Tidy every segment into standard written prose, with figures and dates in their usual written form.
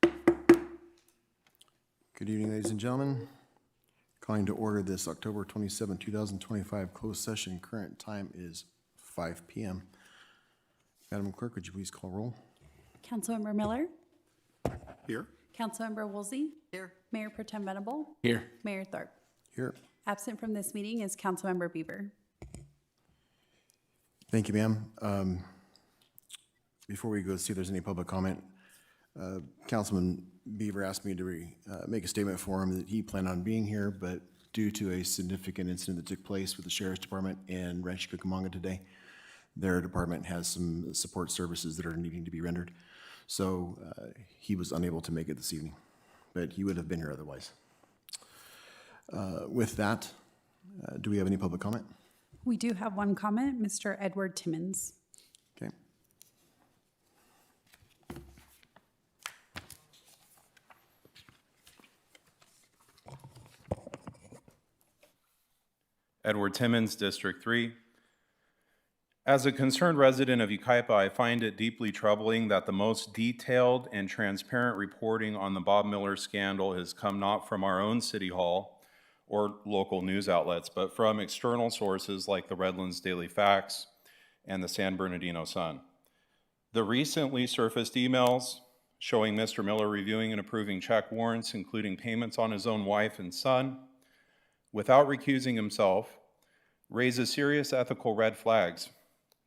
Good evening, ladies and gentlemen. Calling to order this October 27, 2025 closed session. Current time is 5 p.m. Madam Clerk, would you please call roll? Councilmember Miller? Here. Councilmember Woolsey? Here. Mayor Pro Tem Venable? Here. Mayor Thorpe? Here. Absent from this meeting is Councilmember Bieber. Thank you, ma'am. Before we go see if there's any public comment, Councilman Beaver asked me to make a statement for him that he planned on being here, but due to a significant incident that took place with the Sheriff's Department in Rancho Cucamonga today, their department has some support services that are needing to be rendered. So he was unable to make it this evening, but he would have been here otherwise. With that, do we have any public comment? We do have one comment, Mr. Edward Timmons. Okay. Edward Timmons, District 3. As a concerned resident of Yucaipa, I find it deeply troubling that the most detailed and transparent reporting on the Bob Miller scandal has come not from our own City Hall or local news outlets, but from external sources like the Redlands Daily Facts and the San Bernardino Sun. The recently surfaced emails showing Mr. Miller reviewing and approving check warrants, including payments on his own wife and son, without recusing himself, raises serious ethical red flags.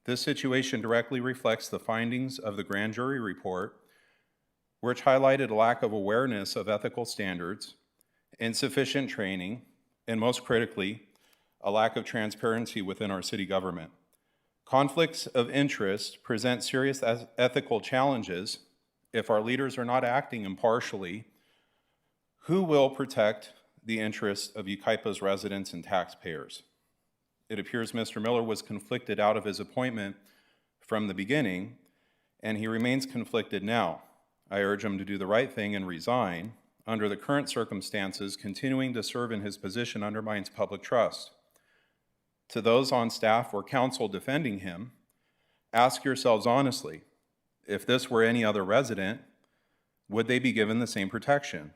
This situation directly reflects the findings of the grand jury report, which highlighted a lack of awareness of ethical standards, insufficient training, and most critically, a lack of transparency within our city government. Conflicts of interest present serious ethical challenges. If our leaders are not acting impartially, who will protect the interests of Yucaipa's residents and taxpayers? It appears Mr. Miller was conflicted out of his appointment from the beginning, and he remains conflicted now. I urge him to do the right thing and resign. Under the current circumstances, continuing to serve in his position undermines public trust. To those on staff or council defending him, ask yourselves honestly, if this were any other resident, would they be given the same protection?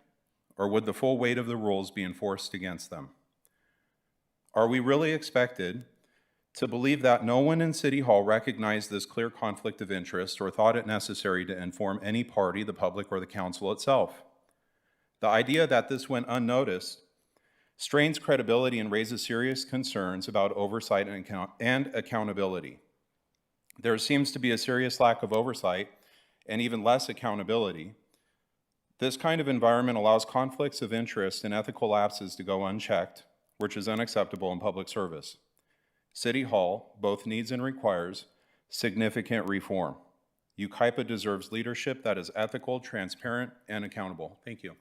Or would the full weight of the rules be enforced against them? Are we really expected to believe that no one in City Hall recognized this clear conflict of interest or thought it necessary to inform any party, the public, or the council itself? The idea that this went unnoticed strains credibility and raises serious concerns about oversight and accountability. There seems to be a serious lack of oversight and even less accountability. This kind of environment allows conflicts of interest and ethical lapses to go unchecked, which is unacceptable in public service. City Hall both needs and requires significant reform. Yucaipa deserves leadership that is ethical, transparent, and accountable. Thank you.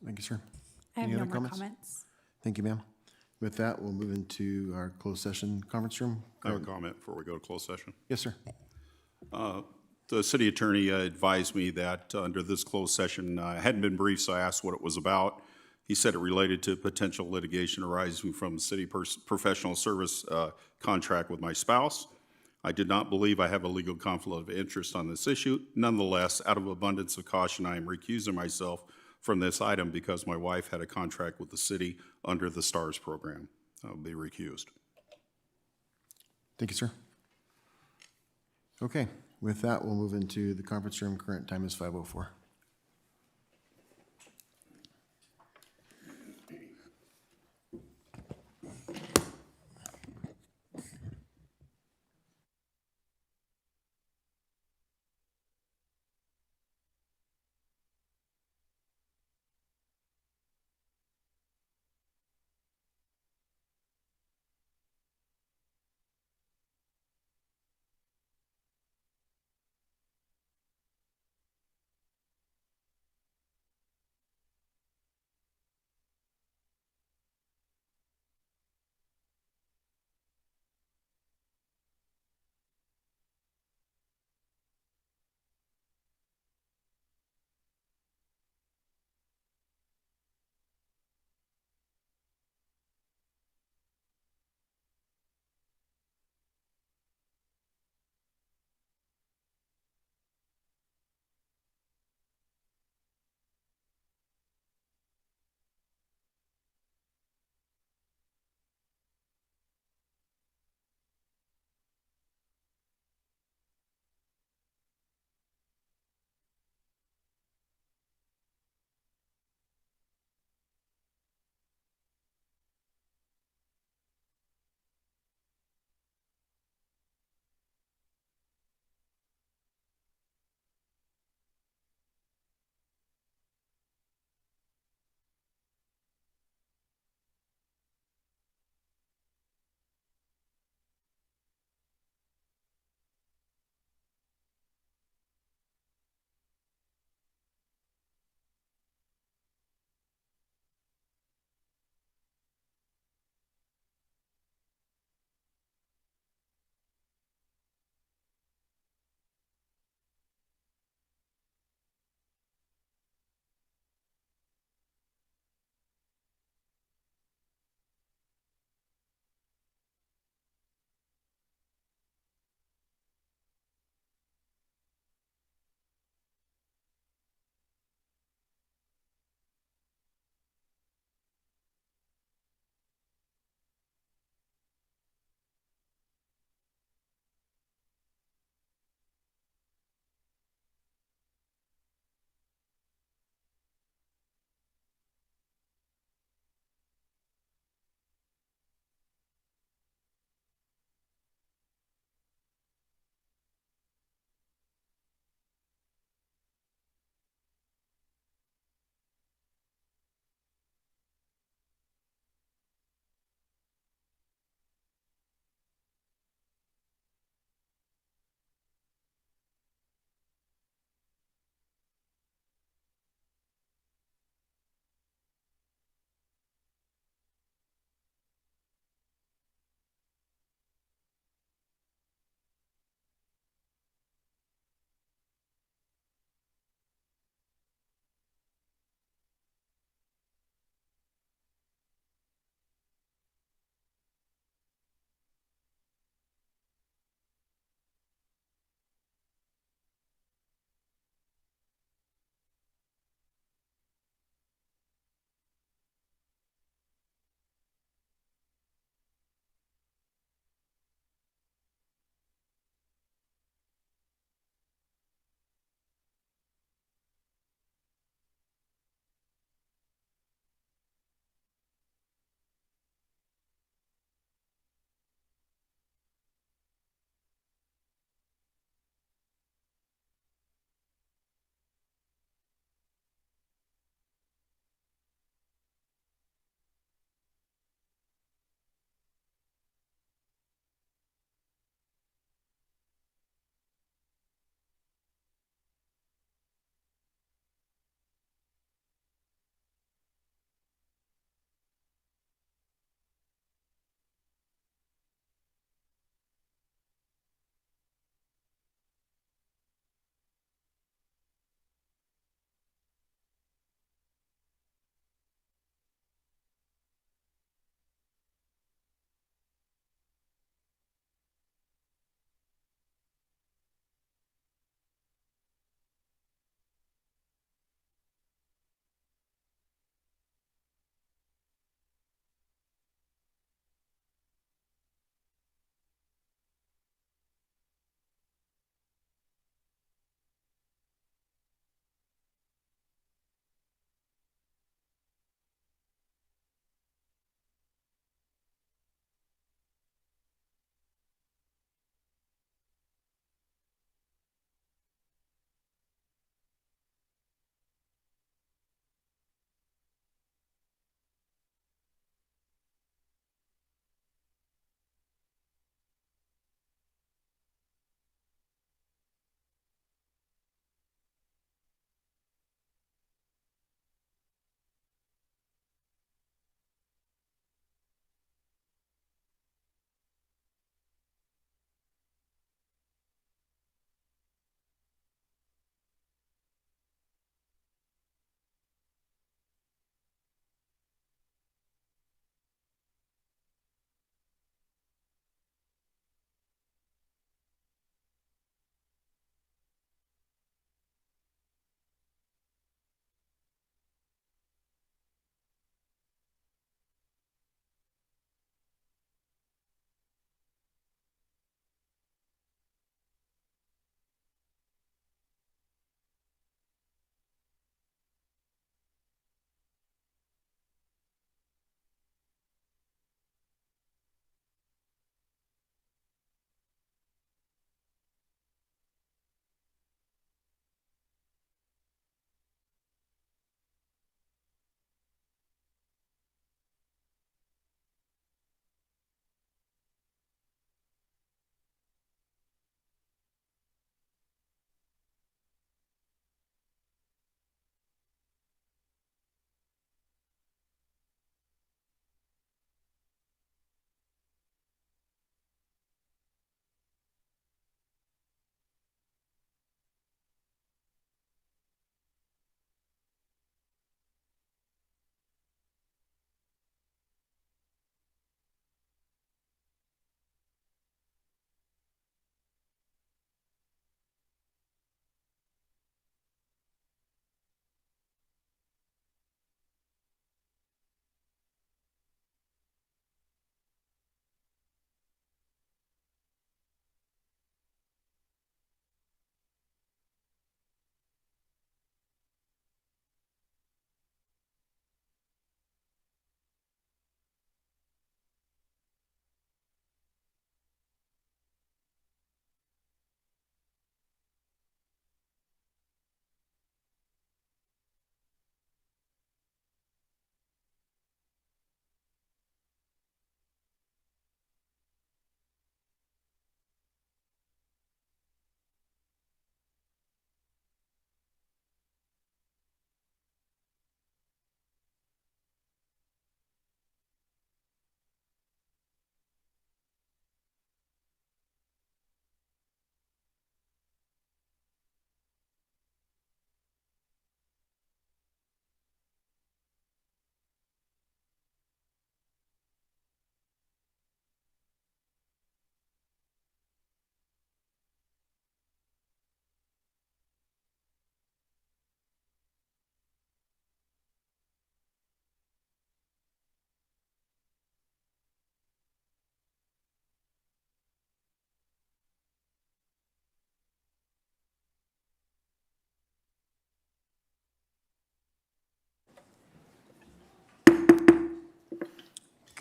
Thank you, sir. I have Any no other more comments? comments. Thank you, ma'am. With that, we'll move into our closed session conference room. I have a comment before we go to closed session. Yes, sir. The city attorney advised me that under this closed session, I hadn't been briefed, so I asked what it was about. He said it related to potential litigation arising from city professional service contract with my spouse. I did not believe I have a legal conflict of interest on this issue. Nonetheless, out of abundance of caution, I am recusing myself from this item because my wife had a contract with the city under the STARS program. I'll be recused. Thank you, sir. Okay, with that, we'll move into the conference room. Current time is 5:04.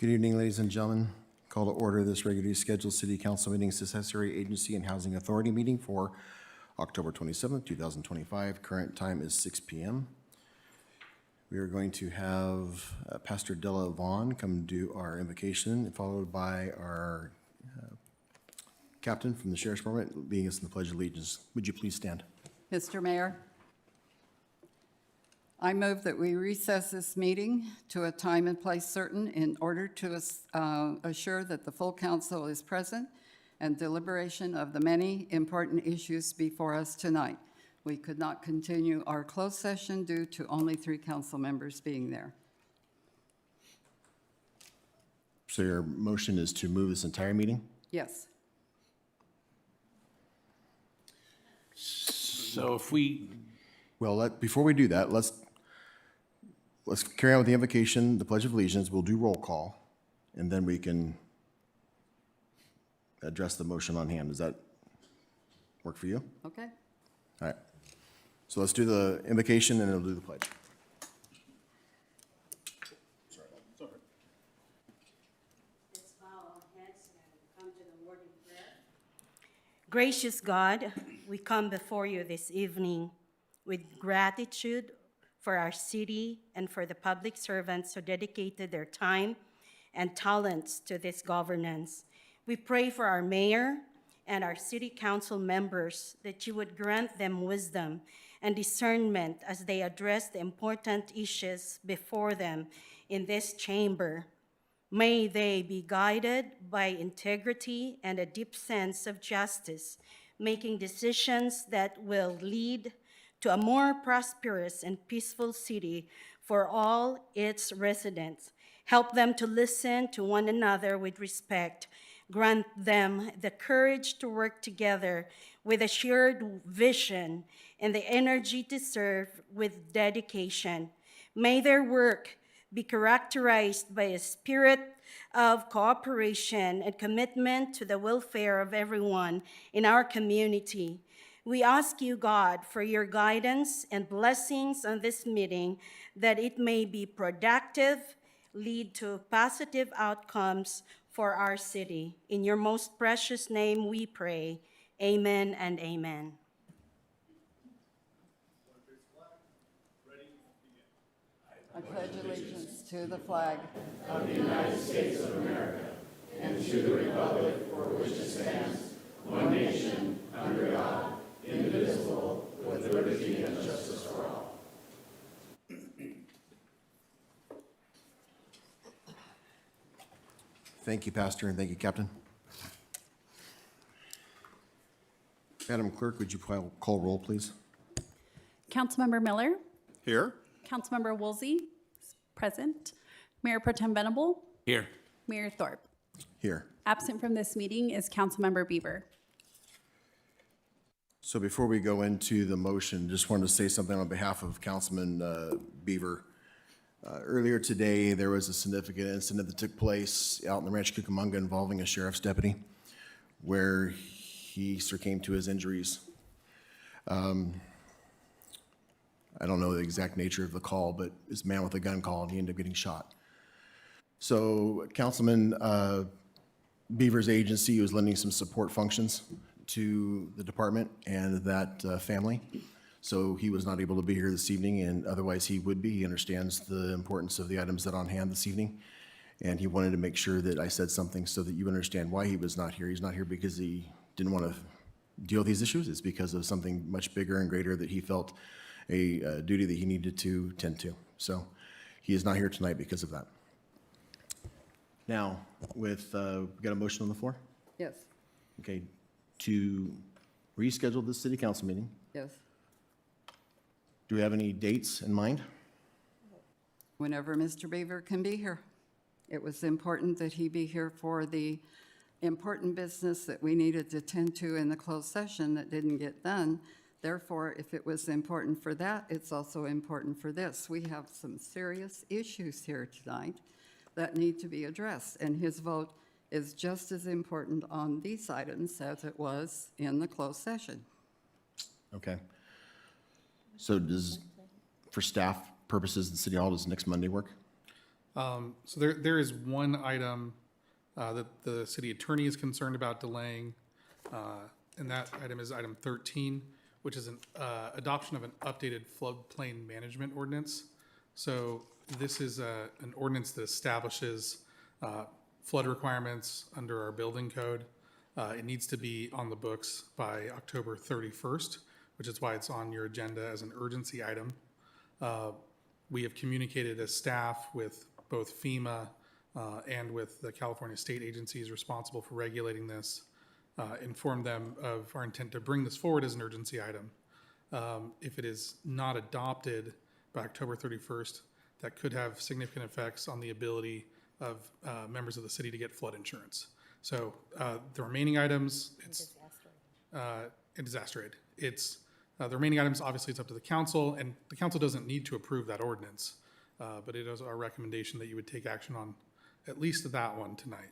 Good evening, ladies and gentlemen. Call to order this regularly scheduled City Council meeting, Successory Agency and Housing Authority meeting for October 27th, 2025. Current time is 6 p.m. We are going to have Pastor Della Vaughn come do our invocation, followed by our captain from the Sheriff's Department leading us in the Pledge of Allegiance. Would you please stand? Mr. Mayor, I move that we recess this meeting to a time and place certain in order to assure that the full council is present and deliberation of the many important issues before us tonight. We could not continue our closed session due to only 3 council members being there. So your motion is to move this entire meeting? Yes. So if we, Well, before we do that, let's carry on with the invocation, the Pledge of Allegiance. We'll do roll call, and then we can address the motion on hand. Does that work for you? Okay. All right. So let's do the invocation, and then we'll do the pledge. Let's bow our heads and come to the Lord in prayer. Gracious God, we come before you this evening with gratitude for our city and for the public servants who dedicated their time and talents to this governance. We pray for our mayor and our city council members that you would grant them wisdom and discernment as they address the important issues before them in this chamber. May they be guided by integrity and a deep sense of justice, making decisions that will lead to a more prosperous and peaceful city for all its residents. Help them to listen to one another with respect. Grant them the courage to work together with a shared vision and the energy to serve with dedication. May their work be characterized by a spirit of cooperation and commitment to the welfare of everyone in our community. We ask you, God, for your guidance and blessings on this meeting, that it may be productive, lead to positive outcomes for our city. In your most precious name we pray. Amen and amen. I pledge allegiance to the flag Thank you, Pastor, and thank you, Captain. Madam Clerk, would you call roll, please? Councilmember Miller, Here? Councilmember Woolsey, present. Mayor Pro Tem Venable, here, Mayor Thorpe. Here. Absent from this meeting is Councilmember Beaver. So before we go into the motion, just wanted to say something on behalf of Councilman Beaver. Earlier today, there was a significant incident that took place out in the Ranch Cucamonga involving a sheriff's deputy where he succumbed to his injuries. I don't know the exact nature of the call, but it's man with a gun call, and he ended up getting shot. So Councilman Beaver's agency was lending some support functions to the department and that family. So he was not able to be here this evening, and otherwise he would be. He understands the importance of the items that are on hand this evening. And he wanted to make sure that I said something so that you understand why he was not here. He's not here because he didn't want to deal with these issues. It's because of something much bigger and greater that he felt a duty that he needed to tend to. So he is not here tonight because of that. Now, we got a motion on the floor? Yes. Okay, to reschedule this city council meeting. Yes. Do we have any dates in mind? Whenever Mr. Beaver can be here. It was important that he be here for the important business that we needed to tend to in the closed session that didn't get done. Therefore, if it was important for that, it's also important for this. We have some serious issues here tonight that need to be addressed, and his vote is just as important on these items as it was in the closed session. Okay. So for staff purposes in City Hall, does next Monday work? So there is one item that the city attorney is concerned about delaying, and that item is item 13, which is an adoption of an updated floodplain management ordinance. So this is an ordinance that establishes flood requirements under our building code. It needs to be on the books by October 31st, which is why it's on your agenda as an urgency item. We have communicated as staff with both FEMA and with the California state agencies responsible for regulating this, informed them of our intent to bring this forward as an urgency item. If it is not adopted by October 31st, that could have significant effects on the ability of members of the city to get flood insurance. So the remaining items, it's disaster aid. It's the remaining items, obviously it's up to the council, and the council doesn't need to approve that ordinance, but it is our recommendation that you would take action on at least that one tonight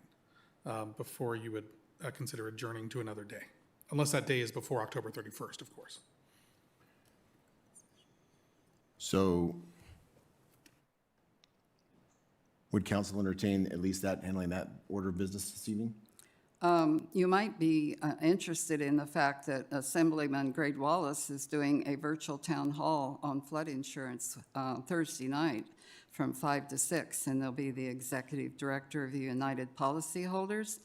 before you would consider adjourning to another day, unless that day is before October 31st, of course. So would council entertain at least that, handling that order of business this evening? You might be interested in the fact that Assemblyman Greg Wallace is doing a virtual town hall on flood insurance Thursday night from 5 to 6, and there'll be the executive director of the United Policyholders,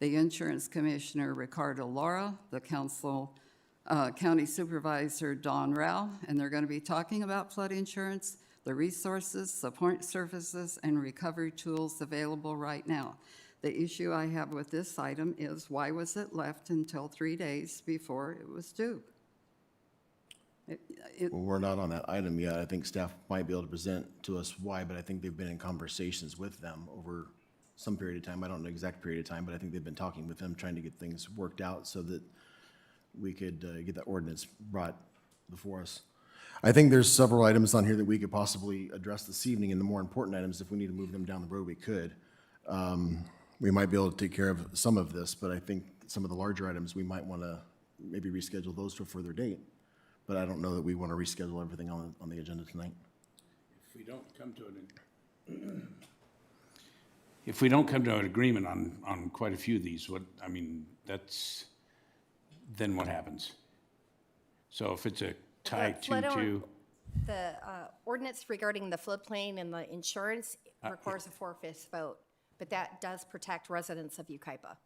the insurance commissioner Ricardo Lara, the county supervisor Don Rao, and they're going to be talking about flood insurance, the resources, support services, and recovery tools available right now. The issue I have with this item is why was it left until 3 days before it was due? Well, we're not on that item yet. I think staff might be able to present to us why, but I think they've been in conversations with them over some period of time. I don't know the exact period of time, but I think they've been talking with them, trying to get things worked out so that we could get that ordinance brought before us. I think there's several items on here that we could possibly address this evening, and the more important items, if we need to move them down the road, we could. We might be able to take care of some of this, but I think some of the larger items, we might want to maybe reschedule those to a further date. But I don't know that we want to reschedule everything on the agenda tonight. If we don't come to if we don't come to an agreement on quite a few of these, then what happens? So if it's a tie The flood 2-2, The ordinance regarding the floodplain and the insurance requires a 4/5 vote, but that does protect residents of Yucaipa.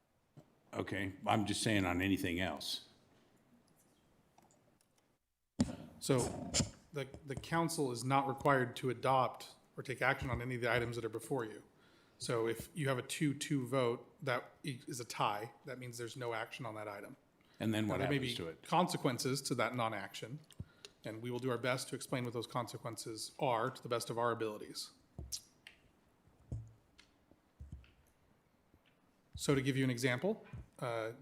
okay, I'm just saying on anything else. So the council is not required to adopt or take action on any of the items that are before you. So if you have a 2-2 vote, that is a tie. That means there's no action on that item. And then Now, what there may happens be to it? consequences to that non-action, and we will do our best to explain what those consequences are to the best of our abilities. So to give you an example,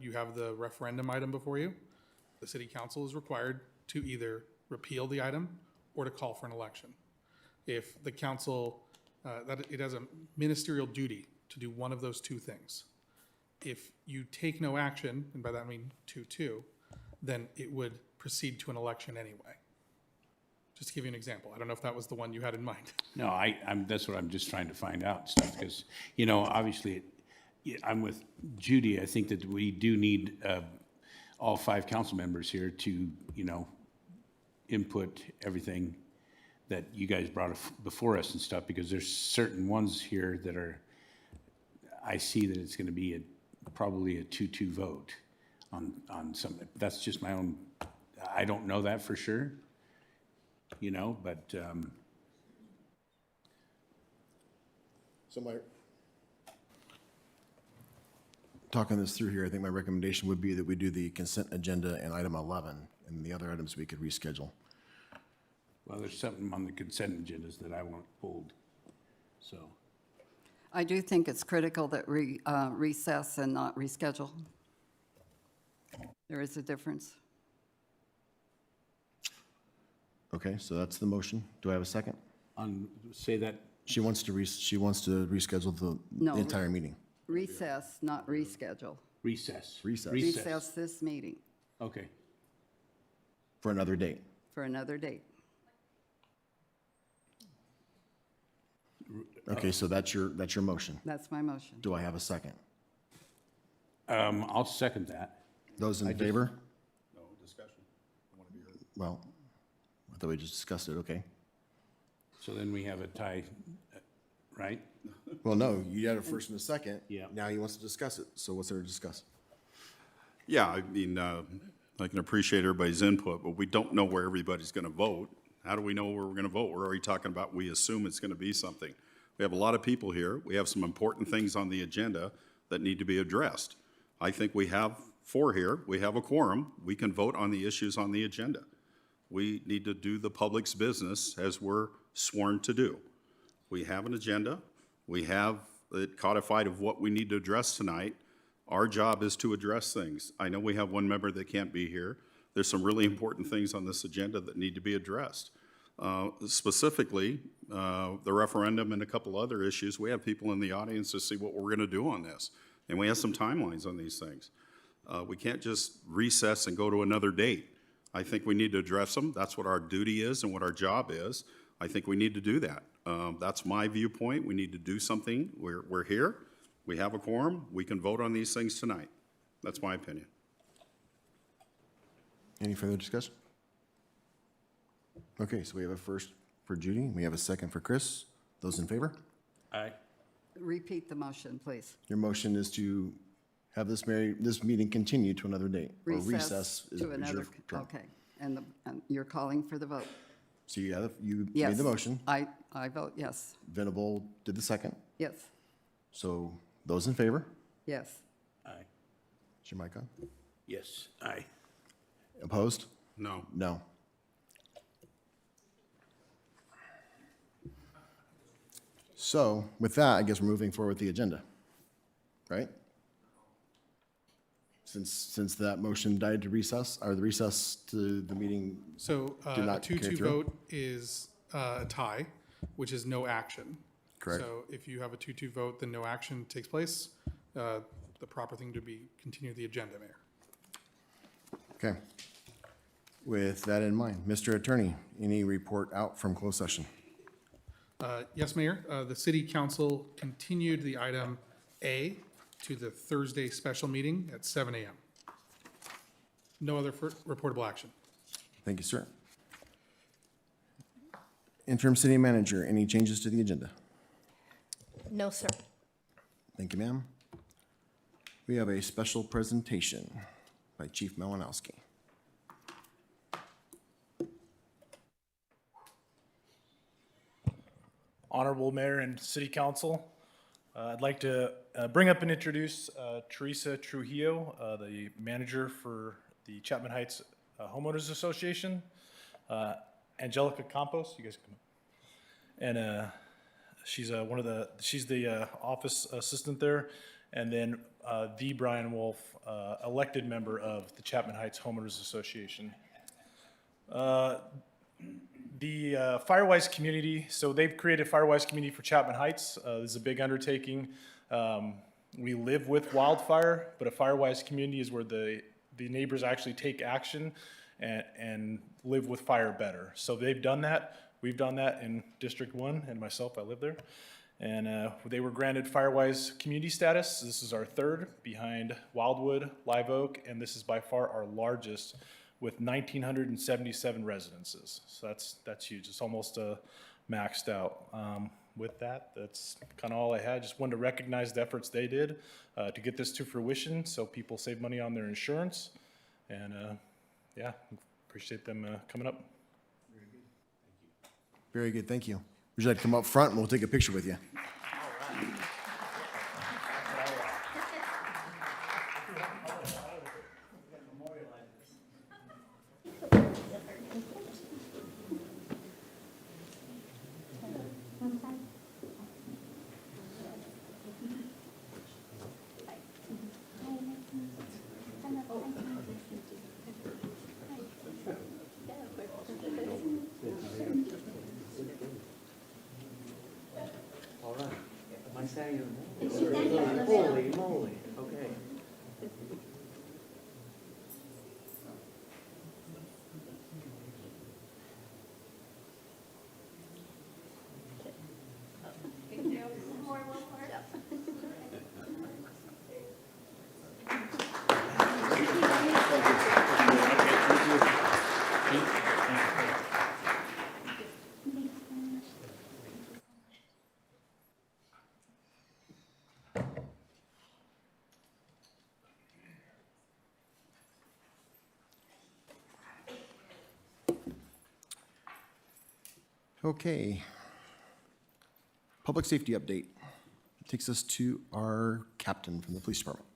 you have the referendum item before you. The city council is required to either repeal the item or to call for an election. If the council, it has a ministerial duty to do one of those two things. If you take no action, and by that I mean 2-2, then it would proceed to an election anyway. Just to give you an example. I don't know if that was the one you had in mind. No, that's what I'm just trying to find out and stuff, because, obviously, I'm with Judy. I think that we do need all 5 council members here to, input everything that you guys brought before us and stuff, because there's certain ones here that I see that it's going to be probably a 2-2 vote on some. That's just my own, I don't know that for sure, but. So talking this through here, I think my recommendation would be that we do the consent agenda and item 11, and the other items we could reschedule. Well, there's something on the consent agendas that I want pulled, so. I do think it's critical that we recess and not reschedule. There is a difference. Okay, so that's the motion. Do I have a second? Say that, She wants to reschedule the No. entire meeting. Recess, not reschedule. recess. Recess. Recess this meeting Okay, For another date. for another date. Okay, so that's your motion. That's my motion. Do I have a second? I'll second that. Those in favor? No discussion. I want to be heard. Well, I thought we just discussed it, okay. So then we have a tie, right? Well, no, you had a first and a second. Yeah. Now he wants to discuss it, so what's there to discuss? Yeah, I mean, I can appreciate everybody's input, but we don't know where everybody's going to vote. How do we know where we're going to vote? We're already talking about, we assume it's going to be something. We have a lot of people here. We have some important things on the agenda that need to be addressed. I think we have 4 here. We have a quorum. We can vote on the issues on the agenda. We need to do the public's business as we're sworn to do. We have an agenda. We have it codified of what we need to address tonight. Our job is to address things. I know we have one member that can't be here. There's some really important things on this agenda that need to be addressed. Specifically, the referendum and a couple other issues. We have people in the audience to see what we're going to do on this. And we have some timelines on these things. We can't just recess and go to another date. I think we need to address them. That's what our duty is and what our job is. I think we need to do that. That's my viewpoint. We need to do something. We're here. We have a quorum. We can vote on these things tonight. That's my opinion. Any further discussion? Okay, so we have a first for Judy. We have a second for Chris. Those in favor? Aye. Repeat the motion, please. Your motion is to have this meeting continue to another date. Or recess is to your another, term. okay. And you're calling for the vote? So you Yes. made the motion. I vote yes. Venable did the second. Yes, So those in favor? yes. Aye. Is your mic on? Yes, aye. Opposed? No. No. So with that, I guess we're moving forward with the agenda, right? Since that motion died to recess, or the recess to the meeting, So Did a not carry 2-2 through? vote is a tie, which is no action. Correct. So if you have a 2-2 vote, then no action takes place. The proper thing to be continue the agenda, Mayor. okay. With that in mind, Mr. Attorney, any report out from closed session? Yes, Mayor. The city council continued the item A to the Thursday special meeting at 7 a.m. No other reportable action. Thank you, sir. Interim city manager, any changes to the agenda? No, sir. Thank you, ma'am. We have a special presentation by Chief Malinowski. Honorable Mayor and City Council, I'd like to bring up and introduce Teresa Trujillo, the manager for the Chapman Heights Homeowners Association. Angelica Campos, you guys come up. And she's she's the office assistant there. And then the Brian Wolf, elected member of the Chapman Heights Homeowners Association. The Firewise community, so they've created Firewise community for Chapman Heights. This is a big undertaking. We live with wildfire, but a Firewise community is where the neighbors actually take action and live with fire better. So they've done that. We've done that in District 1, and myself, I live there. And they were granted Firewise community status. This is our third behind Wildwood, Live Oak, and this is by far our largest with 1,977 residences. So that's huge. It's almost maxed out. With that, that's kind of all I had. Just wanted to recognize the efforts they did to get this to fruition so people save money on their insurance. And yeah, appreciate them coming up. Very good, thank you. Would you like to come up front and we'll take a picture with you? All right. Am I saying? Holy moly, okay. Okay. Public safety update. Takes us to our captain from the police department.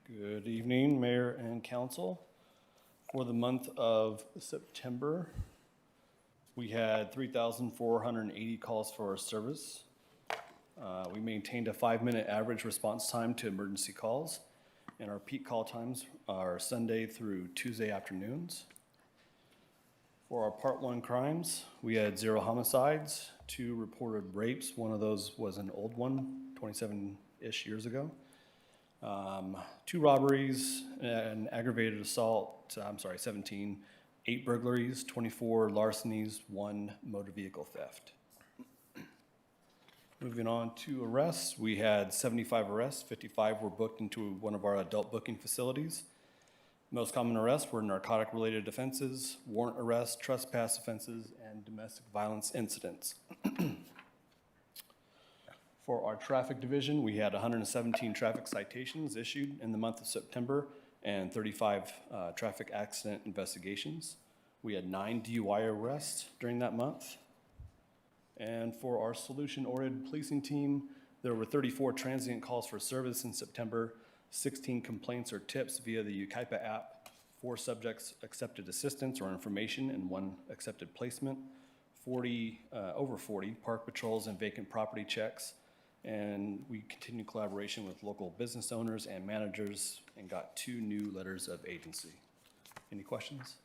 Good evening, Mayor and Council. For the month of September, we had 3,480 calls for our service. We maintained a 5-minute average response time to emergency calls, and our peak call times are Sunday through Tuesday afternoons. For our Part 1 crimes, we had 0 homicides, 2 reported rapes. One of those was an old one, 27-ish years ago. 2 robberies, an aggravated assault, 17, 8 burglaries, 24 larcenies, 1 motor vehicle theft. Moving on to arrests, we had 75 arrests, 55 were booked into one of our adult booking facilities. Most common arrests were narcotic-related offenses, warrant arrests, trespass offenses, and domestic violence incidents. For our traffic division, we had 117 traffic citations issued in the month of September and 35 traffic accident investigations. We had 9 DUI arrests during that month. And for our solution-oriented policing team, there were 34 transient calls for service in September, 16 complaints or tips via the Yucaipa app, 4 subjects accepted assistance or information, and 1 accepted placement, over 40 park patrols and vacant property checks. And we continued collaboration with local business owners and managers and got 2 new letters of agency. Any questions?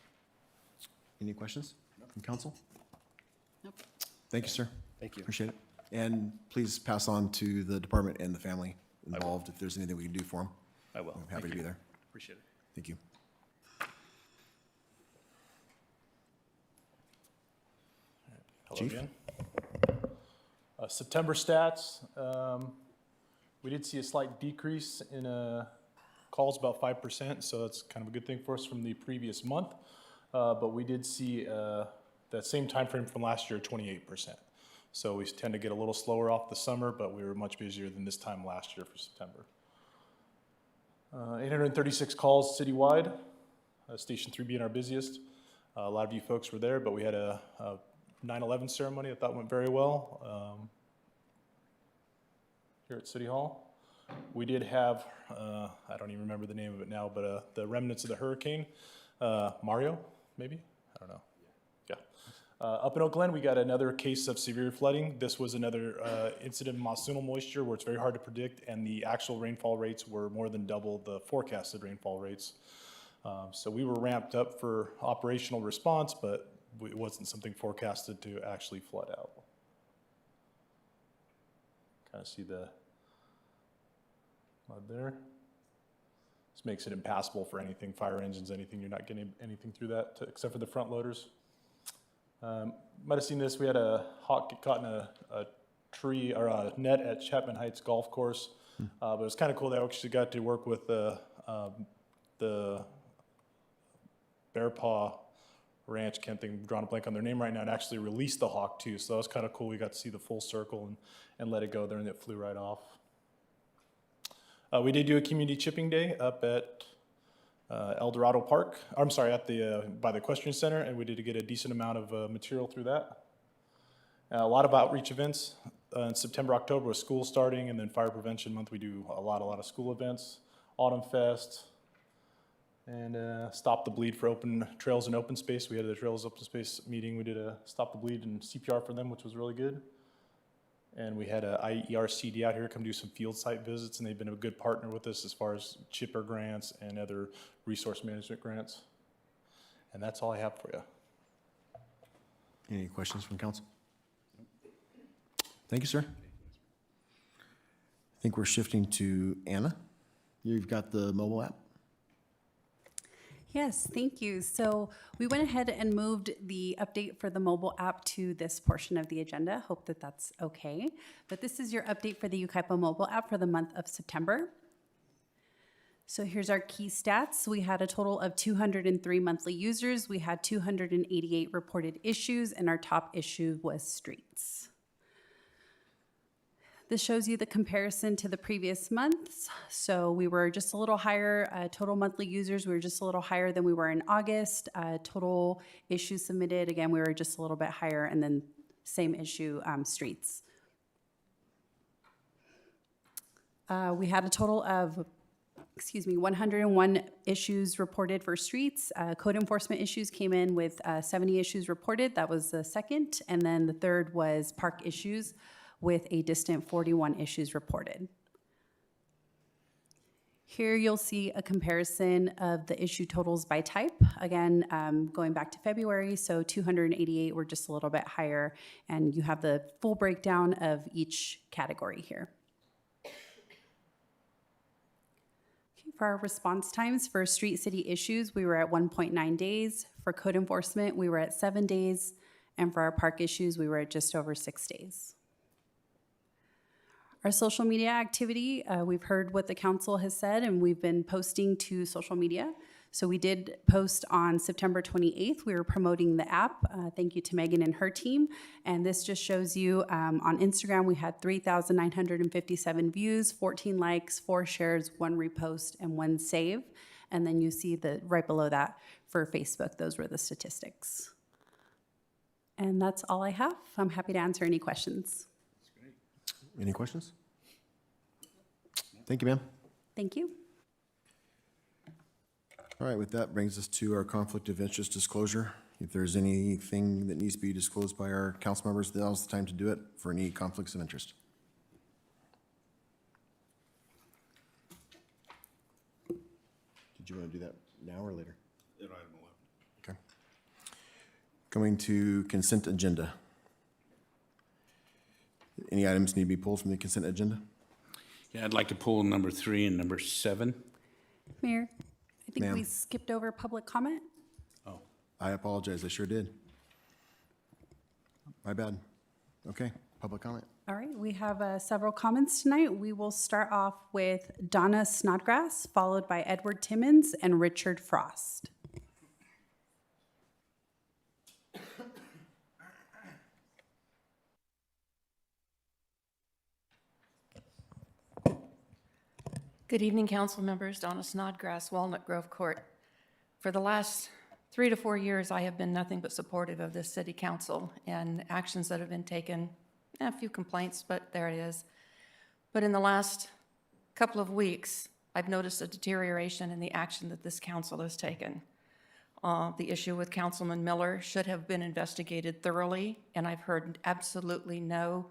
Any questions from council? Nope. Thank you, sir. Thank you. Appreciate it. And please pass on to the department and the family involved if there's anything we can do for them. I will. I'm happy Thank to be you. there. Appreciate it. Thank you. Hello Chief? again. September stats, we did see a slight decrease in calls, about 5%, so that's kind of a good thing for us from the previous month. But we did see that same time frame from last year, 28%. So we tend to get a little slower off the summer, but we were much busier than this time last year for September. 836 calls citywide, Station 3 being our busiest. A lot of you folks were there, but we had a 9/11 ceremony I thought went very well here at City Hall. We did have, I don't even remember the name of it now, but the remnants of the hurricane, Mario, maybe? I don't know. Yeah. Up in Oak Glen, we got another case of severe flooding. This was another incident of monsoonal moisture where it's very hard to predict, and the actual rainfall rates were more than double the forecasted rainfall rates. So we were ramped up for operational response, but it wasn't something forecasted to actually flood out. Kind of see the mud there. This makes it impassable for anything, fire engines, anything. You're not getting anything through that except for the front loaders. Might have seen this. We had a hawk get caught in a tree or a net at Chapman Heights Golf Course. But it was kind of cool that I actually got to work with the Bear Paw Ranch, can't think, drawing a blank on their name right now, and actually released the hawk too. So that was kind of cool. We got to see the full circle and let it go there, and it flew right off. We did do a community chipping day up at El Dorado Park. I'm sorry, at the by the Equestrian Center, and we did get a decent amount of material through that. A lot of outreach events in September, October with school starting, and then Fire Prevention Month. We do a lot of school events, Autumn Fest, and Stop the Bleed for open trails and open space. We had the Trails Open Space meeting. We did a Stop the Bleed and CPR for them, which was really good. And we had a IERCD out here come do some field site visits, and they've been a good partner with us as far as chipper grants and other resource management grants. And that's all I have for you. Any questions from council? Thank you, sir. I think we're shifting to Anna. You've got the mobile app. Yes, thank you. So we went ahead and moved the update for the mobile app to this portion of the agenda. Hope that that's okay. But this is your update for the Yucaipa mobile app for the month of September. So here's our key stats. We had a total of 203 monthly users. We had 288 reported issues, and our top issue was streets. This shows you the comparison to the previous months. So we were just a little higher, total monthly users, we were just a little higher than we were in August. Total issues submitted, again, we were just a little bit higher, and then same issue, streets. We had a total of 101 issues reported for streets. Code enforcement issues came in with 70 issues reported. That was the second. And then the third was park issues with a distant 41 issues reported. Here you'll see a comparison of the issue totals by type. Again, going back to February, so 288 were just a little bit higher, and you have the full breakdown of each category here. For our response times for street city issues, we were at 1.9 days. For code enforcement, we were at 7 days. And for our park issues, we were at just over 6 days. Our social media activity, we've heard what the council has said, and we've been posting to social media. So we did post on September 28th. We were promoting the app. Thank you to Megan and her team. And this just shows you on Instagram, we had 3,957 views, 14 likes, 4 shares, 1 repost, and 1 save. And then you see right below that for Facebook, those were the statistics. And that's all I have. I'm happy to answer any questions. Any questions? Thank you, ma'am. Thank you. All right, with that brings us to our conflict of interest disclosure. If there's anything that needs to be disclosed by our council members, now's the time to do it for any conflicts of interest. Did you want to do that now or later? At item 11. Okay. Going to consent agenda. Any items need to be pulled from the consent agenda? Yeah, I'd like to pull number 3 and number 7. Mayor, I think Ma'am. we skipped over public comment. Oh, I apologize, I sure did. My bad. Okay, public comment. All right, we have several comments tonight. We will start off with Donna Snodgrass, followed by Edward Timmons and Richard Frost. Good evening, council members. Donna Snodgrass, Walnut Grove Court. For the last 3 to 4 years, I have been nothing but supportive of this city council and actions that have been taken. A few complaints, but there it is. But in the last couple of weeks, I've noticed a deterioration in the action that this council has taken. The issue with Councilman Miller should have been investigated thoroughly, and I've heard absolutely no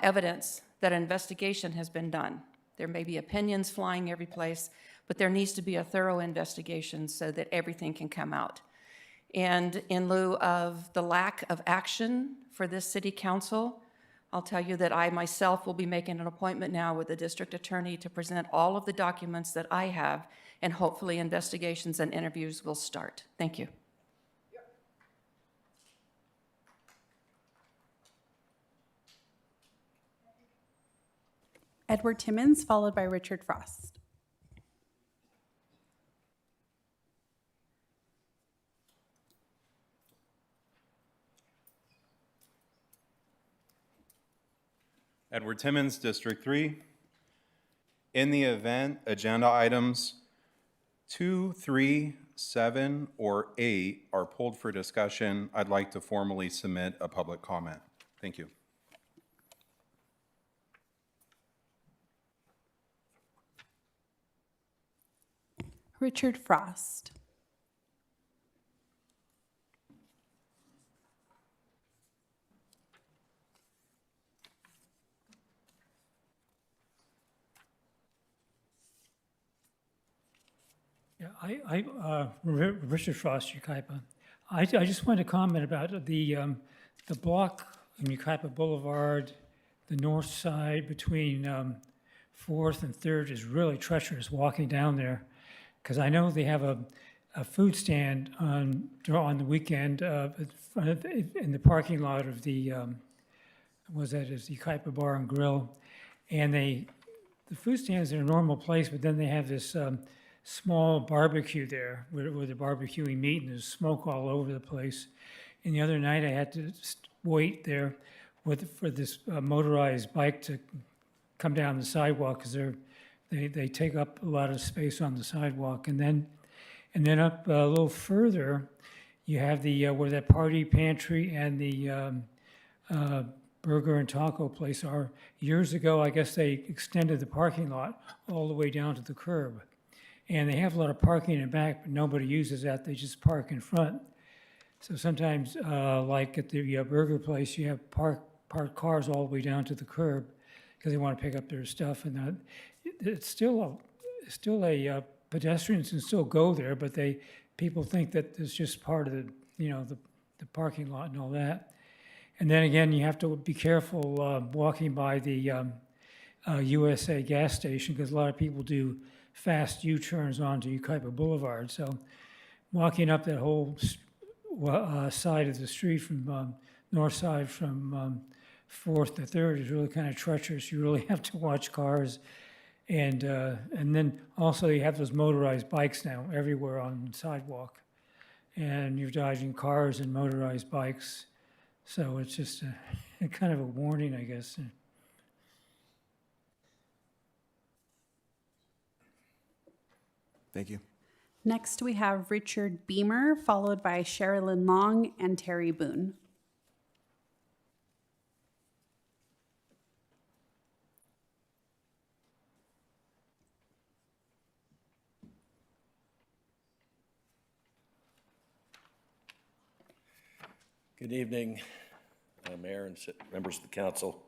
evidence that an investigation has been done. There may be opinions flying every place, but there needs to be a thorough investigation so that everything can come out. And in lieu of the lack of action for this city council, I'll tell you that I myself will be making an appointment now with the district attorney to present all of the documents that I have, and hopefully investigations and interviews will start. Thank you. Edward Timmons, followed by Richard Frost. Edward Timmons, District 3. In the event agenda items 2, 3, 7, or 8 are pulled for discussion, I'd like to formally submit a public comment. Thank you. Richard Frost. Yeah, Richard Frost, Yucaipa. I just wanted to comment about the block in Yucaipa Boulevard, the north side between 4th and 3rd is really treacherous walking down there. Because I know they have a food stand on the weekend in the parking lot of the, is the Yucaipa Bar and Grill. And the food stand's in a normal place, but then they have this small barbecue there where they're barbecuing meat and there's smoke all over the place. And the other night I had to wait there for this motorized bike to come down the sidewalk, because they take up a lot of space on the sidewalk. And then up a little further, you have the, where that party pantry and the burger and taco place are. Years ago, I guess they extended the parking lot all the way down to the curb. And they have a lot of parking in the back, but nobody uses that, they just park in front. So sometimes, like at the burger place, you have parked cars all the way down to the curb because they want to pick up their stuff. And it's still a pedestrians can still go there, but people think that it's just part of the parking lot and all that. And then again, you have to be careful walking by the USA gas station because a lot of people do fast U-turns onto Yucaipa Boulevard. So walking up that whole side of the street from north side from 4th to 3rd is really kind of treacherous. You really have to watch cars. And then also you have those motorized bikes now everywhere on the sidewalk. And you're dodging cars and motorized bikes. So it's just a kind of a warning, I guess. Thank you. Next, we have Richard Beamer, followed by Sherilyn Long and Terry Boone. Good evening, Mayor and members of the council.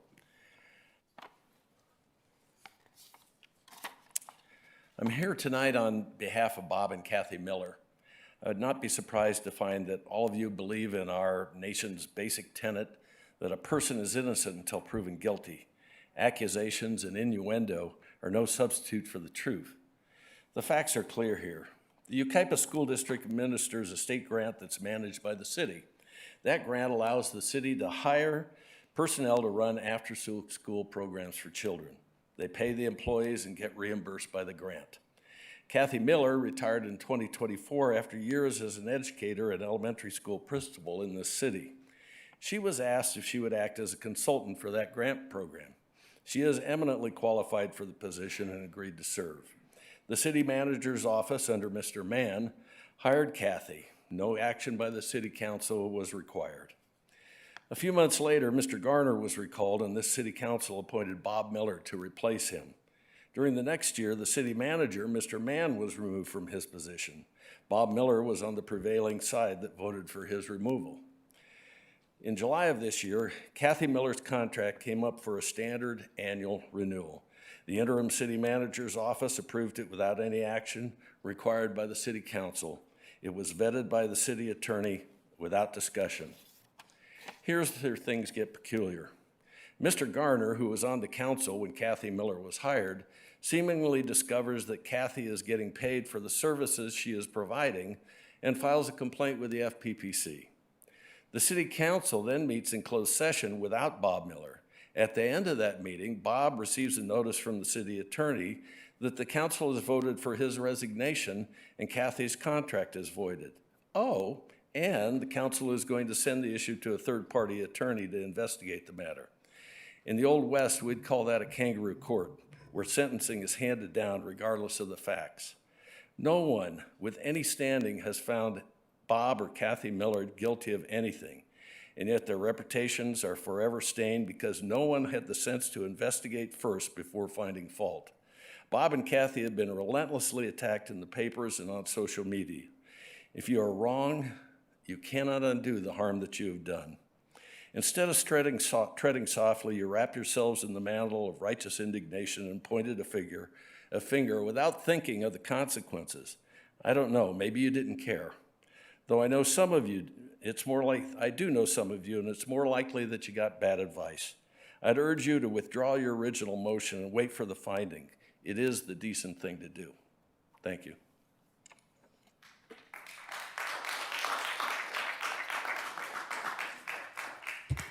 I'm here tonight on behalf of Bob and Kathy Miller. I would not be surprised to find that all of you believe in our nation's basic tenet that a person is innocent until proven guilty. Accusations and innuendo are no substitute for the truth. The facts are clear here. The Yucaipa School District administers a state grant that's managed by the city. That grant allows the city to hire personnel to run after-school programs for children. They pay the employees and get reimbursed by the grant. Kathy Miller retired in 2024 after years as an educator and elementary school principal in this city. She was asked if she would act as a consultant for that grant program. She is eminently qualified for the position and agreed to serve. The city manager's office under Mr. Mann hired Kathy. No action by the city council was required. A few months later, Mr. Garner was recalled and this city council appointed Bob Miller to replace him. During the next year, the city manager, Mr. Mann, was removed from his position. Bob Miller was on the prevailing side that voted for his removal. In July of this year, Kathy Miller's contract came up for a standard annual renewal. The interim city manager's office approved it without any action required by the city council. It was vetted by the city attorney without discussion. Here's where things get peculiar. Mr. Garner, who was on the council when Kathy Miller was hired, seemingly discovers that Kathy is getting paid for the services she is providing and files a complaint with the FPPC. The city council then meets in closed session without Bob Miller. At the end of that meeting, Bob receives a notice from the city attorney that the council has voted for his resignation and Kathy's contract is voided. Oh, and the council is going to send the issue to a third-party attorney to investigate the matter. In the Old West, we'd call that a kangaroo court, where sentencing is handed down regardless of the facts. No one with any standing has found Bob or Kathy Miller guilty of anything, and yet their reputations are forever stained because no one had the sense to investigate first before finding fault. Bob and Kathy have been relentlessly attacked in the papers and on social media. If you are wrong, you cannot undo the harm that you have done. Instead of treading softly, you wrap yourselves in the mantle of righteous indignation and pointed a finger without thinking of the consequences. I don't know, maybe you didn't care. Though I know some of you, I do know some of you, and it's more likely that you got bad advice. I'd urge you to withdraw your original motion and wait for the finding. It is the decent thing to do. Thank you.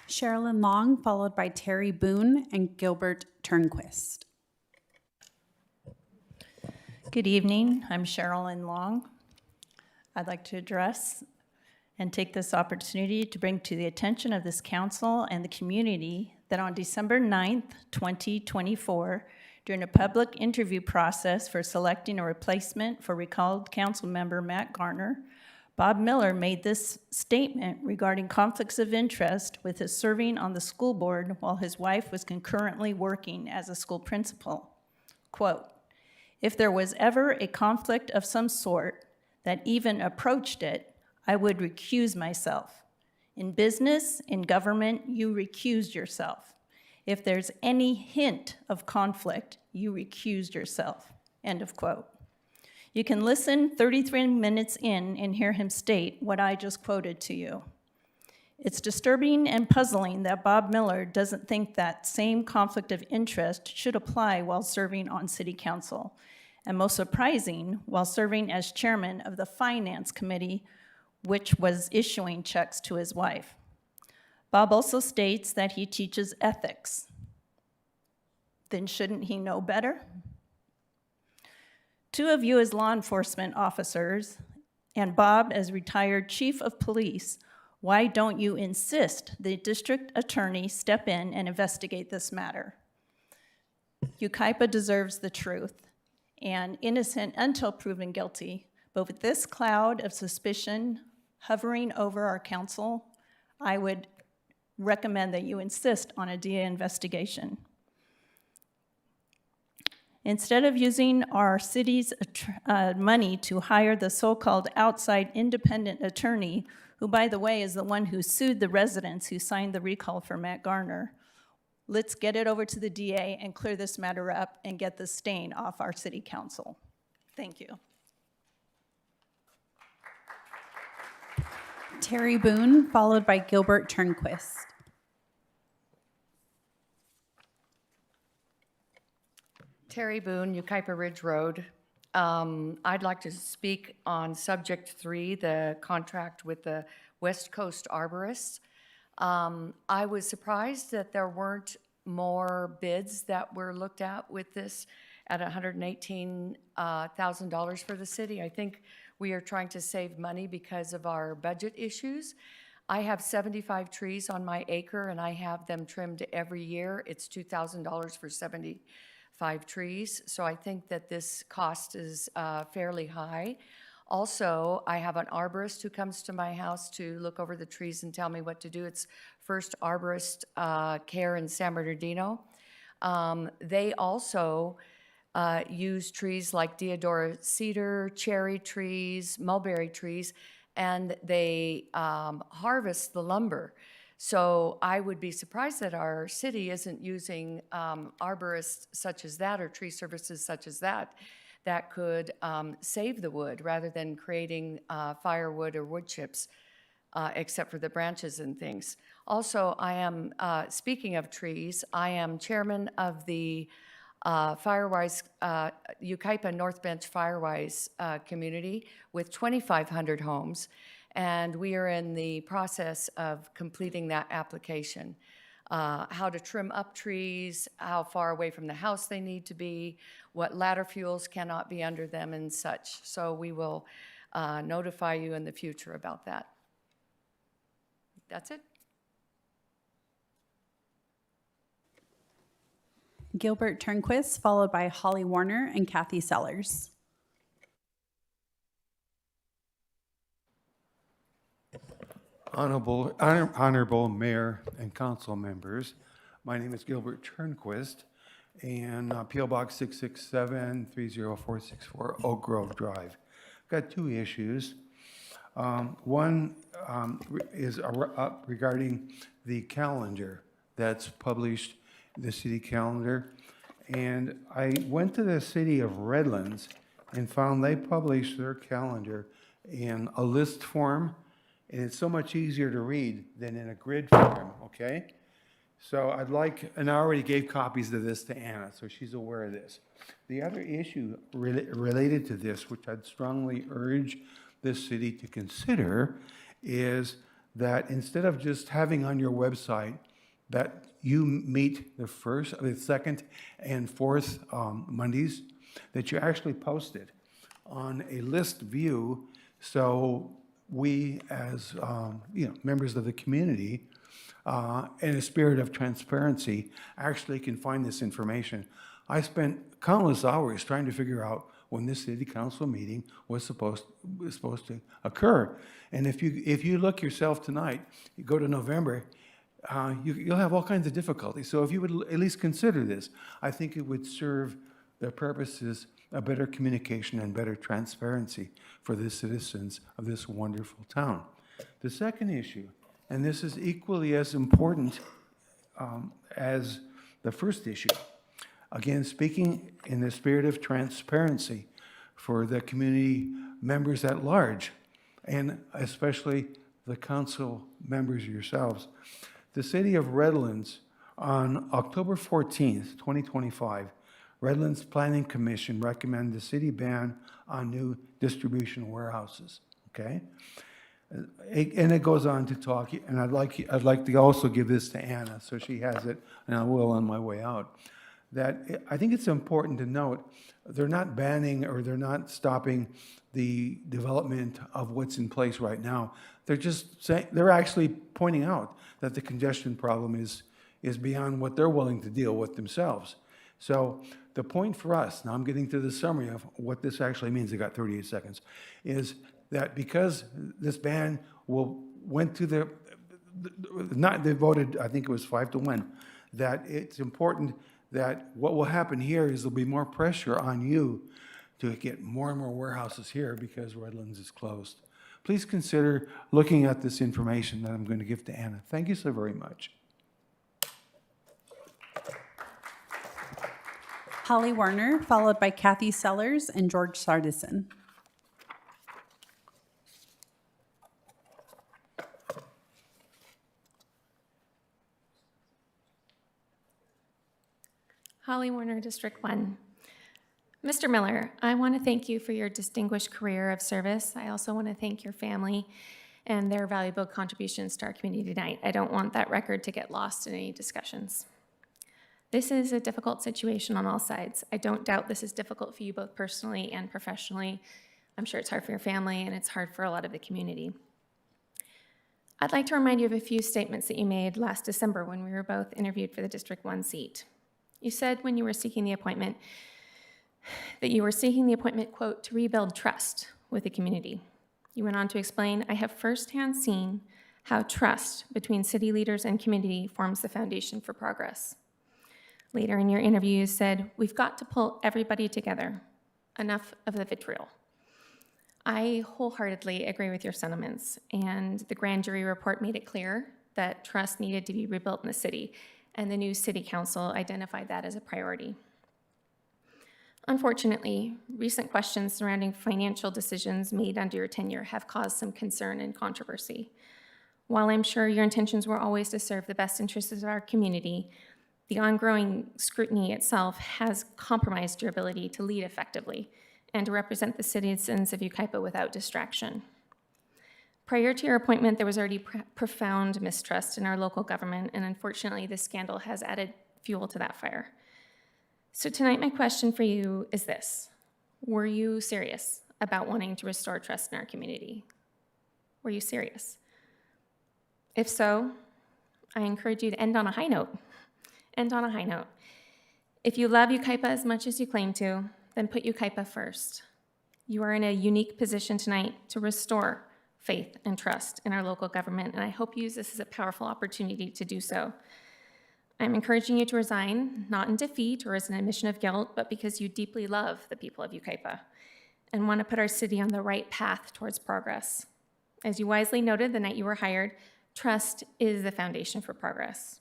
Sherilyn Long, followed by Terry Boone and Gilbert Turnquist. Good evening. I'm Sherilyn Long. I'd like to address and take this opportunity to bring to the attention of this council and the community that on December 9th, 2024, during a public interview process for selecting a replacement for recalled council member Matt Garner, Bob Miller made this statement regarding conflicts of interest with his serving on the school board while his wife was concurrently working as a school principal. Quote, "If there was ever a conflict of some sort that even approached it, I would recuse myself. In business, in government, you recused yourself. If there's any hint of conflict, you recused yourself." End of quote. You can listen 33 minutes in and hear him state what I just quoted to you. It's disturbing and puzzling that Bob Miller doesn't think that same conflict of interest should apply while serving on city council, and most surprising, while serving as chairman of the finance committee, which was issuing checks to his wife. Bob also states that he teaches ethics. Then shouldn't he know better? Two of you as law enforcement officers, and Bob as retired chief of police, why don't you insist the district attorney step in and investigate this matter? Yucaipa deserves the truth, and innocent until proven guilty, but with this cloud of suspicion hovering over our council, I would recommend that you insist on a DA investigation. Instead of using our city's money to hire the so-called outside independent attorney, who, by the way, is the one who sued the residents who signed the recall for Matt Garner, let's get it over to the DA and clear this matter up and get the stain off our city council. Thank you. Terry Boone, followed by Gilbert Turnquist. Terry Boone, Yucaipa Ridge Road. I'd like to speak on subject 3, the contract with the West Coast Arborists. I was surprised that there weren't more bids that were looked at with this at $118,000 for the city. I think we are trying to save money because of our budget issues. I have 75 trees on my acre and I have them trimmed every year. It's $2,000 for 75 trees. So I think that this cost is fairly high. Also, I have an arborist who comes to my house to look over the trees and tell me what to do. It's First Arborist Care in San Bernardino. They also use trees like deodora cedar, cherry trees, mulberry trees, and they harvest the lumber. So I would be surprised that our city isn't using arborists such as that or tree services such as that that could save the wood rather than creating firewood or wood chips, except for the branches and things. Also, I am, speaking of trees, I am chairman of the Firewise, Yucaipa North Bench Firewise community with 2,500 homes, and we are in the process of completing that application. How to trim up trees, how far away from the house they need to be, what ladder fuels cannot be under them and such. So we will notify you in the future about that. That's it. Gilbert Turnquist, followed by Holly Warner and Kathy Sellers. Honorable Mayor and council members, my name is Gilbert Turnquist, and P.O. Box 667, 30464 Oak Grove Drive. I've got two issues. One is regarding the calendar that's published, the city calendar. And I went to the city of Redlands and found they published their calendar in a list form, and it's so much easier to read than in a grid form, okay? So I'd like, and I already gave copies of this to Anna, so she's aware of this. The other issue related to this, which I'd strongly urge this city to consider, is that instead of just having on your website that you meet the first, the second, and fourth Mondays, that you actually post it on a list view, so we as, members of the community, in a spirit of transparency, actually can find this information. I spent countless hours trying to figure out when this city council meeting was supposed to occur. And if you look yourself tonight, you go to November, you'll have all kinds of difficulties. So if you would at least consider this, I think it would serve the purposes of better communication and better transparency for the citizens of this wonderful town. The second issue, and this is equally as important as the first issue, again, speaking in the spirit of transparency for the community members at large, and especially the council members yourselves. The City of Redlands, on October 14th, 2025, Redlands Planning Commission recommended the city ban on new distribution warehouses, okay? And it goes on to talk, and I'd like to also give this to Anna, so she has it, and I will on my way out. That I think it's important to note, they're not banning or they're not stopping the development of what's in place right now. They're just saying, they're actually pointing out that the congestion problem is beyond what they're willing to deal with themselves. So the point for us, now I'm getting to the summary of what this actually means, I got 38 seconds, is that because this ban went to they voted, I think it was 5-1, that it's important that what will happen here is there'll be more pressure on you to get more and more warehouses here because Redlands is closed. Please consider looking at this information that I'm going to give to Anna. Thank you so very much. Holly Warner, followed by Kathy Sellers and George Sardison. Holly Warner, District 1. Mr. Miller, I want to thank you for your distinguished career of service. I also want to thank your family and their valuable contributions to our community tonight. I don't want that record to get lost in any discussions. This is a difficult situation on all sides. I don't doubt this is difficult for you both personally and professionally. I'm sure it's hard for your family and it's hard for a lot of the community. I'd like to remind you of a few statements that you made last December when we were both interviewed for the District 1 seat. You said when you were seeking the appointment that you were seeking the appointment, quote, to rebuild trust with the community. You went on to explain, I have firsthand seen how trust between city leaders and community forms the foundation for progress. Later in your interview, you said, we've got to pull everybody together. Enough of the vitriol. I wholeheartedly agree with your sentiments, and the grand jury report made it clear that trust needed to be rebuilt in the city, and the new city council identified that as a priority. Unfortunately, recent questions surrounding financial decisions made under your tenure have caused some concern and controversy. While I'm sure your intentions were always to serve the best interests of our community, the ongoing scrutiny itself has compromised your ability to lead effectively and to represent the citizens of Yucaipa without distraction. Prior to your appointment, there was already profound mistrust in our local government, and unfortunately, this scandal has added fuel to that fire. So tonight, my question for you is this. Were you serious about wanting to restore trust in our community? Were you serious? If so, I encourage you to end on a high note. End on a high note. If you love Yucaipa as much as you claim to, then put Yucaipa first. You are in a unique position tonight to restore faith and trust in our local government, and I hope you use this as a powerful opportunity to do so. I'm encouraging you to resign, not in defeat or as an admission of guilt, but because you deeply love the people of Yucaipa and want to put our city on the right path towards progress. As you wisely noted the night you were hired, trust is the foundation for progress.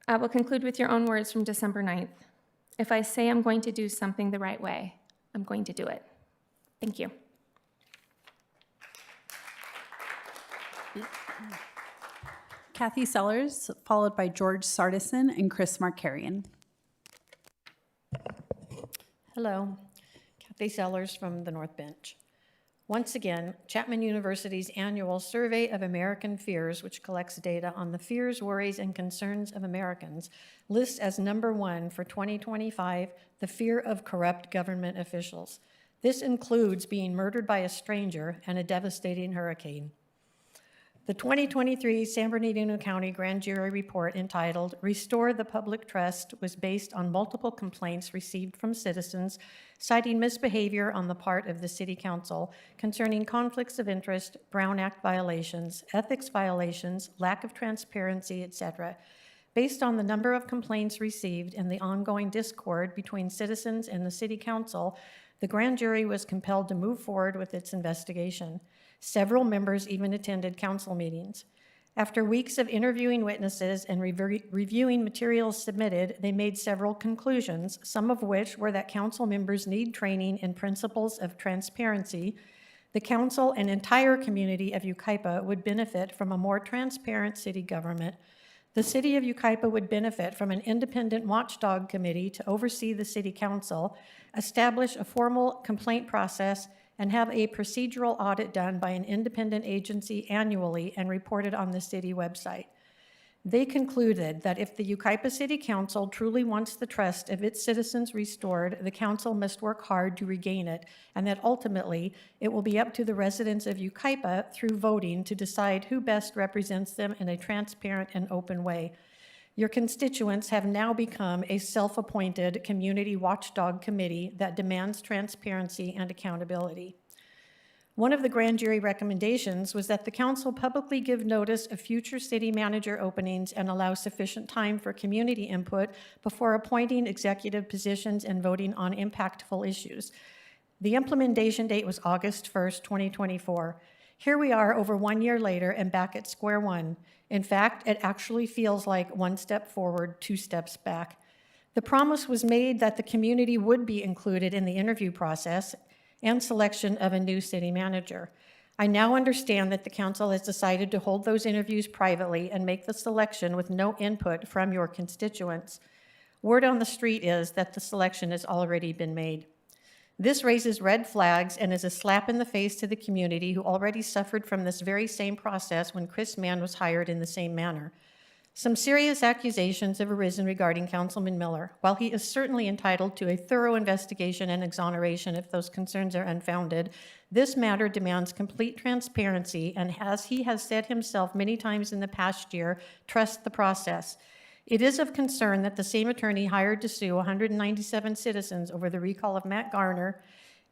I will conclude with your own words from December 9th. If I say I'm going to do something the right way, I'm going to do it. Thank you. Kathy Sellers, followed by George Sardison and Chris Markarian. Hello, Kathy Sellers from the North Bench. Once again, Chapman University's annual Survey of American Fears, which collects data on the fears, worries, and concerns of Americans, lists as number one for 2025 the fear of corrupt government officials. This includes being murdered by a stranger and a devastating hurricane. The 2023 San Bernardino County Grand Jury Report entitled "Restore the Public Trust" was based on multiple complaints received from citizens citing misbehavior on the part of the City Council concerning conflicts of interest, Brown Act violations, ethics violations, lack of transparency, etc. Based on the number of complaints received and the ongoing discord between citizens and the City Council, the grand jury was compelled to move forward with its investigation. Several members even attended council meetings. After weeks of interviewing witnesses and reviewing materials submitted, they made several conclusions, some of which were that council members need training in principles of transparency. The council and entire community of Yucaipa would benefit from a more transparent city government. The city of Yucaipa would benefit from an independent watchdog committee to oversee the city council, establish a formal complaint process, and have a procedural audit done by an independent agency annually and reported on the city website. They concluded that if the Yucaipa City Council truly wants the trust of its citizens restored, the council must work hard to regain it, and that ultimately it will be up to the residents of Yucaipa through voting to decide who best represents them in a transparent and open way. Your constituents have now become a self-appointed community watchdog committee that demands transparency and accountability. One of the grand jury recommendations was that the council publicly give notice of future city manager openings and allow sufficient time for community input before appointing executive positions and voting on impactful issues. The implementation date was August 1st, 2024. Here we are over 1 year later and back at square one. In fact, it actually feels like 1 step forward, 2 steps back. The promise was made that the community would be included in the interview process and selection of a new city manager. I now understand that the council has decided to hold those interviews privately and make the selection with no input from your constituents. Word on the street is that the selection has already been made. This raises red flags and is a slap in the face to the community who already suffered from this very same process when Chris Mann was hired in the same manner. Some serious accusations have arisen regarding Councilman Miller. While he is certainly entitled to a thorough investigation and exoneration if those concerns are unfounded, this matter demands complete transparency, and as he has said himself many times in the past year, trust the process. It is of concern that the same attorney hired to sue 197 citizens over the recall of Matt Garner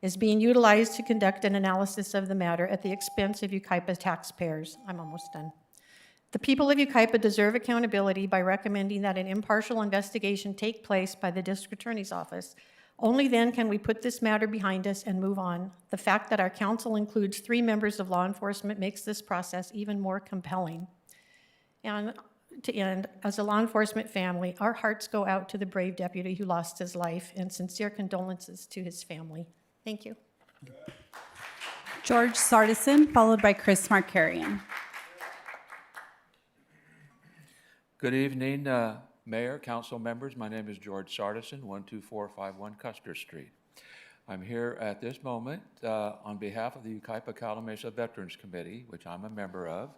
is being utilized to conduct an analysis of the matter at the expense of Yucaipa taxpayers. I'm almost done. The people of Yucaipa deserve accountability by recommending that an impartial investigation take place by the district attorney's office. Only then can we put this matter behind us and move on. The fact that our council includes 3 members of law enforcement makes this process even more compelling. And to end, as a law enforcement family, our hearts go out to the brave deputy who lost his life, and sincere condolences to his family. Thank you. George Sardison, followed by Chris Markarian. Good evening, Mayor, council members. My name is George Sardison, 12451 Custer Street. I'm here at this moment on behalf of the Yucaipa Calimesa Veterans Committee, which I'm a member of,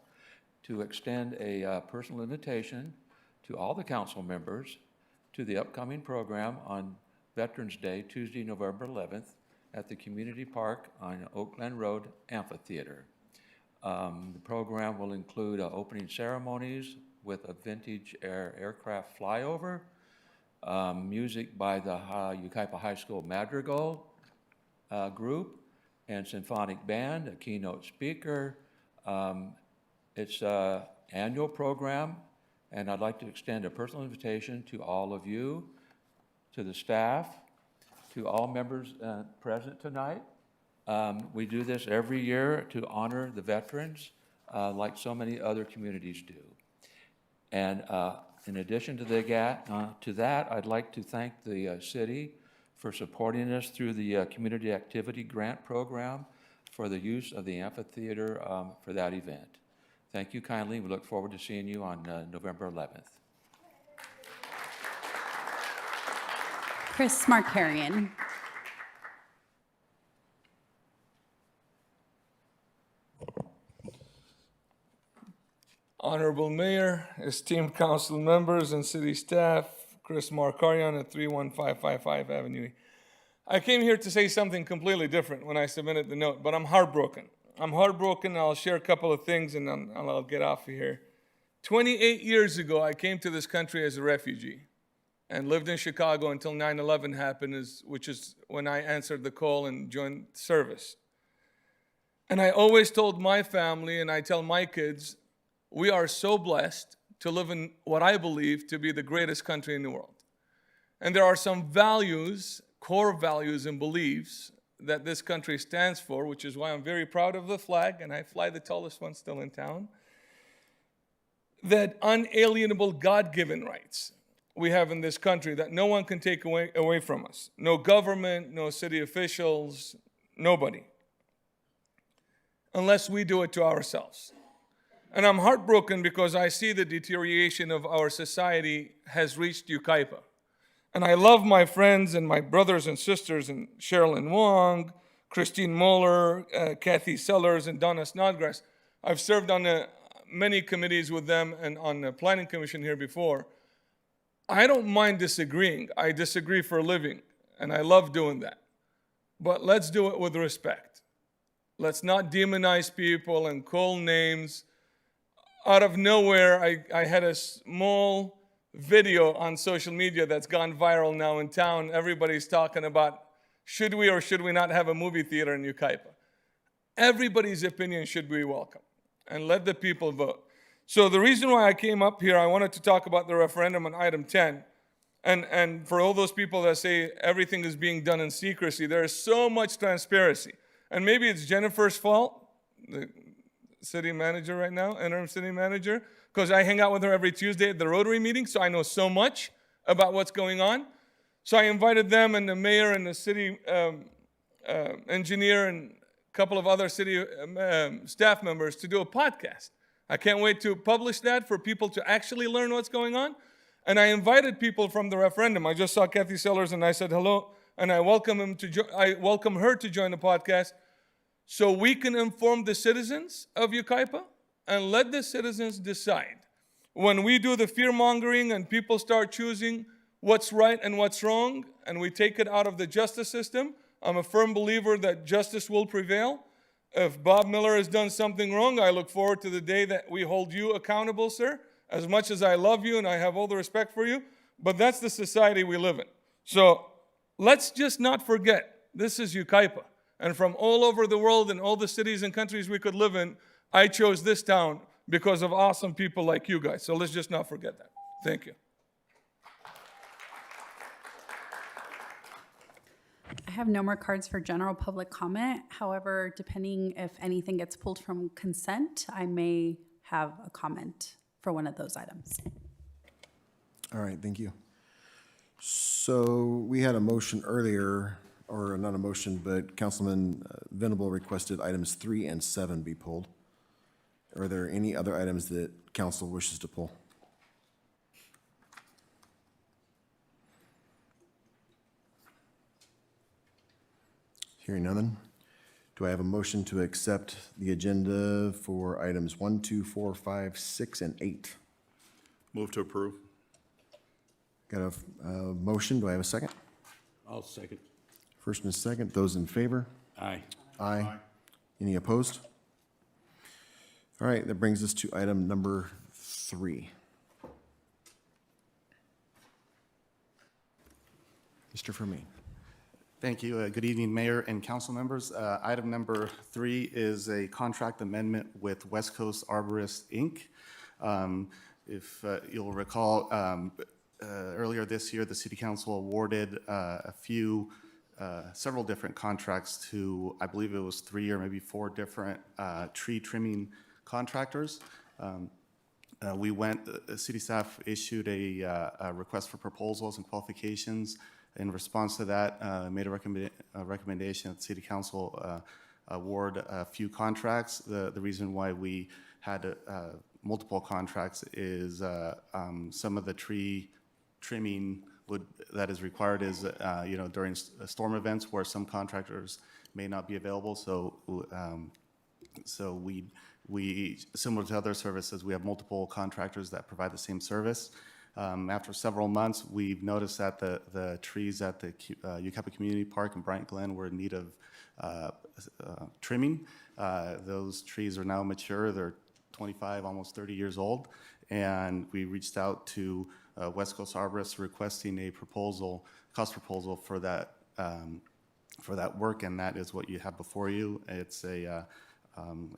to extend a personal invitation to all the council members to the upcoming program on Veterans Day, Tuesday, November 11th, at the Community Park on Oakland Road Amphitheater. The program will include opening ceremonies with a vintage aircraft flyover, music by the Yucaipa High School Madrigal group, and symphonic band, a keynote speaker. It's an annual program, and I'd like to extend a personal invitation to all of you, to the staff, to all members present tonight. We do this every year to honor the veterans, like so many other communities do. And in addition to that, I'd like to thank the city for supporting us through the Community Activity Grant Program for the use of the amphitheater for that event. Thank you kindly. We look forward to seeing you on November 11th. Chris Markarian. Honorable Mayor, esteemed council members and city staff, Chris Markarian at 31555 Avenue I came here to say something completely different when I submitted the note, but I'm heartbroken. I'm heartbroken. I'll share a couple of things and then I'll get off of here. 28 years ago, I came to this country as a refugee and lived in Chicago until 9/11 happened, which is when I answered the call and joined service. And I always told my family, and I tell my kids, we are so blessed to live in what I believe to be the greatest country in the world. And there are some values, core values and beliefs that this country stands for, which is why I'm very proud of the flag, and I fly the tallest one still in town, that unalienable God-given rights we have in this country that no one can take away from us. No government, no city officials, nobody. Unless we do it to ourselves. And I'm heartbroken because I see the deterioration of our society has reached Yucaipa. And I love my friends and my brothers and sisters, and Sherilyn Wong, Christine Moeller, Kathy Sellers, and Donna Snodgrass. I've served on many committees with them and on the planning commission here before. I don't mind disagreeing. I disagree for a living, and I love doing that. But let's do it with respect. Let's not demonize people and call names. Out of nowhere, I had a small video on social media that's gone viral now in town. Everybody's talking about should we or should we not have a movie theater in Yucaipa. Everybody's opinion should be welcome, and let the people vote. So the reason why I came up here, I wanted to talk about the referendum on item 10. And for all those people that say everything is being done in secrecy, there is so much transparency. And maybe it's Jennifer's fault, the city manager right now, interim city manager, because I hang out with her every Tuesday at the Rotary meeting, so I know so much about what's going on. So I invited them and the mayor and the city engineer and a couple of other city staff members to do a podcast. I can't wait to publish that for people to actually learn what's going on. And I invited people from the referendum. I just saw Kathy Sellers and I said hello, and I welcome her to join the podcast so we can inform the citizens of Yucaipa and let the citizens decide. When we do the fear-mongering and people start choosing what's right and what's wrong, and we take it out of the justice system, I'm a firm believer that justice will prevail. If Bob Miller has done something wrong, I look forward to the day that we hold you accountable, sir, as much as I love you and I have all the respect for you, but that's the society we live in. So let's just not forget, this is Yucaipa. And from all over the world and all the cities and countries we could live in, I chose this town because of awesome people like you guys. So let's just not forget that. Thank you. I have no more cards for general public comment. However, depending if anything gets pulled from consent, I may have a comment for one of those items. All right, thank you. So we had a motion earlier, or not a motion, but Councilman Venable requested items 3 and 7 be pulled. Are there any other items that council wishes to pull? Hearing none, do I have a motion to accept the agenda for items 1, 2, 4, 5, 6, and 8? Move to approve. Got a motion, do I have a second? I'll second. First and a second, those in favor? Aye. Aye. Any opposed? All right, that brings us to item number 3. Mr. Fermin. Thank you. Good evening, Mayor and council members. Item number 3 is a contract amendment with West Coast Arborists, Inc. If you'll recall, earlier this year, the City Council awarded several different contracts to, I believe it was 3 or maybe 4 different tree trimming contractors. City staff issued a request for proposals and qualifications. In response to that, made a recommendation that the City Council award a few contracts. The reason why we had multiple contracts is some of the tree trimming that is required is during storm events where some contractors may not be available. So we similar to other services, we have multiple contractors that provide the same service. After several months, we've noticed that the trees at the Yucaipa Community Park in Bryant Glen were in need of trimming. Those trees are now mature. They're 25, almost 30 years old. And we reached out to West Coast Arborists requesting a proposal, cost proposal for that work, and that is what you have before you. It's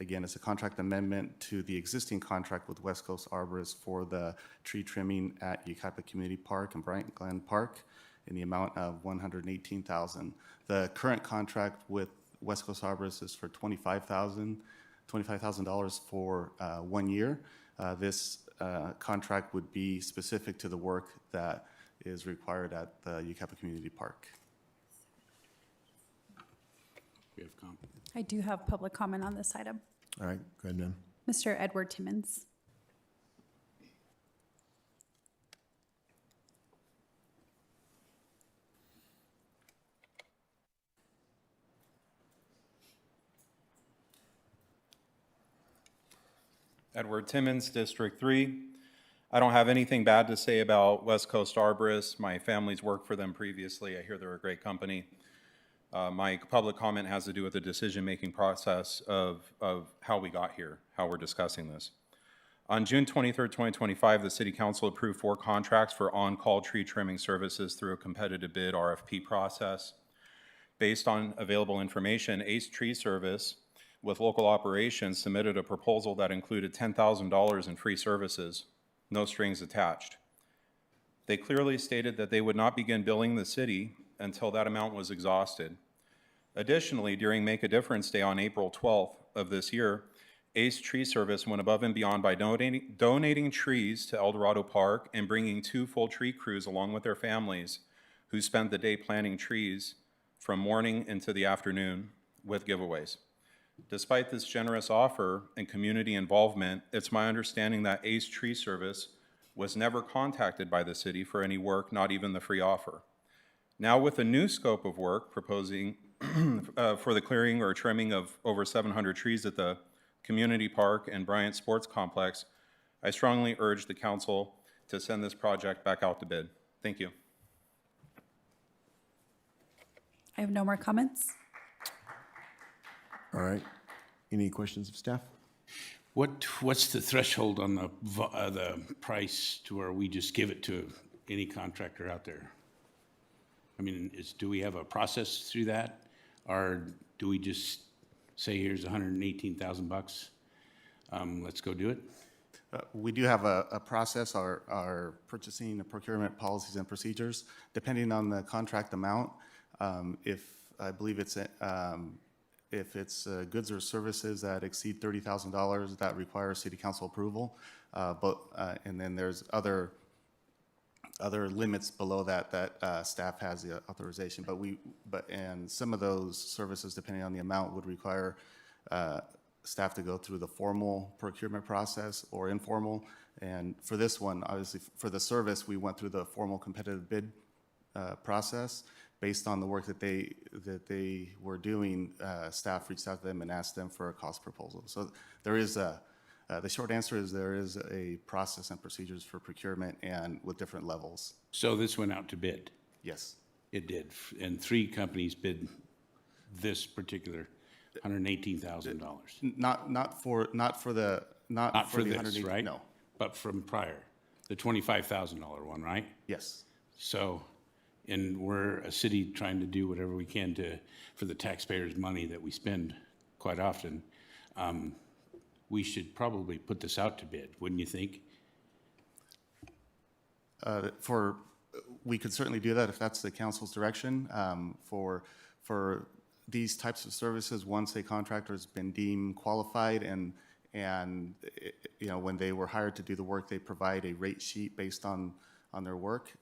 again, it's a contract amendment to the existing contract with West Coast Arborists for the tree trimming at Yucaipa Community Park and Bryant Glen Park in the amount of $118,000. The current contract with West Coast Arborists is for $25,000 for 1 year. This contract would be specific to the work that is required at the Yucaipa Community Park. We have comment. I do have public comment on this item. All right, go ahead, ma'am. Mr. Edward Timmons. Edward Timmons, District 3. I don't have anything bad to say about West Coast Arborists. My family's worked for them previously. I hear they're a great company. My public comment has to do with the decision-making process of how we got here, how we're discussing this. On June 23rd, 2025, the City Council approved 4 contracts for on-call tree trimming services through a competitive bid RFP process. Based on available information, Ace Tree Service with local operations submitted a proposal that included $10,000 in free services, no strings attached. They clearly stated that they would not begin billing the city until that amount was exhausted. Additionally, during Make a Difference Day on April 12th of this year, Ace Tree Service went above and beyond by donating trees to El Dorado Park and bringing 2 full tree crews along with their families who spent the day planting trees from morning into the afternoon with giveaways. Despite this generous offer and community involvement, it's my understanding that Ace Tree Service was never contacted by the city for any work, not even the free offer. Now with a new scope of work proposing for the clearing or trimming of over 700 trees at the Community Park and Bryant Sports Complex, I strongly urge the council to send this project back out to bid. Thank you. I have no more comments. All right. Any questions of staff? What's the threshold on the price to where we just give it to any contractor out there? I mean, do we have a process through that? Or do we just say, here's $118,000, let's go do it? We do have a process, our purchasing and procurement policies and procedures, depending on the contract amount. If I believe it's if it's goods or services that exceed $30,000, that requires city council approval. And then there's other limits below that staff has the authorization. And some of those services, depending on the amount, would require staff to go through the formal procurement process or informal. And for this one, obviously, for the service, we went through the formal competitive bid process. Based on the work that they were doing, staff reached out to them and asked them for a cost proposal. So there is the short answer is there is a process and procedures for procurement and with different levels. So this went out to bid? Yes. It did, and 3 companies bid this particular $118,000. Not for the this, right? No. But from prior, the $25,000 one, right? Yes. So, and we're a city trying to do whatever we can for the taxpayers' money that we spend quite often. We should probably put this out to bid, wouldn't you think? We could certainly do that if that's the council's direction. For these types of services, once a contractor has been deemed qualified and you know, when they were hired to do the work, they provide a rate sheet based on their work.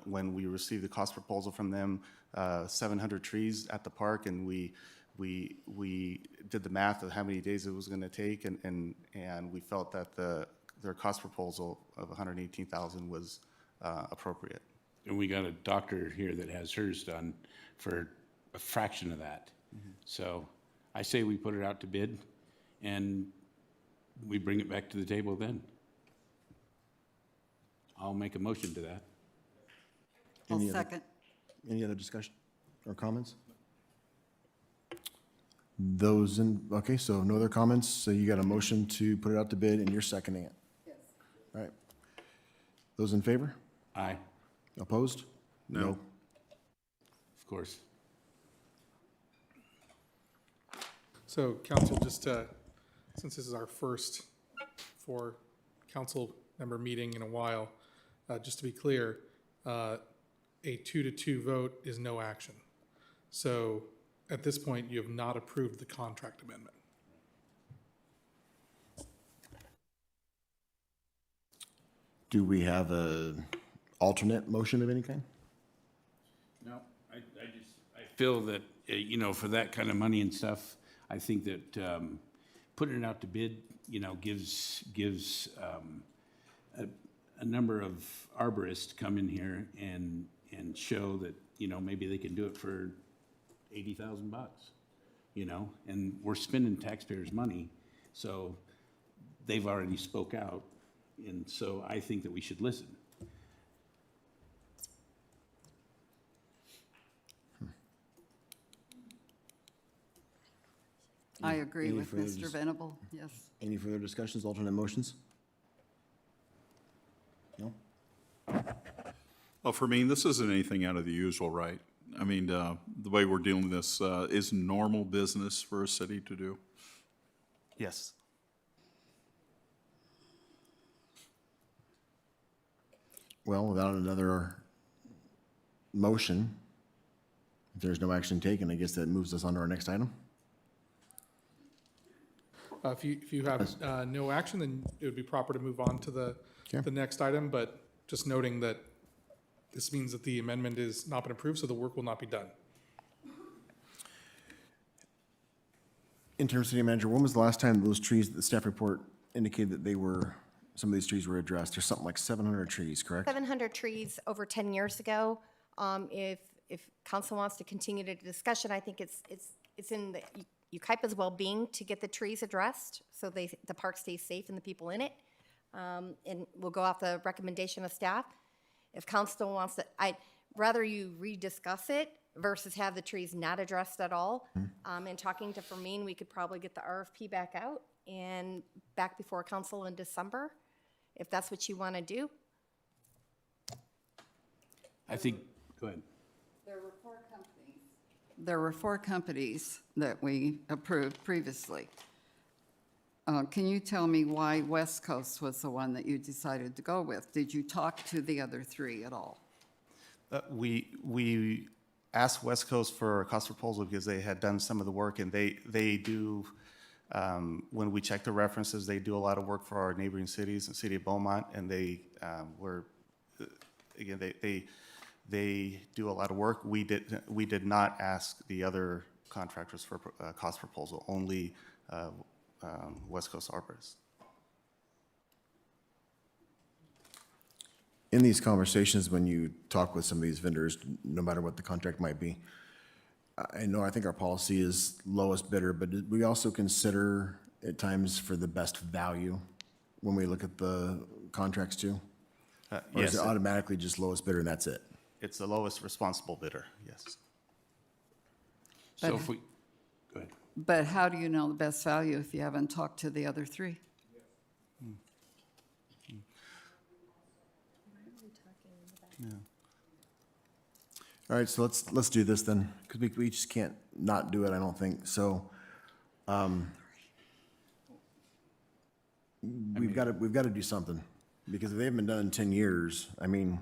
When we received the cost proposal from them, 700 trees at the park, and we did the math of how many days it was going to take, and we felt that their cost proposal of $118,000 was appropriate. And we got a doctor here that has hers done for a fraction of that. Mm-hmm. So I say we put it out to bid and we bring it back to the table then. I'll make a motion to that. I'll Any other- second. Any other discussion or comments? Those in, okay, so no other comments, so you got a motion to put it out to bid and you're seconding it? Yes. All right. Those in favor? Aye, Opposed? No. of course. So council, just since this is our first for council member meeting in a while, just to be clear, a 2-2 vote is no action. So at this point, you have not approved the contract amendment. Do we have a alternate motion of any kind? No, I feel that, you know, for that kind of money and stuff, I think that putting it out to bid, you know, gives a number of arborists come in here and show that, you know, maybe they can do it for $80,000, you know, and we're spending taxpayers' money, so they've already spoke out, and so I think that we should listen. I agree Any with further Mr. Venable, yes. Any further discussions, alternate motions? No? Well, for me, this isn't anything out of the usual, right? I mean, the way we're dealing with this is normal business for a city to do. Yes. Well, without another motion, if there's no action taken, I guess that moves us on to our next item. If you have no action, then it would be proper to move on to the next item, but just noting that this means that the amendment is not been approved, so the work will not be done. Interim City Manager, when was the last time those trees, the staff report indicated that they were, some of these trees were addressed? There's something like 700 trees, correct? 700 trees over 10 years ago. If council wants to continue the discussion, I think it's in the Yucaipa's well-being to get the trees addressed, so the park stays safe and the people in it. And we'll go off the recommendation of staff. If council wants to, I'd rather you rediscuss it versus have the trees not addressed at all. And talking to Fermin, we could probably get the RFP back out and back before council in December, if that's what you want to do. I think, go ahead. There were four companies that we approved previously. Can you tell me why West Coast was the one that you decided to go with? Did you talk to the other three at all? We asked West Coast for a cost proposal because they had done some of the work, and they do, when we check the references, they do a lot of work for our neighboring cities and City of Beaumont, and they were, again, they do a lot of work. We did not ask the other contractors for a cost proposal, only West Coast arborists. In these conversations, when you talk with some of these vendors, no matter what the contract might be, I think our policy is lowest bidder, but we also consider at times for the best value when we look at the contracts too? Or Yes. is it automatically just lowest bidder and that's it? It's the lowest responsible bidder, yes. So if we, go ahead. But how do you know the best value if you haven't talked to the other three? Yeah. All right, so let's do this then, because we just can't not do it, I don't think. So, we've got to do something, because if they haven't been done in 10 years, I mean.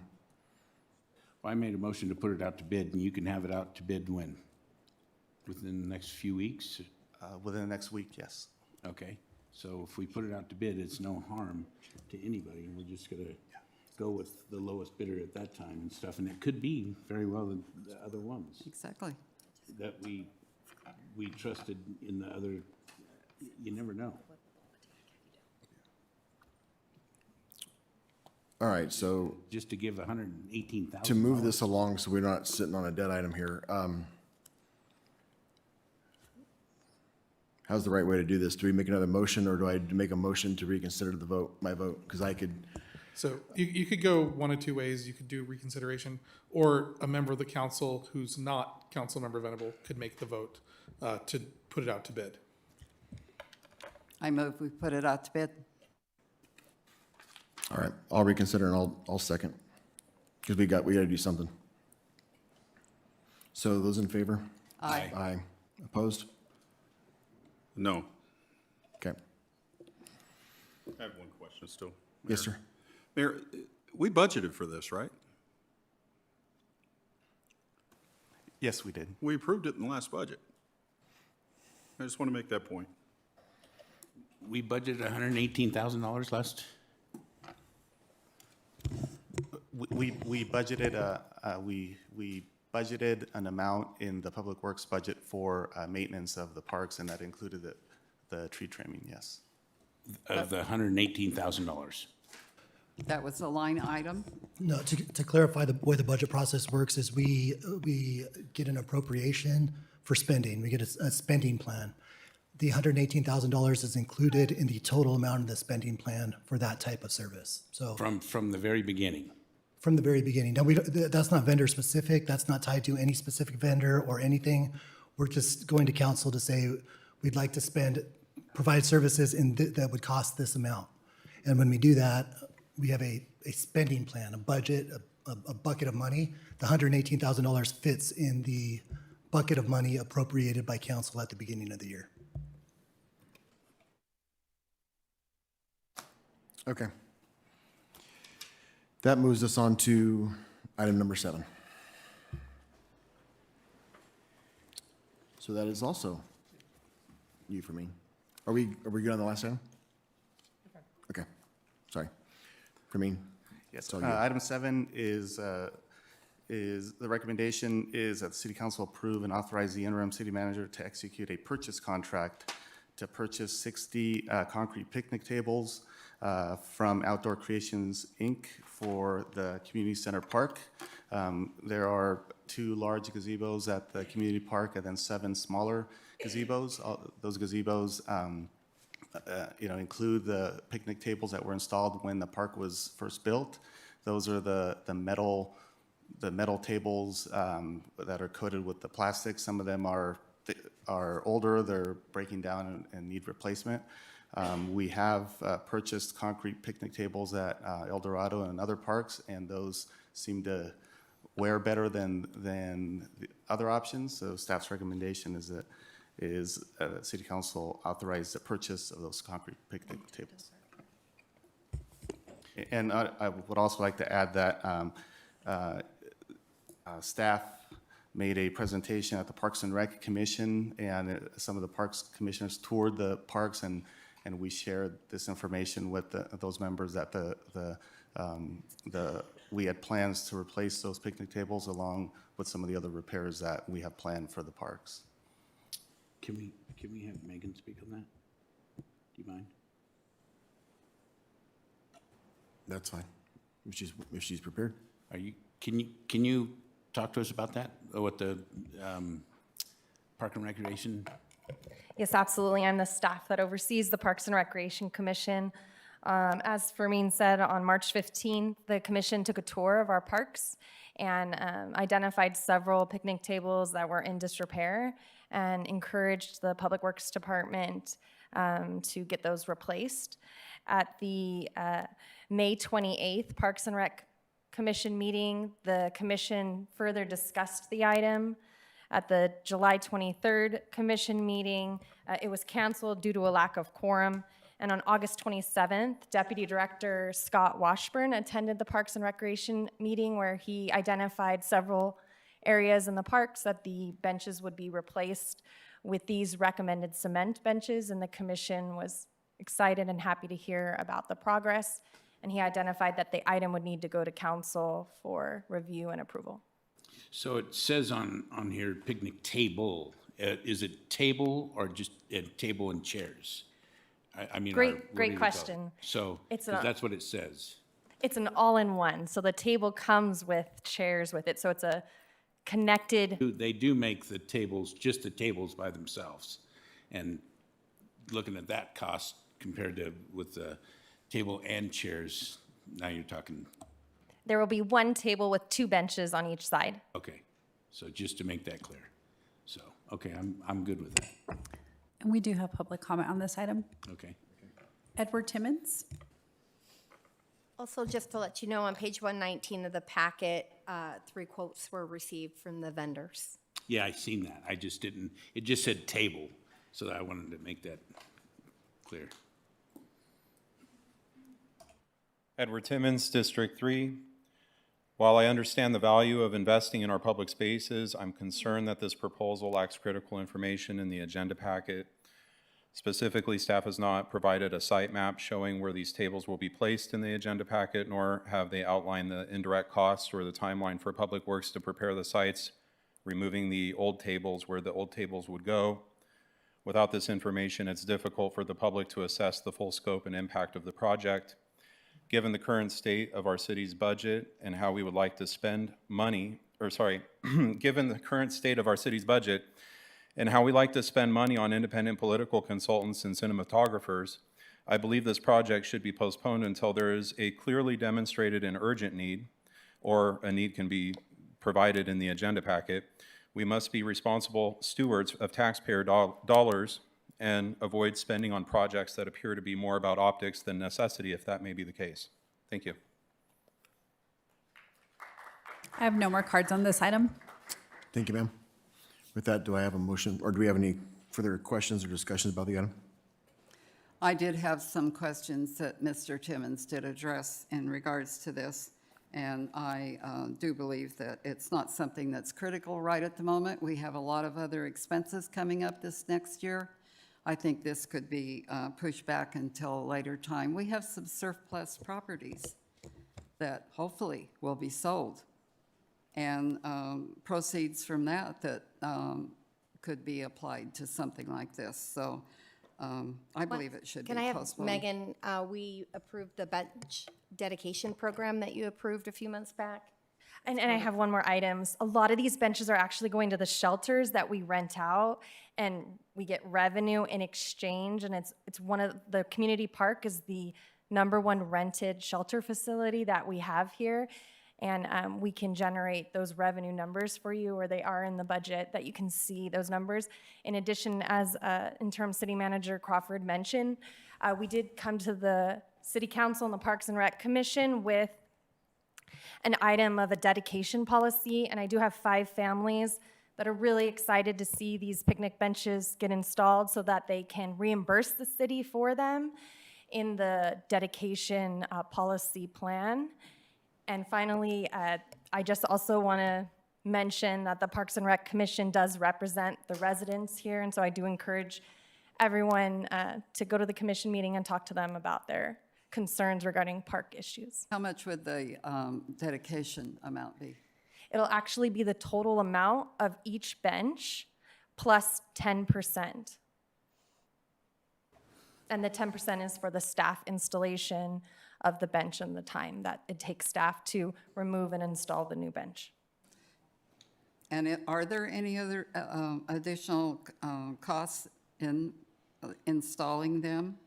Well, I made a motion to put it out to bid, and you can have it out to bid when? Within the next few weeks? Within the next week, yes. Okay, so if we put it out to bid, it's no harm to anybody. We're just gonna go with the lowest bidder at that time and stuff, and it could be very well the other ones Exactly. that we trusted in the other, you never know. All right, so Just to give 118,000. to move this along so we're not sitting on a dead item here, how's the right way to do this? Do we make another motion, or do I make a motion to reconsider my vote? Because I could So you could go one of two ways. You could do reconsideration, or a member of the council who's not Councilmember Venable could make the vote to put it out to bid. I move we put it out to bid. All right, I'll reconsider and I'll second, because we got to do something. So those in favor? Aye. Aye. Opposed? No. Okay. I have one question still. Yes, sir. Mayor, we budgeted for this, right? Yes, we did. We approved it in the last budget. I just want to make that point. We budgeted $118,000 last. We budgeted, we budgeted an amount in the Public Works budget for maintenance of the parks, and that included the tree trimming, yes. Of the $118,000. That was a line item. No, to clarify, the way the budget process works is we get an appropriation for spending. We get a spending plan. The $118,000 is included in the total amount of the spending plan for that type of service. So From the very beginning. from the very beginning. Now, that's not vendor specific. That's not tied to any specific vendor or anything. We're just going to council to say, we'd like to provide services that would cost this amount. And when we do that, we have a spending plan, a budget, a bucket of money. The $118,000 fits in the bucket of money appropriated by council at the beginning of the year. Okay. That moves us on to item number 7. So that is also you for me. Are we good on the last item? Okay. Sorry. For me? Yes. all you. Item 7 is the recommendation is that the city council approve and authorize the interim city manager to execute a purchase contract to purchase 60 concrete picnic tables from Outdoor Creations, Inc. for the community center park. There are 2 large gazebos at the community park and then 7 smaller gazebos. Those gazebos include the picnic tables that were installed when the park was first built. Those are the metal tables that are coated with the plastic. Some of them are older, they're breaking down and need replacement. We have purchased concrete picnic tables at El Dorado and other parks, and those seem to wear better than the other options. So staff's recommendation is that City Council authorize the purchase of those concrete picnic tables. And I would also like to add that staff made a presentation at the Parks and Rec Commission, and some of the Parks Commissioners toured the parks, and we shared this information with those members that we had plans to replace those picnic tables along with some of the other repairs that we have planned for the parks. Can we have Megan speak on that? Do you mind? That's fine. If she's prepared. Can you talk to us about that? What the Park and Recreation? Yes, absolutely. I'm the staff that oversees the Parks and Recreation Commission. As Fermín said, on March 15th, the commission took a tour of our parks and identified several picnic tables that were in disrepair and encouraged the Public Works Department to get those replaced. At the May 28th Parks and Rec Commission meeting, the commission further discussed the item. At the July 23rd commission meeting, it was canceled due to a lack of quorum. And on August 27th, Deputy Director Scott Washburn attended the Parks and Recreation meeting where he identified several areas in the parks that the benches would be replaced with these recommended cement benches, and the commission was excited and happy to hear about the progress, and he identified that the item would need to go to council for review and approval. So it says on here picnic table. Is it table or just a table and chairs? I mean, Great question. So It's 'cause that's what it says. It's an all-in-one, so the table comes with chairs with it, so it's a connected. They do make the tables, just the tables by themselves. And looking at that cost compared to with the table and chairs, now you're talking, There will be one table with 2 benches on each side. okay. So just to make that clear. So, okay, I'm good with that. And we do have public comment on this item. Okay. Edward Timmons? Also, just to let you know, on page 119 of the packet, 3 quotes were received from the vendors. Yeah, I seen that. I just didn't, it just said table, so I wanted to make that clear. Edward Timmons, District 3. While I understand the value of investing in our public spaces, I'm concerned that this proposal lacks critical information in the agenda packet. Specifically, staff has not provided a site map showing where these tables will be placed in the agenda packet, nor have they outlined the indirect costs or the timeline for Public Works to prepare the sites, removing the old tables where the old tables would go. Without this information, it's difficult for the public to assess the full scope and impact of the project. Given the current state of our city's budget and how we would like to spend money, given the current state of our city's budget and how we like to spend money on independent political consultants and cinematographers, I believe this project should be postponed until there is a clearly demonstrated and urgent need, or a need can be provided in the agenda packet. We must be responsible stewards of taxpayer dollars and avoid spending on projects that appear to be more about optics than necessity, if that may be the case. Thank you. I have no more cards on this item. Thank you, ma'am. With that, do I have a motion, or do we have any further questions or discussions about the item? I did have some questions that Mr. Timmons did address in regards to this, and I do believe that it's not something that's critical right at the moment. We have a lot of other expenses coming up this next year. I think this could be pushed back until a later time. We have some surplus properties that hopefully will be sold, and proceeds from that could be applied to something like this. So I believe it should be Can I have, postponed. Megan, we approved the bench dedication program that you approved a few months back. And I have one more item. A lot of these benches are actually going to the shelters that we rent out, and we get revenue in exchange. And it's one of the community park is the #1 rented shelter facility that we have here, and we can generate those revenue numbers for you, or they are in the budget that you can see those numbers. In addition, as interim city manager Crawford mentioned, we did come to the City Council and the Parks and Rec Commission with an item of a dedication policy, and I do have 5 families that are really excited to see these picnic benches get installed so that they can reimburse the city for them in the dedication policy plan. And finally, I just also want to mention that the Parks and Rec Commission does represent the residents here, and so I do encourage everyone to go to the commission meeting and talk to them about their concerns regarding park issues. How much would the dedication amount be? It'll actually be the total amount of each bench plus 10%. And the 10% is for the staff installation of the bench and the time that it takes staff to remove and install the new bench. And are there any other additional costs in installing them?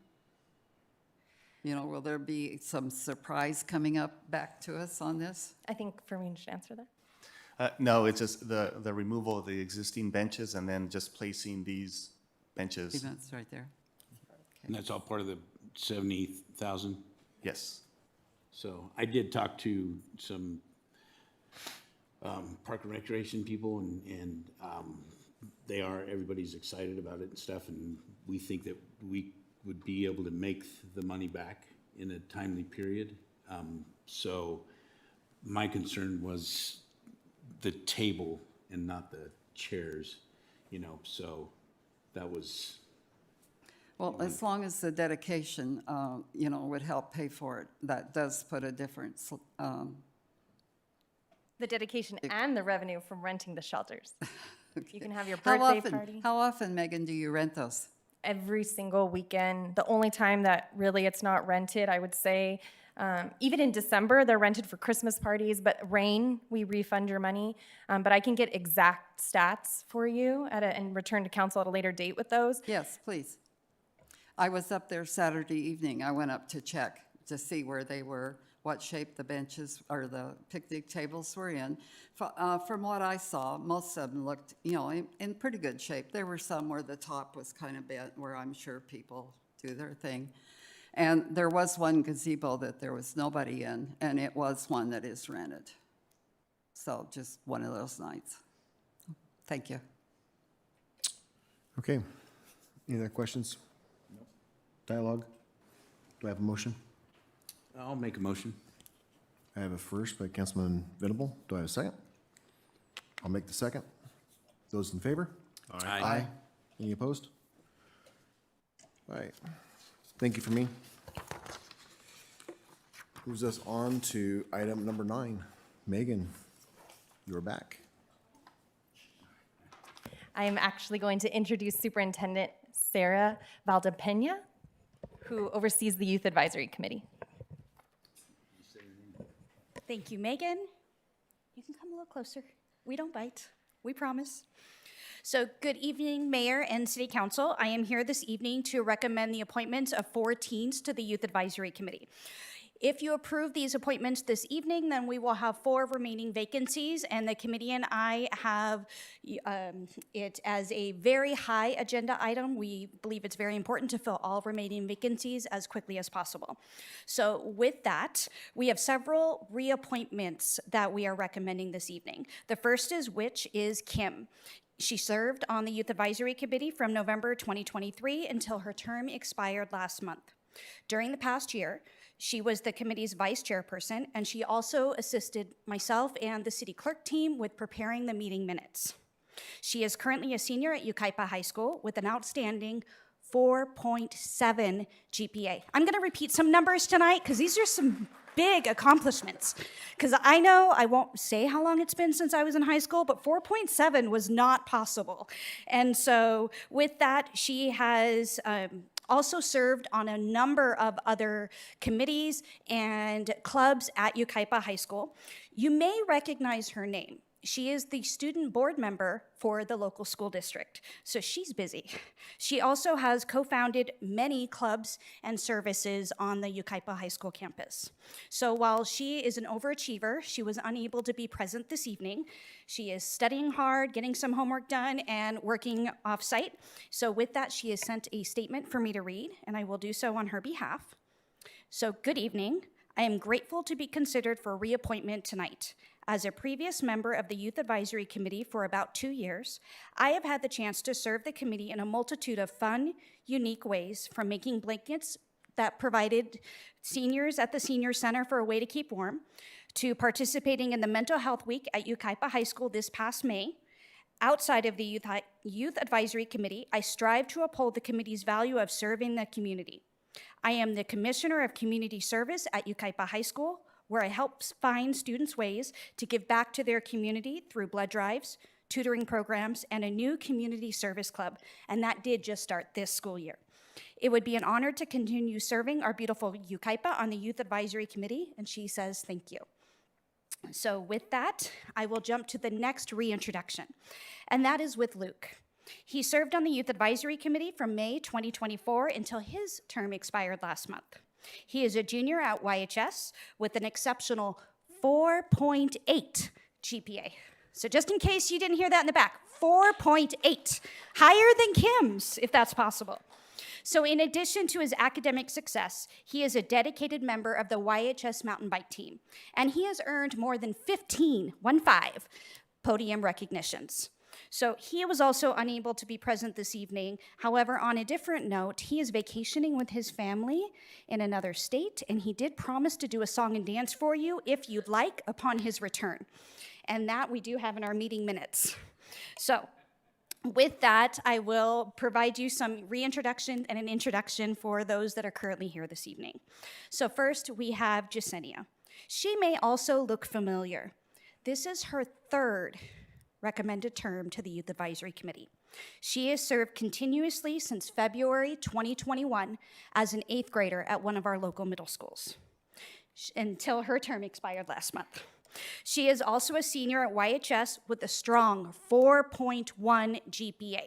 You know, will there be some surprise coming up back to us on this? I think Fermin should answer that. No, it's just the removal of the existing benches and then just placing these benches. That's right there. And that's all part of the 70,000? Yes. So I did talk to some park and recreation people, and everybody's excited about it and stuff, and we think that we would be able to make the money back in a timely period. So my concern was the table and not the chairs, so that was. Well, as long as the dedication, would help pay for it, that does put a difference. The dedication and the revenue from renting the shelters. You can have your birthday party. How often, Megan, do you rent those? Every single weekend. The only time that really it's not rented, I would say, even in December, they're rented for Christmas parties, but rain, we refund your money. But I can get exact stats for you and return to council at a later date with those. Yes, please. I was up there Saturday evening. I went up to check to see where they were. what shape the benches or the picnic tables were in. From what I saw, most of them looked, you know, in pretty good shape. There were some where the top was kind of bent, where I'm sure people do their thing. And there was one gazebo that there was nobody in, and it was one that is rented. So just one of those nights. Thank you. Okay. Any other questions? Dialogue? Do I have a motion? I'll make a motion. I have a first by Councilman Venable. Do I have a second? I'll make the second. Those in favor? Aye. Any opposed? All right. Thank you for me. Moves us on to item number 9. Megan, you're back. I am actually going to introduce Superintendent Sarah Valdepena, who oversees the Youth Advisory Committee. Thank you, Megan. You can come a little closer. We don't bite, we promise. So good evening, Mayor and City Council. I am here this evening to recommend the appointment of 4 teens to the Youth Advisory Committee. If you approve these appointments this evening, then we will have 4 remaining vacancies, and the committee and I have it as a very high agenda item. We believe it's very important to fill all remaining vacancies as quickly as possible. So with that, we have several reappointments that we are recommending this evening. The first is Kim. She served on the Youth Advisory Committee from November 2023 until her term expired last month. During the past year, she was the committee's vice chairperson, and she also assisted myself and the city clerk team with preparing the meeting minutes. She is currently a senior at Yucaipa High School with an outstanding 4.7 GPA. I'm going to repeat some numbers tonight because these are some big accomplishments. Because I know I won't say how long it's been since I was in high school, but 4.7 was not possible. And so with that, she has also served on a number of other committees and clubs at Yucaipa High School. You may recognize her name. She is the student board member for the local school district, so she's busy. She also has co-founded many clubs and services on the Yucaipa High School campus. So while she is an overachiever, she was unable to be present this evening. She is studying hard, getting some homework done, and working off-site. So with that, she has sent a statement for me to read, and I will do so on her behalf. So good evening. I am grateful to be considered for reappointment tonight. As a previous member of the Youth Advisory Committee for about 2 years, I have had the chance to serve the committee in a multitude of fun, unique ways, from making blankets that provided seniors at the Senior Center for a way to keep warm, to participating in the Mental Health Week at Yucaipa High School this past May. Outside of the Youth Advisory Committee, I strive to uphold the committee's value of serving the community. I am the Commissioner of Community Service at Yucaipa High School, where I help find students ways to give back to their community through blood drives, tutoring programs, and a new community service club, and that did just start this school year. It would be an honor to continue serving our beautiful Yucaipa on the Youth Advisory Committee, and she says thank you. So with that, I will jump to the next reintroduction, and that is with Luke. He served on the Youth Advisory Committee from May 2024 until his term expired last month. He is a junior at YHS with an exceptional 4.8 GPA. So just in case you didn't hear that in the back, 4.8, higher than Kim's, if that's possible. So in addition to his academic success, he is a dedicated member of the YHS mountain bike team, and he has earned more than 15 podium recognitions. So he was also unable to be present this evening. However, on a different note, he is vacationing with his family in another state, and he did promise to do a song and dance for you if you'd like upon his return. And that we do have in our meeting minutes. So with that, I will provide you some reintroduction and an introduction for those that are currently here this evening. So first, we have Jasenia. She may also look familiar. This is her 3rd recommended term to the Youth Advisory Committee. She has served continuously since February 2021 as an 8th grader at one of our local middle schools until her term expired last month. She is also a senior at YHS with a strong 4.1 GPA.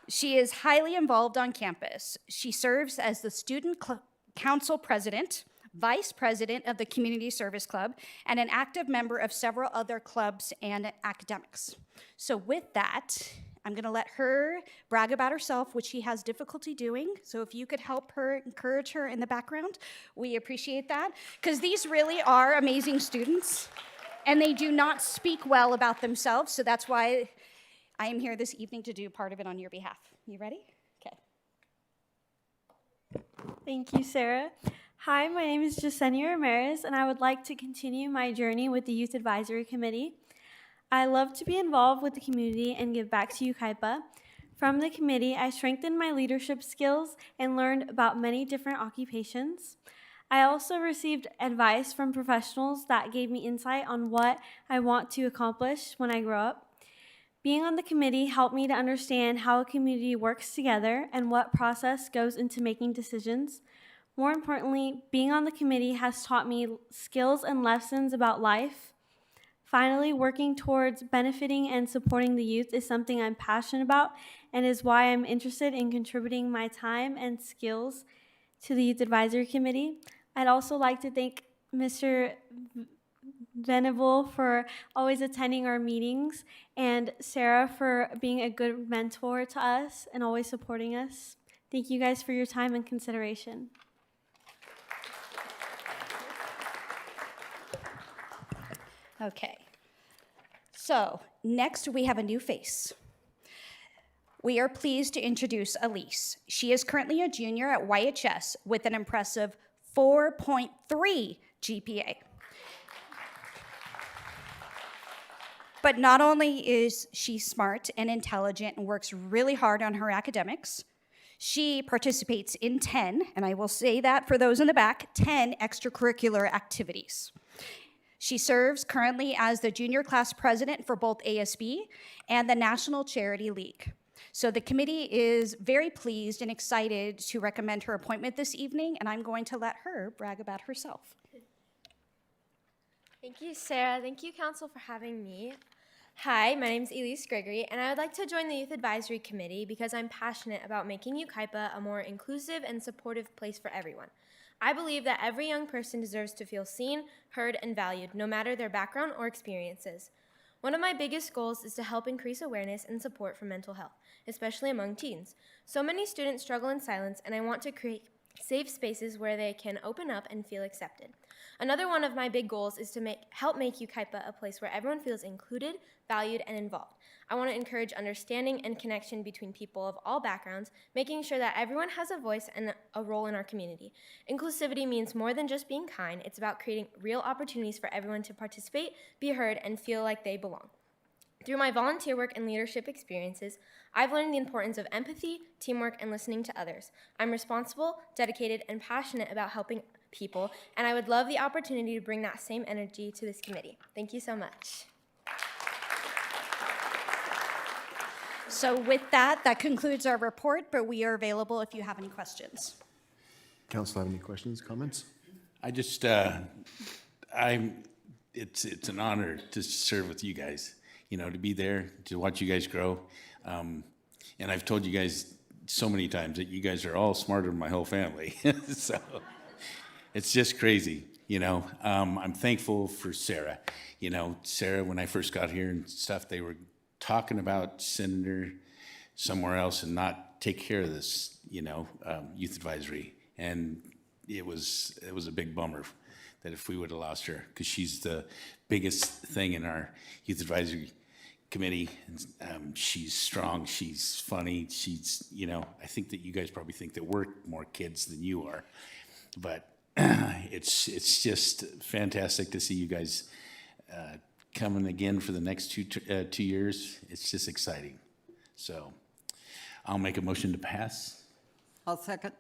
She is highly involved on campus. She serves as the student council president, vice president of the Community Service Club, and an active member of several other clubs and academics. So with that, I'm going to let her brag about herself, which she has difficulty doing. So if you could help her, encourage her in the background, we appreciate that. Because these really are amazing students, and they do not speak well about themselves. So that's why I am here this evening to do part of it on your behalf. You ready? Okay. Thank you, Sarah. Hi, my name is Jasenia Ramirez, and I would like to continue my journey with the Youth Advisory Committee. I love to be involved with the community and give back to Yucaipa. From the committee, I strengthened my leadership skills and learned about many different occupations. I also received advice from professionals that gave me insight on what I want to accomplish when I grow up. Being on the committee helped me to understand how a community works together and what process goes into making decisions. More importantly, being on the committee has taught me skills and lessons about life. Finally, working towards benefiting and supporting the youth is something I'm passionate about and is why I'm interested in contributing my time and skills to the Youth Advisory Committee. I'd also like to thank Mr. Venable for always attending our meetings, and Sarah for being a good mentor to us and always supporting us. Thank you guys for your time and consideration. Okay. So next we have a new face. We are pleased to introduce Elise. She is currently a junior at YHS with an impressive 4.3 GPA. But not only is she smart and intelligent and works really hard on her academics, she participates in 10, and I will say that for those in the back, 10 extracurricular activities. She serves currently as the junior class president for both ASB and the National Charity League. So the committee is very pleased and excited to recommend her appointment this evening, and I'm going to let her brag about herself. Thank you, Sarah. Thank you, Council, for having me. Hi, my name is Elise Gregory, and I would like to join the Youth Advisory Committee because I'm passionate about making Yucaipa a more inclusive and supportive place for everyone. I believe that every young person deserves to feel seen, heard, and valued, no matter their background or experiences. One of my biggest goals is to help increase awareness and support for mental health, especially among teens. So many students struggle in silence, and I want to create safe spaces where they can open up and feel accepted. Another one of my big goals is to help make Yucaipa a place where everyone feels included, valued, and involved. I want to encourage understanding and connection between people of all backgrounds, making sure that everyone has a voice and a role in our community. Inclusivity means more than just being kind. It's about creating real opportunities for everyone to participate, be heard, and feel like they belong. Through my volunteer work and leadership experiences, I've learned the importance of empathy, teamwork, and listening to others. I'm responsible, dedicated, and passionate about helping people, and I would love the opportunity to bring that same energy to this committee. Thank you so much. So with that, that concludes our report, but we are available if you have any questions. Council have any questions, comments? I just, it's an honor to serve with you guys, you know, to be there, to watch you guys grow. And I've told you guys so many times that you guys are all smarter than my whole family. So it's just crazy, you know. I'm thankful for Sarah. You know, Sarah, when I first got here and stuff, they were talking about sending her somewhere else and not take care of this, you know, youth advisory. And it was a big bummer that if we would have lost her, because she's the biggest thing in our youth advisory committee. She's strong, she's funny, she's, you know, I think that you guys probably think that we're more kids than you are, but it's just fantastic to see you guys coming again for the next 2 years. It's just exciting. So I'll make a motion to pass. I'll second.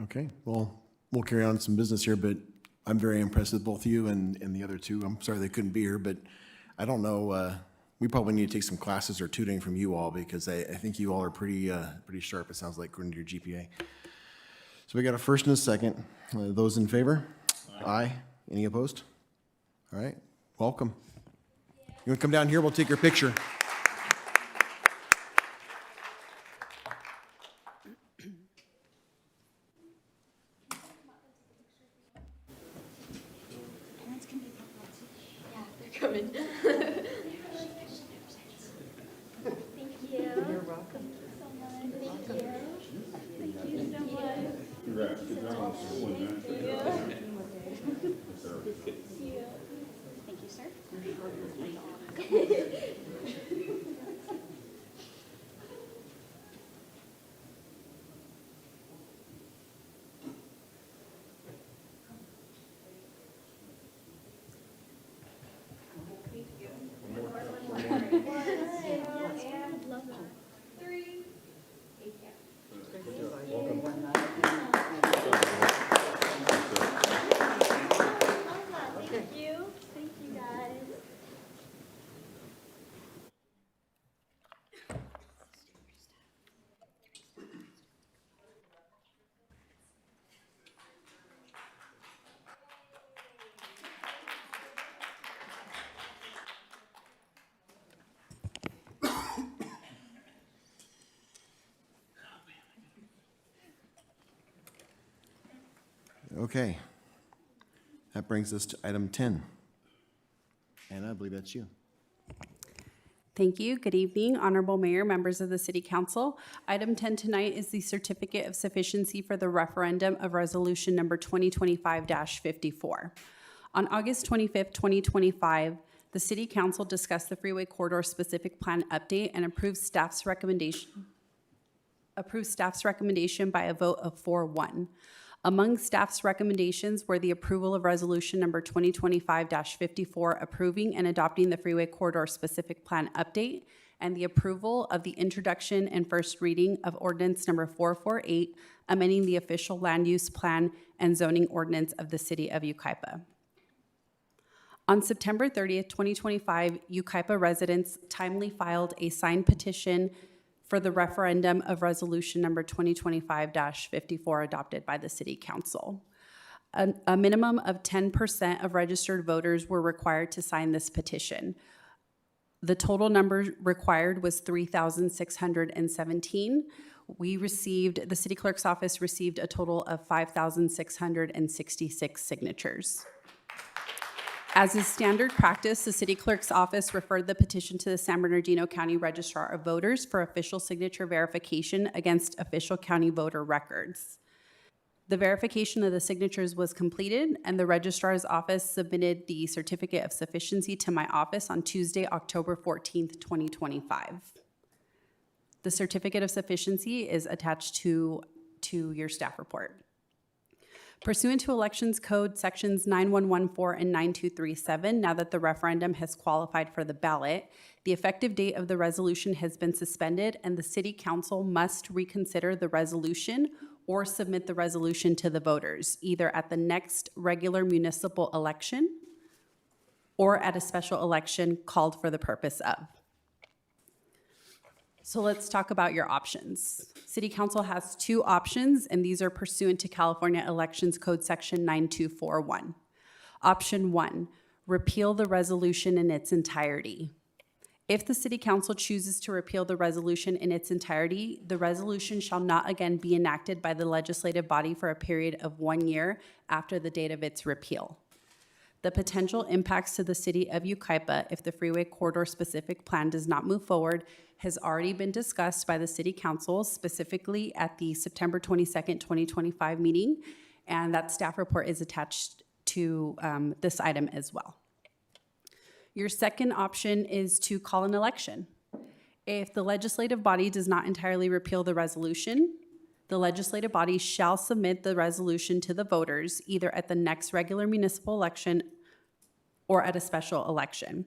Okay, well, we'll carry on some business here, but I'm very impressed with both of you and the other two. I'm sorry they couldn't be here, but I don't know, we probably need to take some classes or tutoring from you all, because I think you all are pretty sharp, it sounds like, according to your GPA. So we got a first and a second. Those in favor? Aye. Any opposed? All right, welcome. You want to come down here? We'll take your picture. coming. Thank you. You're welcome. Thank you. Thank you so much. Congrats. Good job on school, man. Thank you. Thank you, sir. Thank you. Thank you, guys. Okay. That brings us to item 10. And I believe that's you. Thank you. Good evening, Honorable Mayor, members of the City Council. Item 10 tonight is the Certificate of Sufficiency for the referendum of Resolution Number 2025-54. On August 25th, 2025, the City Council discussed the Freeway Corridor Specific Plan Update and approved staff's recommendation by a vote of 4-1. Among staff's recommendations were the approval of Resolution Number 2025-54 approving and adopting the Freeway Corridor Specific Plan Update and the approval of the introduction and first reading of Ordinance Number 448, amending the official land use plan and zoning ordinance of the City of Yucaipa. On September 30th, 2025, Yucaipa residents timely filed a signed petition for the referendum of Resolution Number 2025-54 adopted by the City Council. A minimum of 10% of registered voters were required to sign this petition. The total number required was 3,617. The City Clerk's office received a total of 5,666 signatures. As is standard practice, the City Clerk's office referred the petition to the San Bernardino County Registrar of Voters for official signature verification against official county voter records. The verification of the signatures was completed, and the Registrar's office submitted the Certificate of Sufficiency to my office on Tuesday, October 14th, 2025. The Certificate of Sufficiency is attached to your staff report. Pursuant to Elections Code Sections 9114 and 9237, now that the referendum has qualified for the ballot, the effective date of the resolution has been suspended, and the City Council must reconsider the resolution or submit the resolution to the voters, either at the next regular municipal election or at a special election called for the purpose of. So let's talk about your options. City Council has two options, and these are pursuant to California Elections Code Section 9241. Option 1, repeal the resolution in its entirety. If the City Council chooses to repeal the resolution in its entirety, the resolution shall not again be enacted by the legislative body for a period of 1 year after the date of its repeal. The potential impacts to the City of Yucaipa if the Freeway Corridor Specific Plan does not move forward has already been discussed by the City Council, specifically at the September 22nd, 2025 meeting, and that staff report is attached to this item as well. Your second option is to call an election. If the legislative body does not entirely repeal the resolution, the legislative body shall submit the resolution to the voters either at the next regular municipal election or at a special election.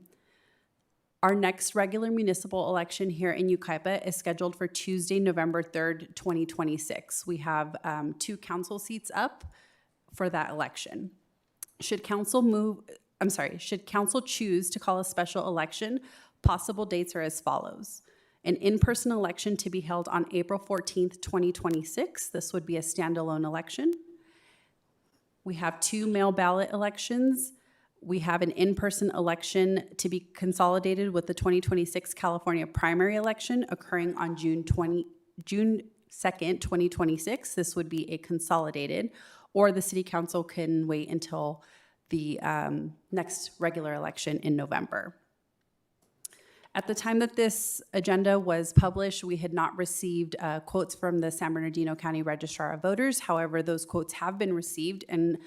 Our next regular municipal election here in Yucaipa is scheduled for Tuesday, November 3rd, 2026. We have 2 council seats up for that election. Should council choose to call a special election, possible dates are as follows. An in-person election to be held on April 14th, 2026. This would be a standalone election. We have 2 mail ballot elections. We have an in-person election to be consolidated with the 2026 California primary election occurring on June 2nd, 2026. This would be a consolidated, or the City Council can wait until the next regular election in November. At the time that this agenda was published, we had not received quotes from the San Bernardino County Registrar of Voters. However, those quotes have been received and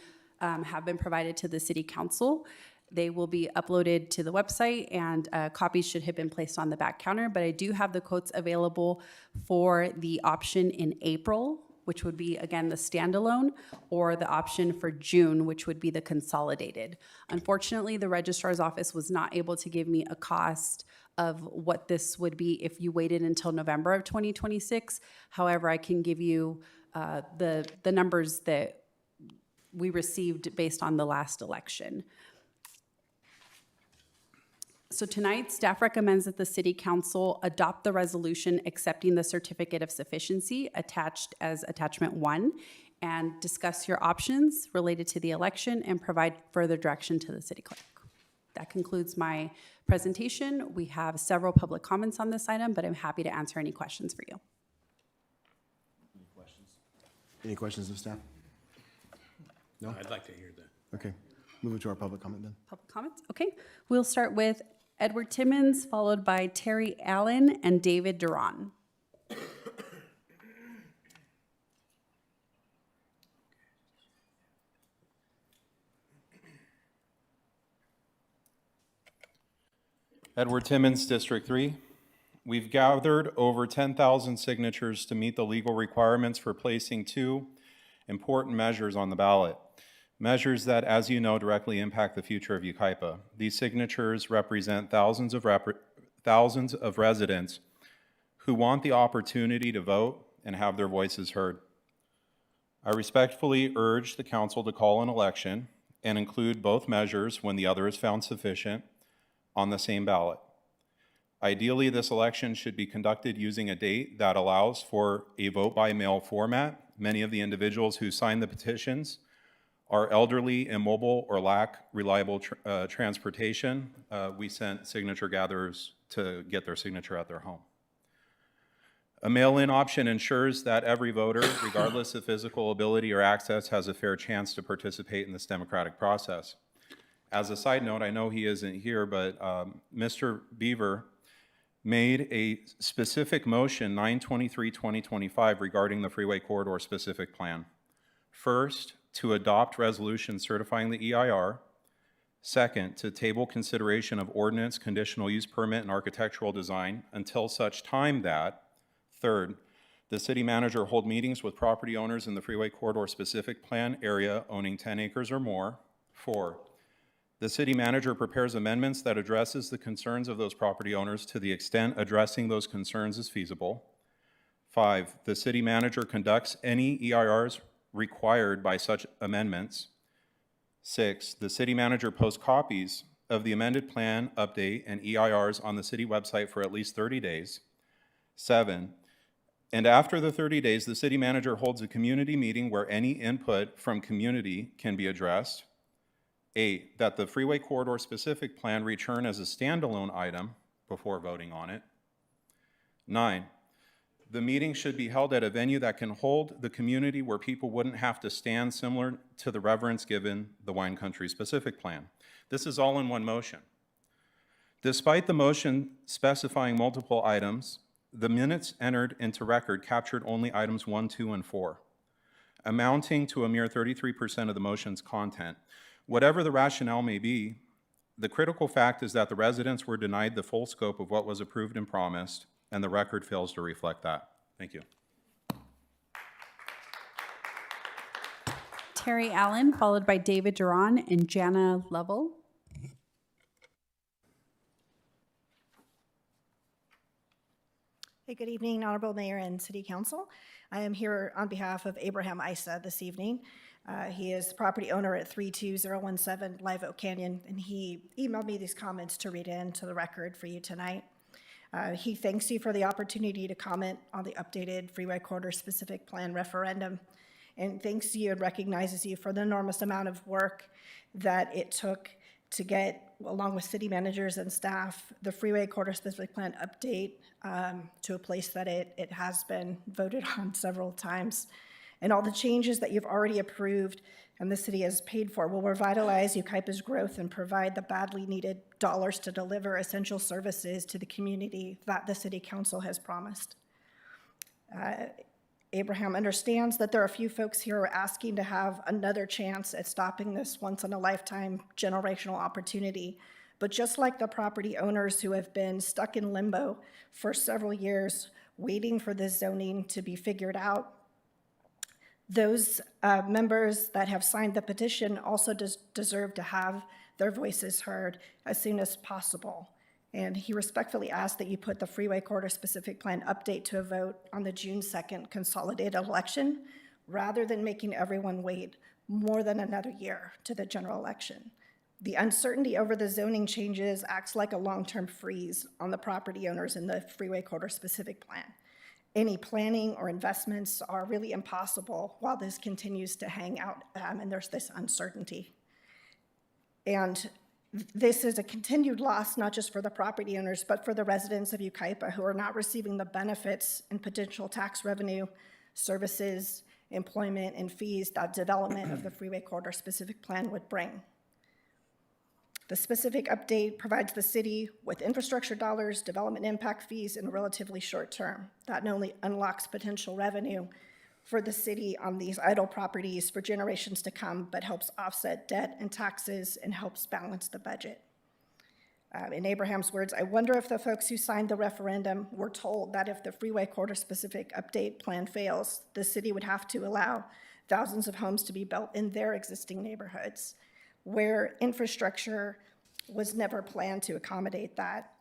have been provided to the City Council. They will be uploaded to the website, and copies should have been placed on the back counter, but I do have the quotes available for the option in April, which would be, again, the standalone, or the option for June, which would be the consolidated. Unfortunately, the registrar's office was not able to give me a cost of what this would be if you waited until November of 2026. However, I can give you the numbers that we received based on the last election. So tonight, staff recommends that the City Council adopt the resolution accepting the certificate of sufficiency attached as attachment 1 and discuss your options related to the election and provide further direction to the city clerk. That concludes my presentation. We have several public comments on this item, but I'm happy to answer any questions for you. Any questions of staff? No? I'd like to hear that. Okay, move to our public comment then. Public comments? Okay. We'll start with Edward Timmons, followed by Terry Allen and David Duran. Edward Timmons, District 3. We've gathered over 10,000 signatures to meet the legal requirements for placing two important measures on the ballot. Measures that, as you know, directly impact the future of Yucaipa. These signatures represent thousands of residents who want the opportunity to vote and have their voices heard. I respectfully urge the council to call an election and include both measures when the other is found sufficient on the same ballot. Ideally, this election should be conducted using a date that allows for a vote-by-mail format. Many of the individuals who signed the petitions are elderly, immobile, or lack reliable transportation. We sent signature gatherers to get their signature at their home. A mail-in option ensures that every voter, regardless of physical ability or access, has a fair chance to participate in this democratic process. As a side note, I know he isn't here, but Mr. Beaver made a specific motion, 9/23/2025, regarding the freeway corridor specific plan. First, to adopt resolution certifying the EIR. Second, to table consideration of ordinance, conditional use permit, and architectural design until such time that, third, the city manager hold meetings with property owners in the freeway corridor specific plan area owning 10 acres or more. 4, the city manager prepares amendments that addresses the concerns of those property owners to the extent addressing those concerns is feasible. 5, the city manager conducts any EIRs required by such amendments. 6, the city manager posts copies of the amended plan update and EIRs on the city website for at least 30 days. 7, and after the 30 days, the city manager holds a community meeting where any input from community can be addressed. 8, that the freeway corridor specific plan return as a standalone item before voting on it. 9, the meeting should be held at a venue that can hold the community where people wouldn't have to stand, similar to the reverence given the wine country specific plan. This is all in one motion. Despite the motion specifying multiple items, the minutes entered into record captured only items 1, 2, and 4, amounting to a mere 33% of the motion's content. Whatever the rationale may be, the critical fact is that the residents were denied the full scope of what was approved and promised, and the record fails to reflect that. Thank you. Terry Allen, followed by David Duran and Jana Lovell. Hey, good evening, Honorable Mayor and City Council. I am here on behalf of Abraham Isa this evening. He is the property owner at 32017 Live Oak Canyon, and he emailed me these comments to read into the record for you tonight. He thanks you for the opportunity to comment on the updated freeway corridor specific plan referendum, and thanks you and recognizes you for the enormous amount of work that it took to get, along with city managers and staff, the freeway corridor specific plan update to a place that it has been voted on several times. And all the changes that you've already approved and the city has paid for will revitalize Yucaipa's growth and provide the badly needed dollars to deliver essential services to the community that the city council has promised. Abraham understands that there are a few folks here who are asking to have another chance at stopping this once-in-a-lifetime generational opportunity. But just like the property owners who have been stuck in limbo for several years, waiting for this zoning to be figured out, those members that have signed the petition also deserve to have their voices heard as soon as possible. And he respectfully asks that you put the freeway corridor specific plan update to a vote on the June 2nd consolidated election, rather than making everyone wait more than another year to the general election. The uncertainty over the zoning changes acts like a long-term freeze on the property owners in the freeway corridor specific plan. Any planning or investments are really impossible while this continues to hang out and there's this uncertainty. And this is a continued loss, not just for the property owners, but for the residents of Yucaipa who are not receiving the benefits and potential tax revenue, services, employment, and fees that development of the freeway corridor specific plan would bring. The specific update provides the city with infrastructure dollars, development impact fees in a relatively short term. That not only unlocks potential revenue for the city on these idle properties for generations to come, but helps offset debt and taxes and helps balance the budget. In Abraham's words, I wonder if the folks who signed the referendum were told that if the freeway corridor specific update plan fails, the city would have to allow thousands of homes to be built in their existing neighborhoods, where infrastructure was never planned to accommodate that.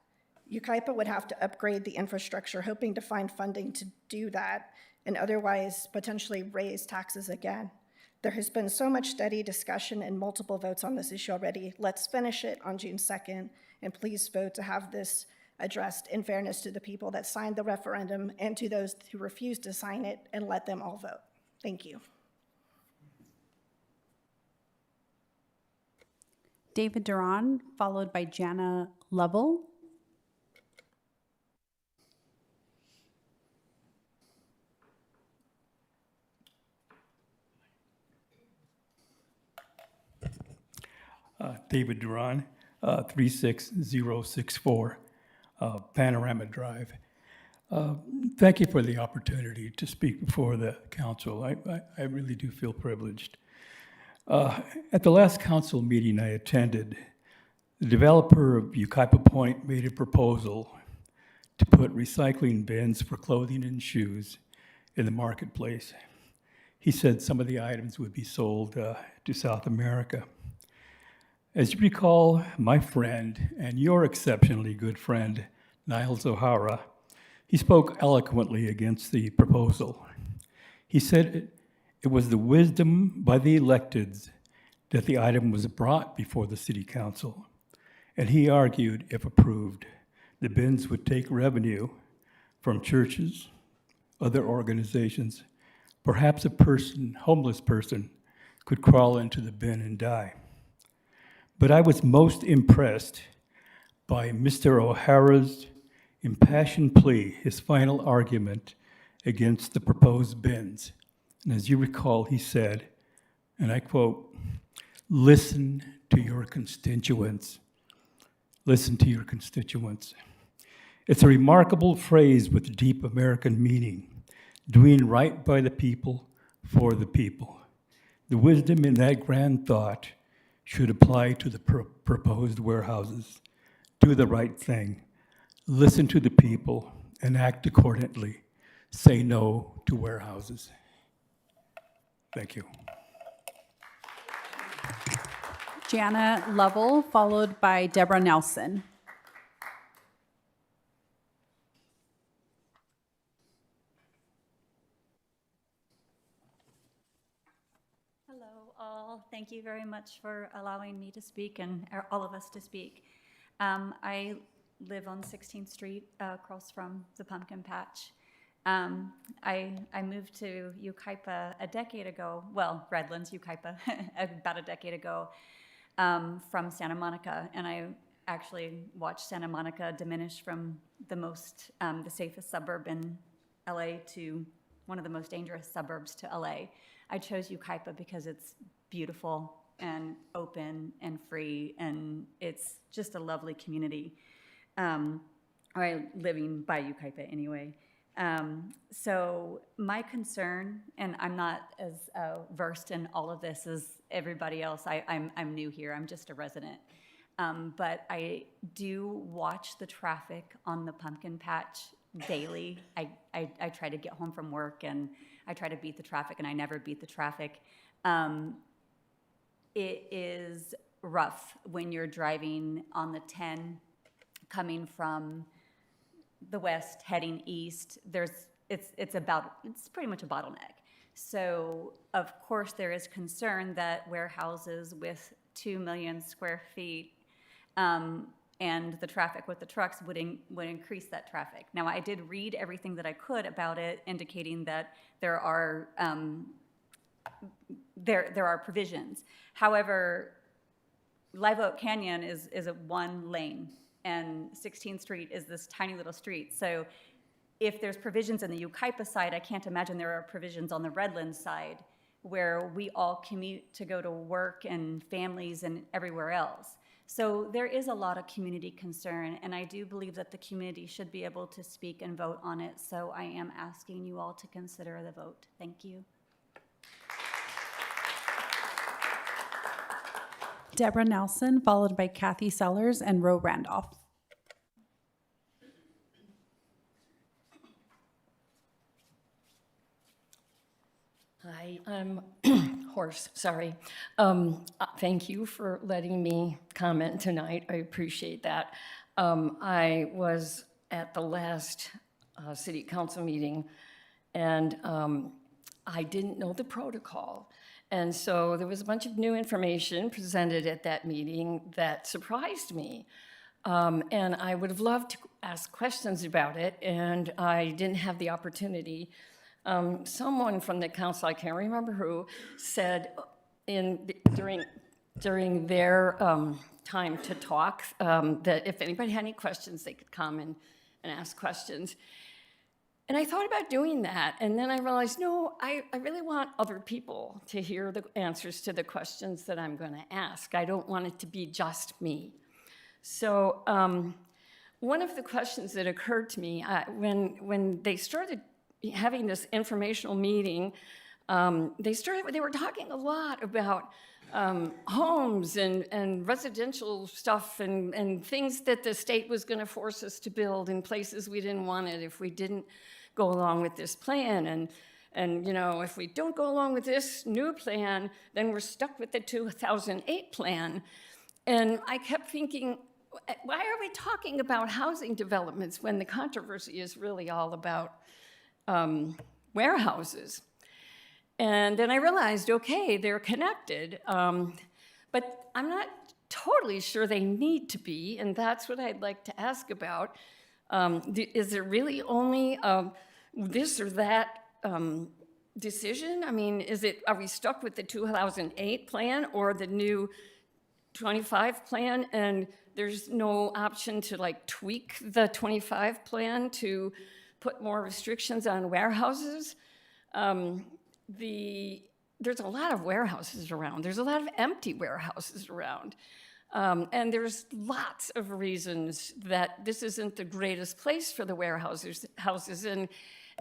Yucaipa would have to upgrade the infrastructure, hoping to find funding to do that, and otherwise potentially raise taxes again. There has been so much study, discussion, and multiple votes on this issue already. Let's finish it on June 2nd, and please vote to have this addressed in fairness to the people that signed the referendum and to those who refused to sign it, and let them all vote. Thank you. David Duran, followed by Jana Lovell. David Duran, 36064 Panorama Drive. Thank you for the opportunity to speak before the council. I really do feel privileged. At the last council meeting I attended, the developer of Yucaipa Point made a proposal to put recycling bins for clothing and shoes in the marketplace. He said some of the items would be sold to South America. As you recall, my friend, and your exceptionally good friend, Niles O'Hara, he spoke eloquently against the proposal. He said it was the wisdom by the electeds that the item was brought before the city council. And he argued, if approved, the bins would take revenue from churches, other organizations. Perhaps a homeless person, could crawl into the bin and die. But I was most impressed by Mr. O'Hara's impassioned plea, his final argument against the proposed bins. And as you recall, he said, and I quote, "Listen to your constituents. Listen to your constituents." It's a remarkable phrase with deep American meaning, doing right by the people, for the people. The wisdom in that grand thought should apply to the proposed warehouses. Do the right thing. Listen to the people and act accordingly. Say no to warehouses. Thank you. Jana Lovell, followed by Deborah Nelson. Hello, all. Thank you very much for allowing me to speak and all of us to speak. I live on 16th Street across from the pumpkin patch. I moved to Yucaipa a decade ago, well, Redlands, Yucaipa, about a decade ago from Santa Monica, and I actually watched Santa Monica diminish from the safest suburb in LA to one of the most dangerous suburbs to LA. I chose Yucaipa because it's beautiful and open and free, and it's just a lovely community. Living by Yucaipa anyway. So my concern, and I'm not as versed in all of this as everybody else. I'm new here. I'm just a resident. But I do watch the traffic on the pumpkin patch daily. I try to get home from work and I try to beat the traffic, and I never beat the traffic. It is rough when you're driving on the 10 coming from the west heading east. It's pretty much a bottleneck. So of course there is concern that warehouses with 2 million square feet and the traffic with the trucks would increase that traffic. Now, I did read everything that I could about it, indicating that there are provisions. However, Live Oak Canyon is a one lane, and 16th Street is this tiny little street. So if there's provisions in the Yucaipa side, I can't imagine there are provisions on the Redlands side where we all commute to go to work and families and everywhere else. So there is a lot of community concern, and I do believe that the community should be able to speak and vote on it. So I am asking you all to consider the vote. Thank you. Deborah Nelson, followed by Kathy Sellers and Ro Randolph. Hi, I'm hoarse, sorry. Thank you for letting me comment tonight. I appreciate that. I was at the last city council meeting, and I didn't know the protocol. And so there was a bunch of new information presented at that meeting that surprised me. And I would have loved to ask questions about it, and I didn't have the opportunity. Someone from the council, I can't remember who, said during their time to talk that if anybody had any questions, they could come and ask questions. And I thought about doing that, and then I realized, no, I really want other people to hear the answers to the questions that I'm going to ask. I don't want it to be just me. So one of the questions that occurred to me when they started having this informational meeting, they were talking a lot about homes and residential stuff and things that the state was going to force us to build in places we didn't want it if we didn't go along with this plan. And you know, if we don't go along with this new plan, then we're stuck with the 2008 plan. And I kept thinking, why are we talking about housing developments when the controversy is really all about warehouses? And then I realized, okay, they're connected, but I'm not totally sure they need to be, and that's what I'd like to ask about. Is there really only this or that decision? I mean, are we stuck with the 2008 plan or the new 25 plan, and there's no option to like tweak the 25 plan to put more restrictions on warehouses? There's a lot of warehouses around. There's a lot of empty warehouses around. And there's lots of reasons that this isn't the greatest place for the warehouses.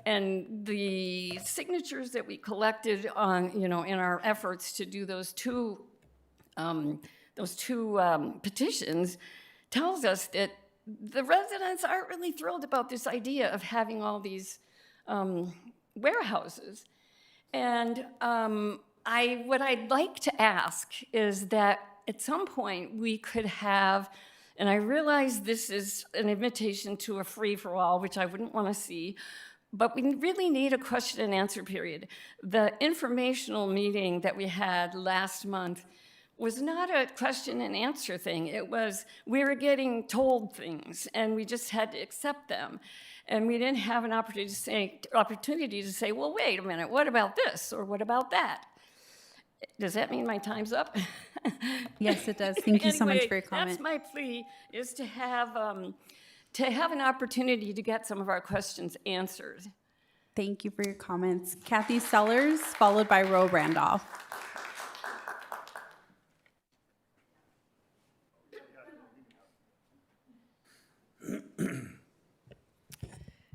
And the signatures that we collected on, in our efforts to do those two petitions tells us that the residents aren't really thrilled about this idea of having all these warehouses. And what I'd like to ask is that at some point we could have, and I realize this is an invitation to a free-for-all, which I wouldn't want to see, but we really need a question and answer period. The informational meeting that we had last month was not a question and answer thing. It was, we were getting told things and we just had to accept them. And we didn't have an opportunity to say, well, wait a minute, what about this or what about that? Does that mean my time's up? Yes, it does. Thank you so much for your comment. That's my plea, is to have an opportunity to get some of our questions answered. Thank you for your comments. Kathy Sellers, followed by Ro Randolph.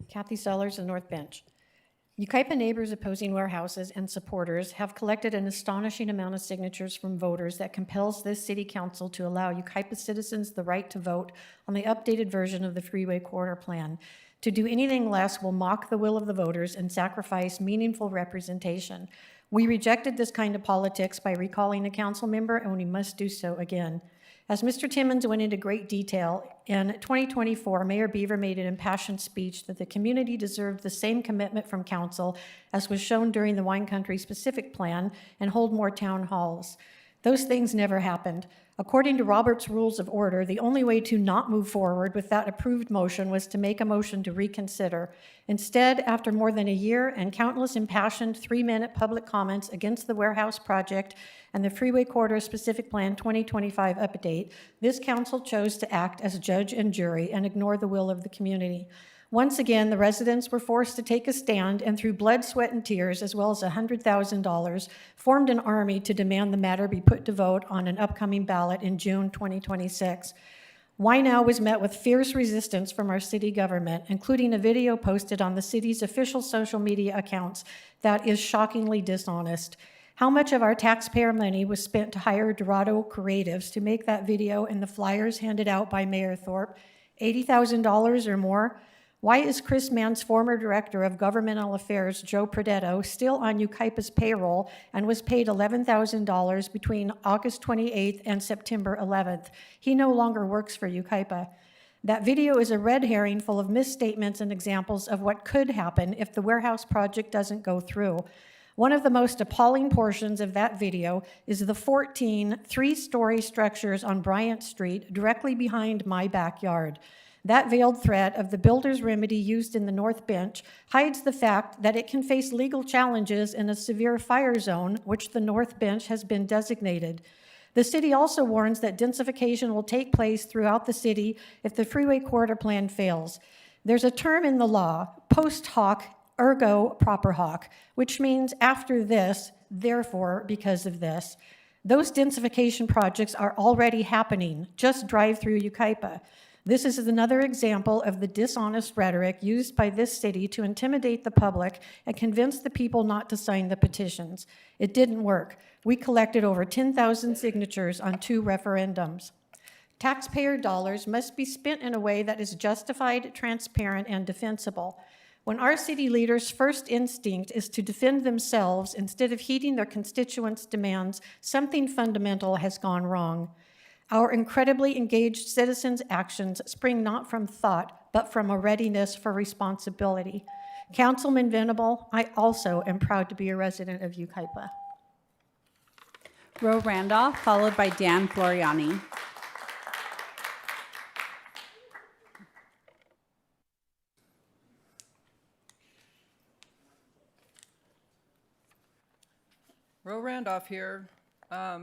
Kathy Sellers, the North Bench. Yucaipa neighbors opposing warehouses and supporters have collected an astonishing amount of signatures from voters that compels this city council to allow Yucaipa citizens the right to vote on the updated version of the freeway corridor plan. To do anything less will mock the will of the voters and sacrifice meaningful representation. We rejected this kind of politics by recalling a council member, and we must do so again. As Mr. Timmons went into great detail, in 2024, Mayor Beaver made an impassioned speech that the community deserved the same commitment from council as was shown during the Wine Country Specific Plan and hold more town halls. Those things never happened. According to Robert's Rules of Order, the only way to not move forward with that approved motion was to make a motion to reconsider. Instead, after more than a year and countless impassioned 3-minute public comments against the warehouse project and the Freeway Corridor Specific Plan 2025 update, this council chose to act as judge and jury and ignore the will of the community. Once again, the residents were forced to take a stand and through blood, sweat, and tears, as well as $100,000, formed an army to demand the matter be put to vote on an upcoming ballot in June 2026. Why Now was met with fierce resistance from our city government, including a video posted on the city's official social media accounts that is shockingly dishonest. How much of our taxpayer money was spent to hire Dorado creatives to make that video and the flyers handed out by Mayor Thorpe? $80,000 or more? Why is Chris Mann's former director of governmental affairs, Joe Prodetto, still on Yucaipa's payroll and was paid $11,000 between August 28th and September 11th? He no longer works for Yucaipa. That video is a red herring full of misstatements and examples of what could happen if the warehouse project doesn't go through. One of the most appalling portions of that video is the 14 three-story structures on Bryant Street directly behind my backyard. That veiled threat of the builder's remedy used in the North Bench hides the fact that it can face legal challenges in a severe fire zone, which the North Bench has been designated. The city also warns that densification will take place throughout the city if the freeway corridor plan fails. There's a term in the law, post hoc, ergo proper hoc, which means after this, therefore because of this. Those densification projects are already happening. Just drive through Yucaipa. This is another example of the dishonest rhetoric used by this city to intimidate the public and convince the people not to sign the petitions. It didn't work. We collected over 10,000 signatures on 2 referendums. Taxpayer dollars must be spent in a way that is justified, transparent, and defensible. When our city leaders' first instinct is to defend themselves instead of heeding their constituents' demands, something fundamental has gone wrong. Our incredibly engaged citizens' actions spring not from thought, but from a readiness for responsibility. Councilman Venable, I also am proud to be a resident of Yucaipa. Ro Randolph, followed by Dan Floriani. Ro Randolph here.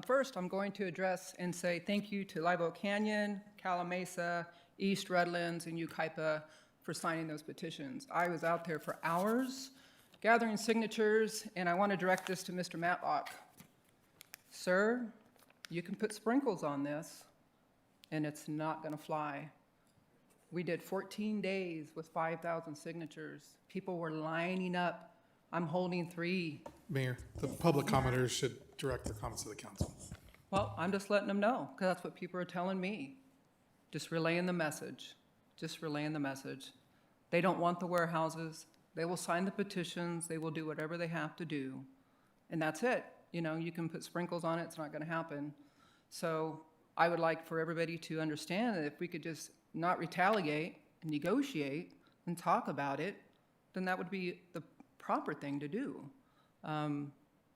First, I'm going to address and say thank you to Live Oak Canyon, Calamasa, East Redlands, and Yucaipa for signing those petitions. I was out there for hours gathering signatures, and I want to direct this to Mr. Matlock. Sir, you can put sprinkles on this, and it's not going to fly. We did 14 days with 5,000 signatures. People were lining up. I'm holding 3. Mayor, the public commenters should direct their comments to the council. Well, I'm just letting them know, because that's what people are telling me. Just relaying the message. Just relaying the message. They don't want the warehouses. They will sign the petitions. They will do whatever they have to do. And that's it. You know, you can put sprinkles on it. It's not going to happen. So I would like for everybody to understand that if we could just not retaliate and negotiate and talk about it, then that would be the proper thing to do.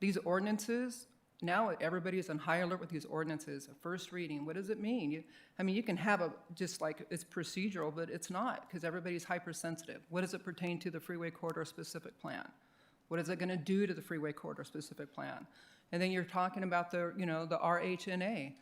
These ordinances, now everybody's on high alert with these ordinances. A first reading, what does it mean? I mean, you can have just like it's procedural, but it's not, because everybody's hypersensitive. What does it pertain to the freeway corridor specific plan? What is it going to do to the freeway corridor specific plan? And then you're talking about the, you know, the RHNA.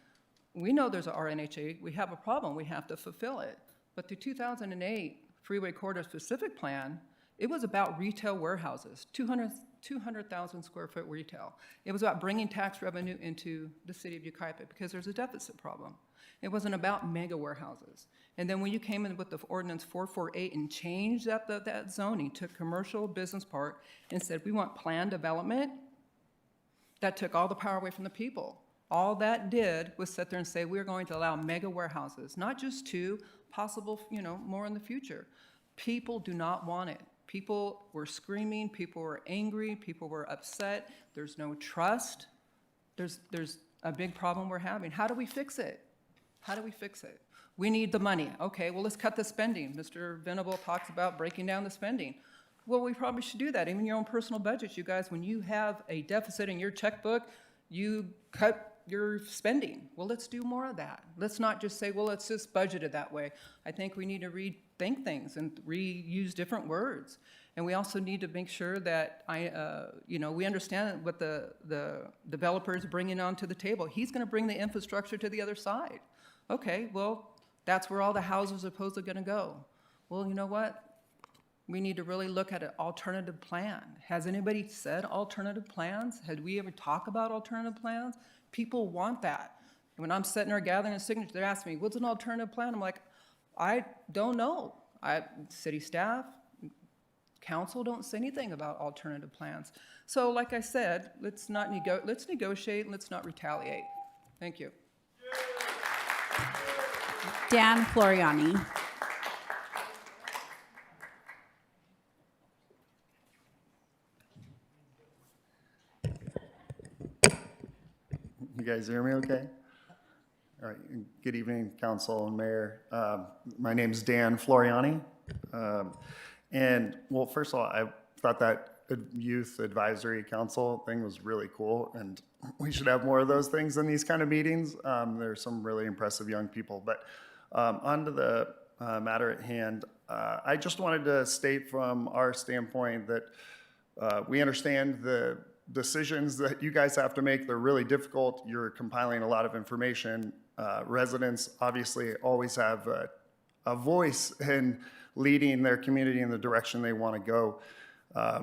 We know there's a RNHA. We have a problem. We have to fulfill it. But the 2008 freeway corridor specific plan It was about retail warehouses, 200,000 square foot retail. It was about bringing tax revenue into the city of Yucaipa because there's a deficit problem. It wasn't about mega warehouses. And then when you came in with the ordinance 448 and changed that zoning to commercial business park and said, we want planned development, that took all the power away from the people. All that did was sit there and say, we're going to allow mega warehouses, not just two, possible, more in the future. People do not want it. People were screaming, people were angry, people were upset. There's no trust. There's a big problem we're having. How do we fix it? How do we fix it? We need the money. Okay, well, let's cut the spending. Mr. Venable talks about breaking down the spending. Well, we probably should do that. Even your own personal budgets, you guys, when you have a deficit in your checkbook, you cut your spending. Well, let's do more of that. Let's not just say, well, let's just budget it that way. I think we need to rethink things and reuse different words. And we also need to make sure that we understand what the developer is bringing onto the table. He's going to bring the infrastructure to the other side. Okay, well, that's where all the houses are supposedly going to go. Well, you know what? We need to really look at an alternative plan. Has anybody said alternative plans? Had we ever talked about alternative plans? People want that. And when I'm sitting there gathering a signature, they're asking me, what's an alternative plan? I'm like, I don't know. City staff, council don't say anything about alternative plans. So like I said, let's negotiate and let's not retaliate. Thank you. Dan Floriani. You guys hear me okay? All right, good evening, council and mayor. My name's Dan Floriani. And well, first of all, I thought that youth advisory council thing was really cool, and we should have more of those things in these kind of meetings. There's some really impressive young people, but on to the matter at hand. I just wanted to state from our standpoint that we understand the decisions that you guys have to make. They're really difficult. You're compiling a lot of information. Residents obviously always have a voice in leading their community in the direction they want to go.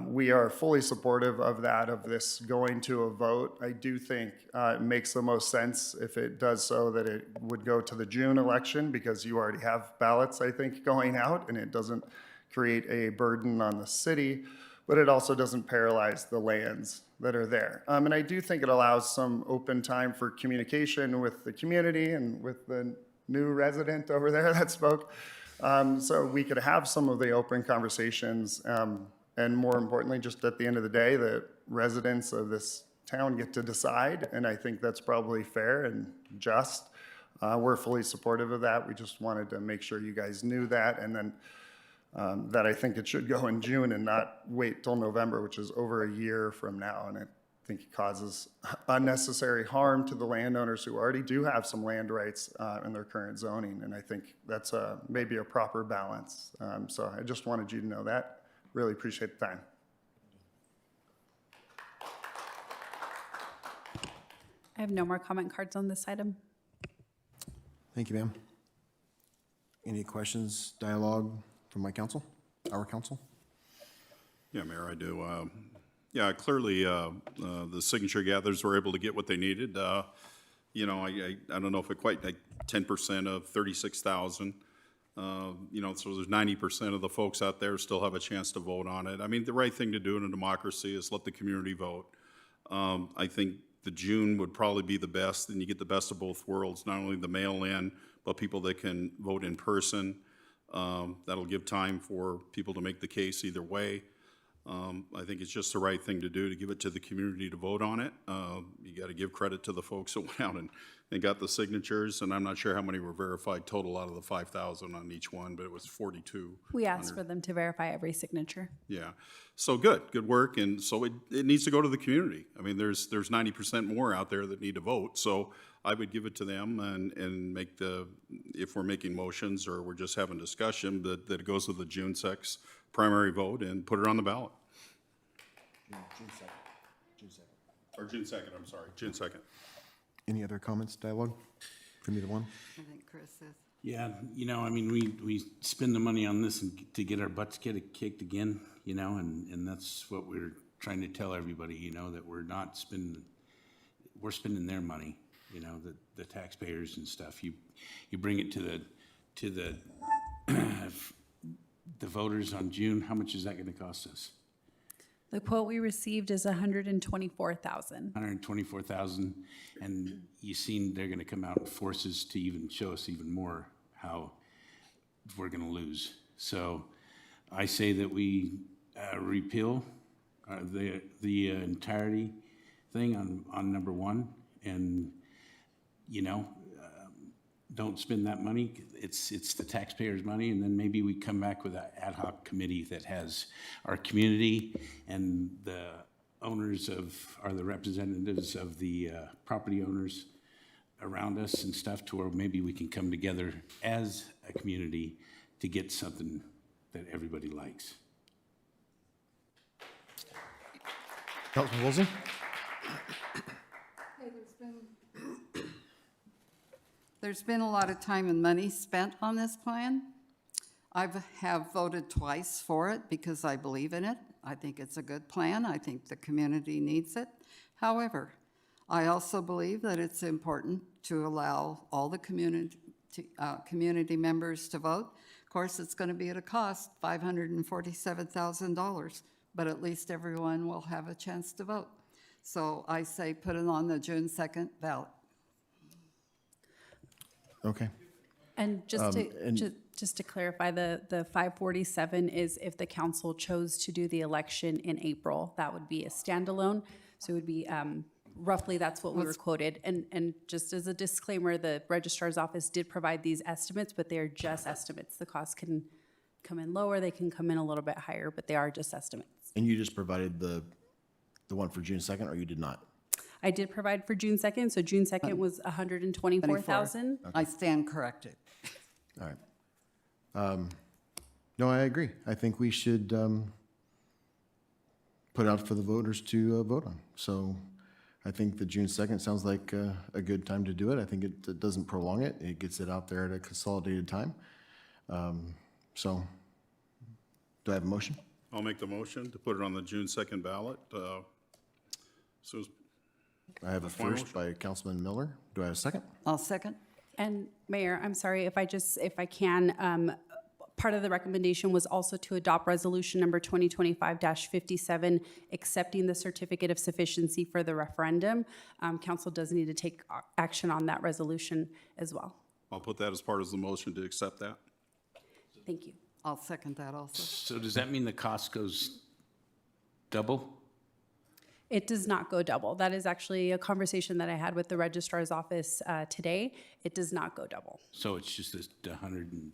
We are fully supportive of that, of this going to a vote. I do think it makes the most sense if it does so that it would go to the June election, because you already have ballots, I think, going out, and it doesn't create a burden on the city, but it also doesn't paralyze the lands that are there. And I do think it allows some open time for communication with the community and with the new resident over there that spoke. So we could have some of the open conversations, and more importantly, just at the end of the day, the residents of this town get to decide, and I think that's probably fair and just. We're fully supportive of that. We just wanted to make sure you guys knew that, and then that I think it should go in June and not wait till November, which is over a year from now, and I think it causes unnecessary harm to the landowners who already do have some land rights in their current zoning, and I think that's maybe a proper balance. So I just wanted you to know that. Really appreciate the time. I have no more comment cards on this item. Thank you, ma'am. Any questions, dialogue from my council, our council? Yeah, Mayor, I do. Yeah, clearly, the signature gatherers were able to get what they needed. I don't know if it quite, like 10% of 36,000. So there's 90% of the folks out there still have a chance to vote on it. I mean, the right thing to do in a democracy is let the community vote. I think the June would probably be the best, and you get the best of both worlds, not only the mail-in, but people that can vote in person. That'll give time for people to make the case either way. I think it's just the right thing to do, to give it to the community to vote on it. You got to give credit to the folks that went out and got the signatures, and I'm not sure how many were verified total out of the 5,000 on each one, but it was 42. We asked for them to verify every signature. Yeah, so good work, and so it needs to go to the community. I mean, there's 90% more out there that need to vote, so I would give it to them and make if we're making motions or we're just having discussion, that it goes to the June 6th primary vote and put it on the ballot. June 2nd. Or June 2nd, I'm sorry, June 2nd. Any other comments, dialogue from either one? I think Chris says. Yeah, I mean, we spend the money on this to get our butts kicked again. you know, and that's what we're trying to tell everybody, you know, that we're spending their money, you know, the taxpayers and stuff. You bring it to the the voters on June, how much is that gonna cost us? The quote we received is $124,000. 124,000, and you seen they're gonna come out and force us to even show us even more how we're gonna lose. So I say that we repeal the entirety thing on number one, and, you know, don't spend that money. It's the taxpayers' money, and then maybe we come back with an ad hoc committee that has our community and the owners are the representatives of the property owners around us and stuff, to where maybe we can come together as a community to get something that everybody likes. Councilman Woolsey? There's been a lot of time and money spent on this plan. I have voted twice for it because I believe in it. I think it's a good plan. I think the community needs it. However, I also believe that it's important to allow all the community members to vote. Of course, it's going to be at a cost, $547,000, but at least everyone will have a chance to vote. So I say put it on the June 2nd ballot. Okay. And just to clarify, the 547 is if the council chose to do the election in April, that would be a standalone. So it would be roughly, that's what we were quoted. And just as a disclaimer, the registrar's office did provide these estimates, but they're just estimates. The costs can come in lower, they can come in a little bit higher, but they are just estimates. And you just provided the one for June 2nd, or you did not? I did provide for June 2nd, so June 2nd was 124,000. I stand corrected. All right. No, I agree. I think we should put out for the voters to vote on. So I think the June 2nd sounds like a good time to do it. I think it doesn't prolong it. It gets it out there at a consolidated time. So do I have a motion? I'll make the motion to put it on the June 2nd ballot. So I have a first by Councilman Miller. Do I have a second? I'll second. And Mayor, I'm sorry, if I can, part of the recommendation was also to adopt resolution number 2025-57, accepting the certificate of sufficiency for the referendum. Council does need to take action on that resolution as well. I'll put that as part of the motion to accept that. Thank you. I'll second that also. So does that mean the cost goes double? It does not go double. That is actually a conversation that I had with the registrar's office today. It does not go double. So it's just this 100 and...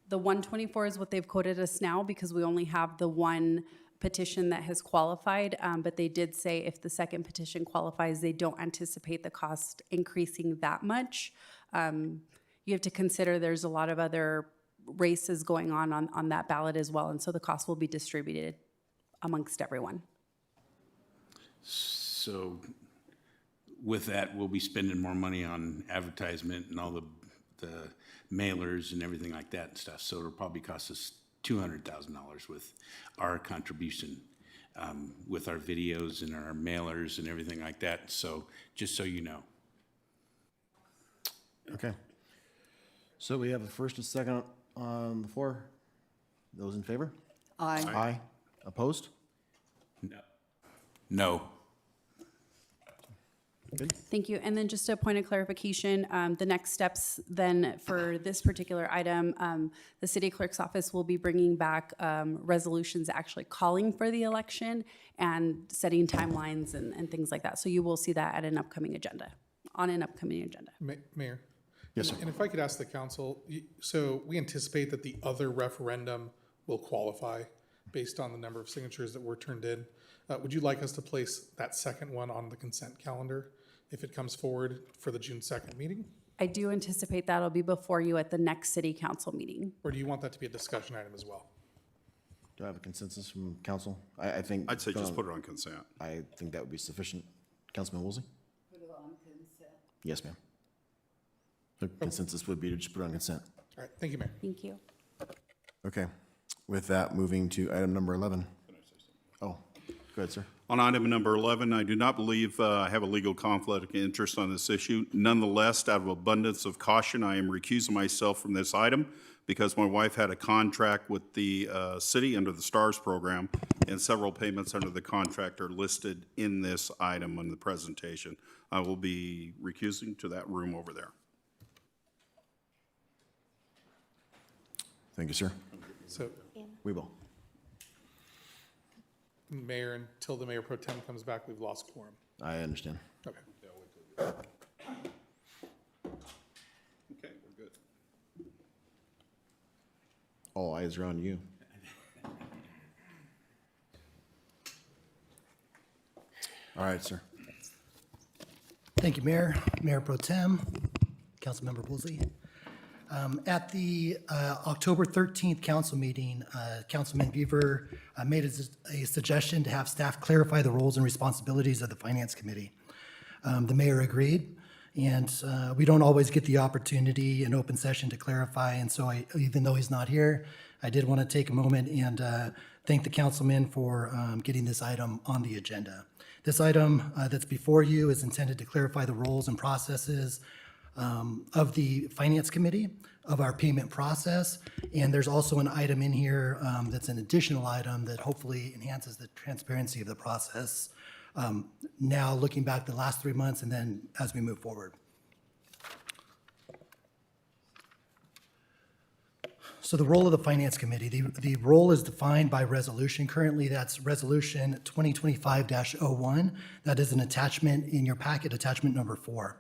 The 124 is what they've quoted us now because we only have the one petition that has qualified, but they did say if the second petition qualifies, they don't anticipate the cost increasing that much. You have to consider there's a lot of other races going on that ballot as well, and so the cost will be distributed amongst everyone. So with that, we'll be spending more money on advertisement and all the mailers and everything like that and stuff. So it'll probably cost us $200,000 with our contribution, with our videos and our mailers and everything like that. So just so you know. Okay. So we have a first and second on the floor. Those in favor? Aye. Aye. Opposed? No. Good. Thank you. And then just a point of clarification, the next steps then for this particular item, the city clerk's office will be bringing back resolutions actually calling for the election and setting timelines and things like that. So you will see that at an upcoming agenda, on an upcoming agenda. Mayor? Yes, sir. And if I could ask the council, so we anticipate that the other referendum will qualify based on the number of signatures that were turned in. Would you like us to place that second one on the consent calendar if it comes forward for the June 2nd meeting? I do anticipate that'll be before you at the next city council meeting. Or do you want that to be a discussion item as well? Do I have a consensus from council? I think. I'd say just put it on consent. I think that would be sufficient. Councilman Woolsey? Put it on consent. Yes, ma'am. The consensus would be to just put it on consent. All right, thank you, Mayor. Thank you. Okay. With that, moving to item number 11. Can I Oh, go ahead, sir. On item number 11, I do not believe I have a legal conflict of interest on this issue. Nonetheless, out of abundance of caution, I am recusing myself from this item because my wife had a contract with the city under the STARS program, and several payments under the contract are listed in this item on the presentation. I will be recusing to that room over there. Thank you, sir. So, We will. Mayor, until the mayor pro tem comes back, we've lost quorum. I understand. Okay. Okay, we're good. All eyes are on you. All right, sir. Thank you, Mayor, Mayor Pro Tem, Councilmember Woolsey. At the October 13th council meeting, Councilman Beaver made a suggestion to have staff clarify the roles and responsibilities of the Finance Committee. The mayor agreed, and we don't always get the opportunity in open session to clarify, and so even though he's not here, I did want to take a moment and thank the councilman for getting this item on the agenda. This item that's before you is intended to clarify the roles and processes of the Finance Committee, of our payment process, and there's also an item in here that's an additional item that hopefully enhances the transparency of the process, now looking back the last 3 months and then as we move forward. So the role of the Finance Committee, the role is defined by resolution. Currently, that's Resolution 2025-01. That is an attachment in your packet, attachment number 4.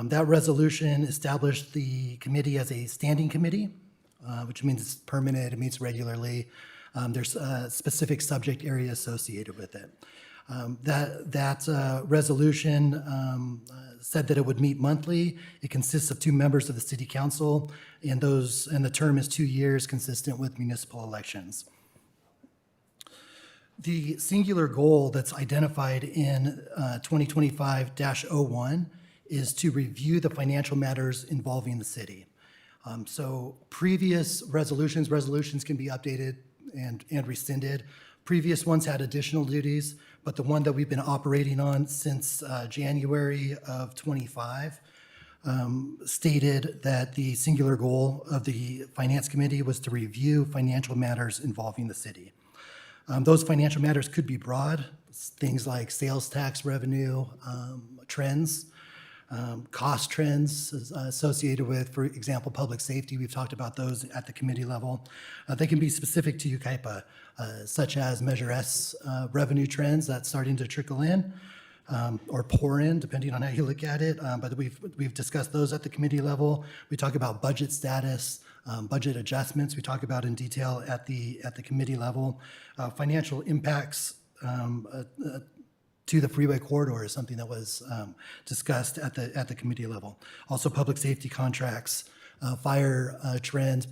That resolution established the committee as a standing committee, which means it's permanent, it meets regularly. There's a specific subject area associated with it. That resolution said that it would meet monthly. It consists of 2 members of the city council, and the term is 2 years, consistent with municipal elections. The singular goal that's identified in 2025-01 is to review the financial matters involving the city. So previous resolutions can be updated and rescinded. Previous ones had additional duties, but the one that we've been operating on since January of 25 stated that the singular goal of the Finance Committee was to review financial matters involving the city. Those financial matters could be broad, things like sales tax revenue, trends, cost trends associated with, for example, public safety. We've talked about those at the committee level. They can be specific to Yucaipa, such as Measure S revenue trends that's starting to trickle in or pour in, depending on how you look at it. But we've discussed those at the committee level. We talk about budget status, budget adjustments. We talk about in detail at the committee level. Financial impacts to the freeway corridor is something that was discussed at the committee level. Also, public safety contracts, fire trends,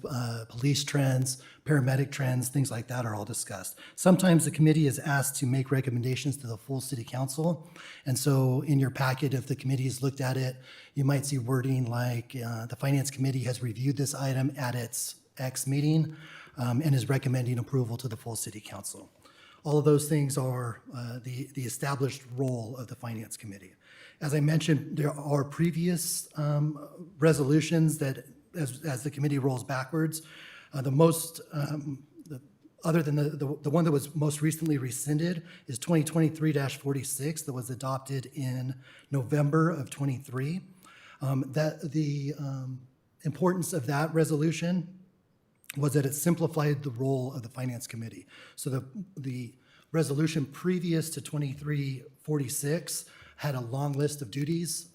police trends, paramedic trends, things like that are all discussed. Sometimes the committee is asked to make recommendations to the full city council. And so in your packet, if the committee has looked at it, you might see wording like the Finance Committee has reviewed this item at its X meeting and is recommending approval to the full city council. All of those things are the established role of the Finance Committee. As I mentioned, there are previous resolutions that, as the committee rolls backwards, other than the one that was most recently rescinded is 2023-46 that was adopted in November of 23. The importance of that resolution was that it simplified the role of the Finance Committee. So the resolution previous to 2346 had a long list of duties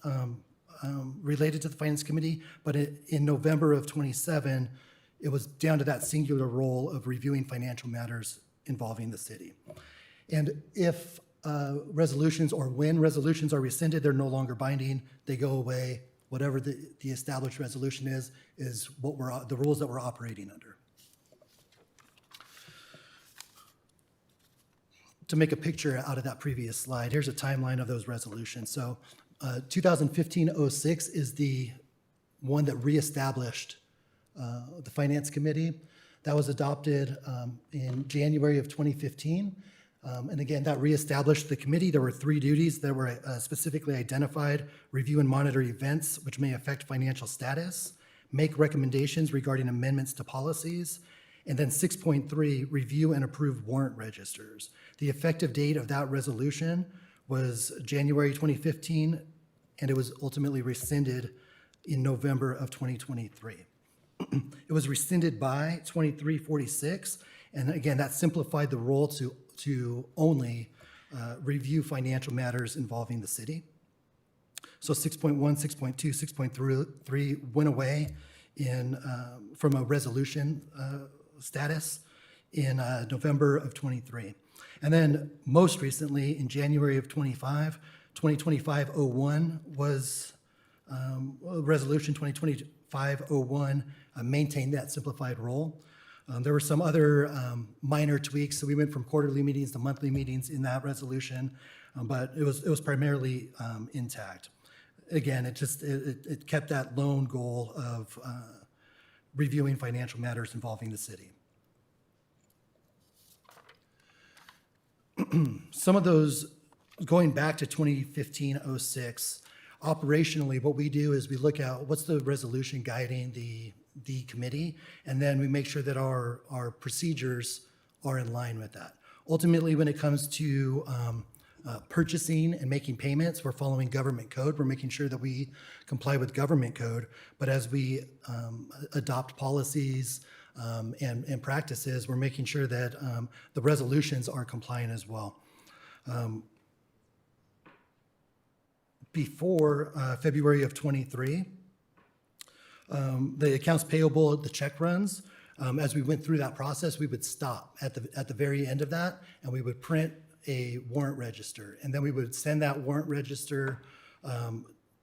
related to the Finance Committee, but in November of 27, it was down to that singular role of reviewing financial matters involving the city. And if resolutions or when resolutions are rescinded, they're no longer binding, they go away. Whatever the established resolution is what the rules that we're operating under. To make a picture out of that previous slide, here's a timeline of those resolutions. So 2015-06 is the one that reestablished the Finance Committee. That was adopted in January of 2015. And again, that reestablished the committee. There were 3 duties that were specifically identified: review and monitor events which may affect financial status, make recommendations regarding amendments to policies, and then 6.3, review and approve warrant registers. The effective date of that resolution was January 2015, and it was ultimately rescinded in November of 2023. It was rescinded by 2346, and again, that simplified the role to only review financial matters involving the city. So 6.1, 6.2, 6.3 went away from a resolution status in November of 23. And then most recently, in January of 2025-01 was resolution 2025-01 maintained that simplified role. There were some other minor tweaks, so we went from quarterly meetings to monthly meetings in that resolution, but it was primarily intact. Again, it kept that lone goal of reviewing financial matters involving the city. Some of those, going back to 2015-06, operationally, what we do is we look at what's the resolution guiding the committee, and then we make sure that our procedures are in line with that. Ultimately, when it comes to purchasing and making payments, we're following government code. We're making sure that we comply with government code. But as we adopt policies and practices, we're making sure that the resolutions are compliant as well. Before February of 23, the accounts payable, the check runs, as we went through that process, we would stop at the very end of that, and we would print a warrant register. And then we would send that warrant register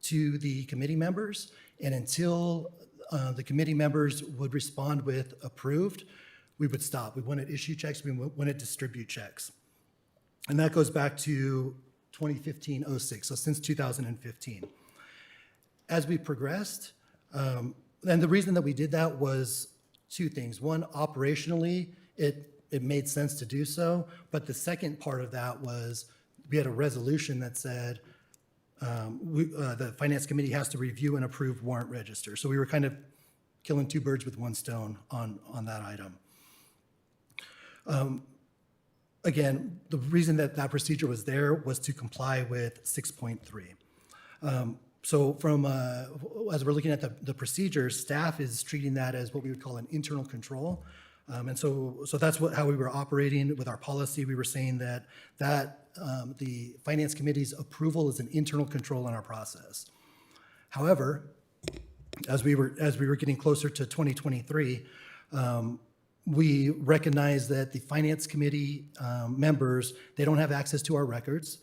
to the committee members. And until the committee members would respond with approved, we would stop. We wouldn't issue checks, we wouldn't distribute checks. And that goes back to 2015-06, so since 2015. As we progressed, and the reason that we did that was 2 things. One, operationally, it made sense to do so, but the second part of that was we had a resolution that said the Finance Committee has to review and approve warrant register. So we were kind of killing 2 birds with 1 stone on that item. Again, the reason that that procedure was there was to comply with 6.3. So from, as we're looking at the procedures, staff is treating that as what we would call an internal control. And so that's how we were operating with our policy. We were saying that the Finance Committee's approval is an internal control in our process. However, as we were getting closer to 2023, we recognized that the Finance Committee members, they don't have access to our records.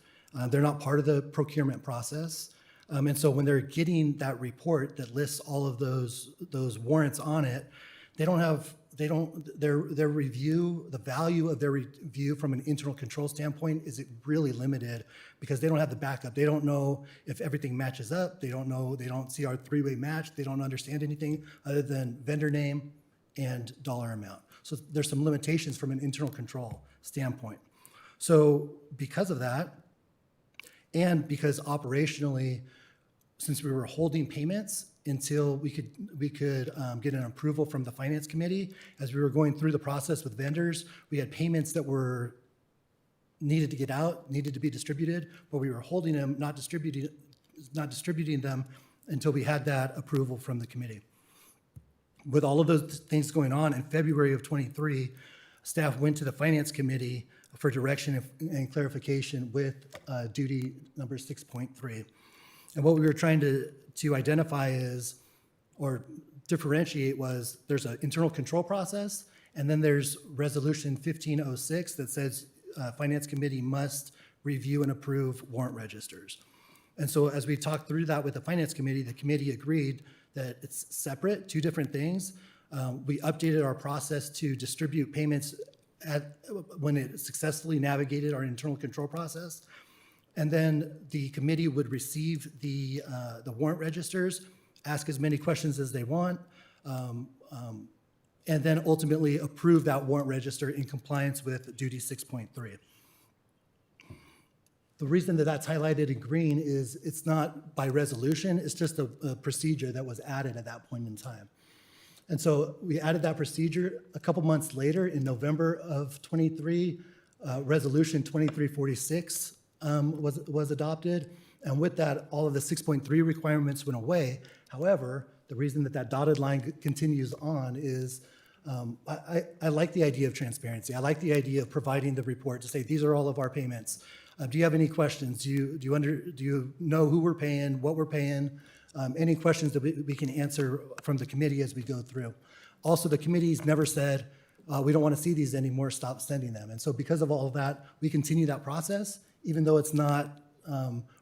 They're not part of the procurement process. And so when they're getting that report that lists all of those warrants on it, their review, the value of their review from an internal control standpoint is really limited because they don't have the backup. They don't know if everything matches up. They don't see our 3-way match. They don't understand anything other than vendor name and dollar amount. So there's some limitations from an internal control standpoint. So because of that, and because operationally, since we were holding payments until we could get an approval from the Finance Committee, as we were going through the process with vendors, we had payments that were needed to get out, needed to be distributed, but we were holding them, not distributing them until we had that approval from the committee. With all of those things going on, in February of 23, staff went to the Finance Committee for direction and clarification with duty number 6.3. And what we were trying to identify is, or differentiate was, there's an internal control process, and then there's resolution 1506 that says Finance Committee must review and approve warrant registers. And so as we talked through that with the Finance Committee, the committee agreed that it's separate, 2 different things. We updated our process to distribute payments when it successfully navigated our internal control process. And then the committee would receive the warrant registers, ask as many questions as they want, and then ultimately approve that warrant register in compliance with duty 6.3. The reason that that's highlighted in green is it's not by resolution, it's just a procedure that was added at that point in time. And so we added that procedure a couple months later in November of 23, Resolution 2346 was adopted. And with that, all of the 6.3 requirements went away. However, the reason that that dotted line continues on is I like the idea of transparency. I like the idea of providing the report to say, these are all of our payments. Do you have any questions? Do you know who we're paying, what we're paying? Any questions that we can answer from the committee as we go through. Also, the committee's never said, we don't want to see these anymore, stop sending them. And so because of all of that, we continue that process, even though it's not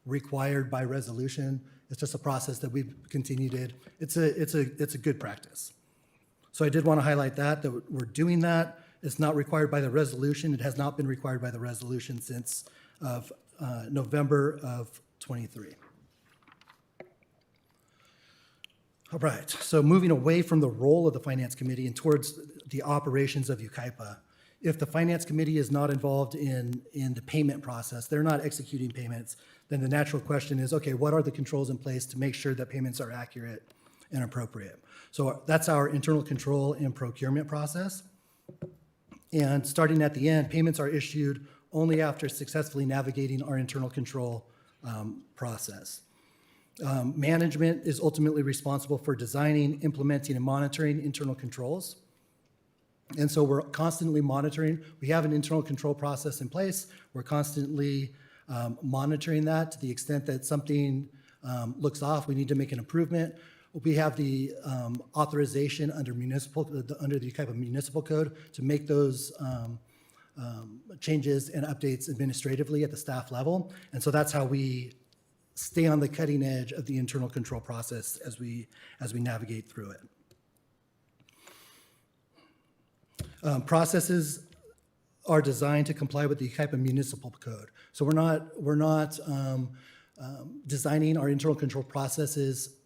required by resolution. It's just a process that we've continued. It's a good practice. So I did want to highlight that we're doing that. It's not required by the resolution. It has not been required by the resolution since of November of 23. All right, so moving away from the role of the Finance Committee and towards the operations of Yucaipa. If the Finance Committee is not involved in the payment process, they're not executing payments, then the natural question is, okay, what are the controls in place to make sure that payments are accurate and appropriate? So that's our internal control and procurement process. And starting at the end, payments are issued only after successfully navigating our internal control process. Management is ultimately responsible for designing, implementing, and monitoring internal controls. And so we're constantly monitoring. We have an internal control process in place. We're constantly monitoring that to the extent that something looks off, we need to make an improvement. We have the authorization under the Yucaipa Municipal Code to make those changes and updates administratively at the staff level. And so that's how we stay on the cutting edge of the internal control process as we navigate through it. Processes are designed to comply with the Yucaipa Municipal Code. So we're not designing our internal control processes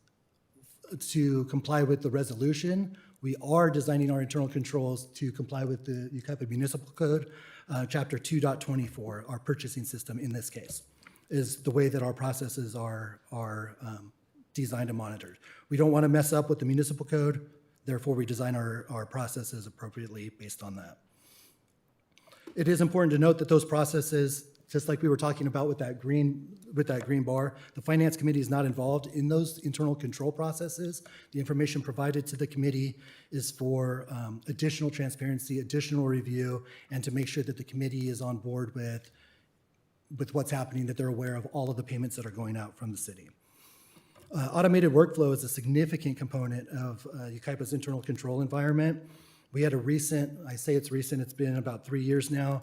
to comply with the resolution. We are designing our internal controls to comply with the Yucaipa Municipal Code, Chapter 2.24, our purchasing system in this case, is the way that our processes are designed and monitored. We don't want to mess up with the municipal code, therefore we design our processes appropriately based on that. It is important to note that those processes, just like we were talking about with that green bar, the Finance Committee is not involved in those internal control processes. The information provided to the committee is for additional transparency, additional review, and to make sure that the committee is on board with what's happening, that they're aware of all of the payments that are going out from the city. Automated workflow is a significant component of Yucaipa's internal control environment. We had a recent, I say it's recent, it's been about 3 years now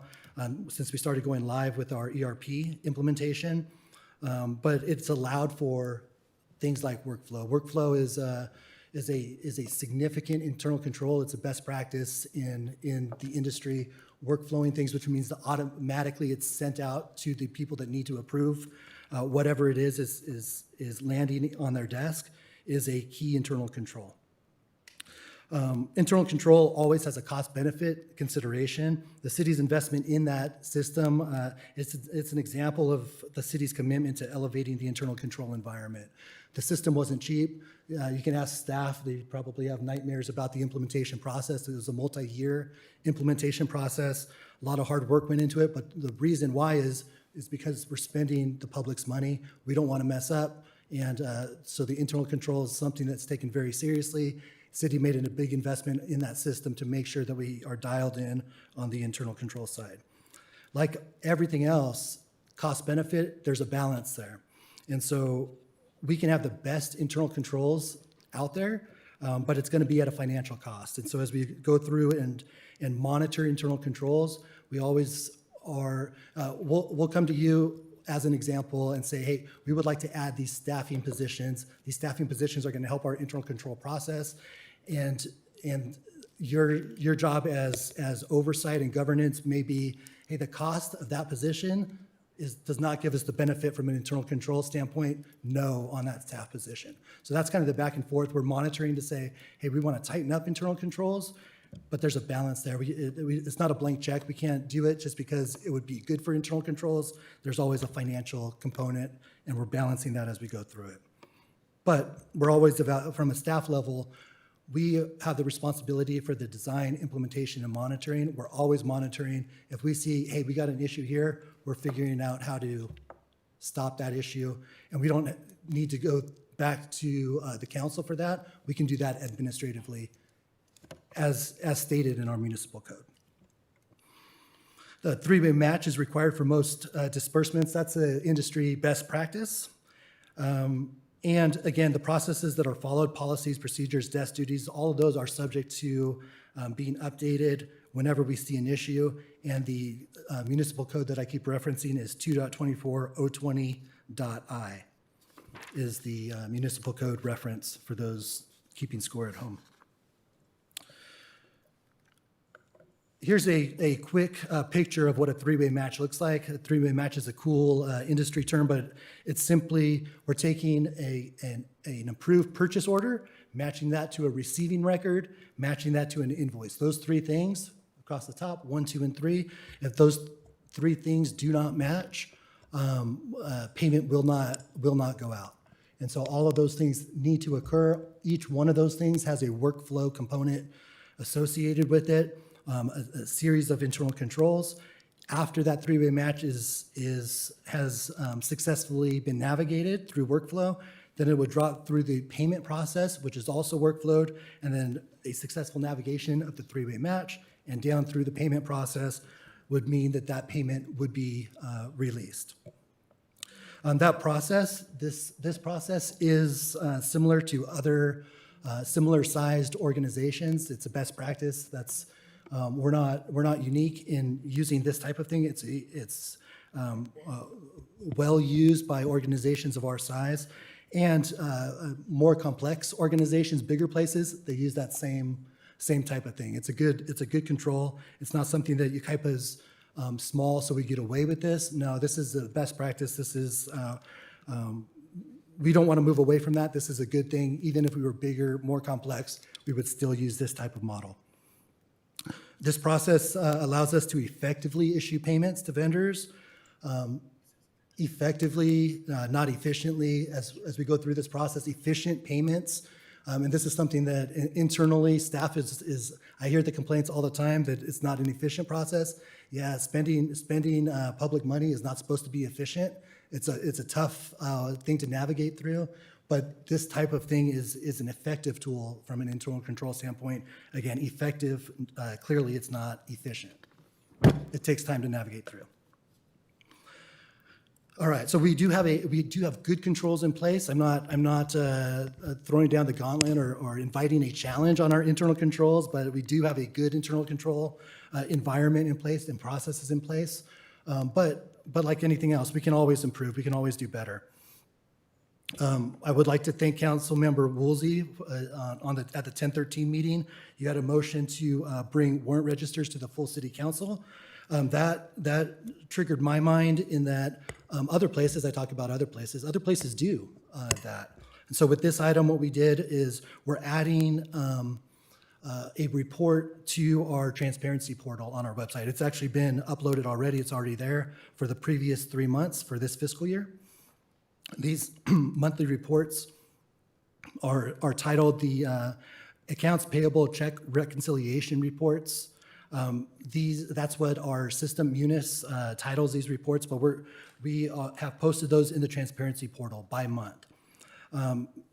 since we started going live with our ERP implementation, but it's allowed for things like workflow. Workflow is a significant internal control. It's a best practice in the industry. Workflowing things, which means that automatically it's sent out to the people that need to approve whatever it is landing on their desk, is a key internal control. Internal control always has a cost-benefit consideration. The city's investment in that system, it's an example of the city's commitment to elevating the internal control environment. The system wasn't cheap. You can ask staff, they probably have nightmares about the implementation process. It was a multi-year implementation process. A lot of hard work went into it, but the reason why is because we're spending the public's money. We don't want to mess up, and so the internal control is something that's taken very seriously. City made a big investment in that system to make sure that we are dialed in on the internal control side. Like everything else, cost benefit, there's a balance there. And so we can have the best internal controls out there, but it's going to be at a financial cost. And so as we go through and monitor internal controls, we always are, we'll come to you as an example and say, hey, we would like to add these staffing positions. These staffing positions are going to help our internal control process. And your job as oversight and governance may be, hey, the cost of that position does not give us the benefit from an internal control standpoint, no, on that staff position. So that's kind of the back and forth. We're monitoring to say, hey, we want to tighten up internal controls. but there's a balance there. It's not a blank check. We can't do it just because it would be good for internal controls. There's always a financial component, and we're balancing that as we go through it. But we're always, from a staff level, we have the responsibility for the design, implementation, and monitoring. We're always monitoring. If we see, hey, we got an issue here, we're figuring out how to stop that issue. And we don't need to go back to the council for that. We can do that administratively as stated in our municipal code. The three-way match is required for most disbursements. That's an industry best practice. And again, the processes that are followed, policies, procedures, desk duties, all of those are subject to being updated whenever we see an issue. And the municipal code that I keep referencing is 2.24.020.I is the municipal code reference for those keeping score at home. Here's a quick picture of what a three-way match looks like. A three-way match is a cool industry term, but it's simply we're taking an approved purchase order, matching that to a receiving record, matching that to an invoice. Those three things across the top, 1, 2, and 3. If those three things do not match, payment will not go out. And so all of those things need to occur. Each one of those things has a workflow component associated with it. A series of internal controls. After that three-way match has successfully been navigated through workflow, then it would drop through the payment process, which is also workflowed, and then a successful navigation of the three-way match and down through the payment process would mean that that payment would be released. That process, this process is similar to other similar-sized organizations. It's a best practice. That's we're not unique in using this type of thing. It's well used by organizations of our size, and more complex organizations, bigger places, they use that same type of thing. It's a good control. It's not something that Yucaipa is small, so we get away with this. No, this is the best practice. This is we don't want to move away from that. This is a good thing. Even if we were bigger, more complex, we would still use this type of model. This process allows us to effectively issue payments to vendors, effectively, not efficiently, as we go through this process, efficient payments. And this is something that internally staff is I hear the complaints all the time that it's not an efficient process. Yeah, spending public money is not supposed to be efficient. It's a tough thing to navigate through. But this type of thing is an effective tool from an internal control standpoint. Again, effective, clearly it's not efficient. It takes time to navigate through. All right, so we do have good controls in place. I'm not throwing down the gauntlet or inviting a challenge on our internal controls, but we do have a good internal control environment in place and processes in place. But like anything else, we can always improve. We can always do better. I would like to thank Councilmember Woolsey at the 1013 meeting. You had a motion to bring warrant registers to the full city council. That triggered my mind in that other places, I talk about other places do that. And so with this item, what we did is we're adding a report to our transparency portal on our website. It's actually been uploaded already. It's already there for the previous 3 months for this fiscal year. These monthly reports are titled the Accounts Payable Check Reconciliation Reports. That's what our system Munis titles these reports, but we have posted those in the transparency portal by month.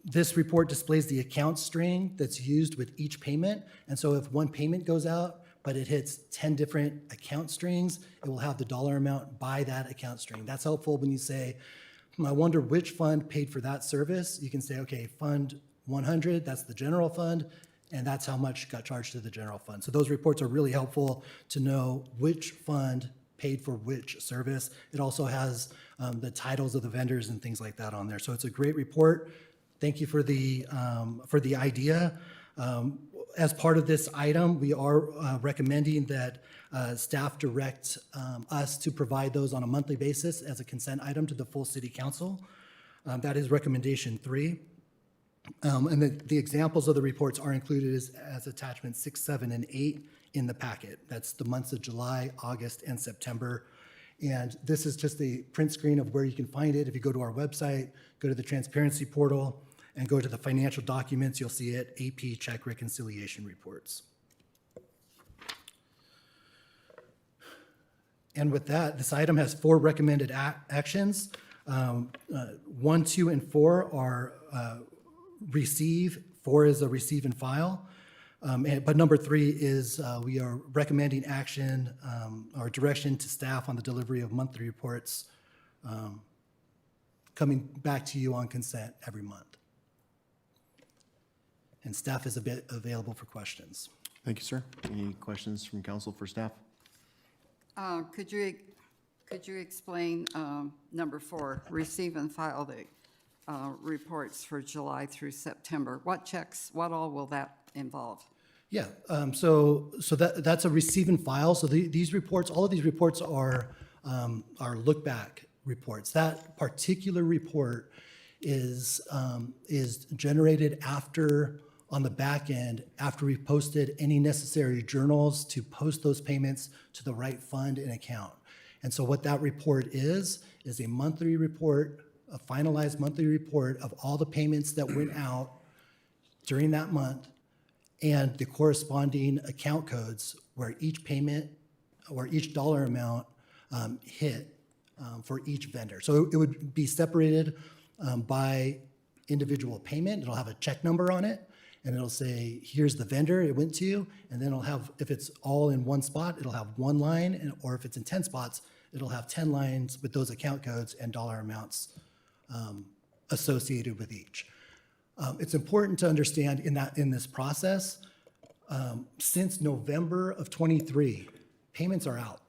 This report displays the account string that's used with each payment, and so if one payment goes out, but it hits 10 different account strings, it will have the dollar amount by that account string. That's helpful when you say, I wonder which fund paid for that service. You can say, okay, Fund 100, that's the general fund, and that's how much got charged to the general fund. So those reports are really helpful to know which fund paid for which service. It also has the titles of the vendors and things like that on there. So it's a great report. Thank you for the idea. As part of this item, we are recommending that staff direct us to provide those on a monthly basis as a consent item to the full city council. That is recommendation 3. And the examples of the reports are included as attachments 6, 7, and 8 in the packet. That's the months of July, August, and September. And this is just a print screen of where you can find it. If you go to our website, go to the transparency portal, and go to the financial documents, you'll see it, AP check reconciliation reports. And with that, this item has 4 recommended actions. 1, 2, and 4 are receive. 4 is a receive and file. But number 3 is we are recommending action or direction to staff on the delivery of monthly reports coming back to you on consent every month. And staff is available for questions. Thank you, sir. Any questions from council for staff? Could you explain number 4, receive and file the reports for July through September? What checks, what all will that involve? Yeah, so that's a receive and file. So these reports, all of these reports are look back reports. That particular report is generated after, on the back end, after we've posted any necessary journals to post those payments to the right fund and account. And so what that report is a monthly report, a finalized monthly report of all the payments that went out during that month and the corresponding account codes where each payment or each dollar amount hit for each vendor. So it would be separated by individual payment. It'll have a check number on it, and it'll say, here's the vendor it went to, and then it'll have, if it's all in one spot, it'll have 1 line, or if it's in 10 spots, it'll have 10 lines with those account codes and dollar amounts associated with each. It's important to understand in this process, since November of 23, payments are out.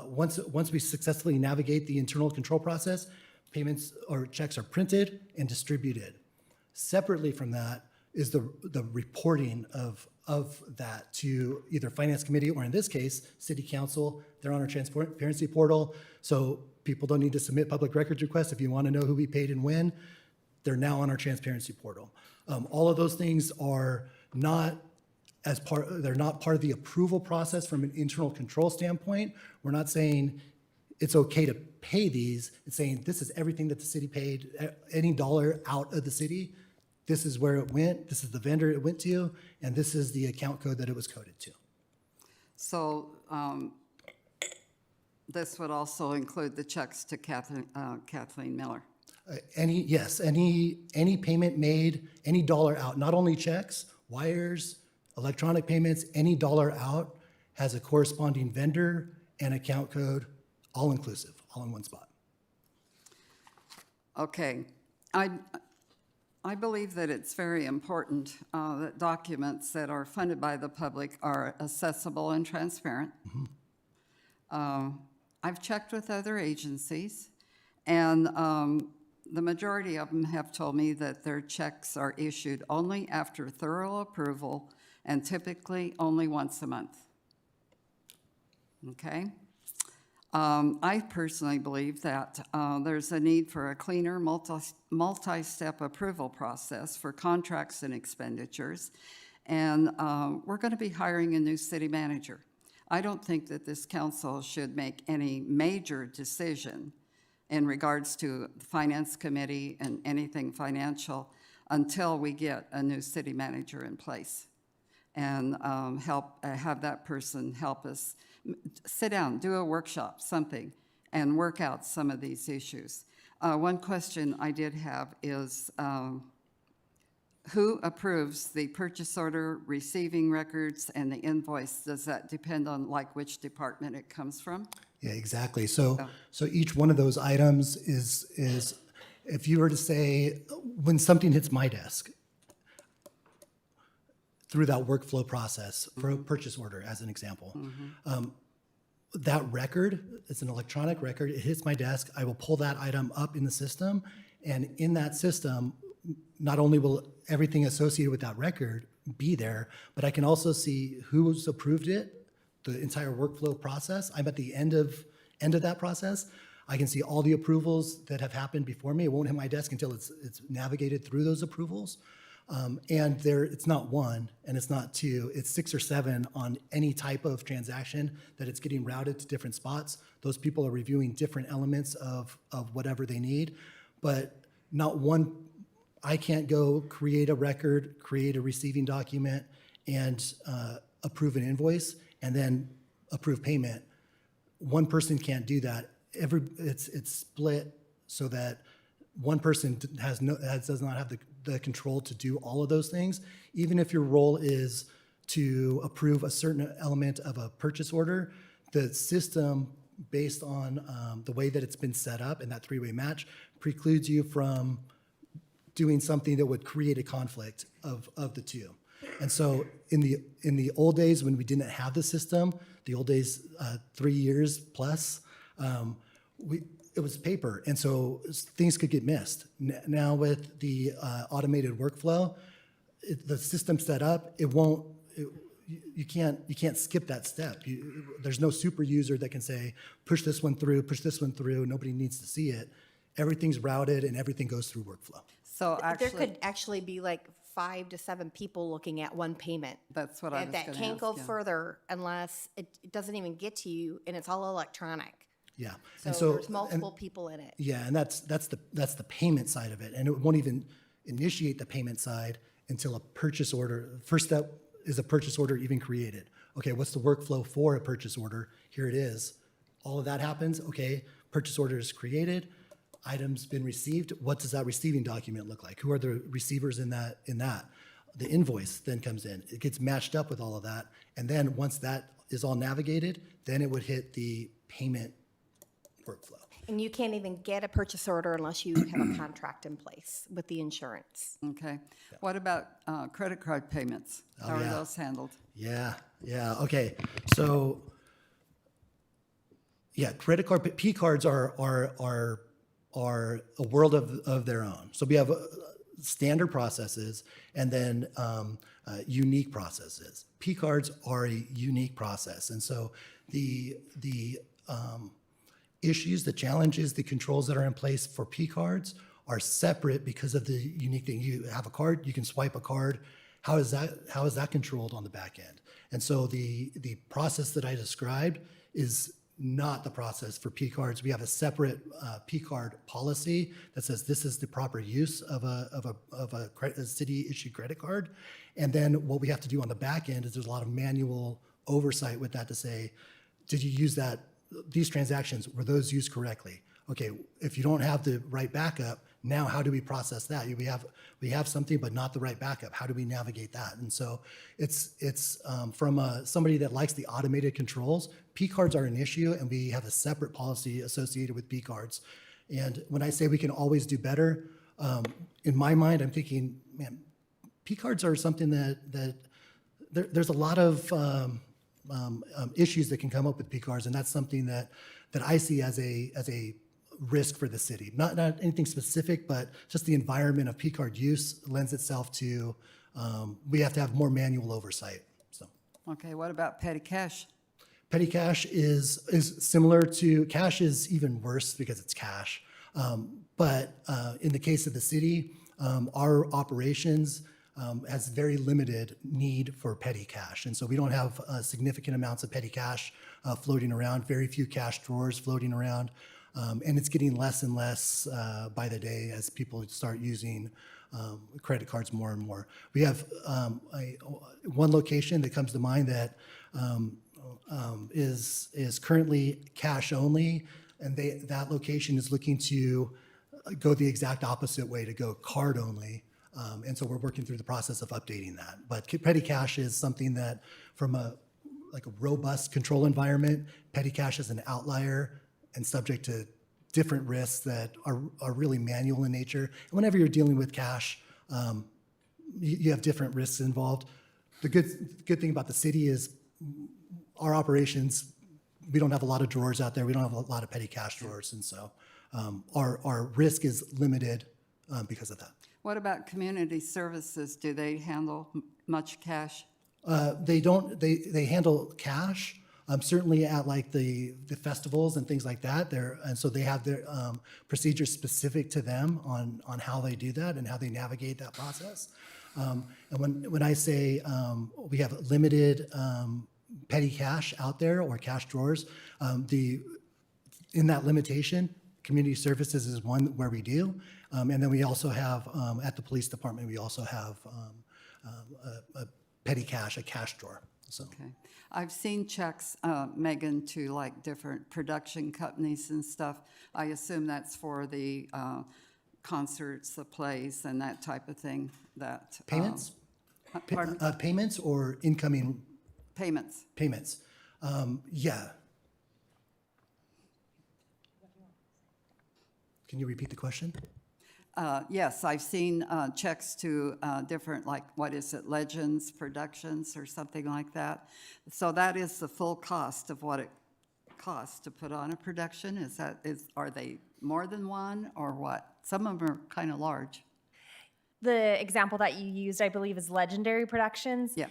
Once we successfully navigate the internal control process, payments or checks are printed and distributed. Separately from that is the reporting of that to either Finance Committee or, in this case, City Council. They're on our transparency portal, so people don't need to submit public records requests. If you want to know who we paid and when, they're now on our transparency portal. All of those things are not they're not part of the approval process from an internal control standpoint. We're not saying it's okay to pay these. It's saying this is everything that the city paid, any dollar out of the city. This is where it went, this is the vendor it went to, and this is the account code that it was coded to. So this would also include the checks to Kathleen Miller. Any payment made, any dollar out, not only checks, wires, electronic payments, any dollar out has a corresponding vendor and account code, all inclusive, all in one spot. Okay. I believe that it's very important that documents that are funded by the public are accessible and transparent. I've checked with other agencies, and the majority of them have told me that their checks are issued only after thorough approval and typically only once a month. Okay? I personally believe that there's a need for a cleaner multi-step approval process for contracts and expenditures, and we're going to be hiring a new city manager. I don't think that this council should make any major decision in regards to the Finance Committee and anything financial until we get a new city manager in place and have that person help us sit down, do a workshop, something, and work out some of these issues. One question I did have is who approves the purchase order, receiving records, and the invoice? Does that depend on like which department it comes from? Yeah, exactly. So each one of those items is if you were to say, when something hits my desk, through that workflow process for a purchase order, as an example, that record, it's an electronic record, it hits my desk, I will pull that item up in the system, and in that system, not only will everything associated with that record be there, but I can also see who's approved it, the entire workflow process. I'm at the end of that process. I can see all the approvals that have happened before me. It won't hit my desk until it's navigated through those approvals. And it's not one and it's not two, it's 6 or 7 on any type of transaction that it's getting routed to different spots. Those people are reviewing different elements of whatever they need, but not one. I can't go create a record, create a receiving document, and approve an invoice and then approve payment. One person can't do that. It's split so that one person does not have the control to do all of those things. Even if your role is to approve a certain element of a purchase order, the system, based on the way that it's been set up and that three-way match, precludes you from doing something that would create a conflict of the two. And so in the old days when we didn't have the system, the old days, 3 years plus, it was paper, and so things could get missed. Now with the automated workflow, the system set up, you can't skip that step. There's no super user that can say, push this one through, nobody needs to see it. Everything's routed and everything goes through workflow. So there could actually be like 5 to 7 people looking at one payment. That's what I was That gonna can't ask, go yeah. further unless it doesn't even get to you, and it's all electronic. Yeah. So there's multiple people in it. Yeah, and that's the payment side of it, and it won't even initiate the payment side until a purchase order. First step is a purchase order even created. Okay, what's the workflow for a purchase order? Here it is. All of that happens. Okay, purchase order is created. Items been received. What does that receiving document look like? Who are the receivers in that? The invoice then comes in. It gets matched up with all of that, and then once that is all navigated, then it would hit the payment workflow. And you can't even get a purchase order unless you have a contract in place with the insurance. Okay. What about credit card payments? Oh, How are yeah. those handled? Yeah, okay. So, yeah, credit card, P cards are a world of their own. So we have standard processes and then unique processes. P cards are a unique process, and so the issues, the challenges, the controls that are in place for P cards are separate because of the unique thing. You have a card, you can swipe a card. How is that controlled on the back end? And so the process that I described is not the process for P cards. We have a separate P card policy that says this is the proper use of a city issued credit card. And then what we have to do on the back end is there's a lot of manual oversight with that to say, did you use that? These transactions, were those used correctly? Okay, if you don't have the right backup, now how do we process that? We have something, but not the right backup. How do we navigate that? And so it's from somebody that likes the automated controls. P cards are an issue, and we have a separate policy associated with P cards. And when I say we can always do better, in my mind, I'm thinking, man, P cards are something that there's a lot of issues that can come up with P cards, and that's something that I see as a risk for the city. Not anything specific, but just the environment of P card use lends itself to we have to have more manual oversight. So, Okay, what about petty cash? petty cash is similar to cash is even worse because it's cash. But in the case of the city, our operations has very limited need for petty cash. And so we don't have significant amounts of petty cash floating around, very few cash drawers floating around. And it's getting less and less by the day as people start using credit cards more and more. We have one location that comes to mind that is currently cash only, and that location is looking to go the exact opposite way, to go card only. And so we're working through the process of updating that. But petty cash is something that from a robust control environment, petty cash is an outlier and subject to different risks that are really manual in nature. And whenever you're dealing with cash, you have different risks involved. The good thing about the city is our operations, we don't have a lot of drawers out there. We don't have a lot of petty cash drawers. And so our risk is limited because of that. What about community services? Do they handle much cash? They don't. They handle cash, Certainly at like the festivals and things like that, and so they have their procedures specific to them on how they do that and how they navigate that process. And when I say we have limited petty cash out there or cash drawers, in that limitation, community services is one where we do. And then we also have, at the police department, we also have a petty cash, a cash drawer. So. Okay. I've seen checks, Megan, to like different production companies and stuff. I assume that's for the concerts, the plays, and that type of thing. That Payments? Pardon? Payments or incoming Payments. payments? Yeah. Can you repeat the question? Yes, I've seen checks to different, like, what is it, Legends Productions or something like that. So that is the full cost of what it costs to put on a production? Are they more than one or what? Some of them are kind of large. The example that you used, I believe, is Legendary Productions. Yeah.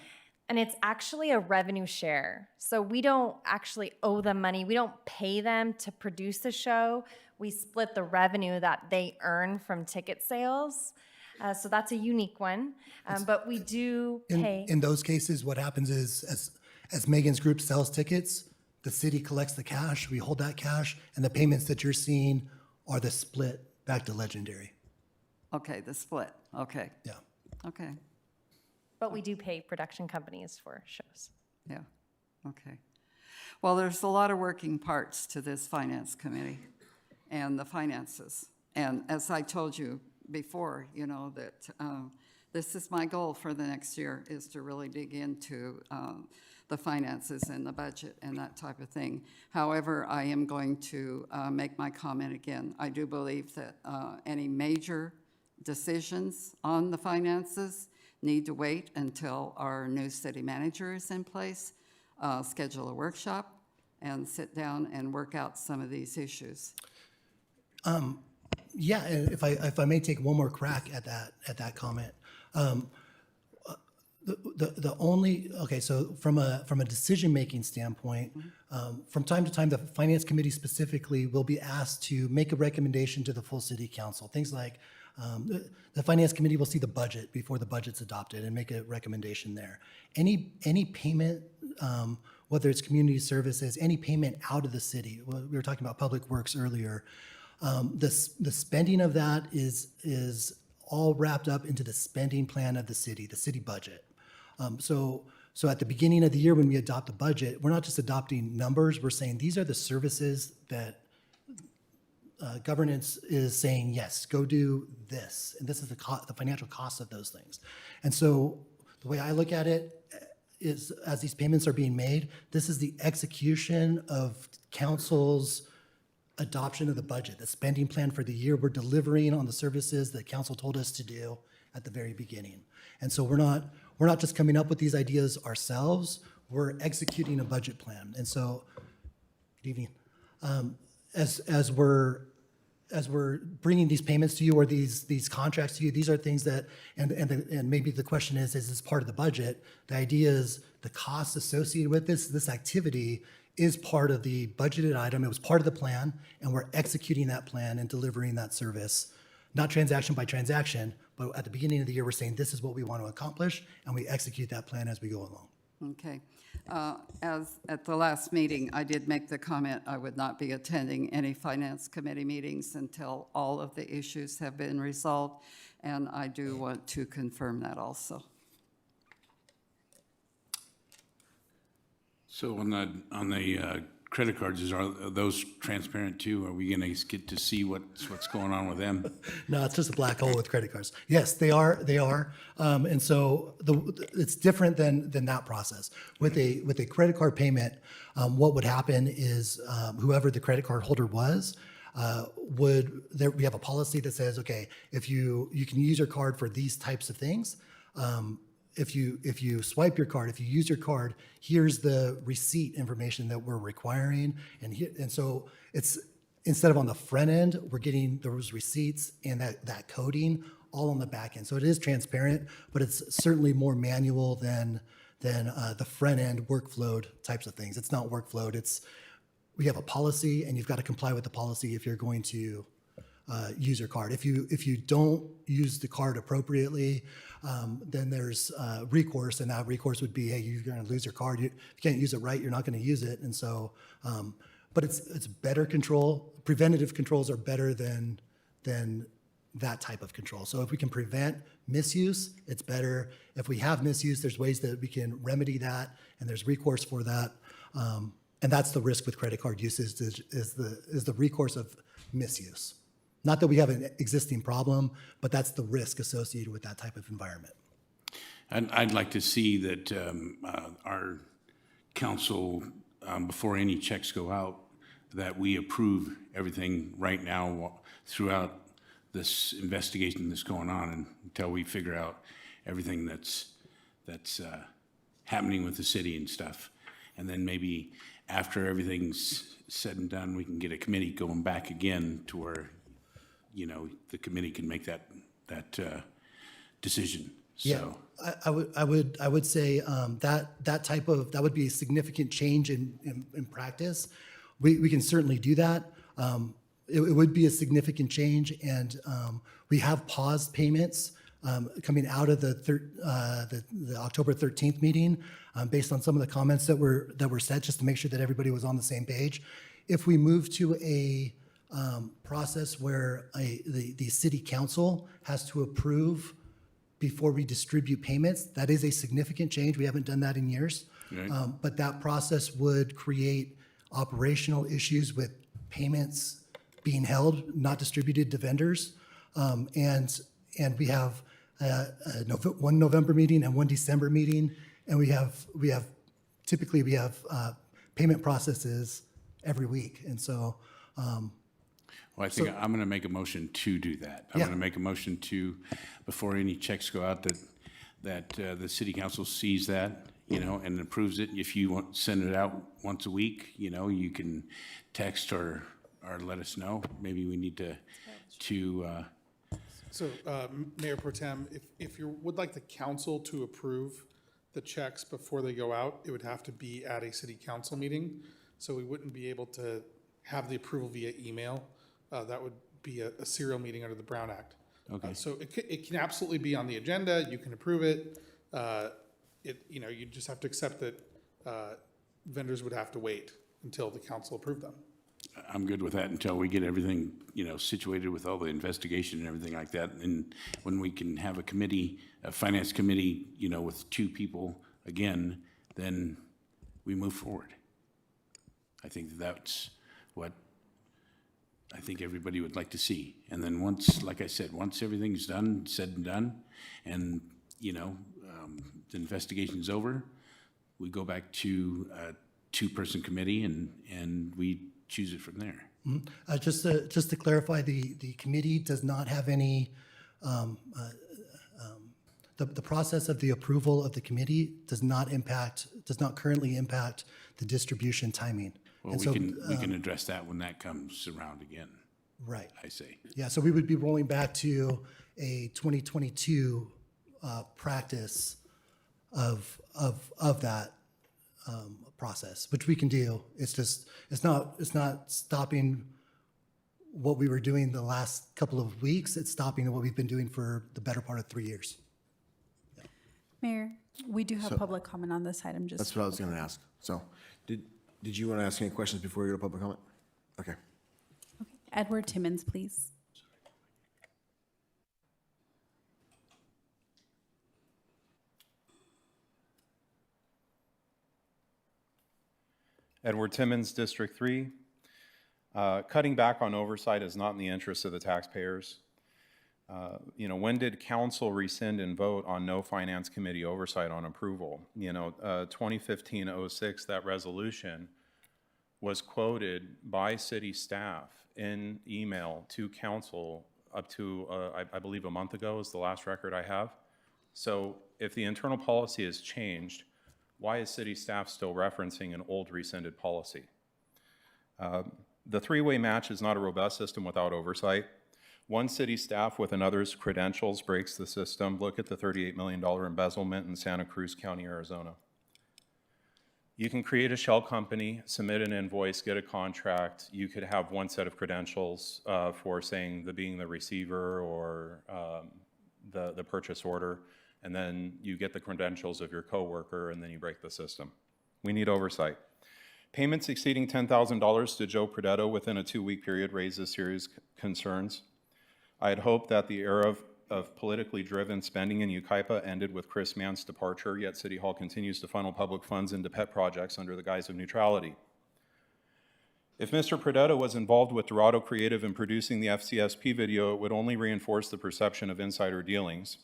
And it's actually a revenue share. So we don't actually owe them money. We don't pay them to produce the show. We split the revenue that they earn from ticket sales. So that's a unique one. But we do pay. In those cases, what happens is, as Megan's group sells tickets, the city collects the cash, we hold that cash, and the payments that you're seeing are the split back to Legendary. Okay, the split. Okay. Yeah. Okay. But we do pay production companies for shows. Yeah. Okay. Well, there's a lot of working parts to this finance committee and the finances. And as I told you before, you know, that this is my goal for the next year, is to really dig into the finances and the budget and that type of thing. However, I am going to make my comment again. I do believe that any major decisions on the finances need to wait until our new city manager is in place, schedule a workshop, and sit down and work out some of these issues. Yeah, and if I may take one more crack at that comment. So from a decision-making standpoint, from time to time, the Finance Committee specifically will be asked to make a recommendation to the full city council. Things like, the Finance Committee will see the budget before the budget's adopted and make a recommendation there. Any payment, whether it's community services, any payment out of the city, we were talking about Public Works earlier, the spending of that is all wrapped up into the spending plan of the city budget. So at the beginning of the year when we adopt the budget, we're not just adopting numbers, we're saying these are the services that governance is saying, yes, go do this. And this is the financial cost of those things. And so the way I look at it is, as these payments are being made, this is the execution of council's adoption of the budget, the spending plan for the year. We're delivering on the services that council told us to do at the very beginning. And so we're not just coming up with these ideas ourselves, we're executing a budget plan. And so, good evening. As we're bringing these payments to you or these contracts to you, these are things that, and maybe the question is this part of the budget? The idea is the cost associated with this activity is part of the budgeted item. It was part of the plan, and we're executing that plan and delivering that service, not transaction by transaction, but at the beginning of the year, we're saying this is what we want to accomplish, and we execute that plan as we go along. Okay. As at the last meeting, I did make the comment I would not be attending any Finance Committee meetings until all of the issues have been resolved, and I do want to confirm that also. So on the credit cards, are those transparent too? Are we going to get to see what's going on with them? No, it's just a black hole with credit cards. Yes, they are. And so it's different than that process. With a credit card payment, what would happen is whoever the credit card holder was, we have a policy that says, okay, if you can use your card for these types of things. If you swipe your card, if you use your card, here's the receipt information that we're requiring. And so it's, instead of on the front end, we're getting those receipts and that coding all on the back end. So it is transparent, but it's certainly more manual than than the front-end workflow types of things. It's not workflow. It's we have a policy, and you've got to comply with the policy if you're going to use your card. If you don't use the card appropriately, then there's recourse, and that recourse would be, hey, you're going to lose your card. If you can't use it right, you're not going to use it. And so, but it's better control. Preventative controls are better than that type of control. So if we can prevent misuse, it's better. If we have misuse, there's ways that we can remedy that, and there's recourse for that. And that's the risk with credit card use is the recourse of misuse. Not that we have an existing problem, but that's the risk associated with that type of environment. I'd like to see that our council, before any checks go out, that we approve everything right now throughout this investigation that's going on until we figure out everything that's happening with the city and stuff. And then maybe after everything's said and done, we can get a committee going back again to where, you know, the committee can make that decision. So. Yeah, I would say that would be a significant change in practice. We can certainly do that. It would be a significant change, and we have paused payments coming out of the October 13th meeting based on some of the comments that were said, just to make sure that everybody was on the same page. If we move to a process where the city council has to approve before we distribute payments, that is a significant change. We haven't done that in years. Right. But that process would create operational issues with payments being held, not distributed to vendors. And we have one November meeting and one December meeting, and we have typically payment processes every week. And so, well, I think I'm going to make a motion to do that. I'm Yeah. going to make a motion to, before any checks go out, that the city council sees that, you know, and approves it. If you want, send it out once a week, you know, you can text or let us know. Maybe we need to. So, Mayor Pro Tem, if you would like the council to approve the checks before they go out, it would have to be at a city council meeting. So we wouldn't be able to have the approval via email. That would be a serial meeting under the Brown Act. Okay. So it can absolutely be on the agenda. You can approve it. You know, you just have to accept that vendors would have to wait until the council approved them. I'm good with that until we get everything, you know, situated with all the investigation and everything like that. And when we can have a committee, a finance committee, you know, with 2 people again, then we move forward. I think that's what I think everybody would like to see. And then once, like I said, once everything's done, said and done, and, you know, the investigation's over, we go back to a 2-person committee and we choose it from there. Mm-hmm. Just to clarify, the committee does not have any, the process of the approval of the committee does not currently impact the distribution timing. Well, And we can address that when that comes around again. Right. I say. Yeah, so we would be rolling back to a 2022 practice of that process, which we can do. It's not stopping what we were doing the last couple of weeks. It's stopping what we've been doing for the better part of 3 years. Mayor, we do have public comment on this item. Just That's what I was going to ask. So did you want to ask any questions before we go to public comment? Okay. Edward Timmons, please. Edward Timmons, District 3. Cutting back on oversight is not in the interest of the taxpayers. You know, when did council rescind and vote on no finance committee oversight on approval? You know, 2015-06, that resolution was quoted by city staff in email to council up to, I believe a month ago is the last record I have. So if the internal policy has changed, why is city staff still referencing an old rescinded policy? The 3-way match is not a robust system without oversight. One city staff with another's credentials breaks the system. Look at the $38 million embezzlement in Santa Cruz County, Arizona. You can create a shell company, submit an invoice, get a contract. You could have one set of credentials for saying being the receiver or the purchase order, and then you get the credentials of your coworker, and then you break the system. We need oversight. Payments exceeding $10,000 to Joe Prodetto within a 2-week period raises serious concerns. I had hoped that the era of politically driven spending in Yucaipa ended with Chris Mann's departure, yet City Hall continues to funnel public funds into pet projects under the guise of neutrality. If Mr. Prodetto was involved with Dorado Creative in producing the FCSP video, it would only reinforce the perception of insider dealings.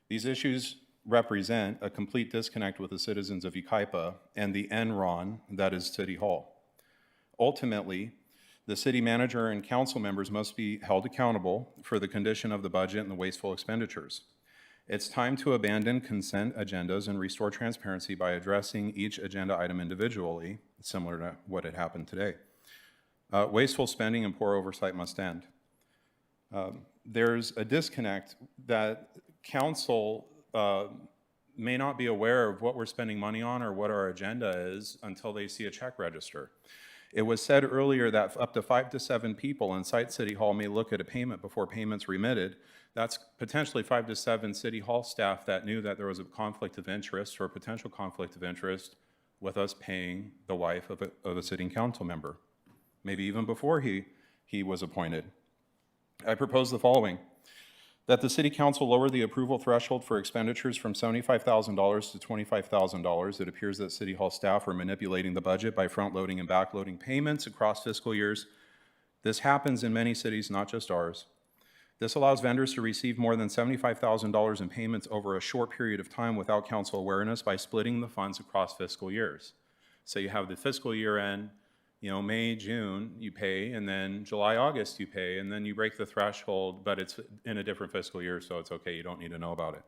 These issues represent a complete disconnect with the citizens of Yucaipa and the Enron that is City Hall. Ultimately, the city manager and council members must be held accountable for the condition of the budget and the wasteful expenditures. It's time to abandon consent agendas and restore transparency by addressing each agenda item individually, similar to what had happened today. Wasteful spending and poor oversight must end. There's a disconnect that council may not be aware of what we're spending money on or what our agenda is until they see a check register. It was said earlier that up to 5 to 7 people inside City Hall may look at a payment before payment's remitted. That's potentially 5 to 7 City Hall staff that knew that there was a conflict of interest or a potential conflict of interest with us paying the wife of a sitting council member, maybe even before he was appointed. I propose the following: that the City Council lower the approval threshold for expenditures from $75,000 to $25,000. It appears that City Hall staff are manipulating the budget by front-loading and back-loading payments across fiscal years. This happens in many cities, not just ours. This allows vendors to receive more than $75,000 in payments over a short period of time without council awareness by splitting the funds across fiscal years. So you have the fiscal year end, May, June, you pay, and then July, August, you pay, and then you break the threshold, but it's in a different fiscal year, so it's okay, you don't need to know about it.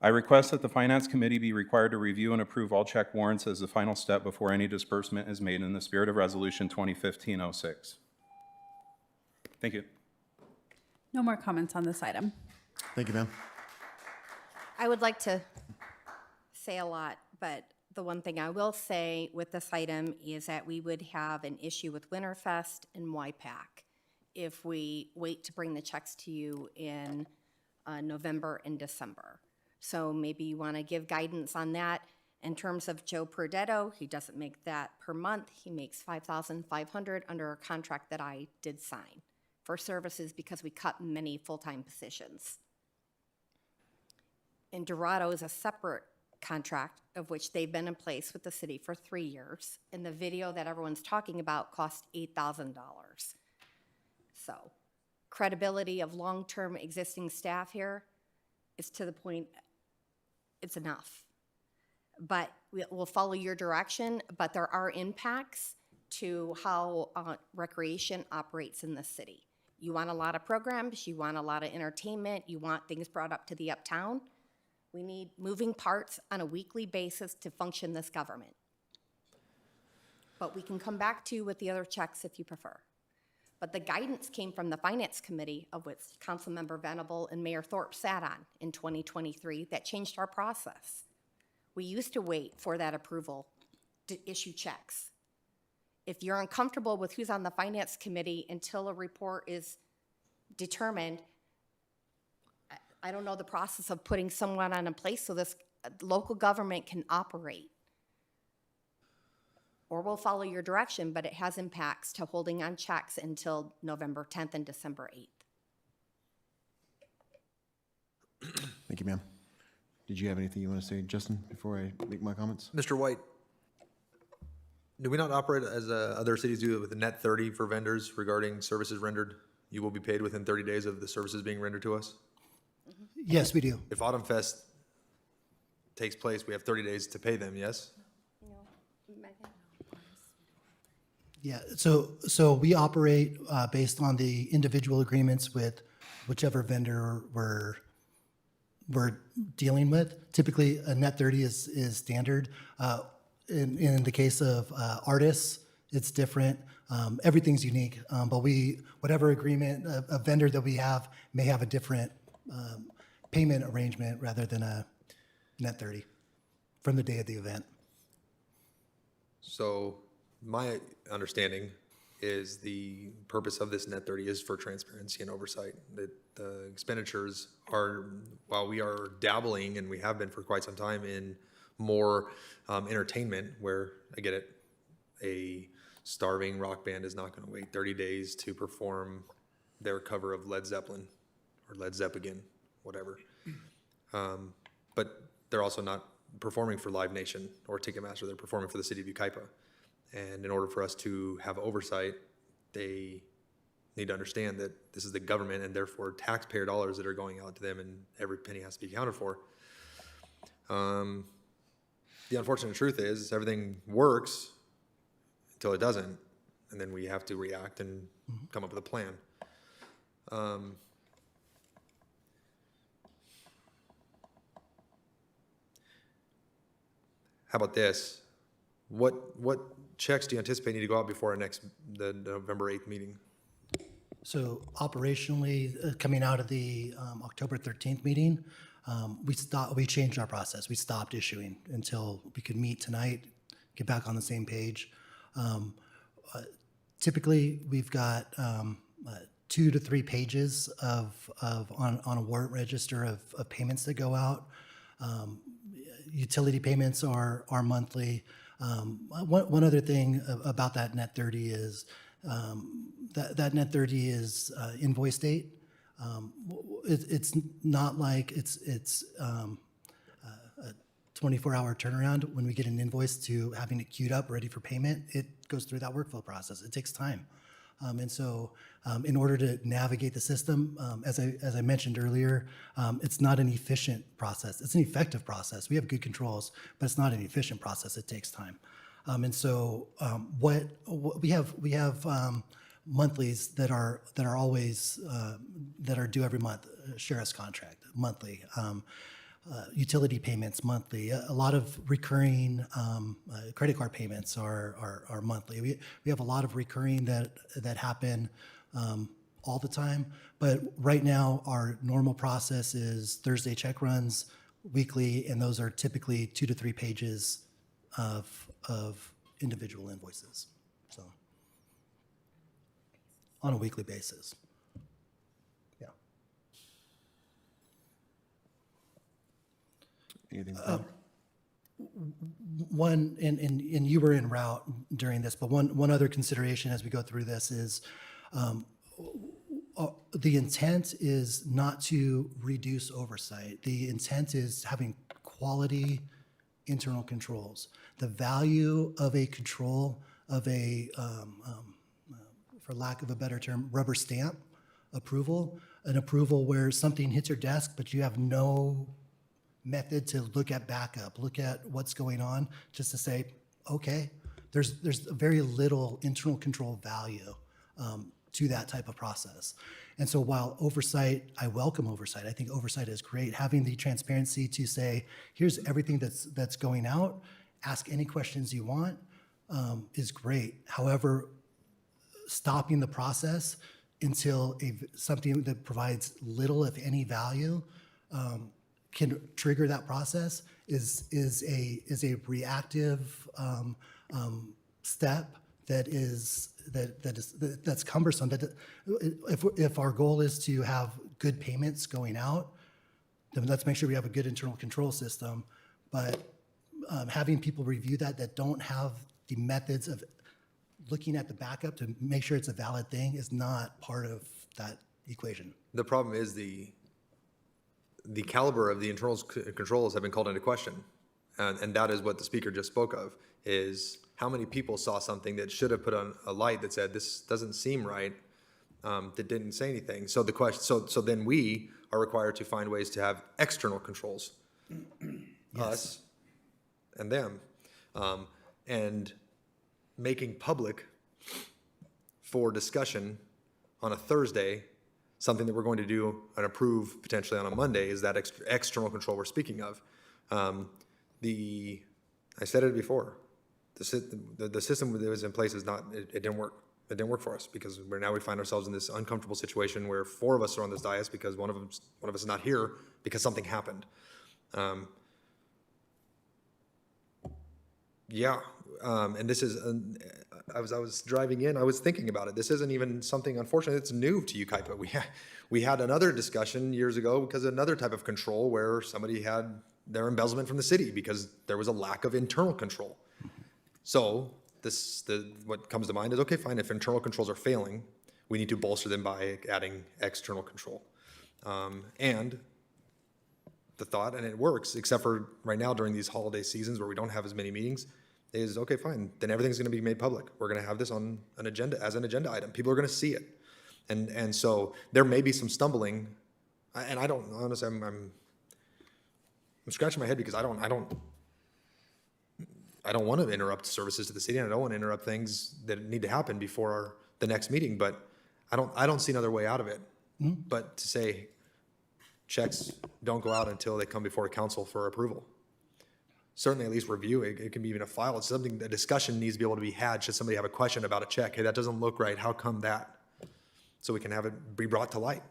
I request that the Finance Committee be required to review and approve all check warrants as the final step before any disbursement is made in the spirit of Resolution 2015-06. Thank you. No more comments on this item. Thank you, ma'am. I would like to say a lot, but the one thing I will say with this item is that we would have an issue with Winterfest and YPAC if we wait to bring the checks to you in November and December. So maybe you want to give guidance on that. In terms of Joe Prodetto, he doesn't make that per month. He makes $5,500 under a contract that I did sign for services because we cut many full-time positions. And Dorado is a separate contract of which they've been in place with the city for 3 years. And the video that everyone's talking about cost $8,000. So credibility of long-term existing staff here is to the point it's enough. But we'll follow your direction, but there are impacts to how recreation operates in the city. You want a lot of programs, you want a lot of entertainment, you want things brought up to the uptown. We need moving parts on a weekly basis to function this government. But we can come back to you with the other checks if you prefer. But the guidance came from the Finance Committee, of which Councilmember Venable and Mayor Thorpe sat on in 2023, that changed our process. We used to wait for that approval to issue checks. If you're uncomfortable with who's on the Finance Committee until a report is determined, I don't know the process of putting someone on a place so this local government can operate. Or we'll follow your direction, but it has impacts to holding on checks until November 10th and December 8th. Thank you, ma'am. Did you have anything you want to say, Justin, before I make my comments? Mr. White, do we not operate as other cities do with a net 30 for vendors regarding services rendered? You will be paid within 30 days of the services being rendered to us? Yes, we do. If Autumn Fest takes place, we have 30 days to pay them, yes? Yeah, so we operate based on the individual agreements with whichever vendor we're dealing with. Typically, a net 30 is standard. In the case of artists, it's different. Everything's unique, but whatever agreement, a vendor that we have may have a different payment arrangement rather than a net 30 from the day of the event. So my understanding is the purpose of this net 30 is for transparency and oversight. That the expenditures are, while we are dabbling, and we have been for quite some time, in more entertainment, where I get it, a starving rock band is not going to wait 30 days to perform their cover of Led Zeppelin or Led Zeppelin, whatever. But they're also not performing for Live Nation or Ticketmaster. They're performing for the city of Yucaipa. And in order for us to have oversight, they need to understand that this is the government and therefore taxpayer dollars that are going out to them, and every penny has to be accounted for. The unfortunate truth is everything works until it doesn't, and then we have to react and come up with a plan. How about this? What checks do you anticipate need to go out before the November 8th meeting? So operationally, coming out of the October 13th meeting, we changed our process. We stopped issuing until we could meet tonight, get back on the same page. Typically, we've got 2 to 3 pages on a warrant register of payments that go out. Utility payments are monthly. One other thing about that net 30 is that net 30 is invoice date. It's not like it's a 24-hour turnaround when we get an invoice to having it queued up, ready for payment. It goes through that workflow process. It takes time. And so in order to navigate the system, as I mentioned earlier, it's not an efficient process. It's an effective process. We have good controls, but it's not an efficient process. It takes time. And so what we have monthlies that are always that are due every month. Sheriff's contract monthly. Utility payments monthly. A lot of recurring credit card payments are monthly. We have a lot of recurring that happen all the time. But right now, our normal process is Thursday check runs, weekly, and those are typically 2 to 3 pages of individual invoices. So on a weekly basis. Yeah. Anything? One, and you were en route during this, but one other consideration as we go through this is the intent is not to reduce oversight. The intent is having quality internal controls. The value of a control of a, for lack of a better term, rubber stamp approval, an approval where something hits your desk, but you have no method to look at backup, look at what's going on, just to say, okay, there's very little internal control value to that type of process. And so while oversight, I welcome oversight. I think oversight is great. Having the transparency to say, here's everything that's going out, ask any questions you want is great. However, stopping the process until something that provides little, if any, value can trigger that process is a reactive step that's cumbersome. If our goal is to have good payments going out, then let's make sure we have a good internal control system. But having people review that don't have the methods of looking at the backup to make sure it's a valid thing is not part of that equation. The problem is the caliber of the internal controls have been called into question. And that is what the speaker just spoke of, is how many people saw something that should have put on a light that said, this doesn't seem right, that didn't say anything. So the question, so then we are required to find ways to have external controls, us and them, and making public for discussion on a Thursday something that we're going to do and approve potentially on a Monday is that external control we're speaking of. I said it before, the system that was in place is not, it didn't work. It didn't work for us because we find ourselves in this uncomfortable situation where 4 of us are on this dais because one of us is not here because something happened. Yeah, and this is, I was driving in, I was thinking about it. This isn't even something, unfortunately, that's new to Yucaipa. We had another discussion years ago because of another type of control where somebody had their embezzlement from the city because there was a lack of internal control. So what comes to mind is, okay, fine, if internal controls are failing, we need to bolster them by adding external control. And the thought, and it works, except for right now during these holiday seasons where we don't have as many meetings, is, okay, fine, then everything's gonna be made public. We're gonna have this on an agenda, as an agenda item. People are gonna see it. And so there may be some stumbling, and I don't, honestly, I'm scratching my head because I don't want to interrupt services to the city, and I don't want to interrupt things that need to happen before the next meeting, but I don't see another way out of it. But to say, checks don't go out until they come before council for approval. Certainly at least review it. It can be even a file. It's something, a discussion needs to be able to be had should somebody have a question about a check. Hey, that doesn't look right. How come that? So we can have it be brought to light.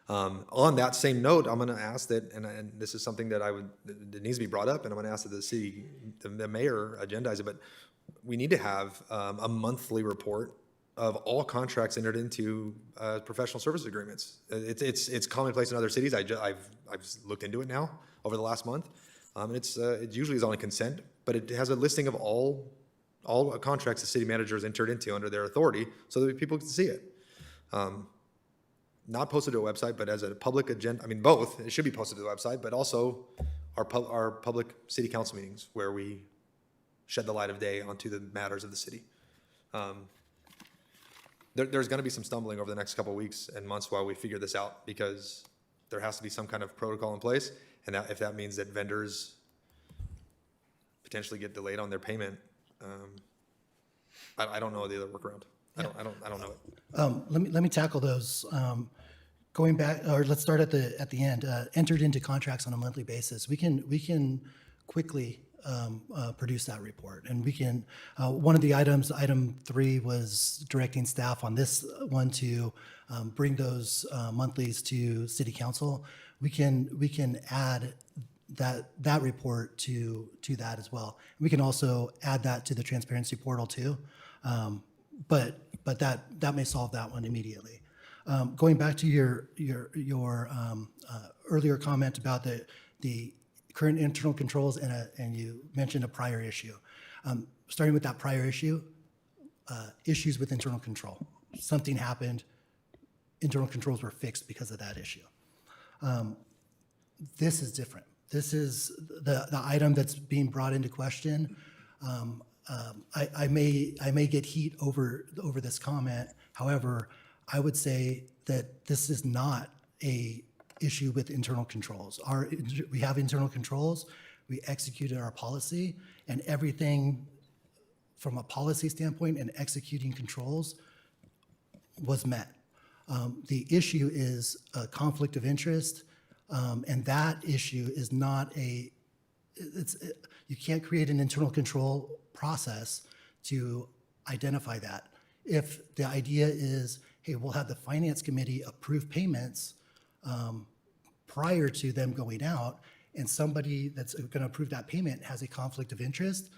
On that same note, I'm going to ask that, and this is something that that needs to be brought up, and I'm going to ask that the mayor agendize it, but we need to have a monthly report of all contracts entered into professional service agreements. It's commonplace in other cities. I've looked into it now over the last month. It usually is on a consent, but it has a listing of all contracts the city managers entered into under their authority so that people can see it. Not posted to a website, but as a public agenda. I mean, both. It should be posted to the website, but also our public city council meetings where we shed the light of day onto the matters of the city. There's going to be some stumbling over the next couple of weeks and months while we figure this out, because there has to be some kind of protocol in place, and if that means that vendors potentially get delayed on their payment, I don't know the other workaround. I don't know it. Let me tackle those. Going back, or let's start at the end. Entered into contracts on a monthly basis. We can quickly produce that report, and we can. One of the items, item 3, was directing staff on this one to bring those monthlies to city council. We can add that report to that as well. We can also add that to the transparency portal too. But that may solve that one immediately. Going back to your earlier comment about the current internal controls, and you mentioned a prior issue. Starting with that prior issue, issues with internal control. Something happened, internal controls were fixed because of that issue. This is different. This is the item that's being brought into question. I may get heat over this comment. However, I would say that this is not a issue with internal controls. We have internal controls. We executed our policy, and everything from a policy standpoint and executing controls was met. The issue is a conflict of interest, and that issue is not you can't create an internal control process to identify that. If the idea is, hey, we'll have the finance committee approve payments prior to them going out, and somebody that's going to approve that payment has a conflict of interest,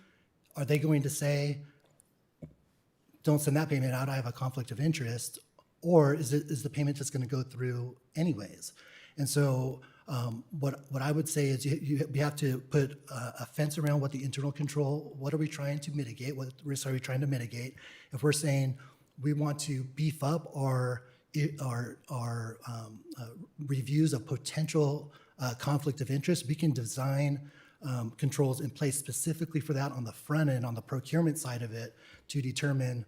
are they going to say, don't send that payment out, I have a conflict of interest, or is the payment just going to go through anyways? And so what I would say is you have to put a fence around what the internal control, what are we trying to mitigate, what risk are we trying to mitigate? If we're saying we want to beef up our reviews of potential conflict of interest, we can design controls in place specifically for that on the front end, on the procurement side of it, to determine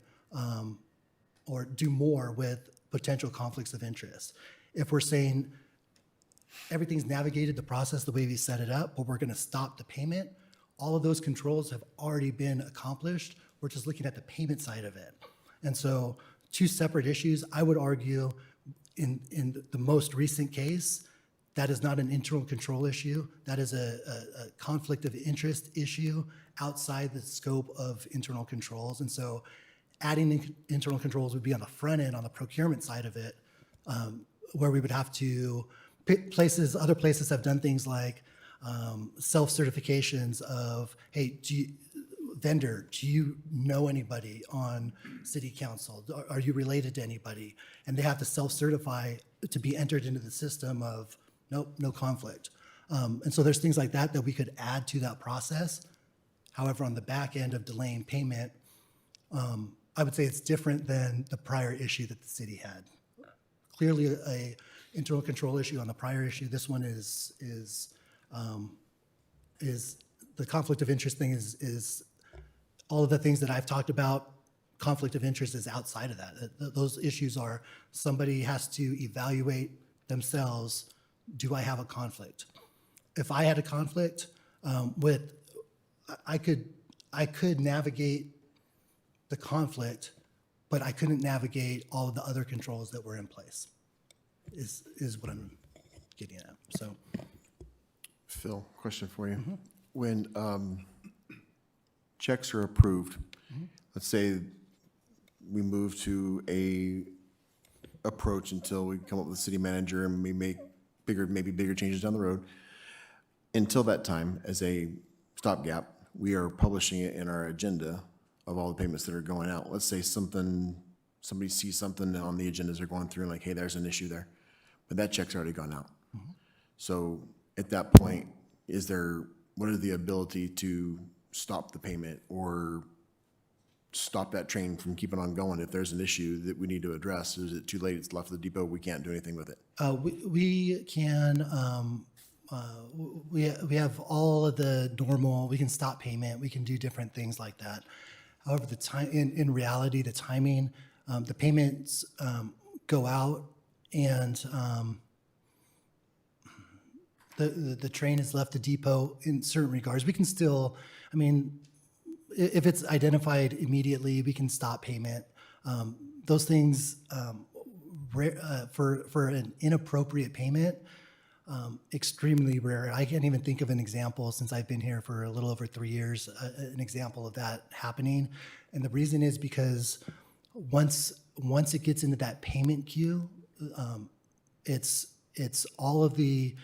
or do more with potential conflicts of interest. If we're saying everything's navigated the process the way we set it up, but we're going to stop the payment, all of those controls have already been accomplished. We're just looking at the payment side of it. And so 2 separate issues. I would argue in the most recent case, that is not an internal control issue. That is a conflict of interest issue outside the scope of internal controls. And so adding internal controls would be on the front end, on the procurement side of it, where we would have to pick places. Other places have done things like self-certifications of, hey, vendor, do you know anybody on city council? Are you related to anybody? And they have to self-certify to be entered into the system of, nope, no conflict. And so there's things like that that we could add to that process. However, on the back end of delaying payment, I would say it's different than the prior issue that the city had. Clearly a internal control issue on the prior issue. This one is the conflict of interest thing is all of the things that I've talked about. Conflict of interest is outside of that. Those issues are somebody has to evaluate themselves. Do I have a conflict? If I had a conflict I could navigate the conflict, but I couldn't navigate all of the other controls that were in place, is what I'm getting at. So, Phil, question for you. When checks are approved, let's say we move to a approach until we come up with a city manager and we make maybe bigger changes down the road. Until that time, as a stopgap, we are publishing it in our agenda of all the payments that are going out. Let's say somebody sees something on the agendas they're going through and like, hey, there's an issue there, but that check's already gone out. So at that point, what is the ability to stop the payment or stop that train from keeping on going if there's an issue that we need to address? Is it too late? It's left at the depot. We can't do anything with it. We can, we have all of the normal, we can stop payment, we can do different things like that. However, the time, in reality, the timing, the payments go out and the train is left the depot in certain regards. We can still, I mean, if it's identified immediately, we can stop payment. Those things, for an inappropriate payment, extremely rare. I can't even think of an example since I've been here for a little over 3 years, an example of that happening. And the reason is because once it gets into that payment queue, it's all of the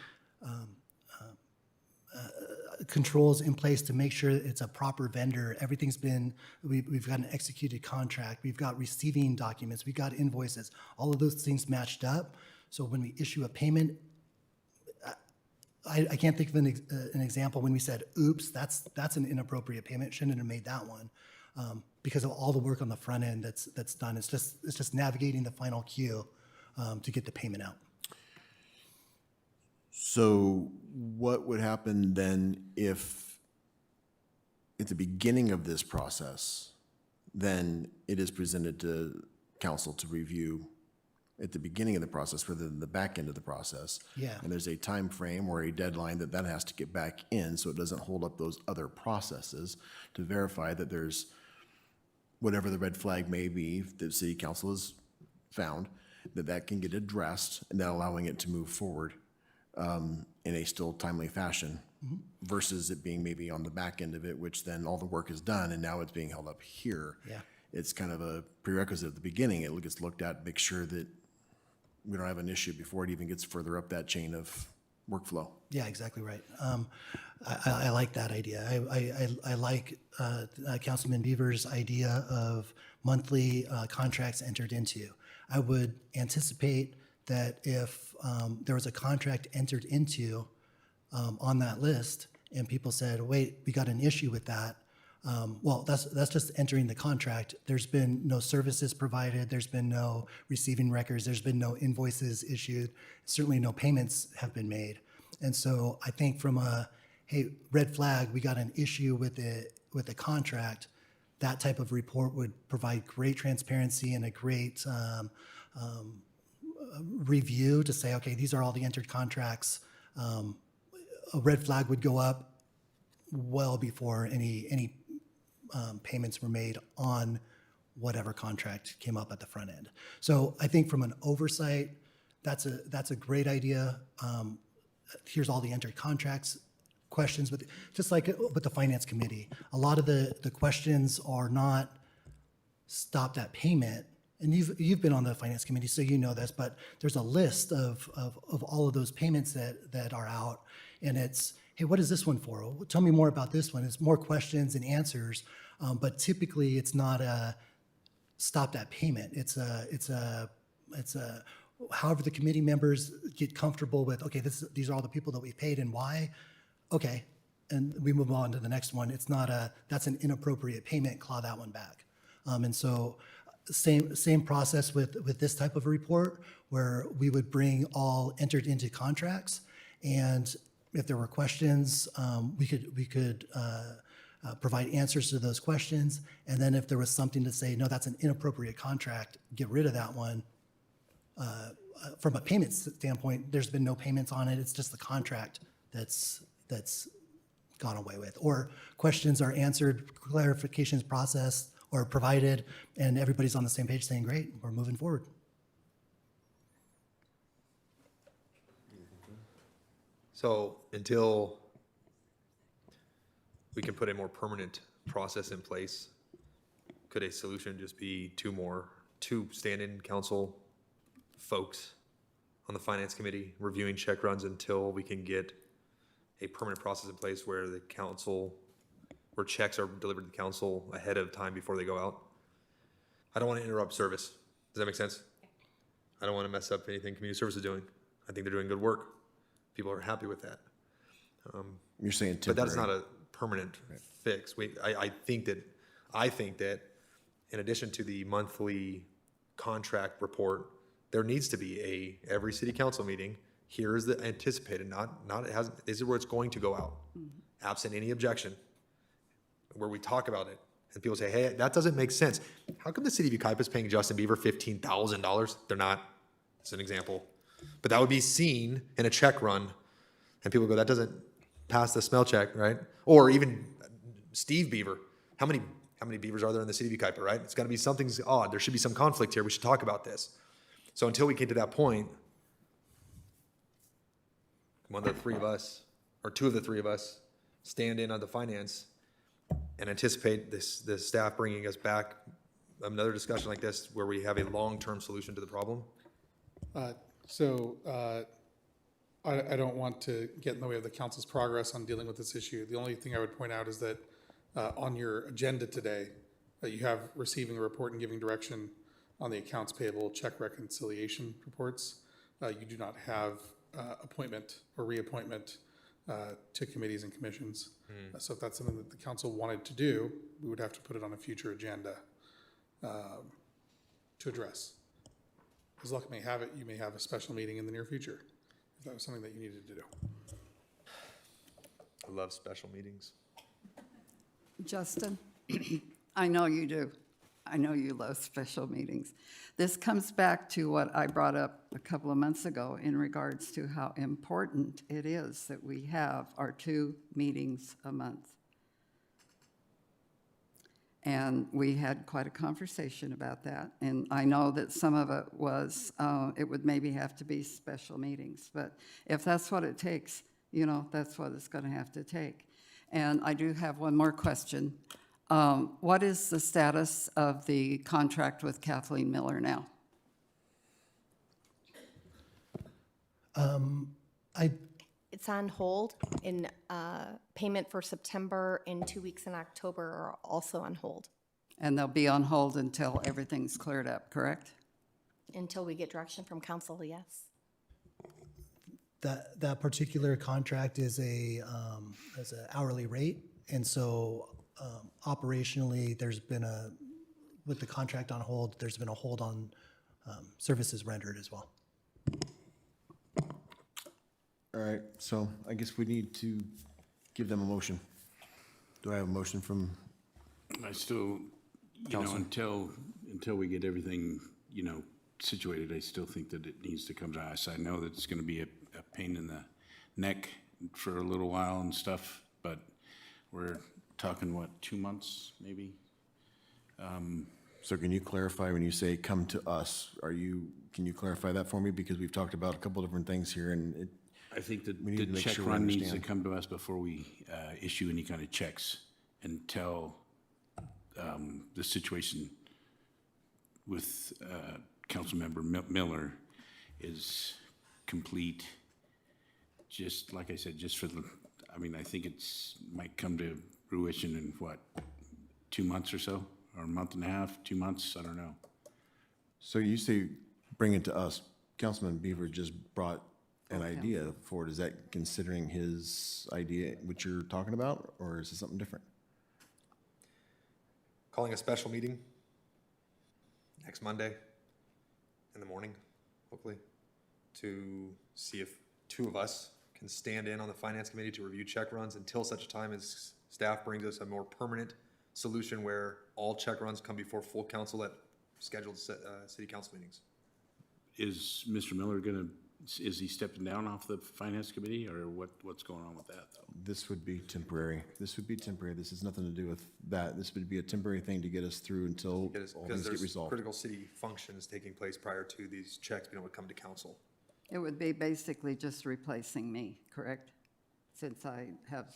controls in place to make sure it's a proper vendor. Everything's been, we've got an executed contract, we've got receiving documents, we've got invoices, all of those things matched up. So when we issue a payment, I can't think of an example when we said, oops, that's an inappropriate payment, shouldn't have made that one, because of all the work on the front end that's done. It's just navigating the final queue to get the payment out. So what would happen then if at the beginning of this process, then it is presented to council to review at the beginning of the process rather than the back end of the process? Yeah. And there's a time frame or a deadline that has to get back in so it doesn't hold up those other processes to verify that there's whatever the red flag may be that city council has found, that can get addressed and that allowing it to move forward in a still timely fashion versus it being maybe on the back end of it, which then all the work is done and now it's being held up here. Yeah. It's kind of a prerequisite at the beginning. It gets looked at, make sure that we don't have an issue before it even gets further up that chain of workflow. Yeah, exactly right. I like that idea. I like Councilman Beaver's idea of monthly contracts entered into. I would anticipate that if there was a contract entered into on that list and people said, wait, we got an issue with that, well, that's just entering the contract. There's been no services provided. There's been no receiving records. There's been no invoices issued. Certainly no payments have been made. And so I think from a, hey, red flag, we got an issue with the contract, that type of report would provide great transparency and a great review to say, okay, these are all the entered contracts. A red flag would go up well before any payments were made on whatever contract came up at the front end. So I think from an oversight, that's a great idea. Here's all the entered contracts questions, but just like with the finance committee, a lot of the questions are not stop that payment. And you've been on the finance committee, so you know this, but there's a list of all of those payments that are out, and it's, hey, what is this one for? Tell me more about this one. It's more questions and answers. But typically, it's not a stop that payment. It's however the committee members get comfortable with, okay, these are all the people that we paid and why. Okay, and we move on to the next one. It's not that's an inappropriate payment, claw that one back. And so same process with this type of report, where we would bring all entered into contracts, and if there were questions, we could provide answers to those questions, and then if there was something to say, no, that's an inappropriate contract, get rid of that one. From a payment standpoint, there's been no payments on it. It's just the contract that's gone away with. Or questions are answered, clarifications processed or provided, and everybody's on the same page saying, great, we're moving forward. So until we can put a more permanent process in place, could a solution just be two stand-in council folks on the finance committee reviewing check runs until we can get a permanent process in place where where checks are delivered to the council ahead of time before they go out? I don't want to interrupt service. Does that make sense? I don't want to mess up anything community service is doing. I think they're doing good work. People are happy with that. You're saying But that's temporary. not a permanent fix. I think that in addition to the monthly contract report, there needs to be every city council meeting, here is the anticipated, this is where it's going to go out, absent any objection, where we talk about it. And people say, hey, that doesn't make sense. How come the city of Yucaipa is paying Justin Bieber $15,000? They're not. It's an example. But that would be seen in a check run, and people go, that doesn't pass the smell check, right? Or even Steve Beaver. How many Beavers are there in the city of Yucaipa, right? It's got to be something's odd. There should be some conflict here. We should talk about this. So until we get to that point, one of the three of us, or two of the three of us, stand in on the finance and anticipate the staff bringing us back another discussion like this where we have a long-term solution to the problem. I don't want to get in the way of the council's progress on dealing with this issue. The only thing I would point out is that on your agenda today, you have receiving a report and giving direction on the accounts payable check reconciliation reports. You do not have appointment or reappointment to committees and commissions. So if that's something that the council wanted to do, we would have to put it on a future agenda to address. As luck may have it, you may have a special meeting in the near future, if that was something that you needed to do. I love special meetings. Justin, I know you do. I know you love special meetings. This comes back to what I brought up a couple of months ago in regards to how important it is that we have our 2 meetings a month. And we had quite a conversation about that. And I know that some of it was, it would maybe have to be special meetings. But if that's what it takes, that's what it's going to have to take. And I do have one more question. What is the status of the contract with Kathleen Miller now? It's on hold, and payment for September and 2 weeks in October are also on hold And they'll be on hold until everything's cleared up, correct? until we get direction from council, yes. That particular contract is a hourly rate, and so operationally, with the contract on hold, there's been a hold on services rendered as well. All right, so I guess we need to give them a motion. Do I have a motion from? I still, until we get everything, situated, I still think that it needs to come to us. I know that it's gonna be a pain in the neck for a little while and stuff, but we're talking, 2 months, maybe? So can you clarify when you say come to us, can you clarify that for me? Because we've talked about a couple different things here and I think that we need the to make check sure we run needs to understand. come to us before we issue any kind of checks until the situation with Councilmember Miller is complete. Just like I said, I think might come to fruition in 2 months or so, or a month and a half, 2 months, I don't know. So you say bring it to us. Councilman Beaver just brought an idea forward. Is that considering his idea, what you're talking about, or is it something different? Calling a special meeting next Monday in the morning, hopefully, to see if two of us can stand in on the finance committee to review check runs until such a time as staff brings us a more permanent solution where all check runs come before full council at scheduled city council meetings. Is Mr. Miller is he stepping down off the finance committee, or what's going on with that, though? This would be temporary. This would be temporary. This has nothing to do with that. This would be a temporary thing to get us through until all Because things get there's resolved. critical city functions taking place prior to these checks being able to come to council. It would be basically just replacing me, correct? Since I have,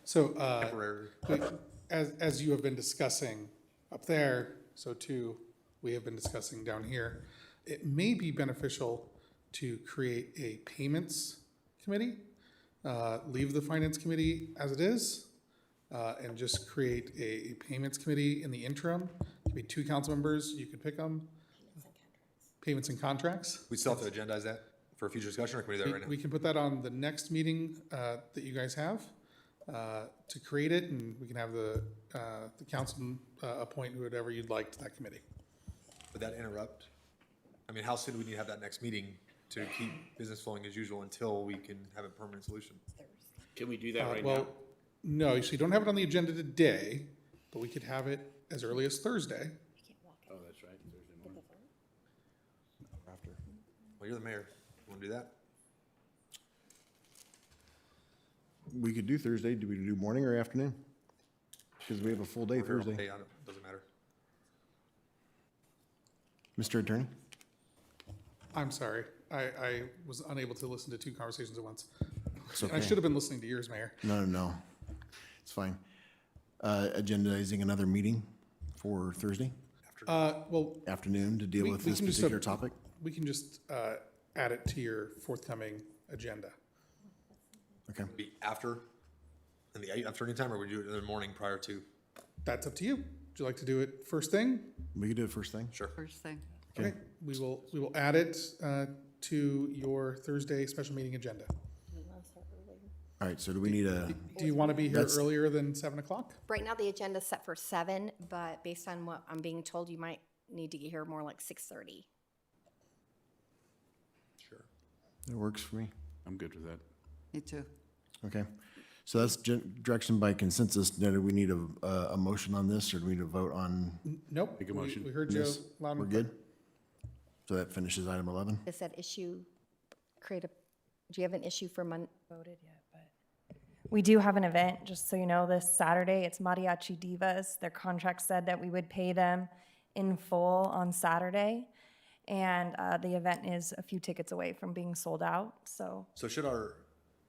So, Temporary. as you have been discussing up there, so too, we have been discussing down here, it may be beneficial to create a payments committee, leave the finance committee as it is, and just create a payments committee in the interim. It could be 2 council members, you could pick them. Payments and contracts. We still have to agendize that for a future discussion, or can we do that right now? We can put that on the next meeting that you guys have to create it, and we can have the council appoint whoever you'd like to that committee. Would that interrupt? I mean, how soon do we need to have that next meeting to keep business flowing as usual until we can have a permanent solution? Can we do that right Well, now? no, so you don't have it on the agenda today, but we could have it as early as Thursday. Oh, that's right, Thursday morning. After. Well, you're the mayor. Want to do that? We could do Thursday. Do we do morning or afternoon? Because we have a full day We're here all Thursday. day. Doesn't matter. Mr. Attorney? I'm sorry, I was unable to listen to 2 conversations at once. It's And I okay. should have been listening to yours, Mayor. No. It's fine. Agendizing another meeting for Thursday Well, afternoon to deal with we this can just particular topic? We can just add it to your forthcoming agenda. Okay. Be after, in the afternoon time, or would you do it in the morning prior to? That's up to you. Would you like to do it first thing? We could do it first thing. Sure. first thing. Okay, we will add it to your Thursday special meeting agenda. All right, so do we need a, Do you want to be here That's- earlier than 7 o'clock? Right now, the agenda's set for 7, but based on what I'm being told, you might need to get here more like 6:30. Sure. it works for me. I'm good with that. Me too. Okay. So that's direction by consensus. Now, do we need a motion on this, or do we need to vote on? Nope. Make a motion. We heard Joe this? loud We're and clear. good? So that finishes item 11? Is that issue, do you have an issue for Voted yet, but. We do have an event, just so you know, this Saturday. It's Mariachi Divas. Their contract said that we would pay them in full on Saturday. And the event is a few tickets away from being sold out, so. So should our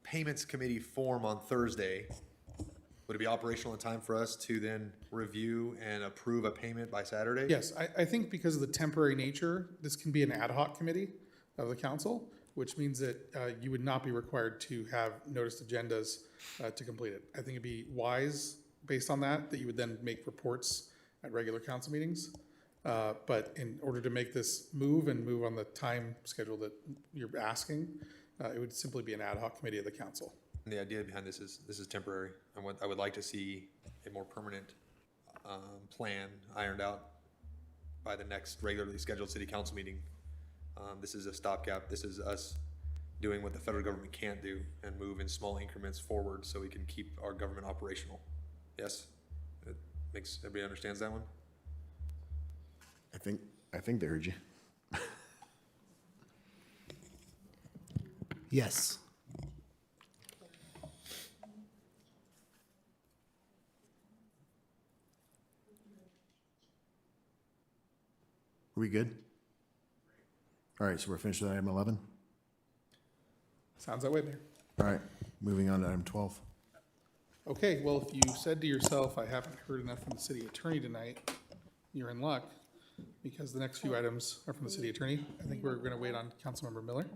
payments committee form on Thursday, would it be operational in time for us to then review and approve a payment by Saturday? Yes, I think because of the temporary nature, this can be an ad hoc committee of the council, which means that you would not be required to have noticed agendas to complete it. I think it'd be wise, based on that you would then make reports at regular council meetings. But in order to make this move and move on the time schedule that you're asking, it would simply be an ad hoc committee of the council. And the idea behind this is temporary. And what I would like to see a more permanent plan ironed out by the next regularly scheduled city council meeting. This is a stopgap. This is us doing what the federal government can't do and move in small increments forward so we can keep our government operational. Yes? It makes, everybody understands that one? I think they heard you. Yes. Are we good? All right, so we're finished with item 11? Sounds that way, Mayor. All right, moving on to item 12. Okay, well, if you said to yourself, I haven't heard enough from the city attorney tonight, you're in luck, because the next few items are from the city attorney. I think we're gonna wait on Councilmember Miller.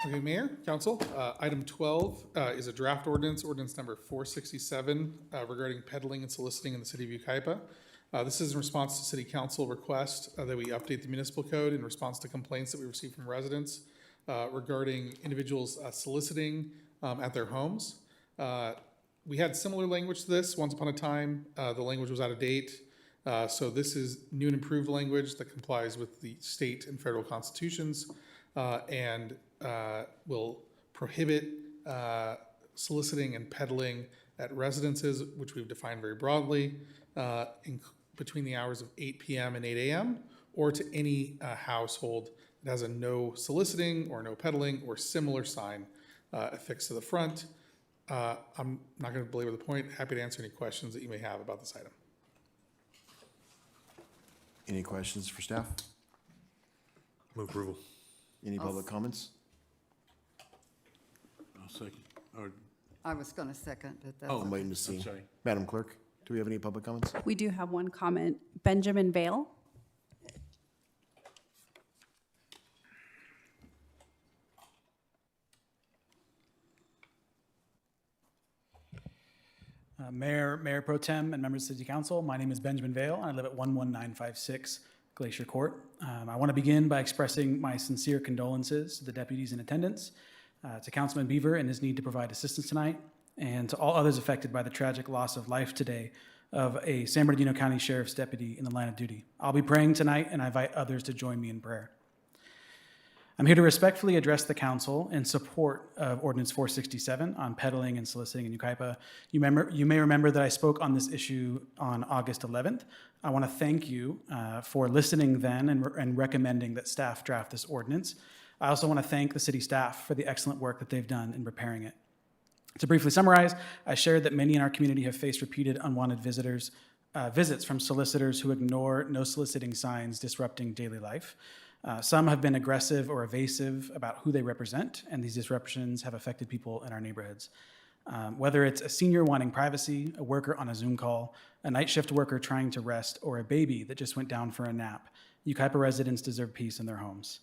Okay, Mayor, Council, item 12 is a draft ordinance, ordinance number 467, regarding peddling and soliciting in the city of Yucaipa. This is in response to City Council request that we update the municipal code in response to complaints that we received from residents regarding individuals soliciting at their homes. We had similar language to this once upon a time. The language was out of date. So this is new and improved language that complies with the state and federal constitutions and will prohibit soliciting and peddling at residences, which we've defined very broadly, between the hours of 8 p.m. and 8 a.m., or to any household that has a no soliciting or no peddling or similar sign affixed to the front. I'm not going to belabor the point. Happy to answer any questions that you may have about this item. Any questions for staff? Move approval. Any public comments? I'll second. I was going to second, but that's. Oh, I'm waiting to see. sorry. Madam Clerk, do we have any public comments? We do have one comment. Benjamin Vale. Mayor Pro Tem and members of the City Council, my name is Benjamin Vale, and I live at 11956 Glacier Court. I want to begin by expressing my sincere condolences to the deputies in attendance, to Councilman Beaver and his need to provide assistance tonight, and to all others affected by the tragic loss of life today of a San Bernardino County Sheriff's deputy in the line of duty. I'll be praying tonight, and I invite others to join me in prayer. I'm here to respectfully address the council in support of Ordinance 467 on peddling and soliciting in Yucaipa. You may remember that I spoke on this issue on August 11th. I want to thank you for listening then and recommending that staff draft this ordinance. I also want to thank the city staff for the excellent work that they've done in preparing it. To briefly summarize, I shared that many in our community have faced repeated unwanted visits from solicitors who ignore no soliciting signs disrupting daily life. Some have been aggressive or evasive about who they represent, and these disruptions have affected people in our neighborhoods. Whether it's a senior wanting privacy, a worker on a Zoom call, a night shift worker trying to rest, or a baby that just went down for a nap, Yucaipa residents deserve peace in their homes.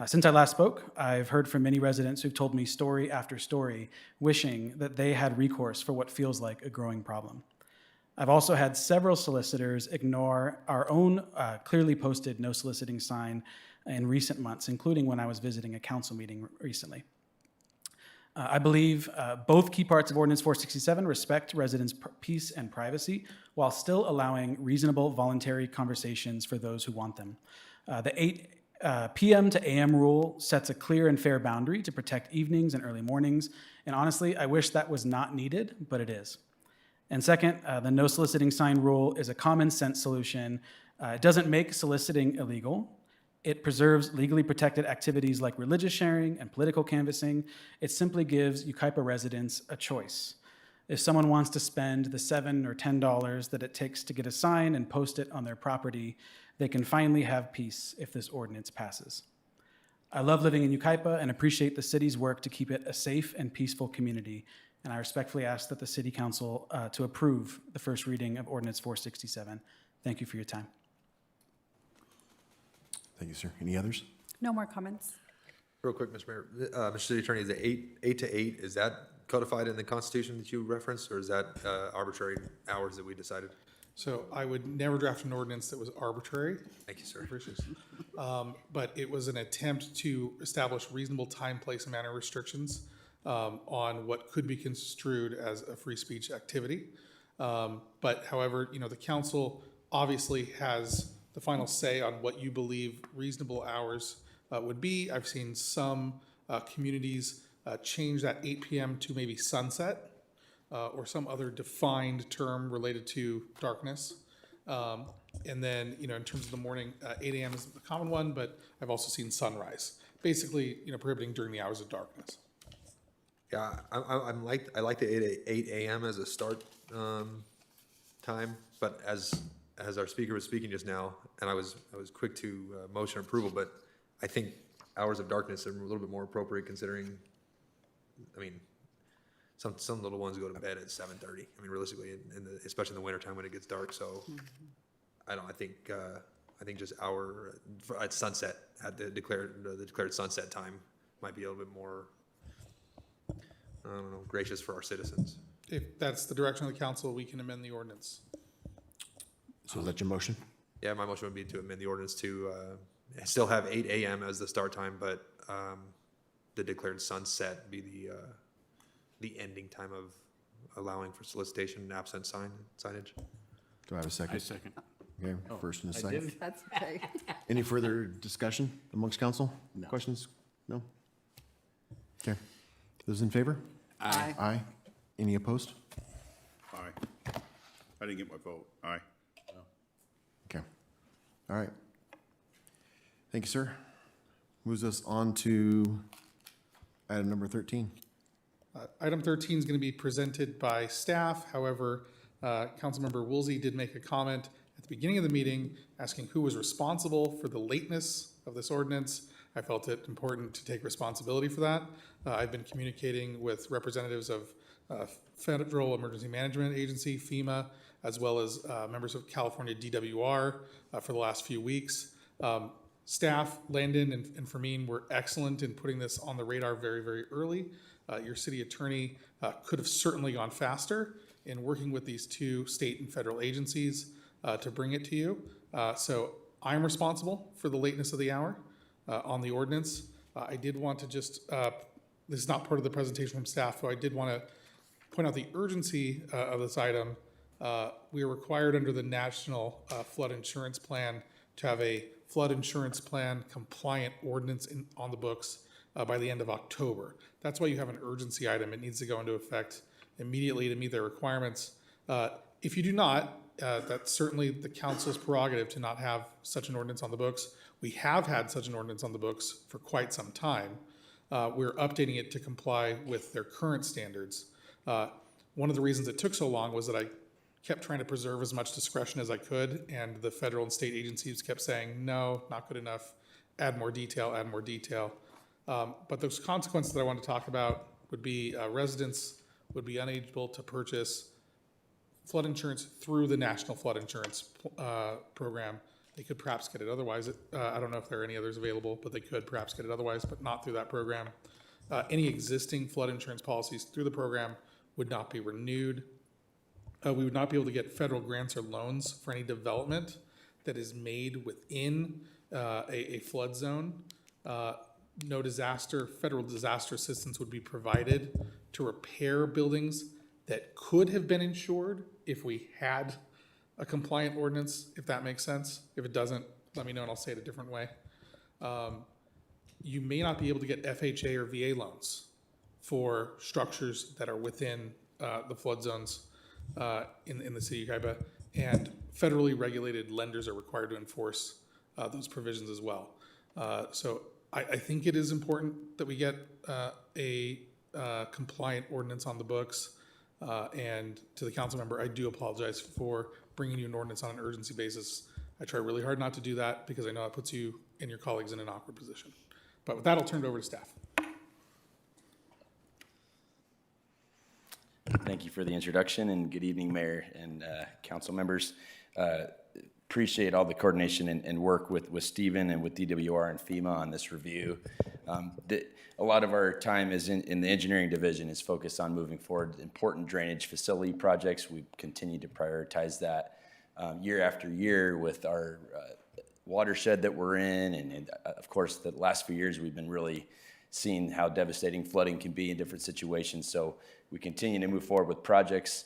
Since I last spoke, I've heard from many residents who've told me story after story, wishing that they had recourse for what feels like a growing problem. I've also had several solicitors ignore our own clearly posted no soliciting sign in recent months, including when I was visiting a council meeting recently. I believe both key parts of Ordinance 467 respect residents' peace and privacy while still allowing reasonable voluntary conversations for those who want them. The 8 p.m. to a.m. rule sets a clear and fair boundary to protect evenings and early mornings, and honestly, I wish that was not needed, but it is. And second, the no soliciting sign rule is a common sense solution. It doesn't make soliciting illegal. It preserves legally protected activities like religious sharing and political canvassing. It simply gives Yucaipa residents a choice. If someone wants to spend the $7 or $10 that it takes to get a sign and post it on their property, they can finally have peace if this ordinance passes. I love living in Yucaipa and appreciate the city's work to keep it a safe and peaceful community, and I respectfully ask that the City Council to approve the first reading of Ordinance 467. Thank you for your time. Thank you, sir. Any others? No more comments. Real quick, Mr. Mayor, Mr. City Attorney, the 8 to 8, is that codified in the Constitution that you referenced, or is that arbitrary hours that we decided? So I would never draft an ordinance that was arbitrary. Thank you, sir. But it was an attempt to establish reasonable time, place, and manner restrictions on what could be construed as a free speech activity. But however, the council obviously has the final say on what you believe reasonable hours would be. I've seen some communities change that 8 p.m. to maybe sunset or some other defined term related to darkness. And then, in terms of the morning, 8 a.m. is the common one, but I've also seen sunrise. basically, prohibiting during the hours of darkness. Yeah, I like the 8 a.m. as a start time, but as our speaker was speaking just now, and I was quick to motion approval, but I think hours of darkness are a little bit more appropriate considering, I mean, some little ones go to bed at 7:30. I mean, realistically, especially in the wintertime when it gets dark. So I think just at sunset, at the declared sunset time might be a little bit more, I don't know, gracious for our citizens. If that's the direction of the council, we can amend the ordinance. So is that your motion? Yeah, my motion would be to amend the ordinance to still have 8 a.m. as the start time, but the declared sunset be the ending time of allowing for solicitation and absent signage. Do I have a second? I second. Okay, first and a second. That's okay. Any further discussion amongst council? No. Questions? No? Okay. Those in favor? Aye. Aye. Any opposed? Aye. I didn't get my vote. Aye. Okay. All right. Thank you, sir. Moves us on to item number 13. Item 13 is going to be presented by staff. However, Councilmember Woolsey did make a comment at the beginning of the meeting asking who was responsible for the lateness of this ordinance. I felt it important to take responsibility for that. I've been communicating with representatives of Federal Emergency Management Agency, FEMA, as well as members of California DWR for the last few weeks. Staff, Landon and Fermin were excellent in putting this on the radar very, very early. Your city attorney could have certainly gone faster in working with these two state and federal agencies to bring it to you. So I'm responsible for the lateness of the hour on the ordinance. I did want to just, this is not part of the presentation from staff, so I did want to point out the urgency of this item. We are required under the National Flood Insurance Plan to have a flood insurance plan compliant ordinance on the books by the end of October. That's why you have an urgency item. It needs to go into effect immediately to meet their requirements. If you do not, that's certainly the council's prerogative to not have such an ordinance on the books. We have had such an ordinance on the books for quite some time. We're updating it to comply with their current standards. One of the reasons it took so long was that I kept trying to preserve as much discretion as I could, and the federal and state agencies kept saying, no, not good enough, add more detail, add more detail. But those consequences that I want to talk about would be residents would be unable to purchase flood insurance through the National Flood Insurance Program. They could perhaps get it otherwise. I don't know if there are any others available, but they could perhaps get it otherwise, but not through that program. Any existing flood insurance policies through the program would not be renewed. We would not be able to get federal grants or loans for any development that is made within a flood zone. No federal disaster assistance would be provided to repair buildings that could have been insured if we had a compliant ordinance, if that makes sense. If it doesn't, let me know and I'll say it a different way. You may not be able to get FHA or VA loans for structures that are within the flood zones in the city of Yucaipa, and federally regulated lenders are required to enforce those provisions as well. So I think it is important that we get a compliant ordinance on the books. And to the council member, I do apologize for bringing you an ordinance on an urgency basis. I try really hard not to do that because I know it puts you and your colleagues in an awkward position. But with that, I'll turn it over to staff. Thank you for the introduction, and good evening, Mayor and council members. Appreciate all the coordination and work with Stephen and with DWR and FEMA on this review. A lot of our time is in the engineering division is focused on moving forward important drainage facility projects. We continue to prioritize that year after year with our watershed that we're in, and of course the last few years we've been really seeing how devastating flooding can be in different situations. So we continue to move forward with projects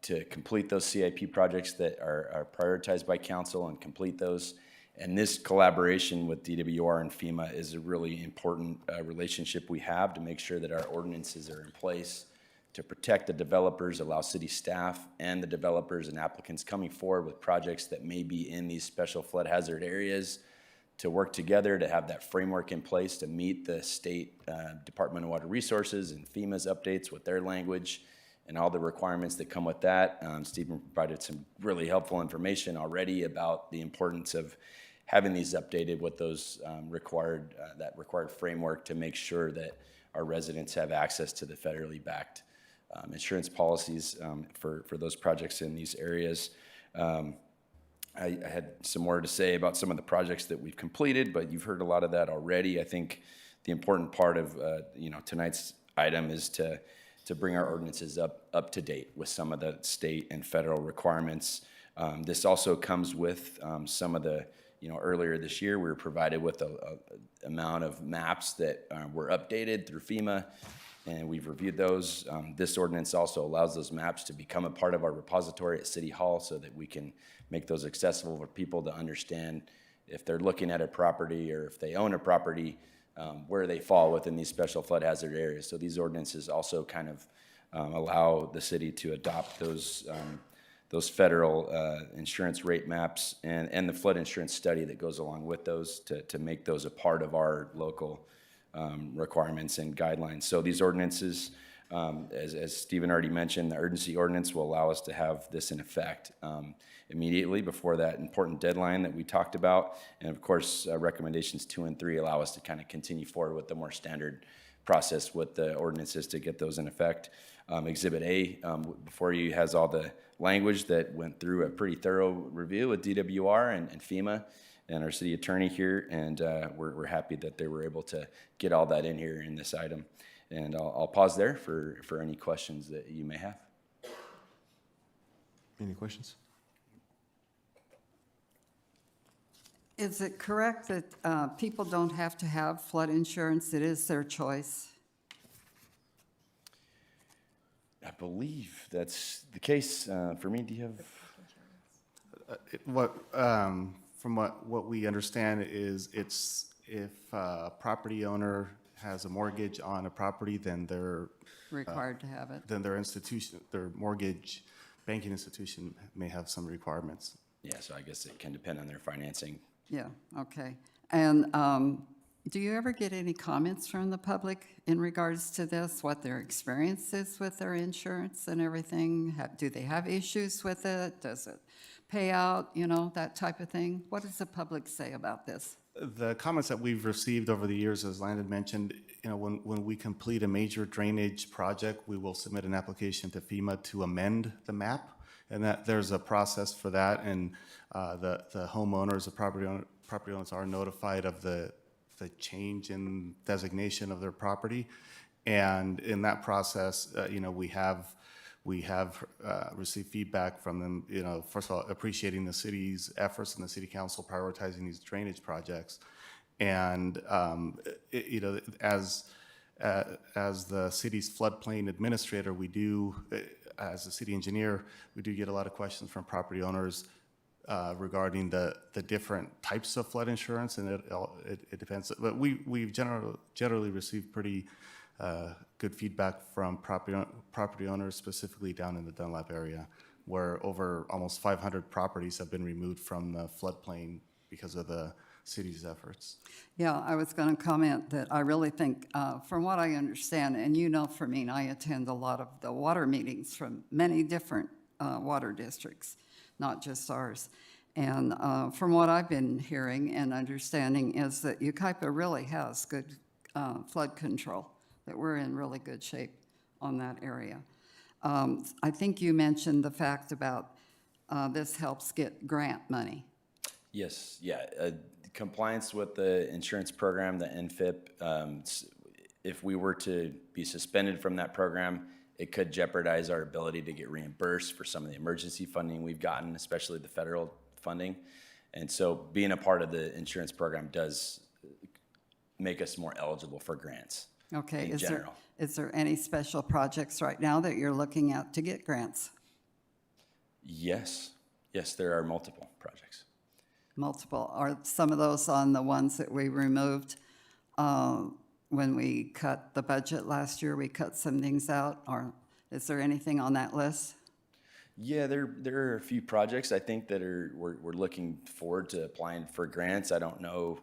to complete those CIP projects that are prioritized by council and complete those. And this collaboration with DWR and FEMA is a really important relationship we have to make sure that our ordinances are in place to protect the developers, allow city staff and the developers and applicants coming forward with projects that may be in these special flood hazard areas to work together to have that framework in place to meet the state Department of Water Resources and FEMA's updates with their language and all the requirements that come with that. Stephen provided some really helpful information already about the importance of having these updated with those that required framework to make sure that our residents have access to the federally backed insurance policies for those projects in these areas. I had some more to say about some of the projects that we've completed, but you've heard a lot of that already. I think the important part of tonight's item is to bring our ordinances up to date with some of the state and federal requirements. This also comes with some of the, earlier this year we were provided with a amount of maps that were updated through FEMA, and we've reviewed those. This ordinance also allows those maps to become a part of our repository at City Hall so that we can make those accessible for people to understand if they're looking at a property or if they own a property, where they fall within these special flood hazard areas. So these ordinances also kind of allow the city to adopt those federal insurance rate maps and the flood insurance study that goes along with those to make those a part of our local requirements and guidelines. So these ordinances, as Stephen already mentioned, the urgency ordinance will allow us to have this in effect immediately before that important deadline that we talked about. And of course, recommendations 2 and 3 allow us to kind of continue forward with the more standard process with the ordinances to get those in effect. Exhibit A before you has all the language that went through a pretty thorough review with DWR and FEMA and our city attorney here, and we're happy that they were able to get all that in here in this item. And I'll pause there for any questions that you may have. Any questions? Is it correct that people don't have to have flood insurance? It is their choice. I believe that's the case. For me, do you have? From what we understand is it's if a property owner has a mortgage on a property, then they're Required to have it. Then their institution, their mortgage banking institution may have some requirements. Yeah, so I guess it can depend on their financing. Yeah, okay. And do you ever get any comments from the public in regards to this, what their experience is with their insurance and everything? Do they have issues with it? Does it pay out, that type of thing? What does the public say about this? The comments that we've received over the years, as Landon mentioned, when we complete a major drainage project, we will submit an application to FEMA to amend the map, and that there's a process for that, and the homeowners, the property owners are notified of the change in designation of their property, and in that process, we have received feedback from them, first of all, appreciating the city's efforts and the city council prioritizing these drainage projects. And, as the city's floodplain administrator, as a city engineer, we do get a lot of questions from property owners regarding the different types of flood insurance, and it depends. But we've generally received pretty good feedback from property owners, specifically down in the Dunlap area, where over almost 500 properties have been removed from the floodplain because of the city's efforts. Yeah, I was going to comment that I really think, from what I understand, and for me, I attend a lot of the water meetings from many different water districts, not just ours. And from what I've been hearing and understanding is that Yucaipa really has good flood control, that we're in really good shape on that area. I think you mentioned the fact about this helps get grant money. Yes, yeah. Compliance with the insurance program, the NFIP, if we were to be suspended from that program, it could jeopardize our ability to get reimbursed for some of the emergency funding we've gotten, especially the federal funding. And so being a part of the insurance program does make us more eligible for grants. Okay, in general. Is there any special projects right now that you're looking at to get grants? Yes, there are multiple projects. Multiple. Are some of those on the ones that we removed when we cut the budget last year? We cut some things out, or is there anything on that list? Yeah, there are a few projects I think that we're looking forward to applying for grants. I don't know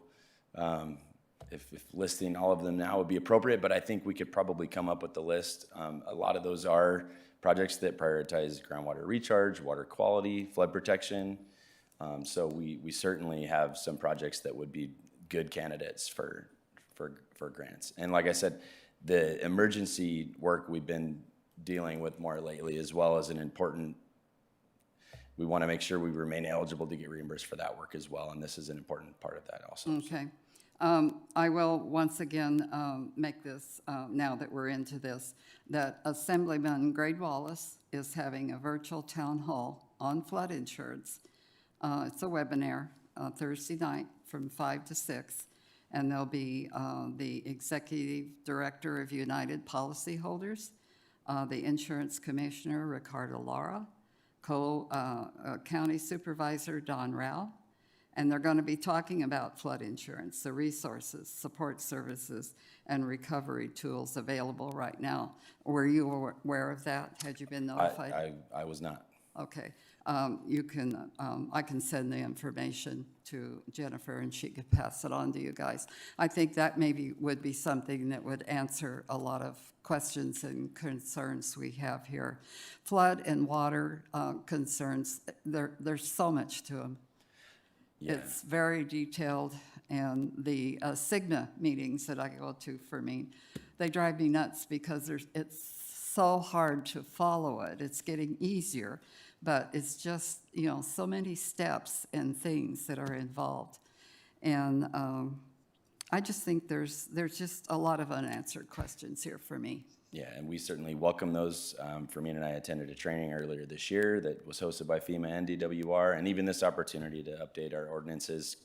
If listing all of them now would be appropriate, but I think we could probably come up with the list. A lot of those are projects that prioritize groundwater recharge, water quality, flood protection. So we certainly have some projects that would be good candidates for grants. And like I said, the emergency work we've been dealing with more lately, as well as an important, we want to make sure we remain eligible to get reimbursed for that work as well, and this is an important part of that also. Okay. I will once again make this, now that we're into this, that Assemblyman Greg Wallace is having a virtual town hall on flood insurance. It's a webinar Thursday night from 5 to 6, and there'll be the Executive Director of United Policyholders, the Insurance Commissioner Ricardo Lara, County Supervisor Don Rao, and they're going to be talking about flood insurance, the resources, support services, and recovery tools available right now. Were you aware of that? Had you been notified? I was not. Okay. You can, I can send the information to Jennifer and she could pass it on to you guys. I think that maybe would be something that would answer a lot of questions and concerns we have here. Flood and water concerns, there's so much to them. Yeah. It's very detailed, and the SIGNA meetings that I go to for me, they drive me nuts because it's so hard to follow it. It's getting easier, but it's just, you know, so many steps and things that are involved. And I just think there's just a lot of unanswered questions here for me. Yeah, and we certainly welcome those. Fermin and I attended a training earlier this year that was hosted by FEMA and DWR, and even this opportunity to update our ordinances.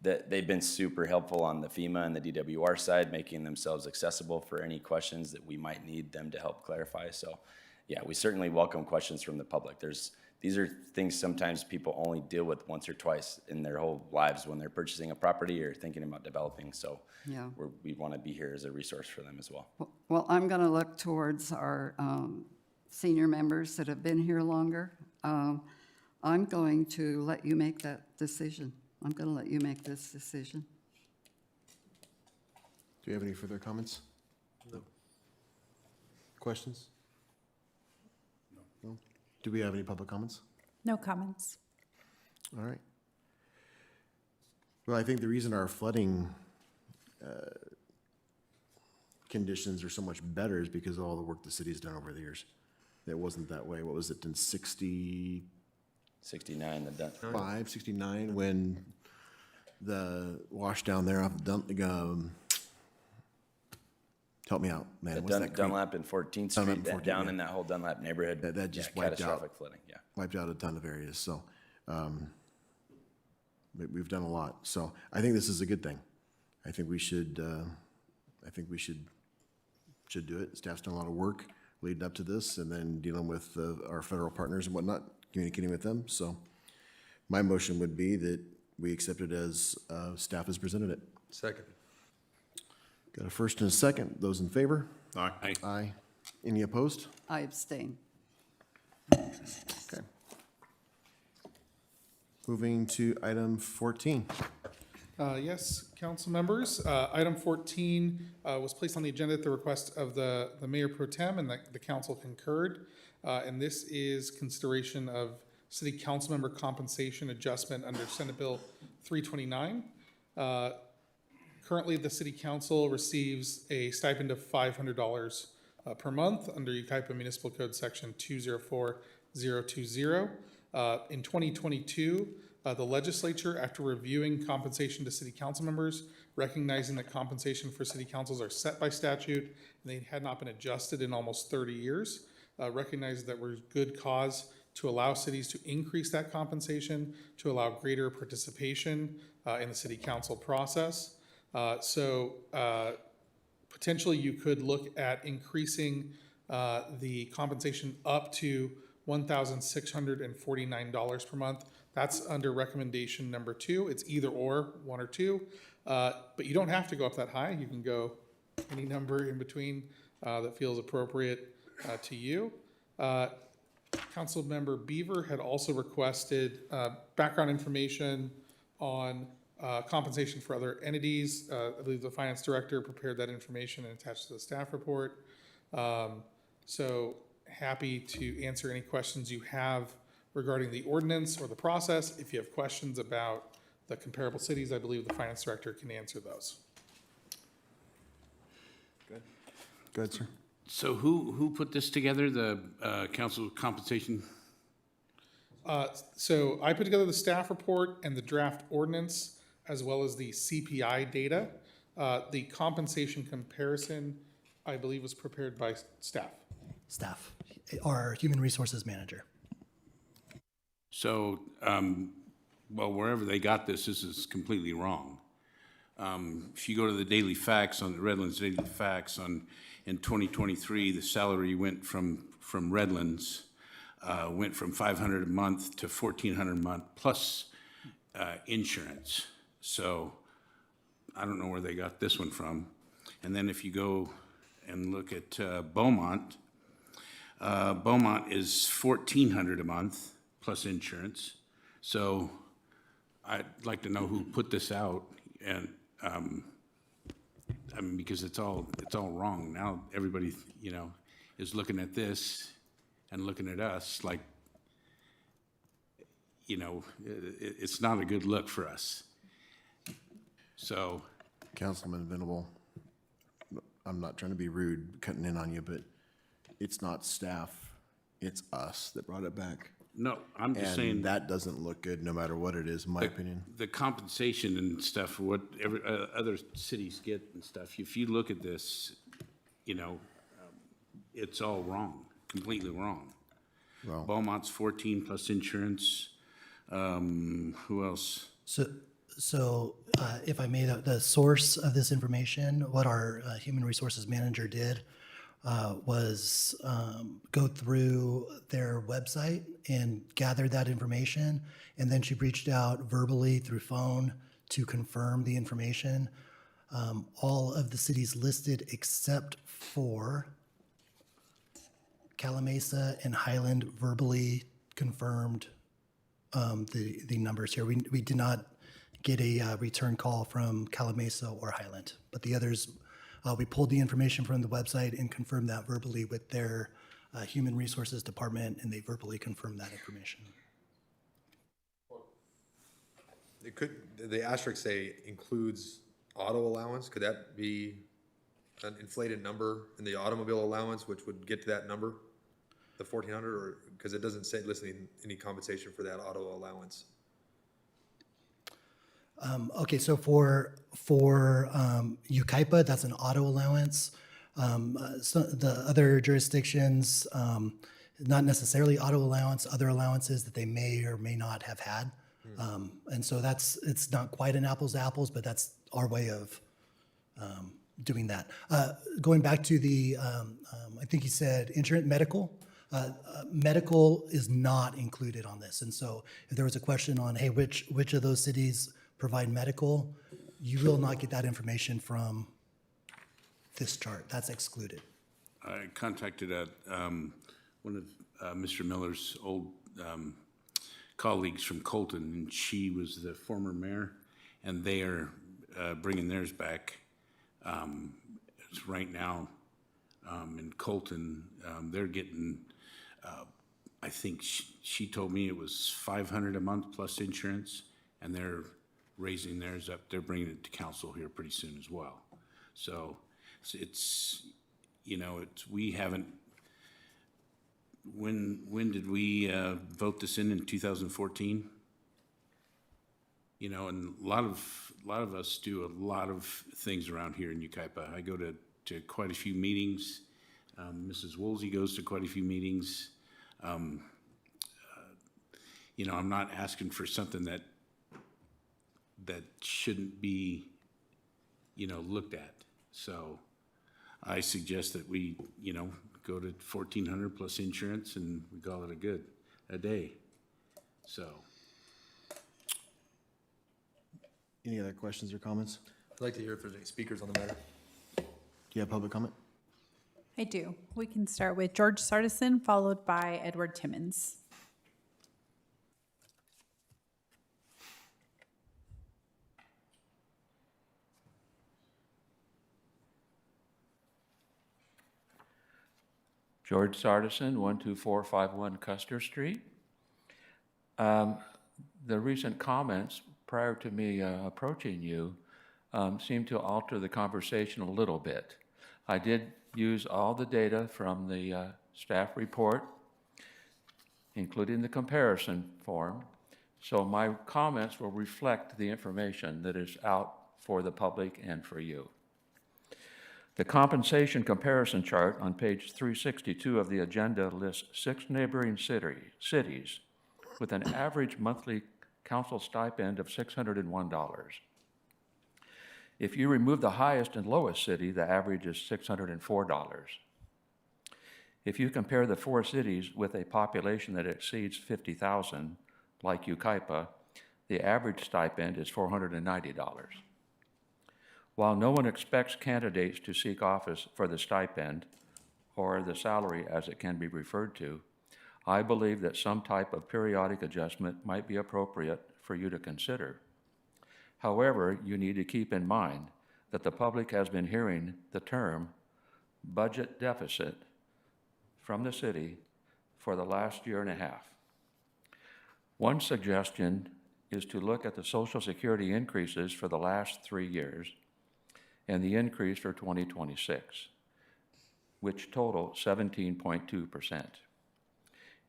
That they've been super helpful on the FEMA and the DWR side, making themselves accessible for any questions that we might need them to help clarify. So, yeah, we certainly welcome questions from the public. These are things sometimes people only deal with once or twice in their whole lives when they're purchasing a property or thinking about developing. So yeah, we want to be here as a resource for them as well. Well, I'm going to look towards our senior members that have been here longer. I'm going to let you make that decision. I'm going to let you make this decision. Do you have any further comments? No. Questions? No. Do we have any public comments? No comments. All right. Well, I think the reason our flooding conditions are so much better is because of all the work the city's done over the years. It wasn't that way. What was it, in 69, 69, when the wash down there off help me out, man. What's that creek? Dunlap and 14th Street, down in that whole Dunlap neighborhood. That just wiped out. Catastrophic flooding, yeah. Wiped out a ton of areas, so we've done a lot. So I think this is a good thing. I think we should do it. Staff's done a lot of work leading up to this, and then dealing with our federal partners and whatnot, communicating with them. So my motion would be that we accept it as staff has presented it. Second. Got a first and a second. Those in favor? Aye. Aye. Any opposed? I abstain. Okay. Moving to item 14. Yes, council members. Item 14 was placed on the agenda at the request of the Mayor Pro Tem, and the council concurred. And this is consideration of city council member compensation adjustment under Senate Bill 329. Currently, the city council receives a stipend of $500 per month under Yucaipa Municipal Code Section 204020. In 2022, the legislature, after reviewing compensation to city council members, recognizing that compensation for city councils are set by statute and they had not been adjusted in almost 30 years, recognized that we're good cause to allow cities to increase that compensation, to allow greater participation in the city council process. Potentially you could look at increasing the compensation up to $1,649 per month. That's under recommendation number 2. It's either or, 1 or 2. But you don't have to go up that high. You can go any number in between that feels appropriate to you. Councilmember Beaver had also requested background information on Compensation for other entities, I believe the finance director prepared that information and attached to the staff report. So happy to answer any questions you have regarding the ordinance or the process. If you have questions about the comparable cities, I believe the finance director can answer those. Good. Go ahead, sir. So who put this together, the council compensation? So I put together the staff report and the draft ordinance, as well as the CPI data. The compensation comparison, I believe, was prepared by staff. Staff, our human resources manager. So, well, wherever they got this is completely wrong. If you go to the daily facts on the Redlands Daily Facts in 2023, the salary went from Redlands, went from $500 a month to $1,400 a month plus insurance. So I don't know where they got this one from. And then if you go and look at Beaumont, Beaumont is $1,400 a month plus insurance. So I'd like to know who put this out, and I mean, because it's all wrong. Now everybody, is looking at this and looking at us like, it's not a good look for us. So, Councilman Venable, I'm not trying to be rude, cutting in on you, but it's not staff, it's us that brought it back. no, I'm just saying. And that doesn't look good, no matter what it is, in my opinion. The compensation and stuff, what other cities get and stuff, if you look at this, it's all wrong, completely wrong. Well, Beaumont's 14 plus insurance. Who else? So if I may, the source of this information, what our human resources manager did was go through their website and gathered that information, and then she reached out verbally through phone to confirm the information. All of the cities listed except for Calamasa and Highland verbally confirmed the numbers here. We did not get a return call from Calamasa or Highland, but the others, we pulled the information from the website and confirmed that verbally with their human resources department, and they verbally confirmed that information. It could, the asterisk say includes auto allowance. Could that be an inflated number in the automobile allowance, which would get to that number, the 1,400, or because it doesn't say listing any compensation for that auto allowance? Okay, so for Yucaipa, that's an auto allowance. So the other jurisdictions, not necessarily auto allowance, other allowances that they may or may not have had. And so it's not quite an apples to apples, but that's our way of doing that. Going back to the, I think you said insurance, medical. Medical is not included on this. And so if there was a question on, hey, which of those cities provide medical, you will not get that information from this chart. That's excluded. I contacted one of Mr. Miller's old colleagues from Colton, and she was the former mayor, and they are bringing theirs back. It's right now in Colton. They're getting, I think she told me it was $500 a month plus insurance, and they're raising theirs up. They're bringing it to council here pretty soon as well. So it's we haven't. When did we vote this in 2014? And a lot of us do a lot of things around here in Yucaipa. I go to quite a few meetings. Mrs. Woolsey goes to quite a few meetings. I'm not asking for something that shouldn't be, looked at. So I suggest that we, go to 1,400 plus insurance, and we call it a day. So. Any other questions or comments? I'd like to hear if there's any speakers on the matter. Do you have public comment? I do. We can start with George Sardison, followed by Edward Timmons. George Sardison, 12451 Custer Street. The recent comments prior to me approaching you seem to alter the conversation a little bit. I did use all the data from the staff report, including the comparison form, so my comments will reflect the information that is out for the public and for you. The compensation comparison chart on page 362 of the agenda lists 6 neighboring cities with an average monthly council stipend of $601. If you remove the highest and lowest city, the average is $604. If you compare the 4 cities with a population that exceeds 50,000, like Yucaipa, the average stipend is $490. While no one expects candidates to seek office for the stipend, or the salary as it can be referred to, I believe that some type of periodic adjustment might be appropriate for you to consider. However, you need to keep in mind that the public has been hearing the term budget deficit from the city for the last year and a half. One suggestion is to look at the Social Security increases for the last 3 years and the increase for 2026, which total 17.2%.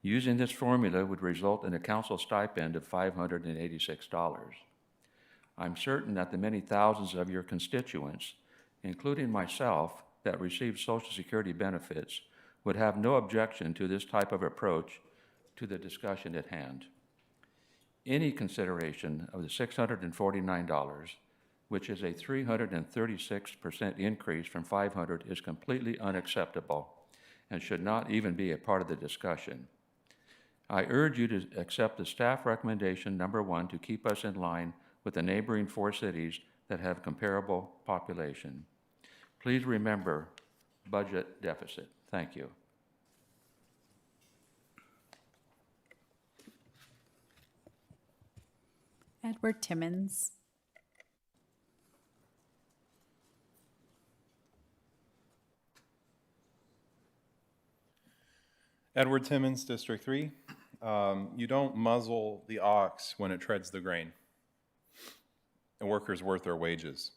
Using this formula would result in a council stipend of $586. I'm certain that the many thousands of your constituents, including myself, that receive Social Security benefits would have no objection to this type of approach to the discussion at hand. Any consideration of the $649, which is a 336% increase from $500, is completely unacceptable and should not even be a part of the discussion. I urge you to accept the staff recommendation number 1 to keep us in line with the neighboring 4 cities that have comparable population. Please remember budget deficit. Thank you. Edward Timmons. Edward Timmons, District 3. You don't muzzle the ox when it treads the grain. A worker's worth their wages.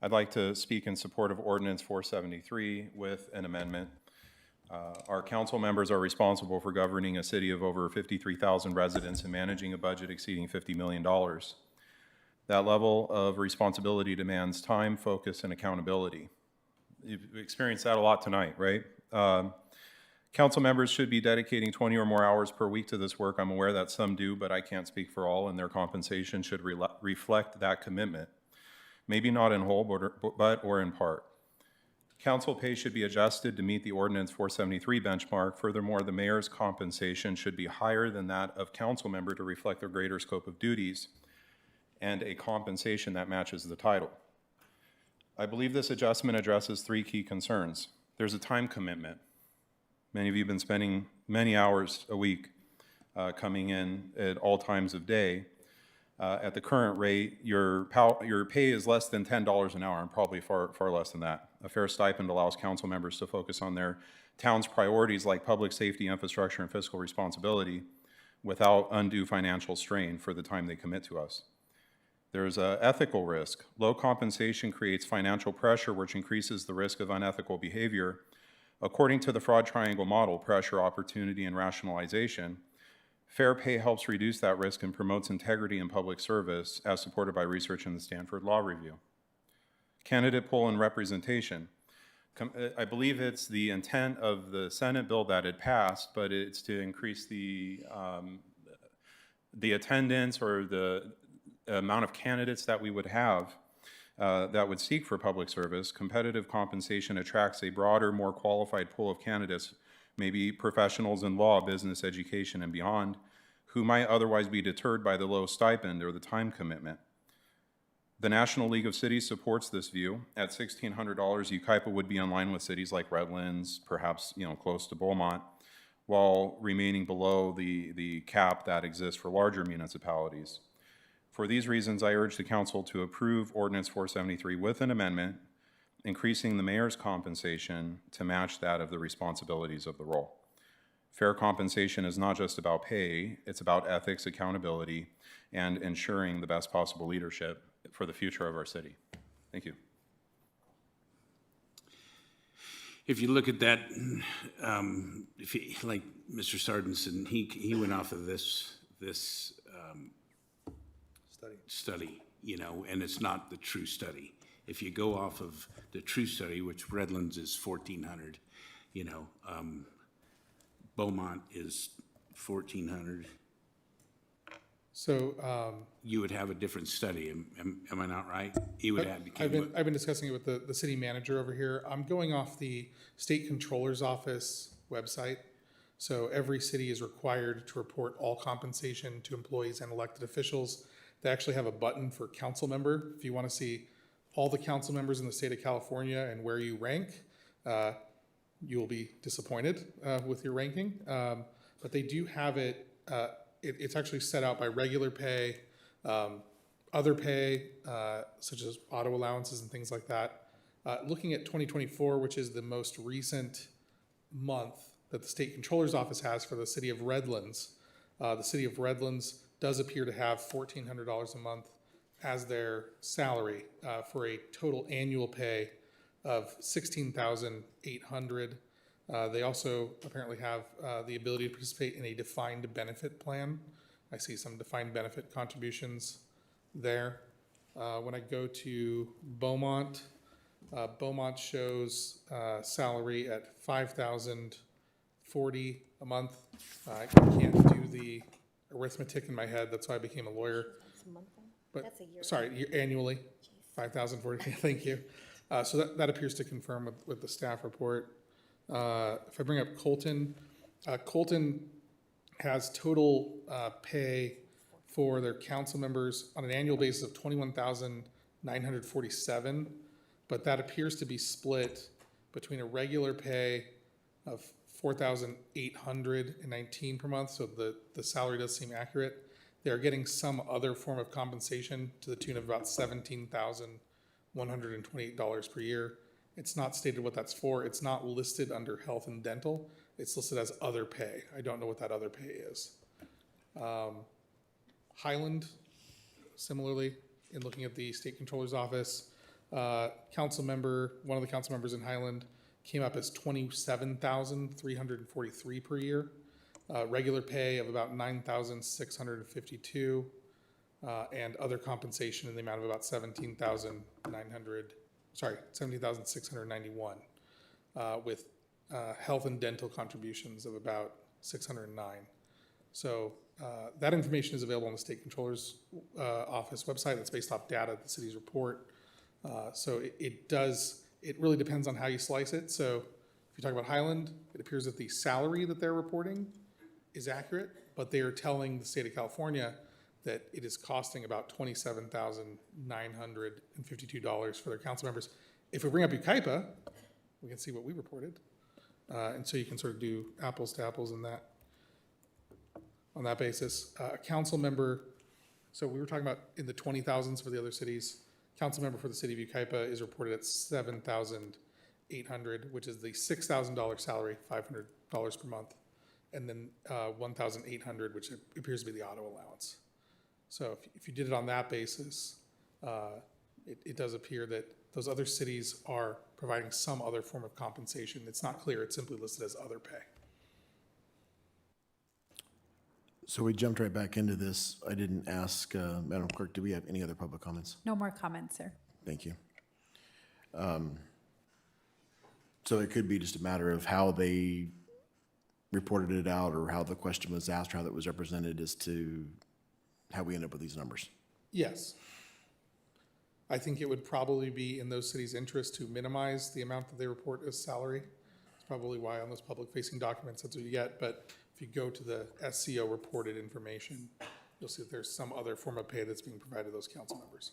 I'd like to speak in support of Ordinance 473 with an amendment. Our council members are responsible for governing a city of over 53,000 residents and managing a budget exceeding $50 million. That level of responsibility demands time, focus, and accountability. You've experienced that a lot tonight, right? Council members should be dedicating 20 or more hours per week to this work. I'm aware that some do, but I can't speak for all, and their compensation should reflect that commitment. Maybe not in whole, but or in part. Council pay should be adjusted to meet the Ordinance 473 benchmark. Furthermore, the mayor's compensation should be higher than that of council member to reflect their greater scope of duties and a compensation that matches the title. I believe this adjustment addresses 3 key concerns. There's a time commitment. Many of you have been spending many hours a week coming in at all times of day. At the current rate, your pay is less than $10 an hour, and probably far less than that. A fair stipend allows council members to focus on their town's priorities like public safety, infrastructure, and fiscal responsibility without undue financial strain for the time they commit to us. There's an ethical risk. Low compensation creates financial pressure, which increases the risk of unethical behavior. According to the fraud triangle model, pressure, opportunity, and rationalization, fair pay helps reduce that risk and promotes integrity in public service, as supported by research in the Stanford Law Review. Candidate pool and representation. I believe it's the intent of the Senate bill that it passed, but it's to increase the attendance or the amount of candidates that we would have that would seek for public service. Competitive compensation attracts a broader, more qualified pool of candidates, maybe professionals in law, business, education, and beyond, who might otherwise be deterred by the low stipend or the time commitment. The National League of Cities supports this view. At $1,600, Yucaipa would be in line with cities like Redlands, perhaps close to Beaumont, while remaining below the cap that exists for larger municipalities. For these reasons, I urge the council to approve Ordinance 473 with an amendment increasing the mayor's compensation to match that of the responsibilities of the role. Fair compensation is not just about pay, it's about ethics, accountability, and ensuring the best possible leadership for the future of our city. Thank you. If you look at that, if you, like Mr. Sardenson, he went off of this study, you know, and it's not the true study. If you go off of the true study, which Redlands is 1,400, you know, Beaumont is 1,400. So you would have a different study. Am I not right? You would have. I've been discussing it with the city manager over here. I'm going off the state controller's office website. So every city is required to report all compensation to employees and elected officials. They actually have a button for council member. If you want to see all the council members in the state of California and where you rank, you will be disappointed with your ranking. But they do have it, it's actually set out by regular pay, other pay, such as auto allowances and things like that. Looking at 2024, which is the most recent month that the state controller's office has for the city of Redlands, the city of Redlands does appear to have $1,400 a month as their salary for a total annual pay of $16,800. They also apparently have the ability to participate in a defined benefit plan. I see some defined benefit contributions there. When I go to Beaumont, Beaumont shows salary at $5,040 a month. I can't do the arithmetic in my head, that's why I became a lawyer. But, that's a year. Sorry, annually, $5,040, thank you. So that appears to confirm with the staff report. If I bring up Colton, Colton has total pay for their council members on an annual basis of $21,947, but that appears to be split between a regular pay of $4,819 per month, so the salary does seem accurate. They are getting some other form of compensation to the tune of about $17,128 per year. It's not stated what that's for. It's not listed under health and dental. It's listed as other pay. I don't know what that other pay is. Highland, similarly, in looking at the state controller's office, council member, one of the council members in Highland came up as $27,343 per year. Regular pay of about $9,652, and other compensation in the amount of about $17,691, with health and dental contributions of about $609. So that information is available on the state controller's office website. That's based off data at the city's report. So it really depends on how you slice it. So if you talk about Highland, it appears that the salary that they're reporting is accurate, but they are telling the state of California that it is costing about $27,952 for their council members. If we bring up Yucaipa, we can see what we reported. And so you can sort of do apples to apples on that basis. A council member, so we were talking about in the 20,000s for the other cities. Council member for the city of Yucaipa is reported at $7,800, which is the $6,000 salary, $500 per month, and then $1,800, which appears to be the auto allowance. So if you did it on that basis, it does appear that those other cities are providing some other form of compensation. It's not clear. It's simply listed as other pay. So we jumped right back into this. I didn't ask, Madam Clerk, do we have any other public comments? No more comments, sir. Thank you. So it could be just a matter of how they reported it out or how the question was asked or how that was represented as to how we end up with these numbers. Yes. I think it would probably be in those cities' interest to minimize the amount that they report as salary. It's probably why on those public-facing documents that's what you get. But if you go to the SCO reported information, you'll see that there's some other form of pay that's being provided to those council members.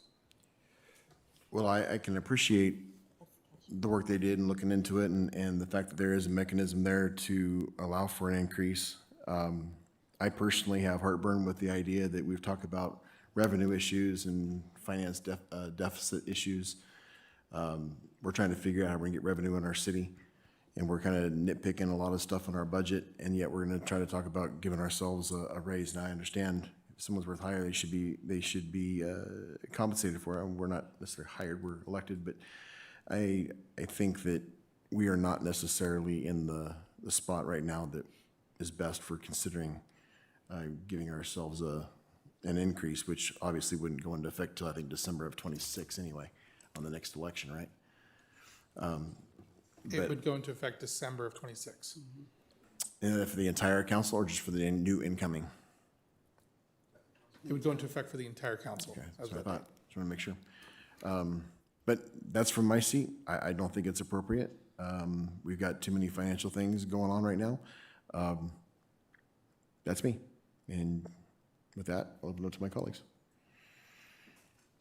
Well, I can appreciate the work they did in looking into it and the fact that there is a mechanism there to allow for an increase. I personally have heartburn with the idea that we've talked about revenue issues and finance deficit issues. We're trying to figure out how we're gonna get revenue in our city, and we're kind of nitpicking a lot of stuff in our budget, and yet we're gonna try to talk about giving ourselves a raise. Now, I understand if someone's worth hire, they should be compensated for it. We're not necessarily hired, we're elected, but I think that we are not necessarily in the spot right now that is best for considering giving ourselves an increase, which obviously wouldn't go into effect till I think December of '26 anyway, on the next election, right? It would go into effect December of '26. And for the entire council or just for the new incoming? It would go into effect for the entire council. Okay, That's so I what I thought, just want to make sure. But that's from my seat. I don't think it's appropriate. We've got too many financial things going on right now. That's me. And with that, I'll open it up to my colleagues.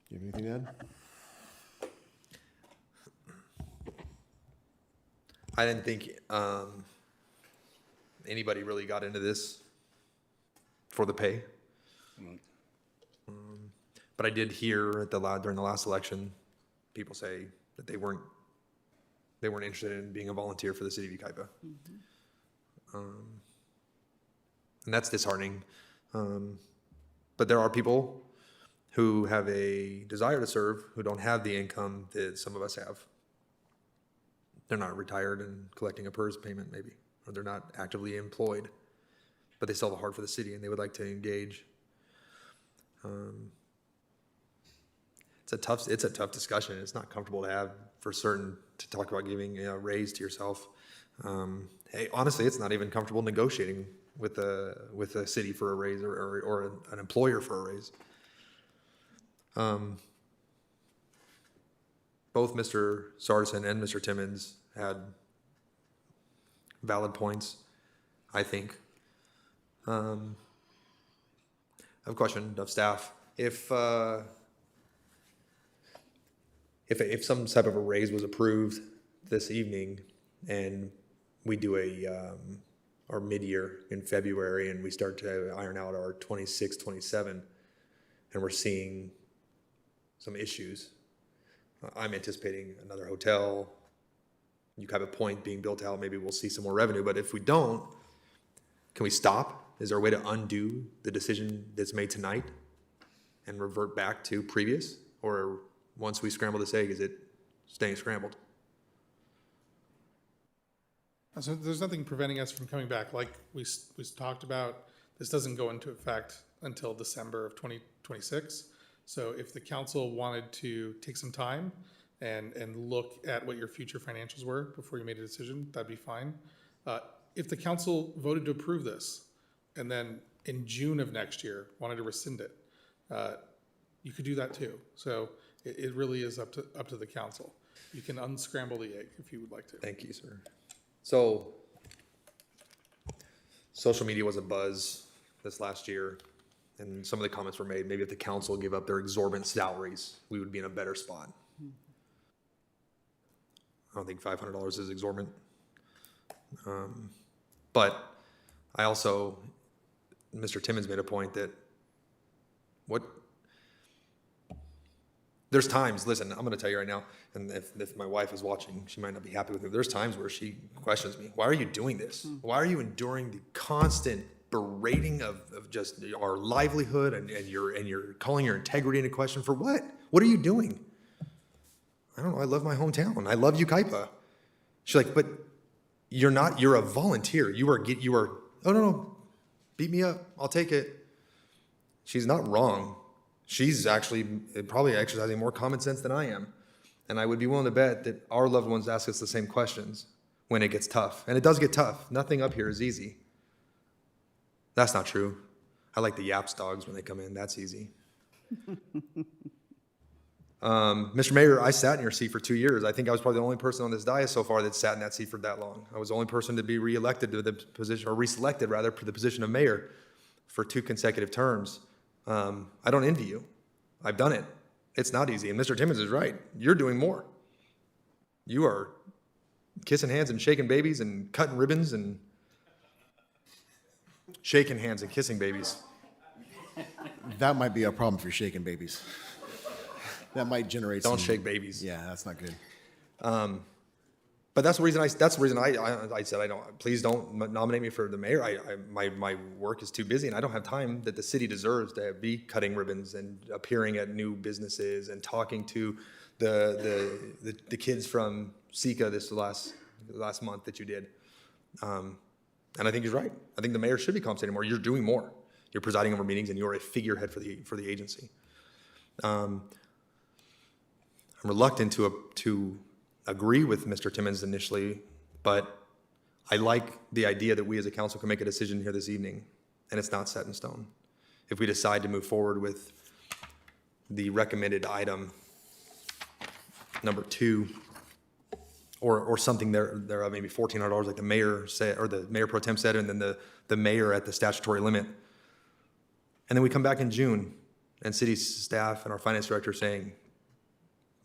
Do you have anything to add? I didn't think anybody really got into this for the pay. But I did hear at during the last election, people say that they weren't interested in being a volunteer for the city of Yucaipa. And that's disheartening. But there are people who have a desire to serve who don't have the income that some of us have. They're not retired and collecting a PERS payment maybe, or they're not actively employed, but they still have a heart for the city and they would like to engage. It's a tough discussion. It's not comfortable to have for certain to talk about giving a raise to yourself. Hey, honestly, it's not even comfortable negotiating with a city for a raise or an employer for a raise. Both Mr. Sartison and Mr. Timmons had valid points, I think. I have a question of staff. If some type of a raise was approved this evening and we do our mid-year in February and we start to iron out our 26, 27, and we're seeing some issues, I'm anticipating another hotel, Yucaipa Point being built out, maybe we'll see some more revenue, but if we don't, can we stop? Is there a way to undo the decision that's made tonight and revert back to previous? Or once we scramble this egg, is it staying scrambled? So there's nothing preventing us from coming back. Like we talked about, this doesn't go into effect until December of 2026. So if the council wanted to take some time and look at what your future financials were before you made a decision, that'd be fine. If the council voted to approve this and then in June of next year wanted to rescind it, you could do that too. So it really is up to the council. You can unscramble the egg if you would like to. Thank you, sir. So, social media was a buzz this last year, and some of the comments were made, maybe if the council gave up their exorbitant salaries, we would be in a better spot. I don't think $500 is exorbitant. But I also, Mr. Timmons made a point that there's times, listen, I'm gonna tell you right now, and if my wife is watching, she might not be happy with me. There's times where she questions me. Why are you doing this? Why are you enduring the constant berating of just our livelihood and you're calling your integrity into question for what? What are you doing? I don't know, I love my hometown. I love Yucaipa. She's like, but you're a volunteer. You are, oh no, beat me up, I'll take it. She's not wrong. She's actually probably exercising more common sense than I am. And I would be willing to bet that our loved ones ask us the same questions when it gets tough. And it does get tough. Nothing up here is easy. That's not true. I like the yaps dogs when they come in. That's easy. Mr. Mayor, I sat in your seat for 2 years. I think I was probably the only person on this dais so far that sat in that seat for that long. I was the only person to be reelected to the position, or reselected rather, for the position of mayor for 2 consecutive terms. I don't envy you. I've done it. It's not easy. And Mr. Timmons is right. You're doing more. You are kissing hands and shaking babies and cutting ribbons and shaking hands and kissing babies. That might be a problem if you're shaking babies. That might generate Don't some- shake babies. Yeah, that's not good. But that's the reason I said I don't, please don't nominate me for the mayor. My work is too busy and I don't have time that the city deserves to be cutting ribbons and appearing at new businesses and talking to the kids from Sika this last month that you did. And I think he's right. I think the mayor should be compensated more. You're doing more. You're presiding over meetings and you're a figurehead for the agency. I'm reluctant to agree with Mr. Timmons initially, but I like the idea that we as a council can make a decision here this evening, and it's not set in stone. If we decide to move forward with the recommended item, number 2, or something there maybe $1,400 like the mayor said, or the mayor pro tem said, and then the mayor at the statutory limit. And then we come back in June, and city staff and our finance director saying,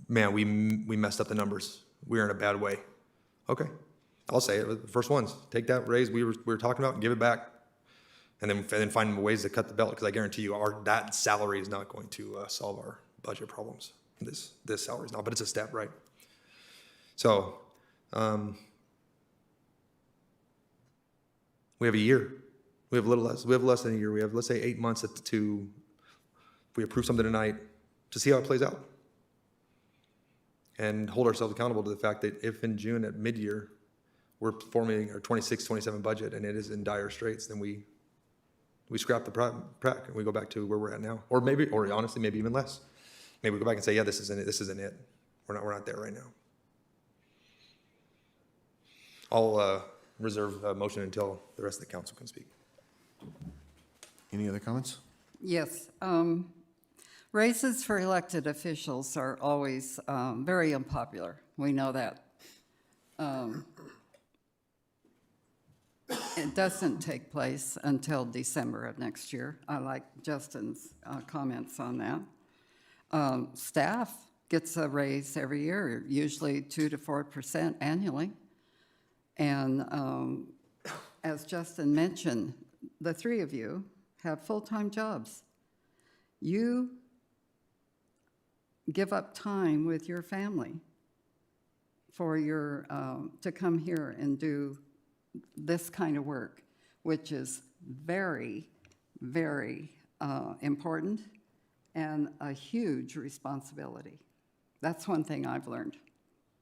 man, we messed up the numbers. We're in a bad way. Okay, I'll say it. The first ones, take that raise we were talking about and give it back, and then find ways to cut the belt, because I guarantee you that salary is not going to solve our budget problems. This salary is not, but it's a step, right? So we have a year. We have a little less. We have less than a year. We have, let's say, 8 months to, if we approve something tonight, to see how it plays out. And hold ourselves accountable to the fact that if in June at mid-year, we're forming our 26, 27 budget and it is in dire straits, then we scrap the prac and we go back to where we're at now. Or honestly, maybe even less. Maybe we go back and say, yeah, this isn't it. We're not there right now. I'll reserve a motion until the rest of the council can speak. Any other comments? Yes. Raises for elected officials are always very unpopular. We know that. It doesn't take place until December of next year. I like Justin's comments on that. Staff gets a raise every year, usually 2 to 4% annually. And as Justin mentioned, the 3 of you have full-time jobs. You give up time with your family for to come here and do this kind of work, which is very, very important and a huge responsibility. That's one thing I've learned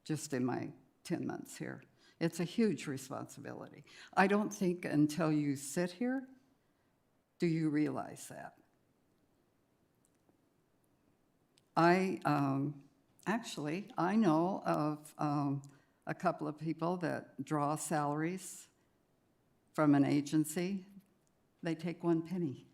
just in my 10 months here. It's a huge responsibility. I don't think until you sit here do you realize that. I know of a couple of people that draw salaries from an agency. They take 1 penny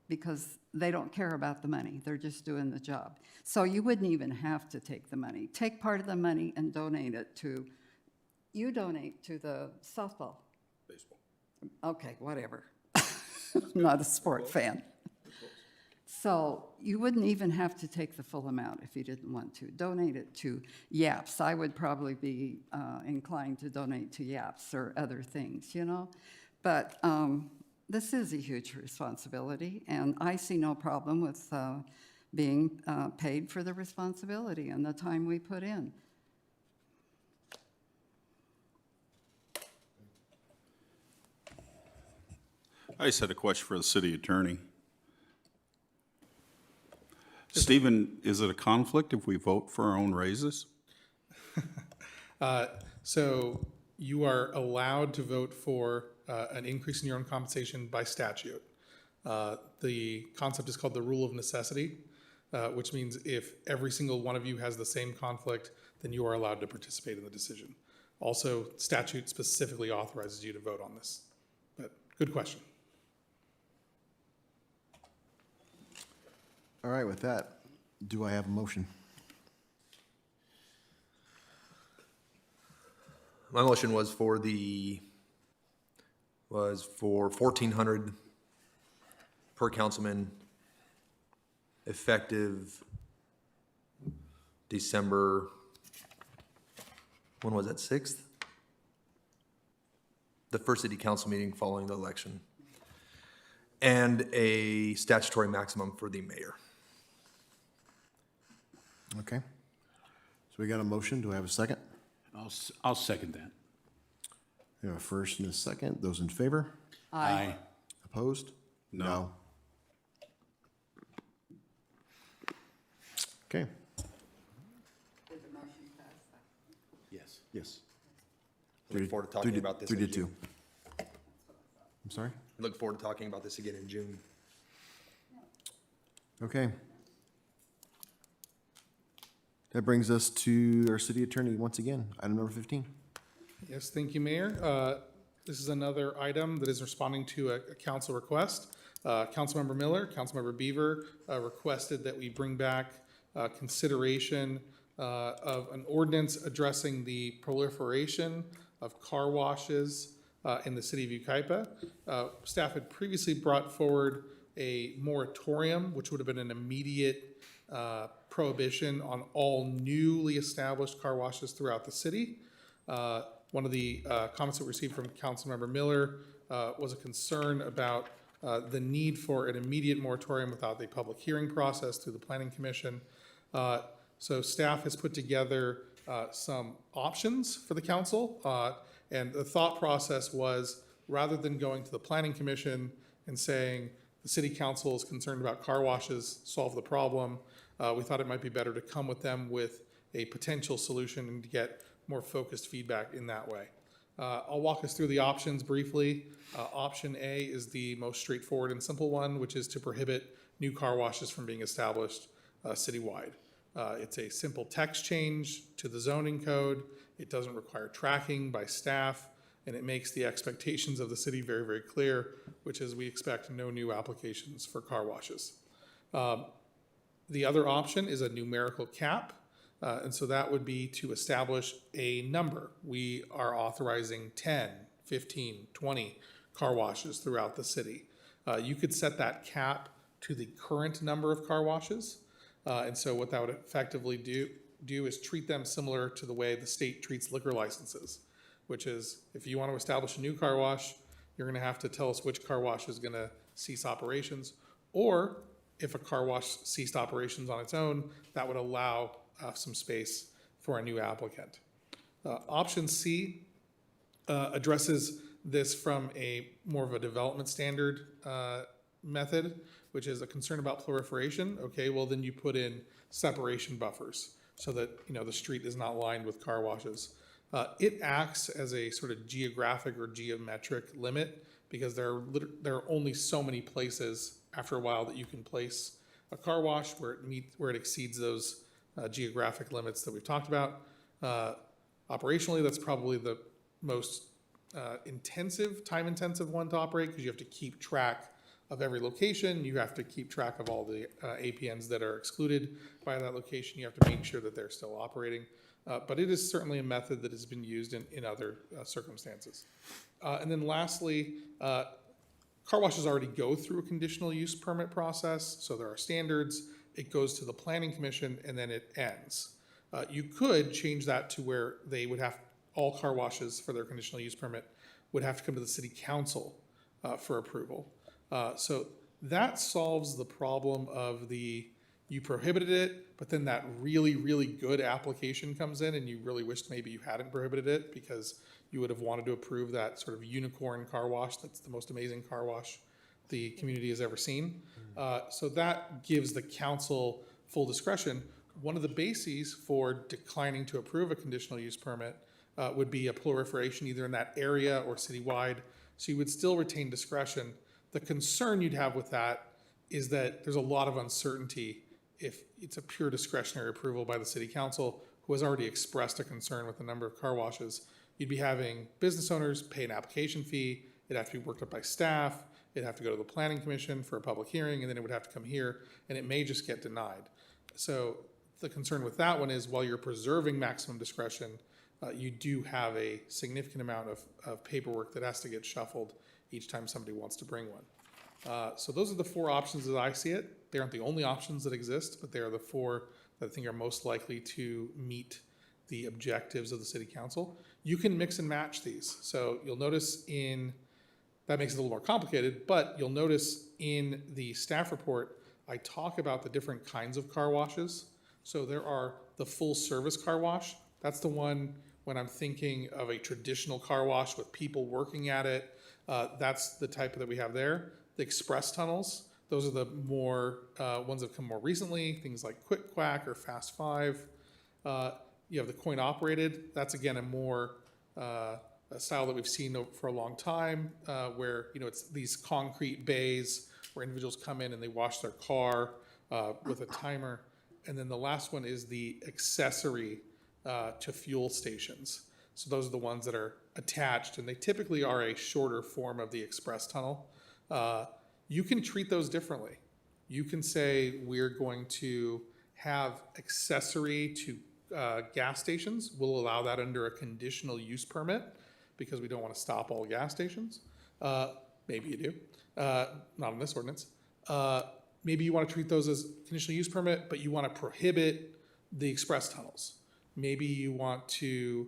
because they don't care about the money. They're just doing the job. So you wouldn't even have to take the money. Take part of the money and donate it to, you donate to the softball. Baseball. Okay, whatever. I'm not a sport fan. So you wouldn't even have to take the full amount if you didn't want to. Donate it to YAPS. I would probably be inclined to donate to YAPS or other things, you know. But this is a huge responsibility, and I see no problem with being paid for the responsibility and the time we put in. I just had a question for the city attorney. Stephen, is it a conflict if we vote for our own raises? So you are allowed to vote for an increase in your own compensation by statute. The concept is called the rule of necessity, which means if every single one of you has the same conflict, then you are allowed to participate in the decision. Also, statute specifically authorizes you to vote on this. But good question. All right, with that, do I have a motion? My motion was for $1,400 per councilman, effective December, when was that, 6th? The first city council meeting following the election. And a statutory maximum for the mayor. Okay. So we got a motion. Do I have a second? I'll second that. We have a first and a second. Those in favor? Aye. Opposed? No. Okay. Yes. Yes. Look forward to talking about this 3 to in 2. June. I'm sorry? Look forward to talking about this again in June. Okay. That brings us to our city attorney once again, item number 15. Yes, thank you, Mayor. This is another item that is responding to a council request. Councilmember Miller, Councilmember Beaver requested that we bring back consideration of an ordinance addressing the proliferation of car washes in the city of Yucaipa. Staff had previously brought forward a moratorium, which would have been an immediate prohibition on all newly established car washes throughout the city. One of the comments that we received from Councilmember Miller was a concern about the need for an immediate moratorium without a public hearing process through the Planning Commission. So staff has put together some options for the council, and the thought process was, rather than going to the Planning Commission and saying the city council is concerned about car washes, solve the problem, we thought it might be better to come with them with a potential solution and to get more focused feedback in that way. I'll walk us through the options briefly. Option A is the most straightforward and simple one, which is to prohibit new car washes from being established citywide. It's a simple text change to the zoning code. It doesn't require tracking by staff, and it makes the expectations of the city very, very clear, which is we expect no new applications for car washes. The other option is a numerical cap. And so that would be to establish a number. We are authorizing 10, 15, 20 car washes throughout the city. You could set that cap to the current number of car washes. And so what that would effectively do is treat them similar to the way the state treats liquor licenses, which is if you want to establish a new car wash, you're going to have to tell us which car wash is going to cease operations. Or if a car wash ceased operations on its own, that would allow some space for a new applicant. Option C addresses this from a more of a development standard method, which is a concern about proliferation. Okay, well then you put in separation buffers so that the street is not lined with car washes. It acts as a sort of geographic or geometric limit because there are only so many places after a while that you can place a car wash where it exceeds those geographic limits that we've talked about. Operationally, that's probably the most time-intensive one to operate because you have to keep track of every location. You have to keep track of all the APNs that are excluded by that location. You have to make sure that they're still operating. But it is certainly a method that has been used in other circumstances. And then lastly, car washes already go through a conditional use permit process, so there are standards. It goes to the Planning Commission, and then it ends. You could change that to where they would have, all car washes for their conditional use permit would have to come to the City Council for approval. So that solves the problem of you prohibited it, but then that really, really good application comes in and you really wished maybe you hadn't prohibited it because you would have wanted to approve that sort of unicorn car wash that's the most amazing car wash the community has ever seen. So that gives the council full discretion. One of the bases for declining to approve a conditional use permit would be a proliferation either in that area or citywide. So you would still retain discretion. The concern you'd have with that is that there's a lot of uncertainty if it's a pure discretionary approval by the city council who has already expressed a concern with the number of car washes. You'd be having business owners pay an application fee. It'd have to be worked up by staff. It'd have to go to the Planning Commission for a public hearing, and then it would have to come here, and it may just get denied. So the concern with that one is while you're preserving maximum discretion, you do have a significant amount of paperwork that has to get shuffled each time somebody wants to bring one. So those are the four options as I see it. They aren't the only options that exist, but they are the four that I think are most likely to meet the objectives of the City Council. You can mix and match these. So you'll notice that makes it a little more complicated, but you'll notice in the staff report, I talk about the different kinds of car washes. So there are the full service car wash. That's the one when I'm thinking of a traditional car wash with people working at it. That's the type that we have there. The express tunnels, those are the more ones that have come more recently, things like Quick Quack or Fast Five. You have the coin operated. That's again a more a style that we've seen for a long time, where it's these concrete bays where individuals come in and they wash their car with a timer. And then the last one is the accessory to fuel stations. So those are the ones that are attached, and they typically are a shorter form of the express tunnel. You can treat those differently. You can say we're going to have accessory to gas stations. We'll allow that under a conditional use permit because we don't want to stop all gas stations. Maybe you do, not in this ordinance. Maybe you want to treat those as conditional use permit, but you want to prohibit the express tunnels. Maybe you want to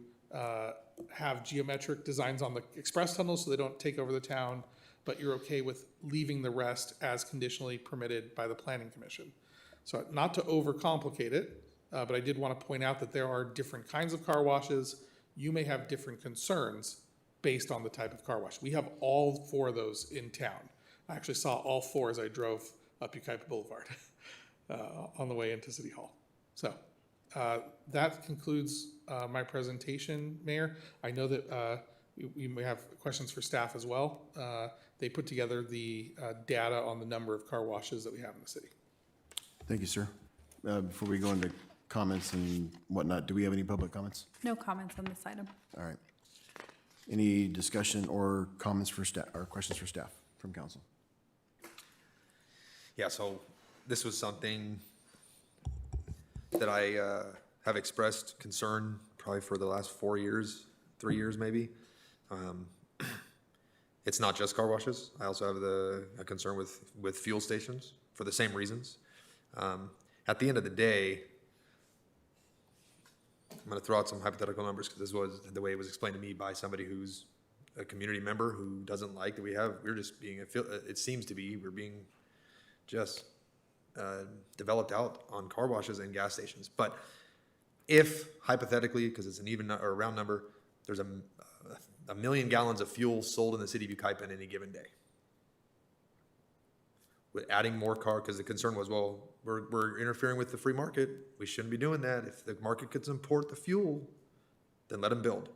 have geometric designs on the express tunnels so they don't take over the town, but you're okay with leaving the rest as conditionally permitted by the Planning Commission. So not to overcomplicate it, but I did want to point out that there are different kinds of car washes. You may have different concerns based on the type of car wash. We have all 4 of those in town. I actually saw all 4 as I drove up Yucaipa Boulevard on the way into City Hall. So that concludes my presentation, Mayor. I know that we may have questions for staff as well. They put together the data on the number of car washes that we have in the city. Thank you, sir. Before we go into comments and whatnot, do we have any public comments? No comments on this item. All right. Any discussion or comments for staff or questions for staff from council? Yeah, so this was something that I have expressed concern probably for the last 4 years, 3 years maybe. It's not just car washes. I also have a concern with fuel stations for the same reasons. At the end of the day, I'm going to throw out some hypothetical numbers because this was the way it was explained to me by somebody who's a community member who doesn't like that we're just being, it seems to be, we're being just developed out on car washes and gas stations. But if hypothetically, because it's an even or a round number, there's a million gallons of fuel sold in the city of Yucaipa in any given day. With adding more because the concern was, well, we're interfering with the free market. We shouldn't be doing that. If the market could import the fuel, then let them build.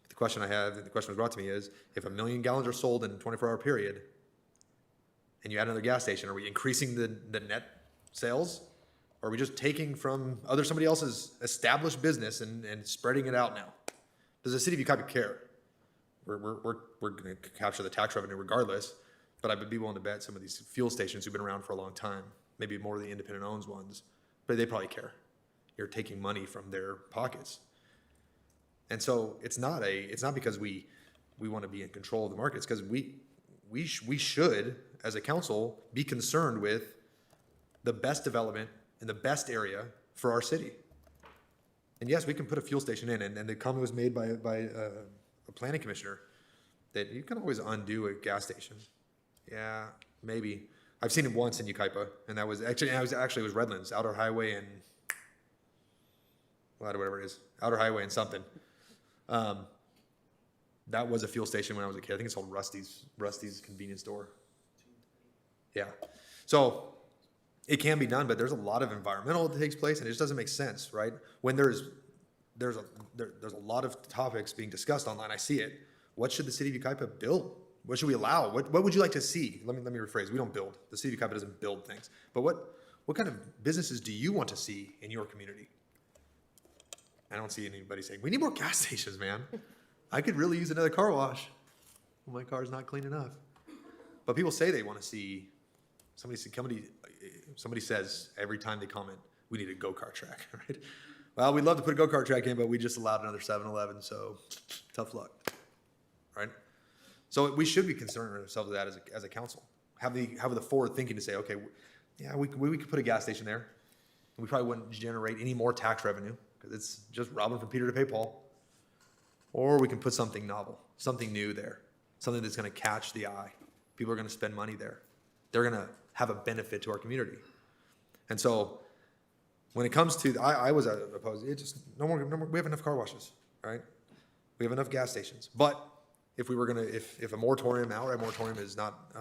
But the question I have, the question was brought to me is, if 1 million gallons are sold in a 24-hour period, and you add another gas station, are we increasing the net sales? Or are we just taking from somebody else's established business and spreading it out now? Does the city of Yucaipa care? We're going to capture the tax revenue regardless, but I would be willing to bet some of these fuel stations who've been around for a long time, maybe more of the independent owns ones, but they probably care. You're taking money from their pockets. And so it's not because we want to be in control of the market. It's because we should, as a council, be concerned with the best development in the best area for our city. And yes, we can put a fuel station in, and the comment was made by a planning commissioner that you can always undo a gas station. Yeah, maybe. I've seen it once in Yucaipa, and that was it was Redlands, Outer Highway and whatever it is, Outer Highway and something. That was a fuel station when I was a kid. I think it's called Rusty's convenience store. Yeah, so it can be done, but there's a lot of environmental that takes place, and it just doesn't make sense, right? When there's a lot of topics being discussed online, I see it. What should the city of Yucaipa build? What should we allow? What would you like to see? Let me rephrase. We don't build. The city of Yucaipa doesn't build things. But what kind of businesses do you want to see in your community? I don't see anybody saying, we need more gas stations, man. I could really use another car wash. Well, my car's not clean enough. But people say they want to see, somebody says every time they comment, we need a go-kart track, right? Well, we'd love to put a go-kart track in, but we just allowed another 7-Eleven, so tough luck, right? So we should be concerning ourselves with that as a council. Have the forward thinking to say, okay, yeah, we could put a gas station there, and we probably wouldn't generate any more tax revenue because it's just robbing from Peter to pay Paul. Or we can put something novel, something new there, something that's going to catch the eye. People are going to spend money there. They're going to have a benefit to our community. And so when it comes to, I was opposed, it just, no more, we have enough car washes, right? We have enough gas stations. But if we were gonna, if a moratorium, outright moratorium is not,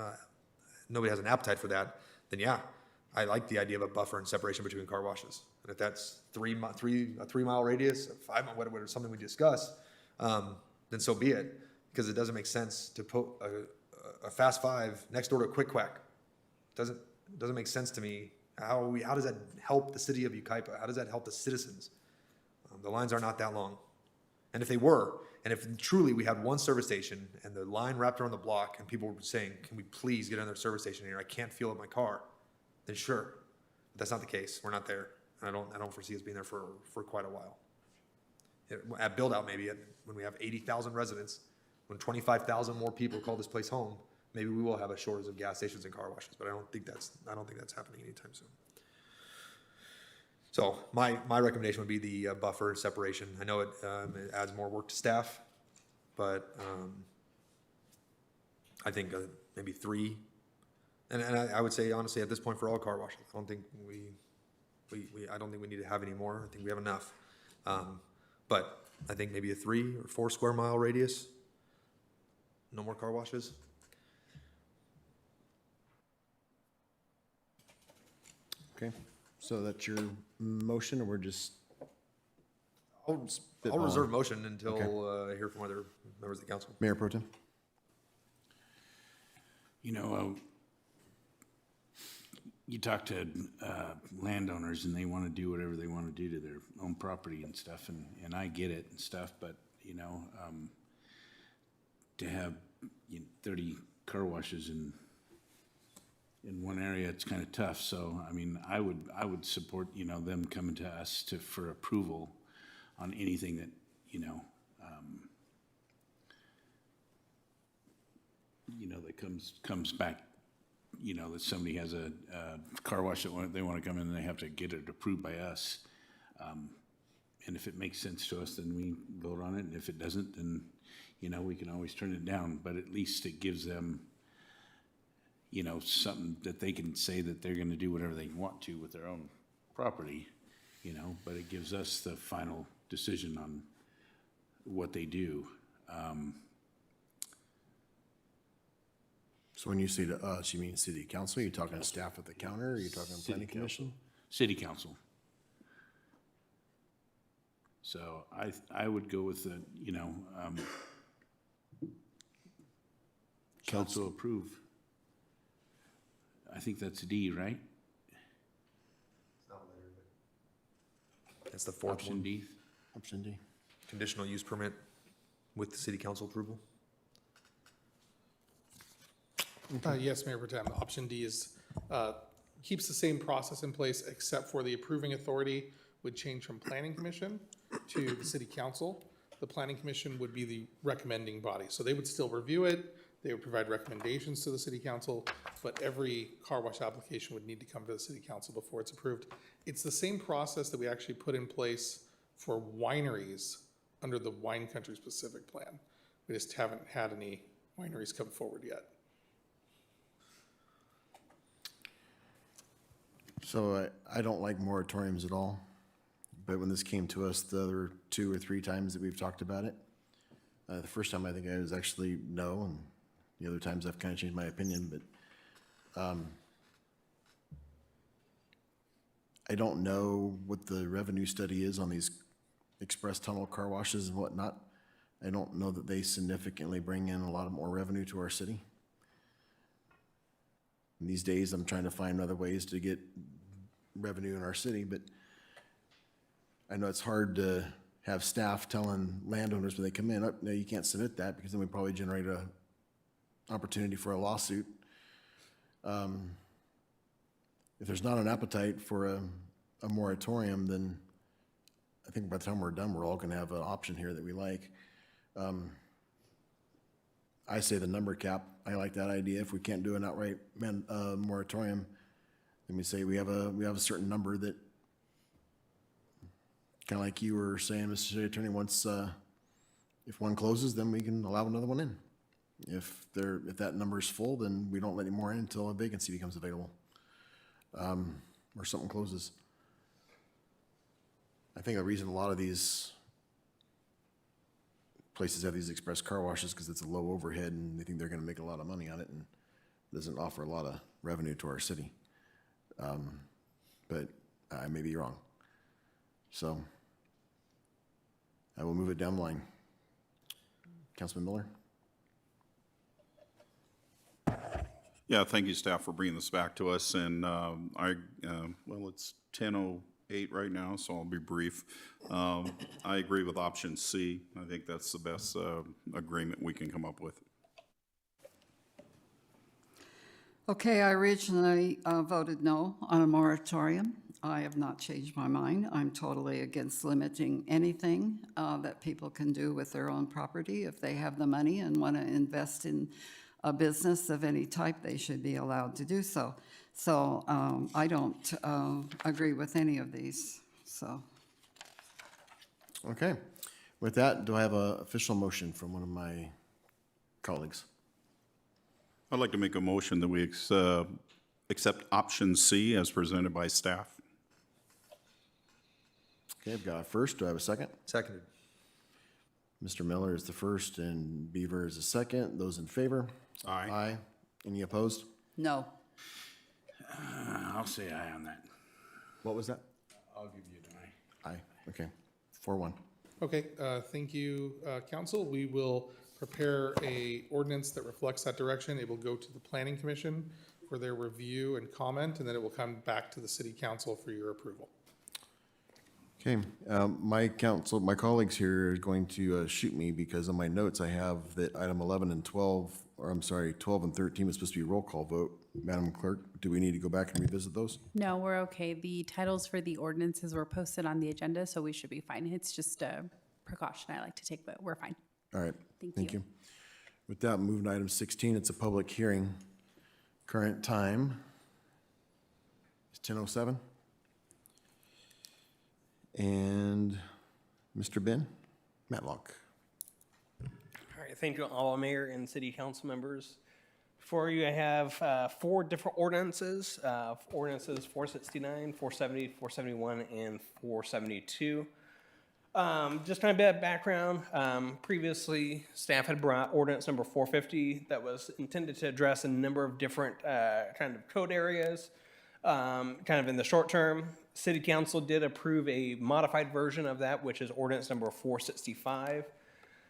nobody has an appetite for that, then yeah, I like the idea of a buffer and separation between car washes. And if that's a 3 mile radius, a 5 mile, whatever, something we discuss, then so be it. Because it doesn't make sense to put a Fast Five next door to a Quick Quack. Doesn't make sense to me. How does that help the city of Yucaipa? How does that help the citizens? The lines are not that long. And if they were, and if truly we had one service station and the line wrapped around the block and people were saying, can we please get another service station here? I can't fuel up my car. Then sure. But that's not the case. We're not there. And I don't foresee us being there for quite a while. At build out, maybe when we have 80,000 residents, when 25,000 more people call this place home, maybe we will have a shortage of gas stations and car washes, but I don't think that's happening anytime soon. So my recommendation would be the buffer separation. I know it adds more work to staff, but I think maybe 3. And I would say honestly at this point for all car washes, I don't think I don't think we need to have any more. I think we have enough. But I think maybe a 3 or 4 square mile radius. No more car washes. Okay, so that's your motion, or we're just? I'll reserve motion until I hear from other members of the council. Mayor Pro Tem? You know, you talk to landowners and they want to do whatever they want to do to their own property and stuff, and I get it and stuff, but, you know, to have 30 car washes in one area, it's kind of tough. So, I mean, I would support, you know, them coming to us for approval on anything that, you know, that comes back, you know, that somebody has a car wash that they want to come in and they have to get it approved by us. And if it makes sense to us, then we vote on it. And if it doesn't, then, you know, we can always turn it down. But at least it gives them, you know, something that they can say that they're going to do whatever they want to with their own property, you know, but it gives us the final decision on what they do. So when you say to us, you mean city council? Are you talking to staff at the counter? Are you talking planning commission? City council. So I would go with the, you know, council approve. I think that's D, right? That's the 4th Option one. D. Option D. Conditional use permit with the city council approval. Yes, Mayor Pro Tem. Option D is, keeps the same process in place except for the approving authority would change from planning commission to the city council. The planning commission would be the recommending body. So they would still review it. They would provide recommendations to the city council, but every car wash application would need to come to the city council before it's approved. It's the same process that we actually put in place for wineries under the Wine Country Specific Plan. We just haven't had any wineries come forward yet. So I don't like moratoriums at all, but when this came to us the other 2 or 3 times that we've talked about it, the first time I think I was actually no, and the other times I've kind of changed my opinion, but I don't know what the revenue study is on these express tunnel car washes and whatnot. I don't know that they significantly bring in a lot more revenue to our city. And these days, I'm trying to find other ways to get revenue in our city, but I know it's hard to have staff telling landowners when they come in, oh, no, you can't submit that, because then we probably generate a opportunity for a lawsuit. If there's not an appetite for a moratorium, then I think by the time we're done, we're all gonna have an option here that we like. I say the number cap, I like that idea. If we can't do an outright moratorium, then we say we have a certain number that, kind of like you were saying, Mr. City Attorney, once, if one closes, then we can allow another one in. If that number is full, then we don't let any more in until a vacancy becomes available, or something closes. I think the reason a lot of these places have these express car washes because it's a low overhead and they think they're going to make a lot of money on it, and doesn't offer a lot of revenue to our city. But I may be wrong. So I will move it down the line. Councilman Miller? Yeah, thank you, staff, for bringing this back to us. And well, it's 10:08 right now, so I'll be brief. I agree with option C. I think that's the best agreement we can come up with. Okay, I originally voted no on a moratorium. I have not changed my mind. I'm totally against limiting anything that people can do with their own property. If they have the money and want to invest in a business of any type, they should be allowed to do so. So I don't agree with any of these, so. Okay. With that, do I have an official motion from one of my colleagues? I'd like to make a motion that we accept option C as presented by staff. Okay, I've got a first. Do I have a second? Seconded. Mr. Miller is the first and Beaver is the second. Those in favor? Aye. Aye. Any opposed? No. I'll say aye on that. What was that? I'll give you an aye. Aye. Okay. 4-1. Okay, thank you, council. We will prepare a ordinance that reflects that direction. It will go to the Planning Commission for their review and comment, and then it will come back to the City Council for your approval. Okay, my colleagues here are going to shoot me because on my notes I have that item 11 and 12, or I'm sorry, 12 and 13 was supposed to be a roll call vote. Madam Clerk, do we need to go back and revisit those? No, we're okay. The titles for the ordinances were posted on the agenda, so we should be fine. It's just a precaution I like to take, but we're fine. All right, Thank you. With that, moving to item 16, it's a public hearing. Current time is 10:07. And Mr. Ben Matlock. All right, thank you all, Mayor and City Council members. For you, I have 4 different ordinances. Ordinances 469, 470, 471, and 472. Just kind of a bit of background. Previously, staff had brought ordinance number 450 that was intended to address a number of different kind of code areas. Kind of in the short term, City Council did approve a modified version of that, which is ordinance number 465.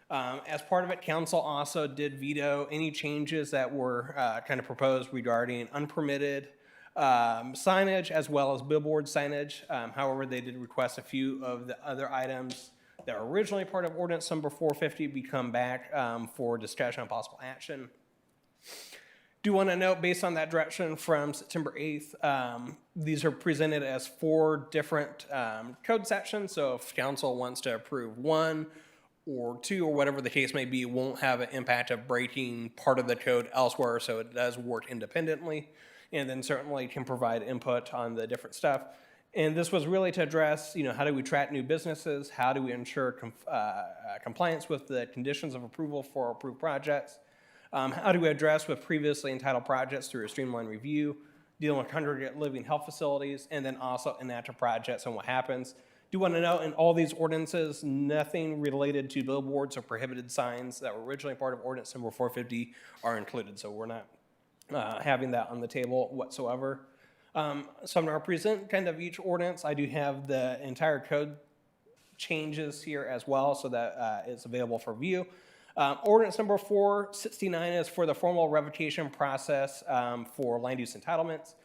As part of it, council also did veto any changes that were kind of proposed regarding unpermitted signage as well as billboard signage. However, they did request a few of the other items that were originally part of ordinance number 450 be come back for discussion on possible action. Do want to note, based on that direction from September 8th, these are presented as 4 different code sections. So if council wants to approve 1 or 2 or whatever the case may be, it won't have an impact of breaking part of the code elsewhere. So it does work independently, and then certainly can provide input on the different stuff. And this was really to address, how do we track new businesses? How do we ensure compliance with the conditions of approval for approved projects? How do we address with previously entitled projects through a streamlined review, dealing with congregate living health facilities, and then also inactive projects and what happens. Do want to note in all these ordinances, nothing related to billboards or prohibited signs that were originally part of ordinance number 450 are included. So we're not having that on the table whatsoever. So I'm going to present kind of each ordinance. I do have the entire code changes here as well, so that it's available for view. Ordinance number 469 is for the formal revocation process for land use entitlements.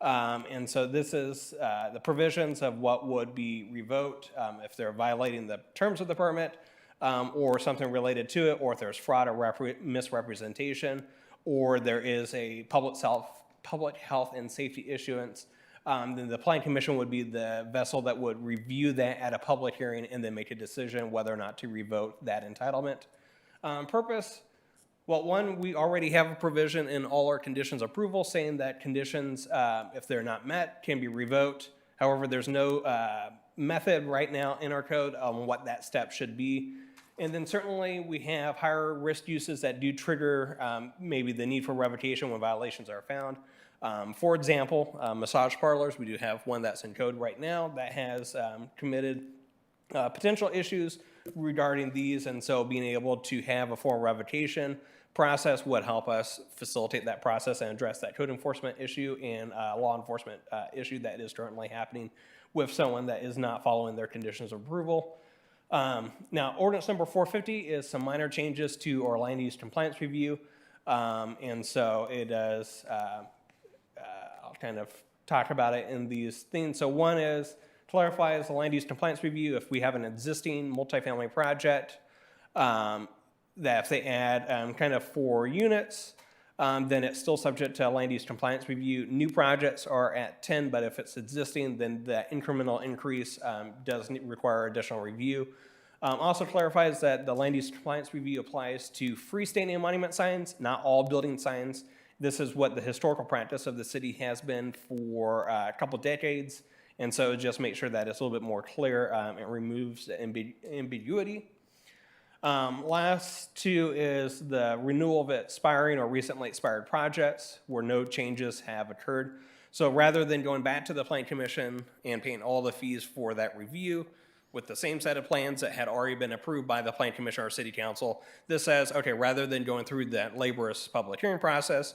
And so this is the provisions of what would be revoked if they're violating the terms of the permit or something related to it, or if there's fraud or misrepresentation, or there is a public health and safety issuance. Then the Planning Commission would be the vessel that would review that at a public hearing and then make a decision whether or not to revoke that entitlement. Purpose, well, one, we already have a provision in all our conditions approval saying that conditions, if they're not met, can be revoked. However, there's no method right now in our code on what that step should be. And then certainly we have higher risk uses that do trigger maybe the need for revocation when violations are found. For example, massage parlors, we do have one that's in code right now that has committed potential issues regarding these, and so being able to have a formal revocation process would help us facilitate that process and address that code enforcement issue and law enforcement issue that is currently happening with someone that is not following their conditions of approval. Now, ordinance number 450 is some minor changes to our land use compliance review, and so it does, I'll kind of talk about it in these things. So one is, clarifies the land use compliance review if we have an existing multifamily project, that if they add kind of 4 units, then it's still subject to a land use compliance review. New projects are at 10, but if it's existing, then the incremental increase does require additional review. Also clarifies that the land use compliance review applies to freestanding monument signs, not all building signs. This is what the historical practice of the city has been for a couple decades. And so just make sure that it's a little bit more clear. It removes the ambiguity. Last 2 is the renewal of expiring or recently expired projects where no changes have occurred. So rather than going back to the Plan Commission and paying all the fees for that review with the same set of plans that had already been approved by the Plan Commission or City Council, this says, okay, rather than going through that laborious public hearing process,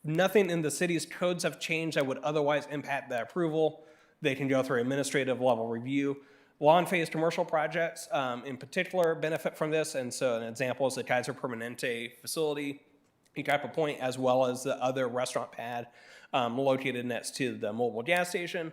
nothing in the city's codes have changed that would otherwise impact the approval. They can go through administrative level review. Lawn phase commercial projects in particular benefit from this, and so an example is the Kaiser Permanente facility, Yucaipa Point, as well as the other restaurant pad located next to the mobile gas station.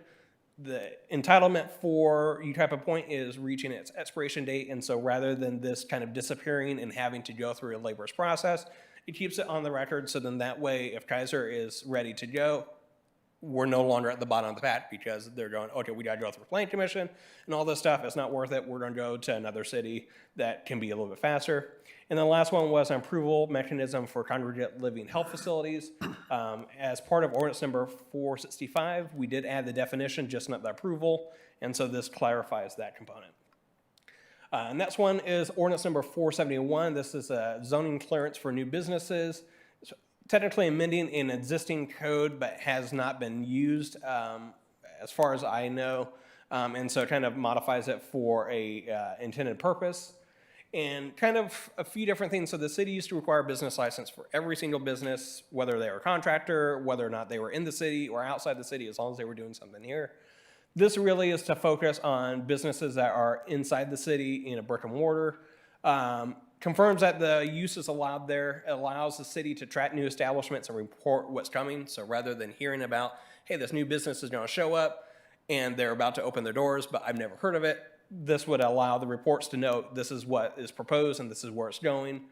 The entitlement for Yucaipa Point is reaching its expiration date, and so rather than this kind of disappearing and having to go through a laborious process, it keeps it on the record, so then that way, if Kaiser is ready to go, we're no longer at the bottom of the pack because they're going, okay, we gotta go through the Plan Commission and all this stuff. It's not worth it. We're gonna go to another city that can be a little bit faster. And the last one was an approval mechanism for congregate living health facilities. As part of ordinance number 465, we did add the definition, just not the approval. And so this clarifies that component. Next one is ordinance number 471. This is a zoning clearance for new businesses. Technically amending an existing code, but has not been used as far as I know. And so it kind of modifies it for a intended purpose. And kind of a few different things. So the city used to require a business license for every single business, whether they were a contractor, whether or not they were in the city or outside the city, as long as they were doing something here. This really is to focus on businesses that are inside the city in a brick and mortar. Confirms that the use is allowed there. It allows the city to track new establishments and report what's coming. So rather than hearing about, hey, this new business is going to show up and they're about to open their doors, but I've never heard of it, this would allow the reports to know this is what is proposed and this is where it's going.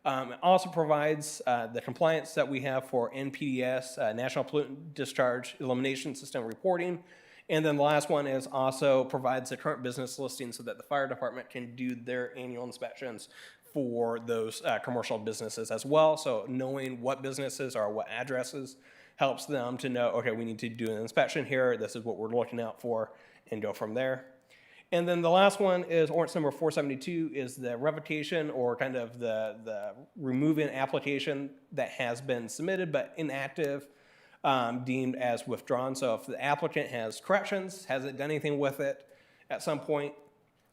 It also provides the compliance that we have for NPDES, National Pollutant Discharge Elimination System reporting. And then the last one is also provides the current business listing so that the fire department can do their annual inspections for those commercial businesses as well. So knowing what businesses or what addresses helps them to know, okay, we need to do an inspection here. This is what we're looking out for and go from there. And then the last one is ordinance number 472 is the revocation or kind of the removing application that has been submitted but inactive, deemed as withdrawn. So if the applicant has corrections, hasn't done anything with it at some point,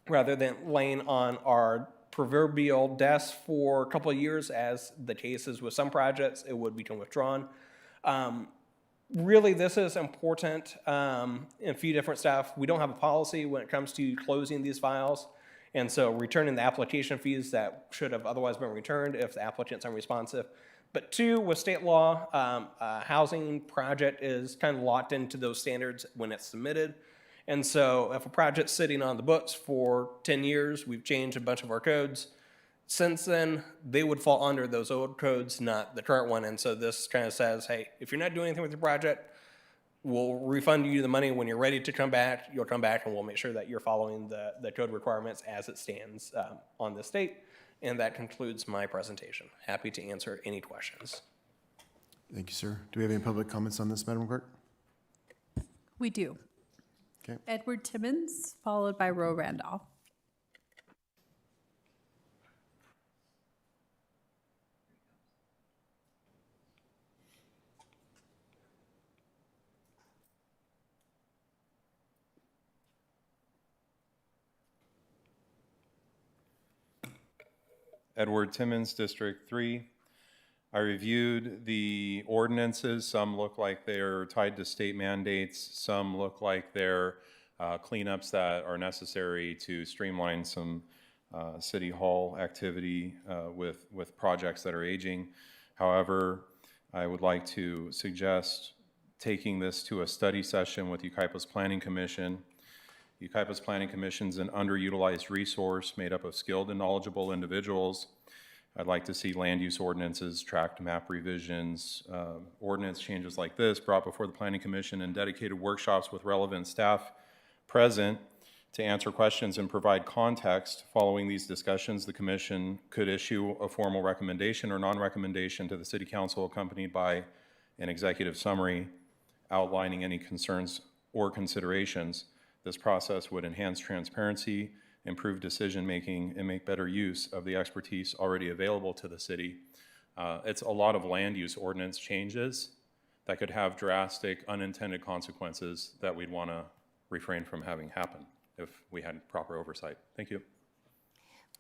rather than laying on our proverbial desk for a couple of years, as the case is with some projects, it would become withdrawn. Really, this is important in a few different stuff. We don't have a policy when it comes to closing these files, and so returning the application fees that should have otherwise been returned if the applicant's unresponsive. But 2, with state law, a housing project is kind of locked into those standards when it's submitted. And so if a project's sitting on the books for 10 years, we've changed a bunch of our codes. Since then, they would fall under those old codes, not the current one. And so this kind of says, hey, if you're not doing anything with your project, we'll refund you the money when you're ready to come back. You'll come back and we'll make sure that you're following the code requirements as it stands on this date. And that concludes my presentation. Happy to answer any questions. Thank you, sir. Do we have any public comments on this, Madam Clerk? We do. Okay. Edward Timmons, followed by Ro Randolph. Edward Timmons, District 3. I reviewed the ordinances. Some look like they're tied to state mandates. Some look like they're cleanups that are necessary to streamline some city hall activity with projects that are aging. However, I would like to suggest taking this to a study session with Yucaipa's Planning Commission. Yucaipa's Planning Commission is an underutilized resource made up of skilled and knowledgeable individuals. I'd like to see land use ordinances, tract map revisions, ordinance changes like this brought before the Planning Commission, and dedicated workshops with relevant staff present to answer questions and provide context. Following these discussions, the Commission could issue a formal recommendation or non-recommendation to the City Council accompanied by an executive summary outlining any concerns or considerations. This process would enhance transparency, improve decision-making, and make better use of the expertise already available to the city. It's a lot of land use ordinance changes that could have drastic unintended consequences that we'd want to refrain from having happen if we had proper oversight. Thank you.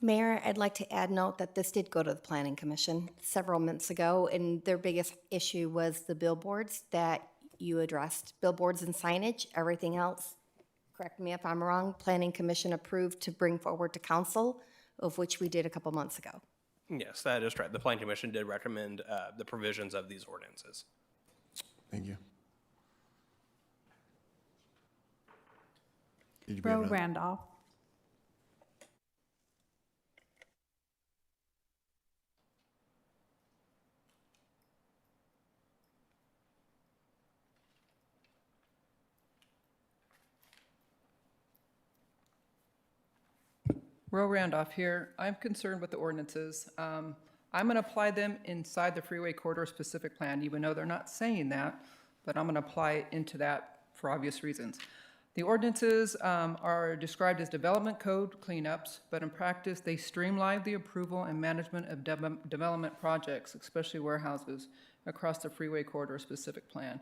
Mayor, I'd like to add note that this did go to the Planning Commission several months ago, and their biggest issue was the billboards that you addressed. Billboards and signage, everything else, correct me if I'm wrong, Planning Commission approved to bring forward to council, of which we did a couple months ago. Yes, that is right. The Planning Commission did recommend the provisions of these ordinances. Thank you. Roe Randolph. Roe Randolph here. I'm concerned with the ordinances. I'm going to apply them inside the freeway corridor specific plan, even though they're not saying that, but I'm going to apply it into that for obvious reasons. The ordinances are described as development code cleanups, but in practice, they streamline the approval and management of development projects, especially warehouses, across the freeway corridor specific plan.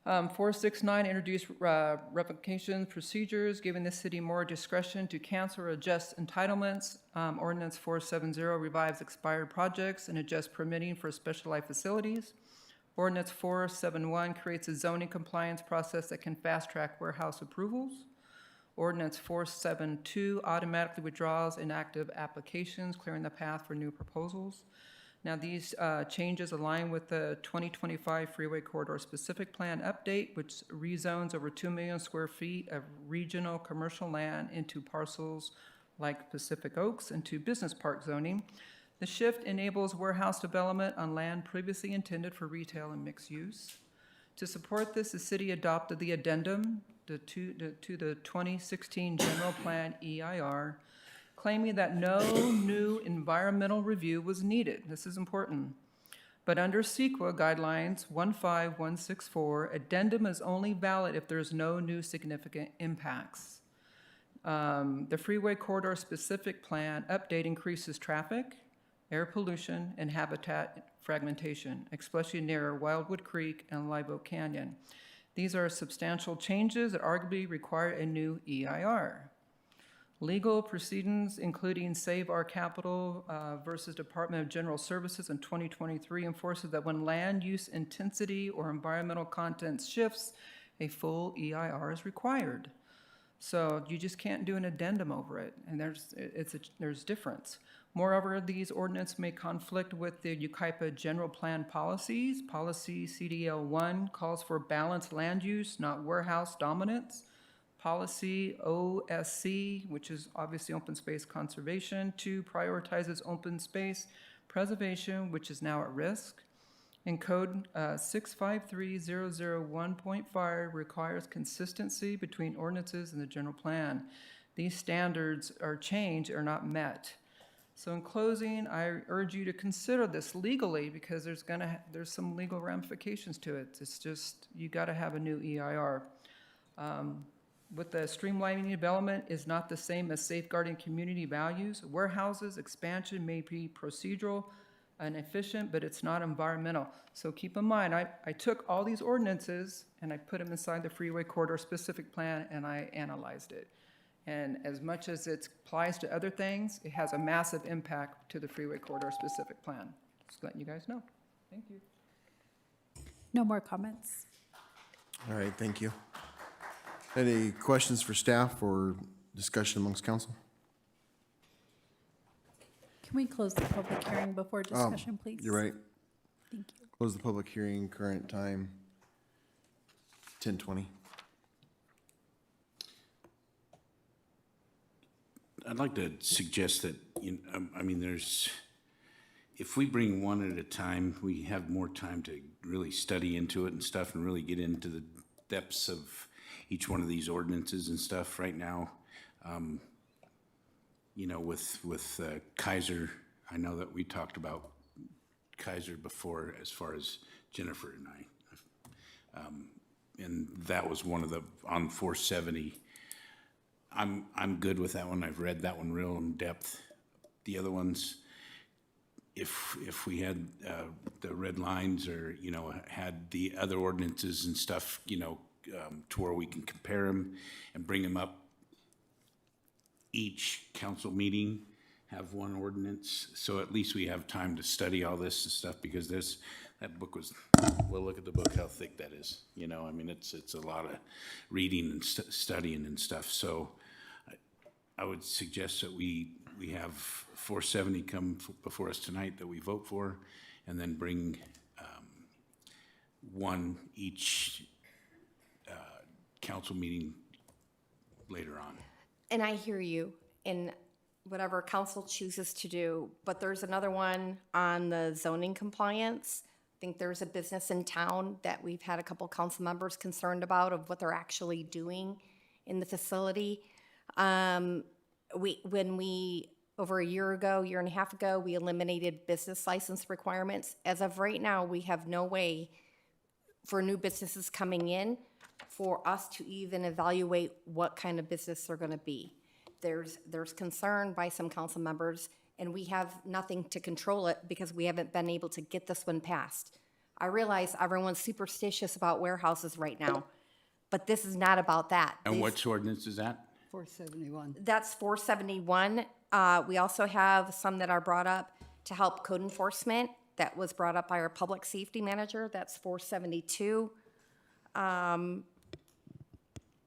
469 introduced revocation procedures, giving the city more discretion to cancel or adjust entitlements. Ordinance 470 revives expired projects and adjusts permitting for specialized facilities. Ordinance 471 creates a zoning compliance process that can fast-track warehouse approvals. Ordinance 472 automatically withdraws inactive applications, clearing the path for new proposals. Now, these changes align with the 2025 Freeway Corridor Specific Plan update, which rezones over 2 million square feet of regional commercial land into parcels like Pacific Oaks and to business park zoning. The shift enables warehouse development on land previously intended for retail and mixed use. To support this, the city adopted the addendum to the 2016 General Plan EIR, claiming that no new environmental review was needed. This is important. But under CEQA guidelines 15164, addendum is only valid if there's no new significant impacts. The freeway corridor specific plan update increases traffic, air pollution, and habitat fragmentation, especially near Wildwood Creek and Live Oak Canyon. These are substantial changes that arguably require a new EIR. Legal proceedings, including Save Our Capital versus Department of General Services in 2023, enforces that when land use intensity or environmental content shifts, a full EIR is required. So you just can't do an addendum over it, and there's difference. Moreover, these ordinances may conflict with the Yucaipa general plan policies. Policy CDL 1 calls for balanced land use, not warehouse dominance. Policy OSC, which is obviously open space conservation, 2 prioritizes open space preservation, which is now at risk. And code 653001.5 requires consistency between ordinances and the general plan. These standards are changed or not met. So in closing, I urge you to consider this legally because there's some legal ramifications to it. It's just, you gotta have a new EIR. With the streamlining development is not the same as safeguarding community values. Warehouses expansion may be procedural and efficient, but it's not environmental. So keep in mind, I took all these ordinances and I put them inside the freeway corridor specific plan and I analyzed it. And as much as it applies to other things, it has a massive impact to the freeway corridor specific plan. Just letting you guys know. Thank you. No more comments. All right, thank you. Any questions for staff or discussion amongst council? Can we close the public hearing before discussion, please? You're right. Thank you. Close the public hearing, current time, 10:20. I'd like to suggest that, I mean, if we bring one at a time, we have more time to really study into it and stuff and really get into the depths of each one of these ordinances and stuff right now. With Kaiser, I know that we talked about Kaiser before as far as Jennifer and I. And that was one of on 470. I'm good with that one. I've read that one real in depth. The other ones, if we had the red lines or, had the other ordinances and stuff, to where we can compare them and bring them up each council meeting, have one ordinance, so at least we have time to study all this and stuff, because that book was, well, look at the book, how thick that is, I mean, it's a lot of reading and studying and stuff, so I would suggest that we have 470 come before us tonight that we vote for, and then bring one each council meeting later on. And I hear you in whatever council chooses to do, but there's another one on the zoning compliance. I think there's a business in town that we've had a couple council members concerned about of what they're actually doing in the facility. When we, over a year and a half ago, we eliminated business license requirements. As of right now, we have no way for new businesses coming in for us to even evaluate what kind of business they're gonna be. There's concern by some council members, and we have nothing to control it because we haven't been able to get this one passed. I realize everyone's superstitious about warehouses right now, but this is not about that. And which ordinance is that? 471. That's 471. We also have some that are brought up to help code enforcement. That was brought up by our public safety manager. That's 472.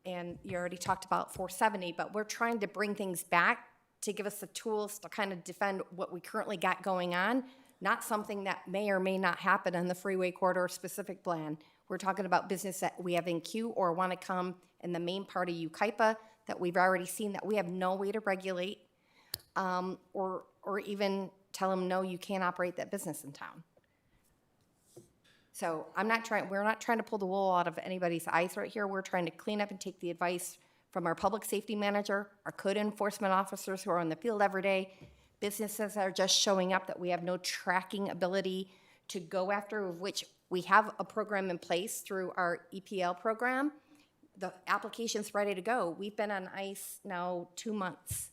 And you already talked about 470, but we're trying to bring things back to give us the tools to kind of defend what we currently got going on, not something that may or may not happen on the freeway corridor specific plan. We're talking about business that we have in queue or want to come in the main part of Yucaipa that we've already seen that we have no way to regulate, or even tell them, no, you can't operate that business in town. So we're not trying to pull the wool out of anybody's eyes right here. We're trying to clean up and take the advice from our public safety manager, our code enforcement officers who are on the field every day, businesses that are just showing up that we have no tracking ability to go after, of which we have a program in place through our EPL program. The application's ready to go. We've been on ice now 2 months,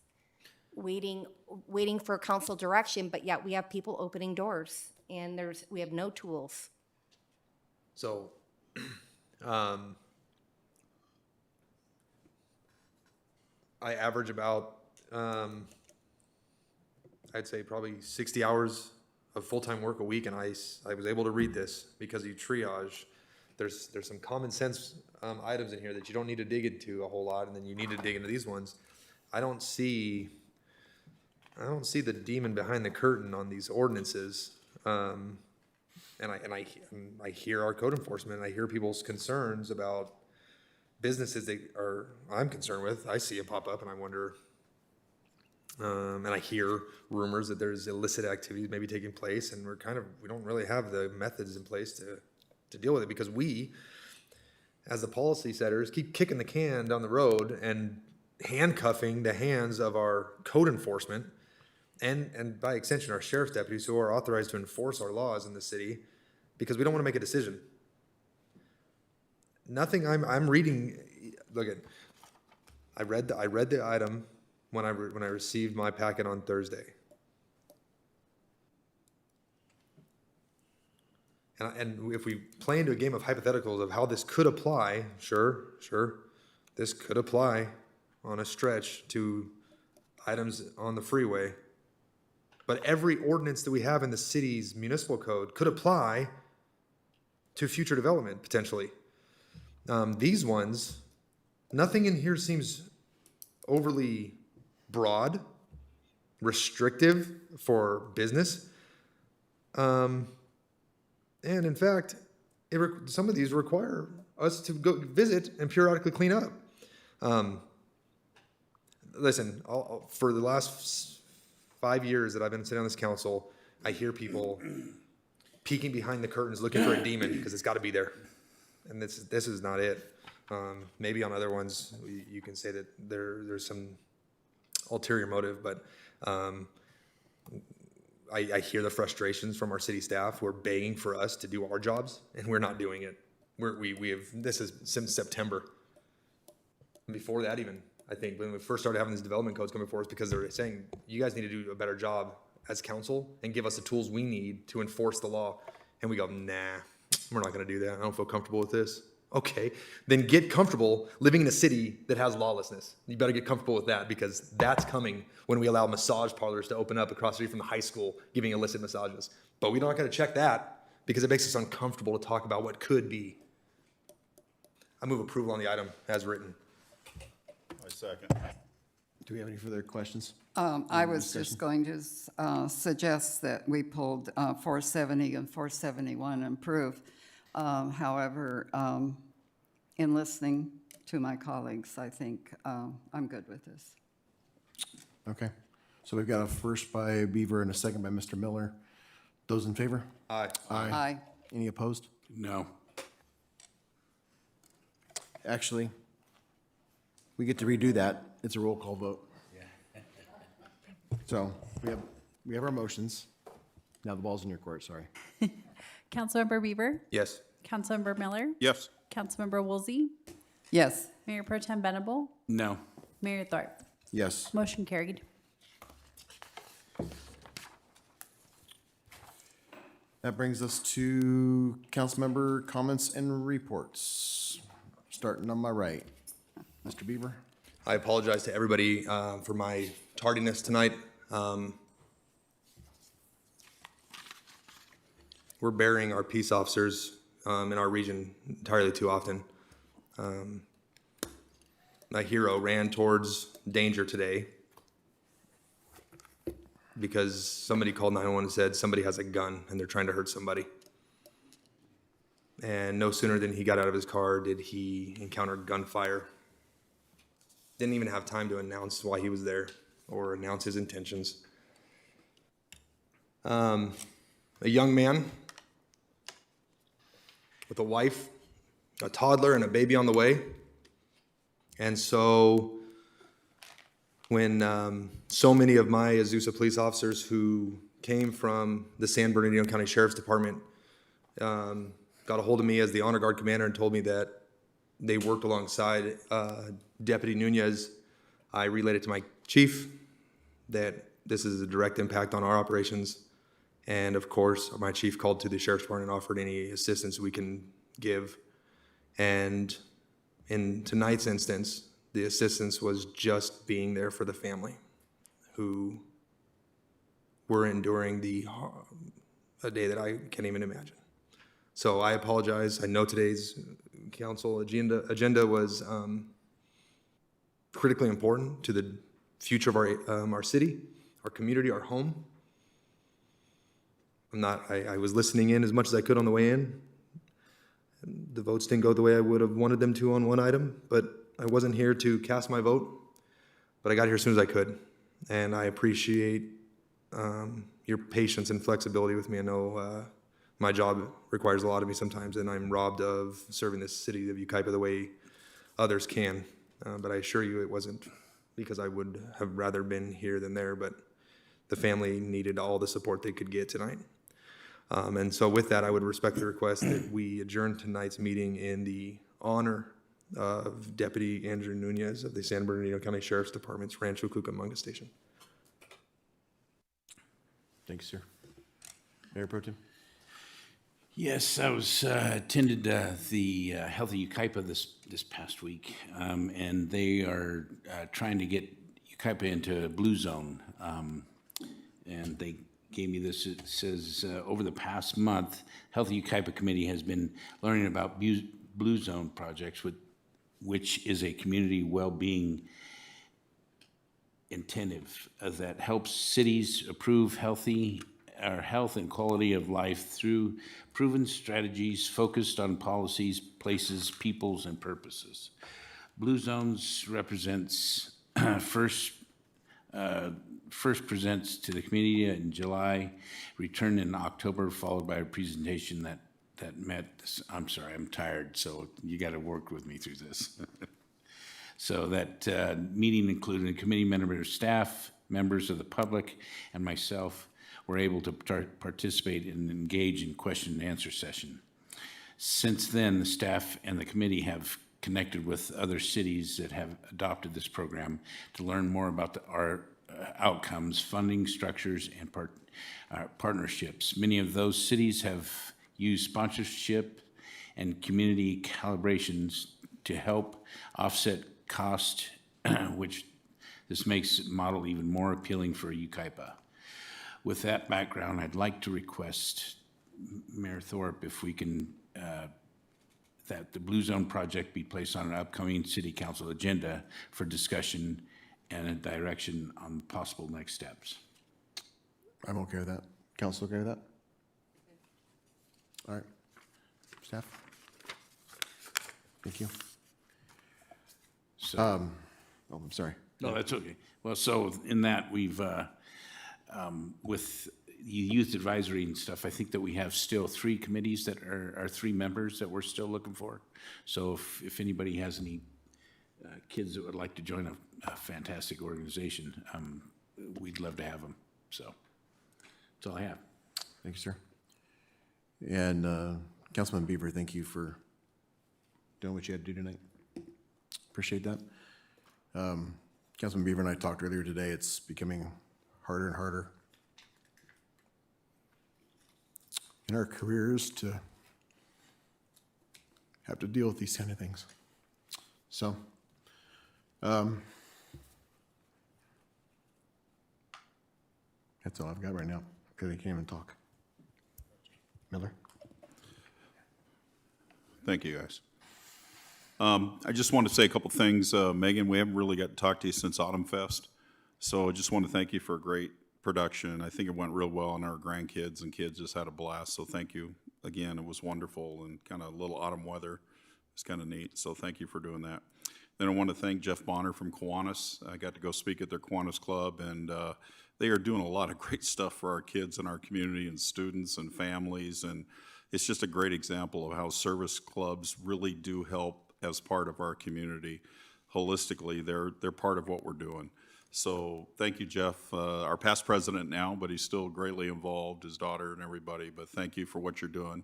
waiting for council direction, but yet we have people opening doors, and we have no tools. So, I average about, I'd say probably 60 hours of full-time work a week, and I was able to read this because you triage. There's some common sense items in here that you don't need to dig into a whole lot, and then you need to dig into these ones. I don't see the demon behind the curtain on these ordinances. And I hear our code enforcement, and I hear people's concerns about businesses I'm concerned with. I see it pop up, and I wonder, and I hear rumors that there's illicit activities maybe taking place, and we don't really have the methods in place to deal with it, because we, as the policy setters, keep kicking the can down the road and handcuffing the hands of our code enforcement and by extension our sheriff's deputies who are authorized to enforce our laws in the city, because we don't want to make a decision. Nothing I'm reading. Look at, I read the item when I received my packet on Thursday. And if we play into a game of hypotheticals of how this could apply, sure, this could apply on a stretch to items on the freeway. But every ordinance that we have in the city's municipal code could apply to future development, potentially. These ones, nothing in here seems overly broad, restrictive for business. And in fact, some of these require us to go visit and periodically clean up. Listen, for the last 5 years that I've been sitting on this council, I hear people peeking behind the curtains looking for a demon because it's got to be there. And this is not it. Maybe on other ones you can say that there's some ulterior motive, but I hear the frustrations from our city staff who are begging for us to do our jobs, and we're not doing it. We have, this is since September. Before that even, I think, when we first started having these development codes coming for us, because they're saying, you guys need to do a better job as council and give us the tools we need to enforce the law. And we go, nah, we're not gonna do that. I don't feel comfortable with this. Okay, then get comfortable living in a city that has lawlessness. You better get comfortable with that, because that's coming when we allow massage parlors to open up across the street from the high school giving illicit massages. But we're not gonna check that because it makes us uncomfortable to talk about what could be. I move approval on the item as written. I second. Do we have any further questions? I was just going to suggest that we pulled 470 and 471 and approve. However, in listening to my colleagues, I think I'm good with this. Okay. So we've got a first by Beaver and a second by Mr. Miller. Those in favor? Aye. Aye. Any opposed? No. Actually, we get to redo that. It's a roll call vote. So we have our motions. Now the ball's in your court, sorry. Councilmember Beaver? Yes. Councilmember Miller? Yes. Councilmember Woolsey? Yes. Mayor Pro Tem Venable? No. Mayor Thorpe? Yes. Motion carried. That brings us to council member comments and reports. Starting on my right. Mr. Beaver? I apologize to everybody for my tardiness tonight. We're burying our peace officers in our region entirely too often. My hero ran towards danger today because somebody called 911 and said somebody has a gun and they're trying to hurt somebody. And no sooner than he got out of his car did he encounter gunfire. Didn't even have time to announce why he was there or announce his intentions. A young man with a wife, a toddler, and a baby on the way. And so when so many of my Azusa police officers who came from the San Bernardino County Sheriff's Department got a hold of me as the Honor Guard commander and told me that they worked alongside Deputy Nunez, I relayed it to my chief that this is a direct impact on our operations. And of course, my chief called to the Sheriff's Department and offered any assistance we can give. And in tonight's instance, the assistance was just being there for the family who were enduring a day that I can't even imagine. So I apologize. I know today's council agenda was critically important to the future of our city, our community, our home. I was listening in as much as I could on the way in. The votes didn't go the way I would have wanted them to on one item, but I wasn't here to cast my vote, but I got here as soon as I could. And I appreciate your patience and flexibility with me. I know my job requires a lot of me sometimes, and I'm robbed of serving this city of Yucaipa the way others can. But I assure you it wasn't because I would have rather been here than there, but the family needed all the support they could get tonight. And so with that, I would respectfully request that we adjourn tonight's meeting in the honor of Deputy Andrew Nunez of the San Bernardino County Sheriff's Department's Rancho Cucamonga Station. Thank you, sir. Mayor Pro Tem? Yes, I was attended the Healthy Yucaipa this past week, and they are trying to get Yucaipa into a blue zone. And they gave me this. It says over the past month, Healthy Yucaipa Committee has been learning about blue zone projects, which is a community well-being intensive that helps cities improve health and quality of life through proven strategies focused on policies, places, peoples, and purposes. Blue Zones represents first presents to the community in July, returned in October, followed by a presentation that met. I'm sorry, I'm tired, so you got to work with me through this. So that meeting included committee members, staff, members of the public, and myself were able to participate and engage in question and answer session. Since then, the staff and the committee have connected with other cities that have adopted this program to learn more about our outcomes, funding structures, and partnerships. Many of those cities have used sponsorship and community calibrations to help offset cost, which this makes the model even more appealing for Yucaipa. With that background, I'd like to request, Mayor Thorpe, if we can, that the Blue Zone project be placed on an upcoming City Council agenda for discussion and a direction on possible next steps. I'm okay with that. Council okay with that? All right. Staff? Thank you. So, oh, I'm sorry. No, that's okay. Well, so in that, we've, with the youth advisory and stuff, I think that we have still 3 committees that are 3 members that we're still looking for. So if anybody has any kids that would like to join a fantastic organization, we'd love to have them. So that's all I have. Thank you, sir. And Councilman Beaver, thank you for doing what you had to do tonight. Appreciate that. Councilman Beaver and I talked earlier today. It's becoming harder and harder in our careers to have to deal with these kind of things. So, that's all I've got right now, because I can't even talk. Miller? Thank you, guys. I just want to say a couple things. Megan, we haven't really got to talk to you since Autumn Fest, so I just want to thank you for a great production. I think it went real well, and our grandkids and kids just had a blast, so thank you. Again, it was wonderful, and kind of a little autumn weather. It's kind of neat, so thank you for doing that. Then I want to thank Jeff Bonner from Kiwanis. I got to go speak at their Kiwanis Club, and they are doing a lot of great stuff for our kids in our community and students and families, and it's just a great example of how service clubs really do help as part of our community. Holistically, they're part of what we're doing. So thank you, Jeff, our past president now, but he's still greatly involved, his daughter and everybody, but thank you for what you're doing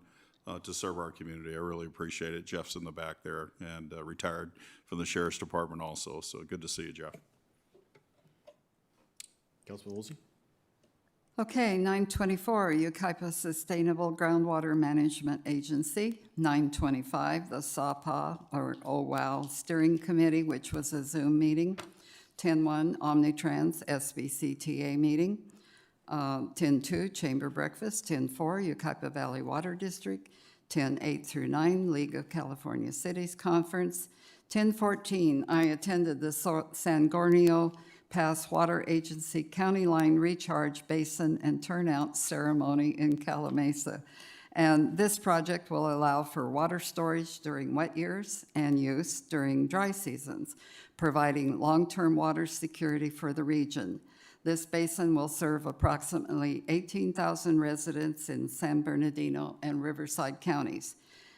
to serve our community. I really appreciate it. Jeff's in the back there and retired from the Sheriff's Department also, so good to see you, Jeff. Councilman Woolsey? Okay, 924, Yucaipa Sustainable Groundwater Management Agency. 925, the SAPA, or Oh Wow Steering Committee, which was a Zoom meeting. 10-1, Omnitrans SBCTA meeting. 10-2, Chamber Breakfast. 10-4, Yucaipa Valley Water District. 10-8 through 9, League of California Cities Conference. 10-14, I attended the San Gornio Pass Water Agency County Line Recharge Basin and Turnout Ceremony in Calamasa. And this project will allow for water storage during wet years and use during dry seasons, providing long-term water security for the region. This basin will serve approximately 18,000 residents in San Bernardino and Riverside counties.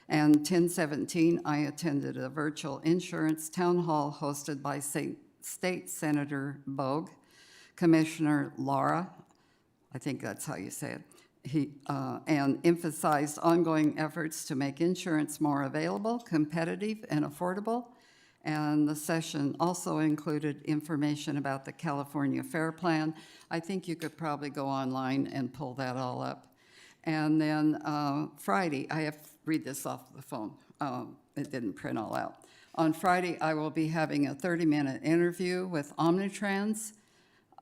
And 1017, I attended a virtual insurance town hall hosted by State Senator Bogue, Commissioner Lara, I think that's how you say it, and emphasized ongoing efforts to make insurance more available, competitive, and affordable. And the session also included information about the California Fair Plan. I think you could probably go online and pull that all up. And then Friday, I have to read this off the phone. It didn't print all out. On Friday, I will be having a 30-minute interview with Omnitrans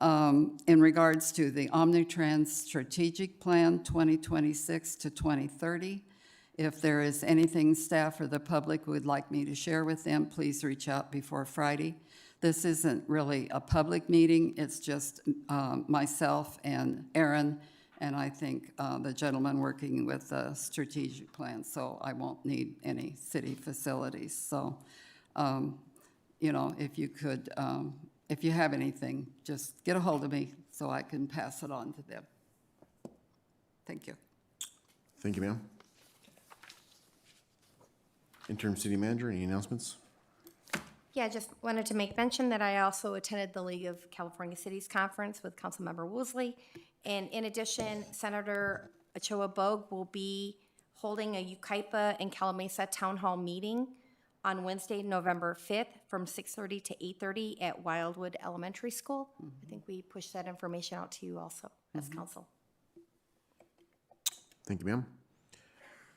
in regards to the Omnitrans Strategic Plan 2026 to 2030. If there is anything staff or the public would like me to share with them, please reach out before Friday. This isn't really a public meeting, it's just myself and Aaron, and I think the gentleman working with the strategic plan, so I won't need any city facilities. So, you know, if you could, if you have anything, just get a hold of me so I can pass it on to them. Thank you. Thank you, ma'am. Interim city manager, any announcements? Yeah, just wanted to make mention that I also attended the League of California Cities Conference with Councilmember Woosley. And in addition, Senator Ochoa Bogue will be holding a Yucaipa and Calamasa Town Hall meeting on Wednesday, November 5th from 6:30 to 8:30 at Wildwood Elementary School. I think we pushed that information out to you also as council. Thank you, ma'am.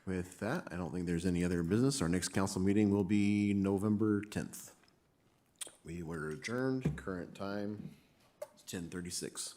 With that, I don't think there's any other business. Our next council meeting will be November 10th. We were adjourned. Current time is 10:36.